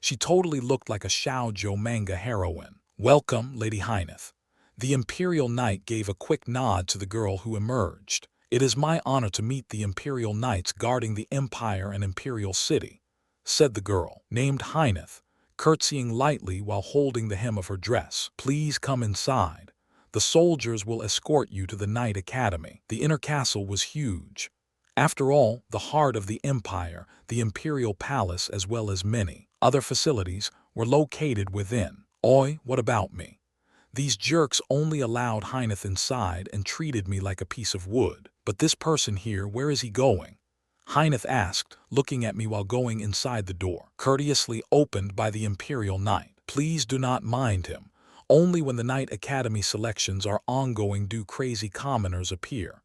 She totally looked like a shoujo manga heroine. "Welcome, Lady Hyneth." The Imperial Knight gave a quick nod to the girl who emerged. "It is my honor to meet the Imperial Knights guarding the Empire and Imperial City," said the girl, named Hyneth, curtsying lightly while holding the hem of her dress. "Please come inside. The soldiers will escort you to the Knight Academy." The inner castle was huge. After all, the heart of the Empire, the Imperial Palace as well as many other facilities, were located within. Oi, what about me? These jerks only allowed Hyneth inside and treated me like a piece of wood. "But this person here, where is he going?" Hyneth asked, looking at me while going inside the door, courteously opened by the Imperial Knight. "Please do not mind him. Only when the Knight Academy selections are ongoing do crazy commoners appear."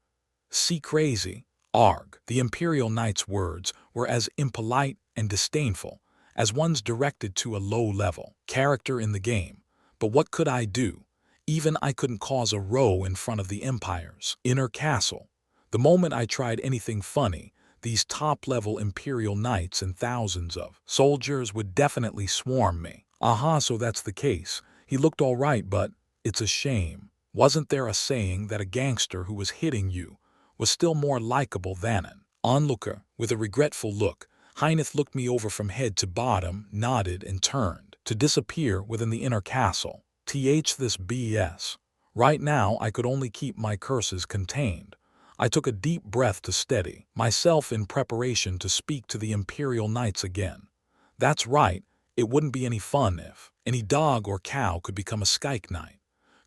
"See crazy? Arg." The Imperial Knight's words were as impolite and disdainful as ones directed to a low-level character in the game. But what could I do? Even I couldn't cause a row in front of the Empire's inner castle. The moment I tried anything funny, these top-level Imperial Knights and thousands of soldiers would definitely swarm me. "Aha, so that's the case. He looked all right, but it's a shame. Wasn't there a saying that a gangster who was hitting you was still more likable than an onlooker?" With a regretful look, Hyneth looked me over from head to bottom, nodded, and turned to disappear within the inner castle. This BS. Right now I could only keep my curses contained. I took a deep breath to steady myself in preparation to speak to the Imperial Knights again. That's right, it wouldn't be any fun if any dog or cow could become a Skyke Knight.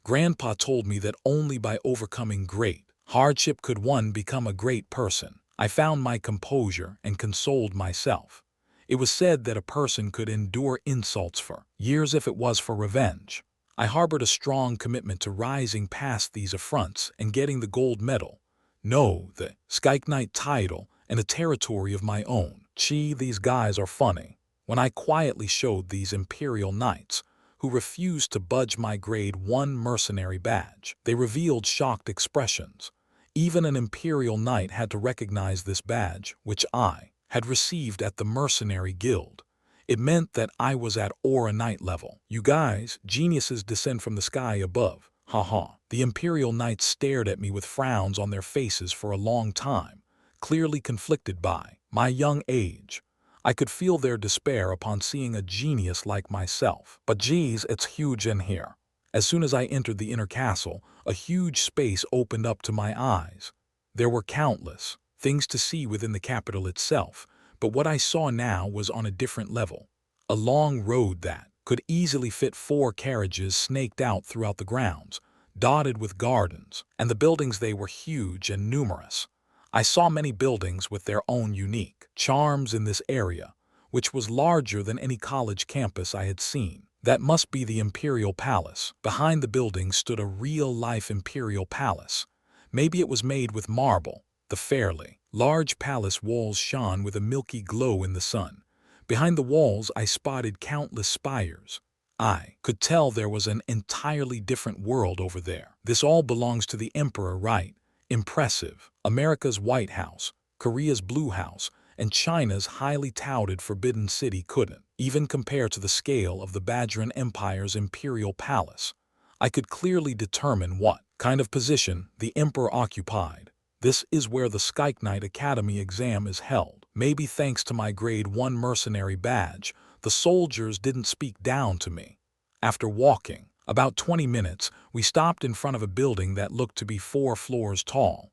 Grandpa told me that only by overcoming great hardship could one become a great person. I found my composure and consoled myself. It was said that a person could endure insults for years if it was for revenge. I harbored a strong commitment to rising past these affronts and getting the gold medal. No, the Skyke Knight title and a territory of my own. Gee, these guys are funny. When I quietly showed these Imperial Knights, who refused to budge my grade 1 mercenary badge, they revealed shocked expressions. Even an Imperial Knight had to recognize this badge, which I had received at the Mercenary Guild. It meant that I was at Aura Knight level. "You guys, geniuses descend from the sky above. Haha." The Imperial Knights stared at me with frowns on their faces for a long time, clearly conflicted by my young age. I could feel their despair upon seeing a genius like myself. But geez, it's huge in here. As soon as I entered the inner castle, a huge space opened up to my eyes. There were countless things to see within the capital itself, but what I saw now was on a different level. A long road that could easily fit 4 carriages snaked out throughout the grounds, dotted with gardens, and the buildings they were huge and numerous. I saw many buildings with their own unique charms in this area, which was larger than any college campus I had seen. That must be the Imperial Palace. Behind the building stood a real-life Imperial Palace. Maybe it was made with marble. The fairly large palace walls shone with a milky glow in the sun. Behind the walls I spotted countless spires. I could tell there was an entirely different world over there. This all belongs to the Emperor, right? Impressive. America's White House, Korea's Blue House, and China's highly touted Forbidden City couldn't even compare to the scale of the Badgeran Empire's Imperial Palace. I could clearly determine what kind of position the Emperor occupied. This is where the Skyke Knight Academy exam is held. Maybe thanks to my grade 1 mercenary badge, the soldiers didn't speak down to me. After walking about 20 minutes, we stopped in front of a building that looked to be 4 floors tall.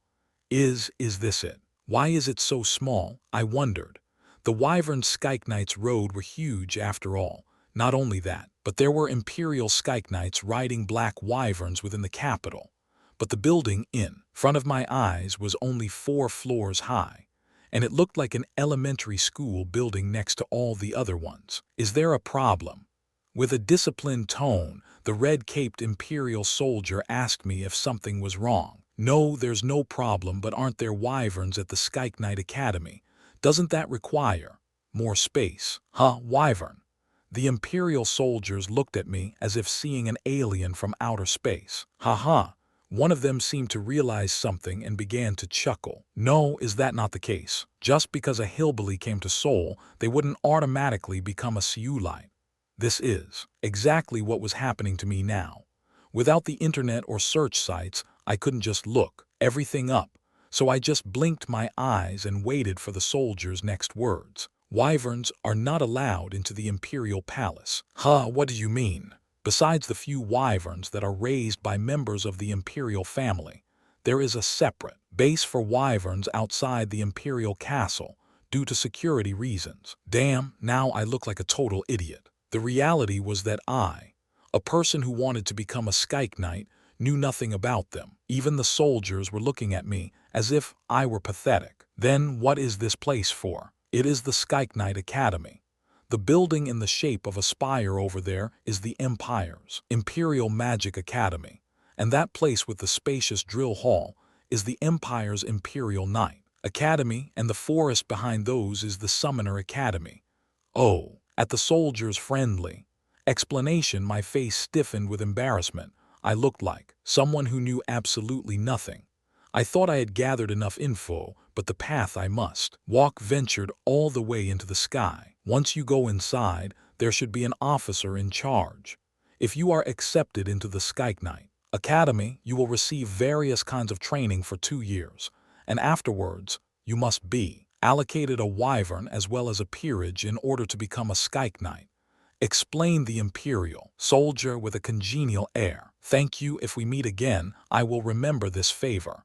Is this it? Why is it so small? I wondered. The Wyvern Skyke Knights rode were huge after all, Not only that, but there were Imperial Skyke Knights riding black wyverns within the capital. But the building in front of my eyes was only 4 floors high, and it looked like an elementary school building next to all the other ones. Is there a problem? With a disciplined tone, the red-caped Imperial soldier asked me if something was wrong. No, there's no problem, but aren't there wyverns at the Skyke Knight Academy? Doesn't that require more space? Huh, wyvern? The Imperial soldiers looked at me as if seeing an alien from outer space. Ha. One of them seemed to realize something and began to chuckle. No, is that not the case? Just because a hillbilly came to Seoul, they wouldn't automatically become a Seoulite. This is exactly what was happening to me now. Without the internet or search sites, I couldn't just look everything up, so I just blinked my eyes and waited for the soldiers' next words. Wyverns are not allowed into the Imperial Palace. Huh, what do you mean? Besides the few wyverns that are raised by members of the Imperial family, there is a separate base for wyverns outside the Imperial Castle due to security reasons. Damn, now I look like a total idiot. The reality was that I, a person who wanted to become a Skyke Knight, knew nothing about them. Even the soldiers were looking at me as if I were pathetic. Then what is this place for? It is the Skyke Knight Academy. The building in the shape of a spire over there is the Empire's Imperial Magic Academy, and that place with the spacious drill hall is the Empire's Imperial Knight Academy, and the forest behind those is the Summoner Academy. Oh, at the soldier's friendly explanation, my face stiffened with embarrassment. I looked like someone who knew absolutely nothing. I thought I had gathered enough info, but the path I must walk ventured all the way into the sky. Once you go inside, there should be an officer in charge. If you are accepted into the Skyke Knight Academy, you will receive various kinds of training for 2 years, and afterwards, you must be allocated a wyvern as well as a peerage in order to become a Skyke Knight, explained the Imperial soldier with a congenial air. Thank you. If we meet again, I will remember this favor.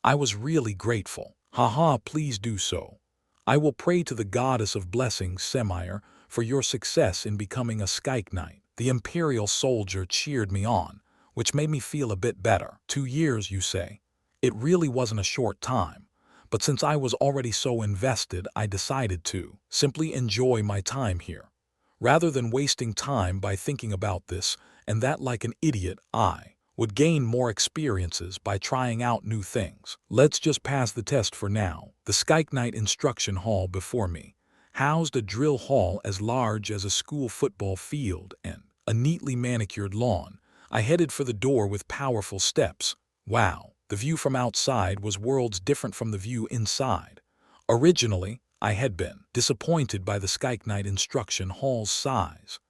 I was really grateful. Haha, please do so. I will pray to the goddess of blessings, Semire, for your success in becoming a Skyke Knight. The Imperial soldier cheered me on, which made me feel a bit better. 2 years, you say? It really wasn't a short time, but since I was already so invested, I decided to simply enjoy my time here. Rather than wasting time by thinking about this and that like an idiot, I would gain more experiences by trying out new things. Let's just pass the test for now. The Skyke Knight instruction hall before me housed a drill hall as large as a school football field and a neatly manicured lawn. I headed for the door with powerful steps. Wow, the view from outside was worlds different from the view inside. Originally, I had been disappointed by the Skyke Knight instruction hall's size.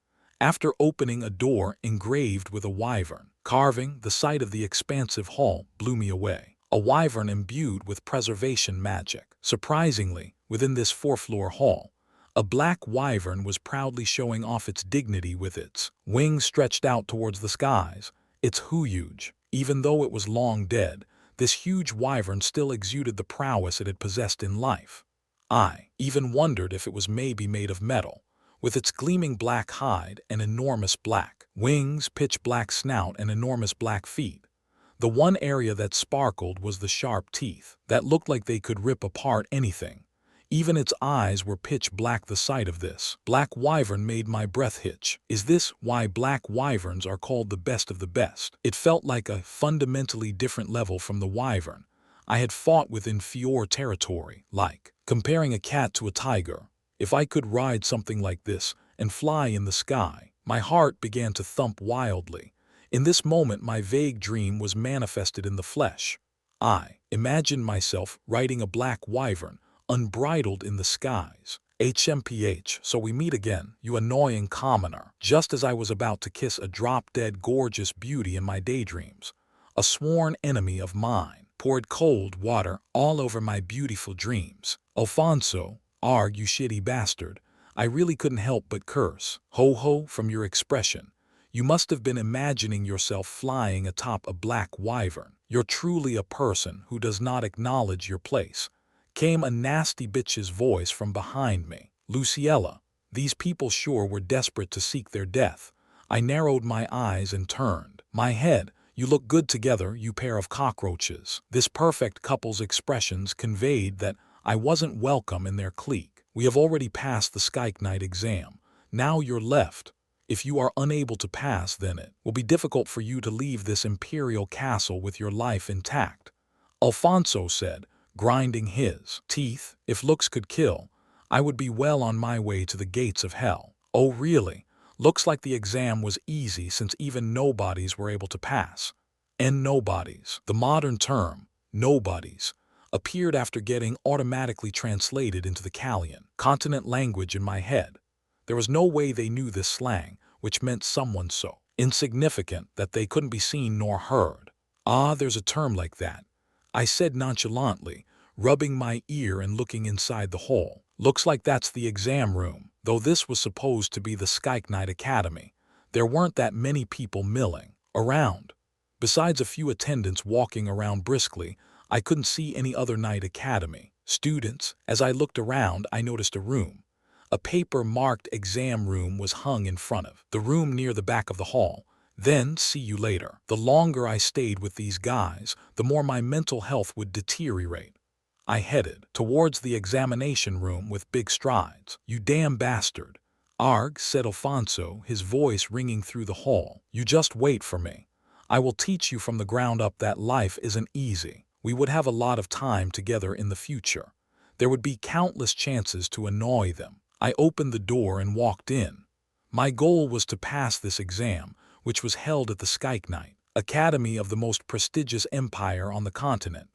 After opening a door engraved with a wyvern carving, the sight of the expansive hall blew me away. A wyvern imbued with preservation magic. Surprisingly, within this 4-floor hall, a black wyvern was proudly showing off its dignity with its wings stretched out towards the skies. It's huge. Even though it was long dead, this huge wyvern still exuded the prowess it had possessed in life. I even wondered if it was maybe made of metal, with its gleaming black hide and enormous black wings, pitch black snout, and enormous black feet. The one area that sparkled was the sharp teeth that looked like they could rip apart anything. Even its eyes were pitch black. The sight of this black wyvern made my breath hitch. Is this why black wyverns are called the best of the best? It felt like a fundamentally different level from the wyvern I had fought within Fior territory, like comparing a cat to a tiger. If I could ride something like this and fly in the sky, my heart began to thump wildly. In this moment, my vague dream was manifested in the flesh. I imagined myself riding a black wyvern, unbridled in the skies. HMPH, so we meet again, you annoying commoner. Just as I was about to kiss a drop-dead gorgeous beauty in my daydreams, a sworn enemy of mine poured cold water all over my beautiful dreams. Alfonso, arg, you shitty bastard. I really couldn't help but curse. Ho ho, from your expression, you must have been imagining yourself flying atop a black wyvern. You're truly a person who does not acknowledge your place. Came a nasty bitch's voice from behind me. Luciella, These people sure were desperate to seek their death. I narrowed my eyes and turned my head. You look good together, you pair of cockroaches. This perfect couple's expressions conveyed that I wasn't welcome in their clique. We have already passed the Skyke Knight exam. Now you're left. If you are unable to pass, then it will be difficult for you to leave this imperial castle with your life intact. Alfonso said, grinding his teeth. If looks could kill, I would be well on my way to the gates of hell. Oh really? Looks like the exam was easy since even nobodies were able to pass. And nobodies, the modern term, nobodies, appeared after getting automatically translated into the Callian continent language in my head. There was no way they knew this slang, which meant someone so insignificant that they couldn't be seen nor heard. Ah, there's a term like that, I said nonchalantly, rubbing my ear and looking inside the hole. Looks like that's the exam room. Though this was supposed to be the Skyke Knight Academy, there weren't that many people milling around. Besides a few attendants walking around briskly, I couldn't see any other Knight Academy students. As I looked around, I noticed a room. A paper-marked exam room was hung in front of the room near the back of the hall. Then, see you later. The longer I stayed with these guys, the more my mental health would deteriorate. I headed towards the examination room with big strides. You damn bastard, Arg, said Alfonso, his voice ringing through the hall. You just wait for me. I will teach you from the ground up that life isn't easy. We would have a lot of time together in the future. There would be countless chances to annoy them. I opened the door and walked in. My goal was to pass this exam, which was held at the Skyke Knight Academy of the most prestigious empire on the continent.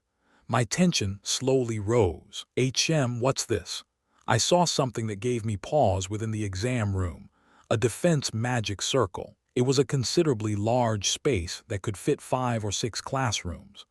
My tension slowly rose. What's this? I saw something that gave me pause within the exam room. A defense magic circle. It was a considerably large space that could fit 5 or 6 classrooms.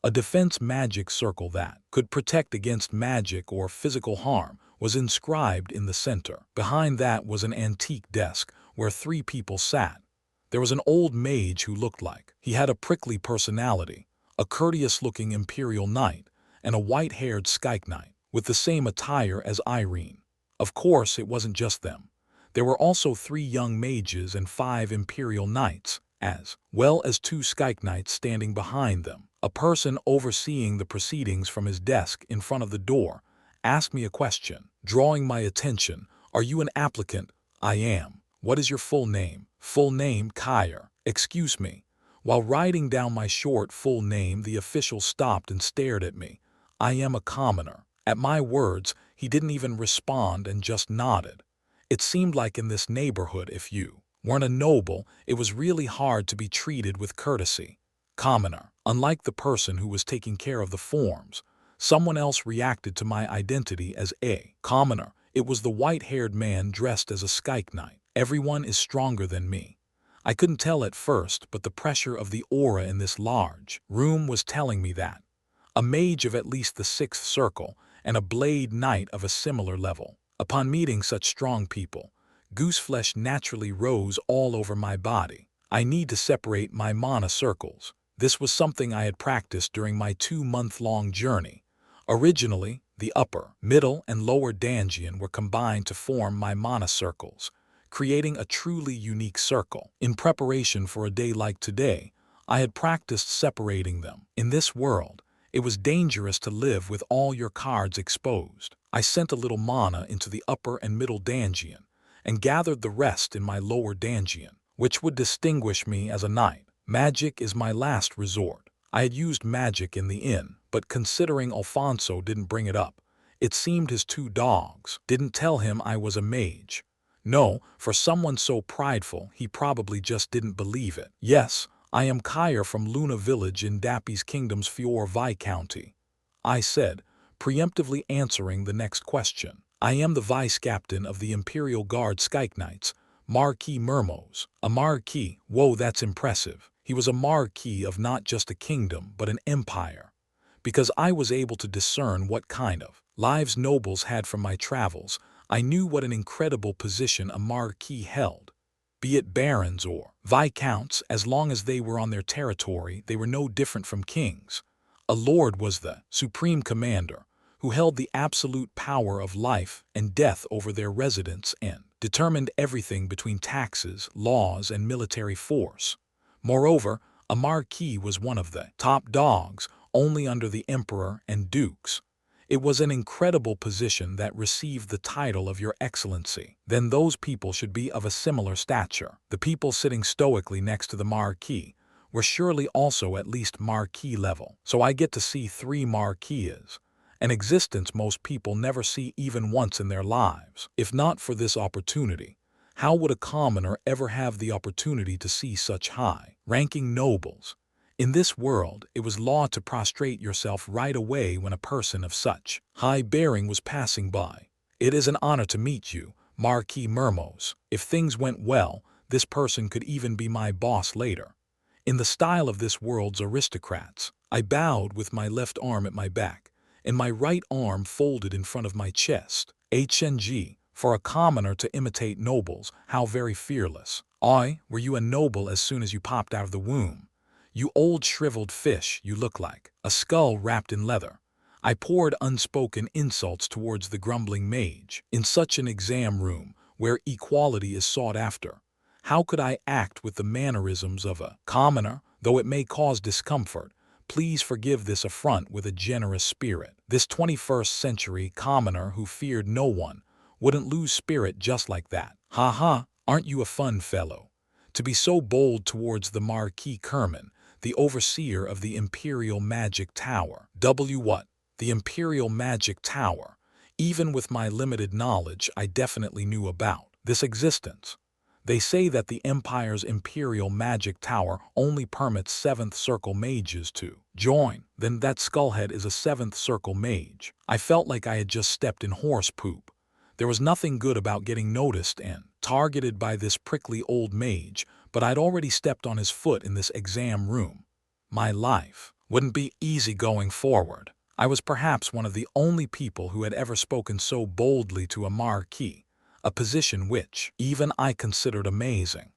A defense magic circle that could protect against magic or physical harm was inscribed in the center. Behind that was an antique desk where 3 people sat. There was an old mage who looked like he had a prickly personality, a courteous-looking imperial knight, and a white-haired Skyke Knight with the same attire as Irene. Of course, it wasn't just them. There were also 3 young mages and 5 imperial knights, as well as 2 Skyke Knights standing behind them. A person overseeing the proceedings from his desk in front of the door asked me a question, drawing my attention. Are you an applicant? I am. What is your full name? Full name, Kyer. Excuse me. While writing down my short full name, the official stopped and stared at me. I am a commoner. At my words, he didn't even respond and just nodded. It seemed like in this neighborhood, if you weren't a noble, it was really hard to be treated with courtesy. Commoner. Unlike the person who was taking care of the forms, someone else reacted to my identity as a commoner. It was the white-haired man dressed as a Skyke Knight. Everyone is stronger than me. I couldn't tell at first, but the pressure of the aura in this large room was telling me that. A mage of at least the 6th circle and a blade knight of a similar level. Upon meeting such strong people, gooseflesh naturally rose all over my body. I need to separate my mana circles. This was something I had practiced during my 2-month-long journey. Originally, the upper, middle, and lower Dangian were combined to form my mana circles, creating a truly unique circle. In preparation for a day like today, I had practiced separating them. In this world, it was dangerous to live with all your cards exposed. I sent a little mana into the upper and middle Dangian, and gathered the rest in my lower Dangian, which would distinguish me as a knight. Magic is my last resort. I had used magic in the inn, but considering Alfonso didn't bring it up, it seemed his 2 dogs didn't tell him I was a mage. No, for someone so prideful, he probably just didn't believe it. Yes, I am Kyer from Luna Village in Dappy's Kingdom's Fior Viscounty, I said, preemptively answering the next question. I am the vice-captain of the Imperial Guard Skyke Knights, Marquis Mermos. A Marquis? Whoa, that's impressive. He was a Marquis of not just a kingdom, but an empire. Because I was able to discern what kind of lives nobles had from my travels, I knew what an incredible position a Marquis held. Be it barons or viscounts, as long as they were on their territory, they were no different from kings. A lord was the supreme commander, who held the absolute power of life and death over their residents and determined everything between taxes, laws, and military force. Moreover, a marquis was one of the top dogs, only under the emperor and dukes. It was an incredible position that received the title of Your Excellency. Then those people should be of a similar stature. The people sitting stoically next to the marquis were surely also at least marquis level. So I get to see 3 marquises, an existence most people never see even once in their lives. If not for this opportunity, how would a commoner ever have the opportunity to see such high-ranking nobles? In this world, it was law to prostrate yourself right away when a person of such high bearing was passing by. It is an honor to meet you, Marquis Mermos. If things went well, this person could even be my boss later. In the style of this world's aristocrats, I bowed with my left arm at my back, and my right arm folded in front of my chest. HNG, for a commoner to imitate nobles, how very fearless. Were you a noble as soon as you popped out of the womb? You old shriveled fish, you look like a skull wrapped in leather. I poured unspoken insults towards the grumbling mage. In such an exam room, where equality is sought after, how could I act with the mannerisms of a commoner? Though it may cause discomfort, please forgive this affront with a generous spirit. This 21st century commoner who feared no one wouldn't lose spirit just like that. Ha ha, aren't you a fun fellow? To be so bold towards the Marquis Kerman, the overseer of the Imperial Magic Tower. What? The Imperial Magic Tower. Even with my limited knowledge, I definitely knew about this existence. They say that the Empire's Imperial Magic Tower only permits 7th Circle Mages to join. Then that skullhead is a 7th Circle Mage. I felt like I had just stepped in horse poop. There was nothing good about getting noticed and targeted by this prickly old mage, but I'd already stepped on his foot in this exam room. My life wouldn't be easy going forward. I was perhaps one of the only people who had ever spoken so boldly to a marquis, a position which even I considered amazing.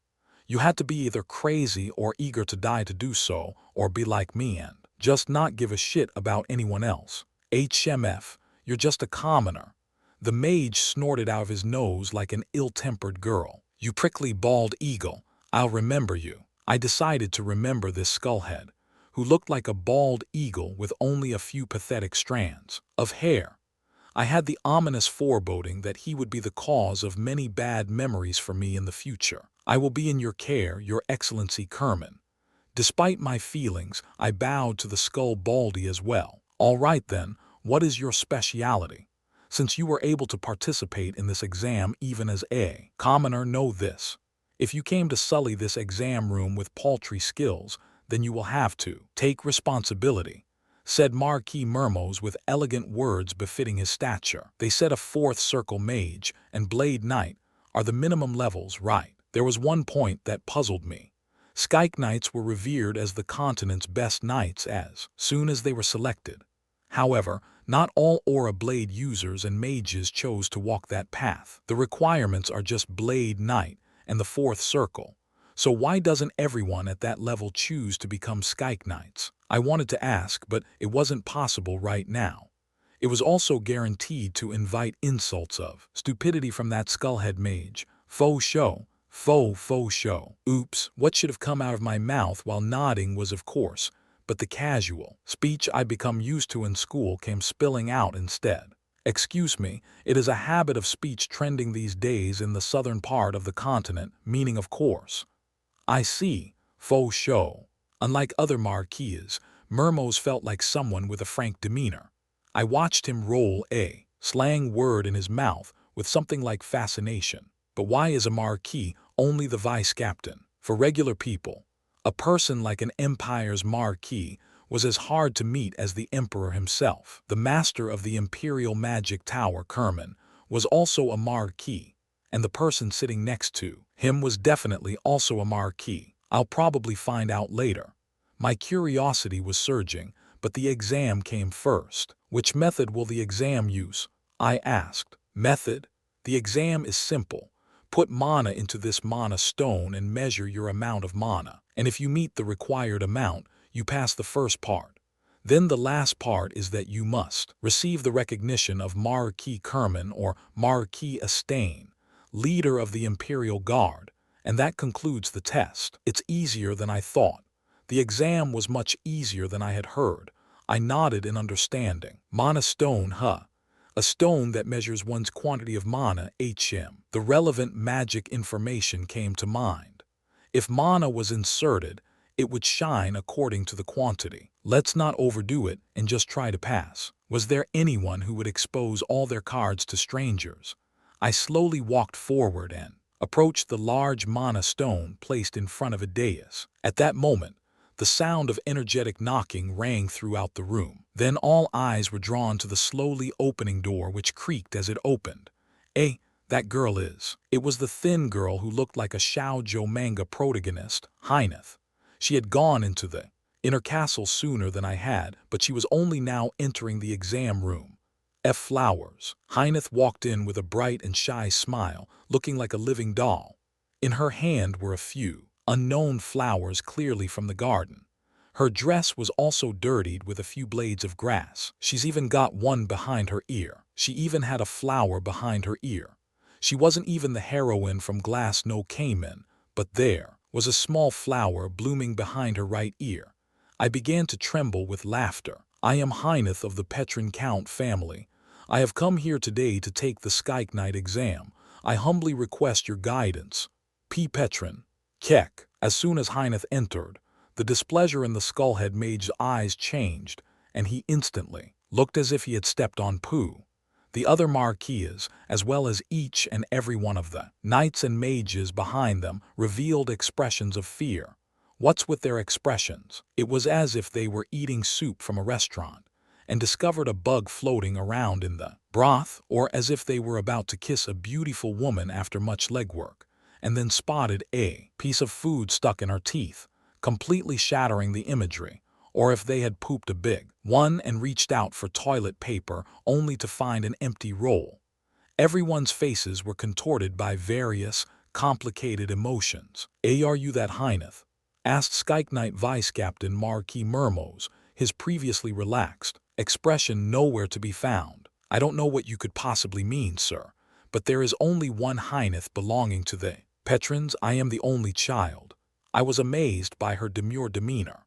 You had to be either crazy or eager to die to do so, or be like me and just not give a shit about anyone else. HMF, you're just a commoner. The mage snorted out of his nose like an ill-tempered girl. You prickly bald eagle, I'll remember you. I decided to remember this skullhead, who looked like a bald eagle with only a few pathetic strands of hair. I had the ominous foreboding that he would be the cause of many bad memories for me in the future. I will be in your care, Your Excellency Kerman. Despite my feelings, I bowed to the skull baldy as well. All right then, what is your speciality? Since you were able to participate in this exam even as a commoner, know this. If you came to sully this exam room with paltry skills, then you will have to take responsibility, said Marquis Mermos with elegant words befitting his stature. They said a 4th Circle Mage and Blade Knight are the minimum levels, right? There was one point that puzzled me. Skyke Knights were revered as the continent's best knights as soon as they were selected. However, not all Aura Blade users and mages chose to walk that path. The requirements are just Blade Knight and the 4th Circle. So why doesn't everyone at that level choose to become Skyke Knights? I wanted to ask, but it wasn't possible right now. It was also guaranteed to invite insults of stupidity from that skullhead mage. Faux show. Faux show. Oops, what should have come out of my mouth while nodding was of course, but the casual speech I'd become used to in school came spilling out instead. Excuse me, it is a habit of speech trending these days in the southern part of the continent, meaning of course. I see. Faux show. Unlike other marquises, Mermos felt like someone with a frank demeanor. I watched him roll a slang word in his mouth with something like fascination. But why is a marquis only the vice-captain? For regular people, a person like an empire's marquis was as hard to meet as the emperor himself. The master of the Imperial Magic Tower, Kerman, was also a marquis, and the person sitting next to him was definitely also a marquis. I'll probably find out later. My curiosity was surging, but the exam came first. Which method will the exam use? I asked. Method? The exam is simple. Put mana into this mana stone and measure your amount of mana. And if you meet the required amount, you pass the first part. Then the last part is that you must receive the recognition of Marquis Kerman or Marquis Estain, leader of the Imperial Guard, and that concludes the test. It's easier than I thought. The exam was much easier than I had heard. I nodded in understanding. Mana stone, huh? A stone that measures one's quantity of mana, HM. The relevant magic information came to mind. If mana was inserted, it would shine according to the quantity. Let's not overdo it and just try to pass. Was there anyone who would expose all their cards to strangers? I slowly walked forward and approached the large mana stone placed in front of a dais. At that moment, the sound of energetic knocking rang throughout the room. Then all eyes were drawn to the slowly opening door which creaked as it opened. That girl is. It was the thin girl who looked like a shoujo manga protagonist, Hyneth. She had gone into the inner castle sooner than I had, but she was only now entering the exam room. Flowers. Hyneth walked in with a bright and shy smile, looking like a living doll. In her hand were a few unknown flowers clearly from the garden. Her dress was also dirtied with a few blades of grass. She's even got one behind her ear. She even had a flower behind her ear. She wasn't even the heroine from Glass no Cayman, but there was a small flower blooming behind her right ear. I began to tremble with laughter. I am Hyneth of the Petrin Count family. I have come here today to take the Skyke Knight exam. I humbly request your guidance. P. Petrin. Kek. As soon as Hyneth entered, the displeasure in the Skullhead Mage's eyes changed, and he instantly looked as if he had stepped on poo. The other marquises, as well as each and every one of the knights and mages behind them, revealed expressions of fear. What's with their expressions? It was as if they were eating soup from a restaurant and discovered a bug floating around in the broth, or as if they were about to kiss a beautiful woman after much legwork, and then spotted a piece of food stuck in her teeth, completely shattering the imagery, or if they had pooped a big one and reached out for toilet paper only to find an empty roll. Everyone's faces were contorted by various, complicated emotions. Are you that Hyneth? Asked Skyke Knight Vice Captain Marquis Mermos, his previously relaxed expression nowhere to be found. I don't know what you could possibly mean, sir, but there is only one Hyneth belonging to the Petrins. I am the only child. I was amazed by her demure demeanor.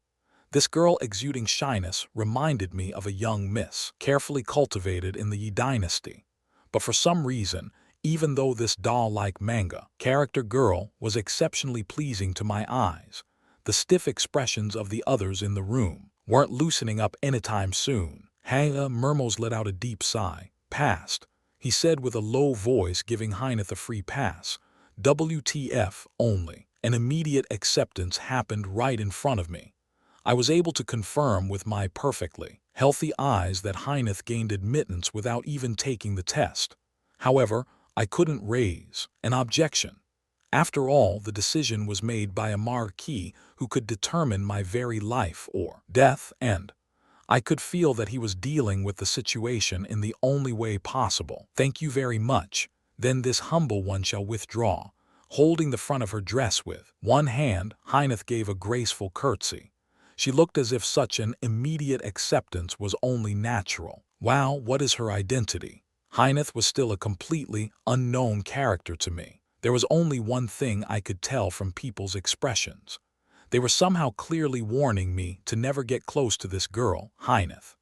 This girl exuding shyness reminded me of a young miss, carefully cultivated in the Yi dynasty. But for some reason, even though this doll-like manga character girl was exceptionally pleasing to my eyes, the stiff expressions of the others in the room weren't loosening up anytime soon. Mermos let out a deep sigh. Passed, he said with a low voice, giving Hyneth a free pass. WTF only. An immediate acceptance happened right in front of me. I was able to confirm with my perfectly healthy eyes that Hyneth gained admittance without even taking the test. However, I couldn't raise an objection. After all, the decision was made by a marquis who could determine my very life or death, and I could feel that he was dealing with the situation in the only way possible. Thank you very much. Then this humble one shall withdraw. Holding the front of her dress with one hand, Hyneth gave a graceful curtsy. She looked as if such an immediate acceptance was only natural. Wow, what is her identity? Hyneth was still a completely unknown character to me. There was only one thing I could tell from people's expressions. They were somehow clearly warning me to never get close to this girl, Hyneth.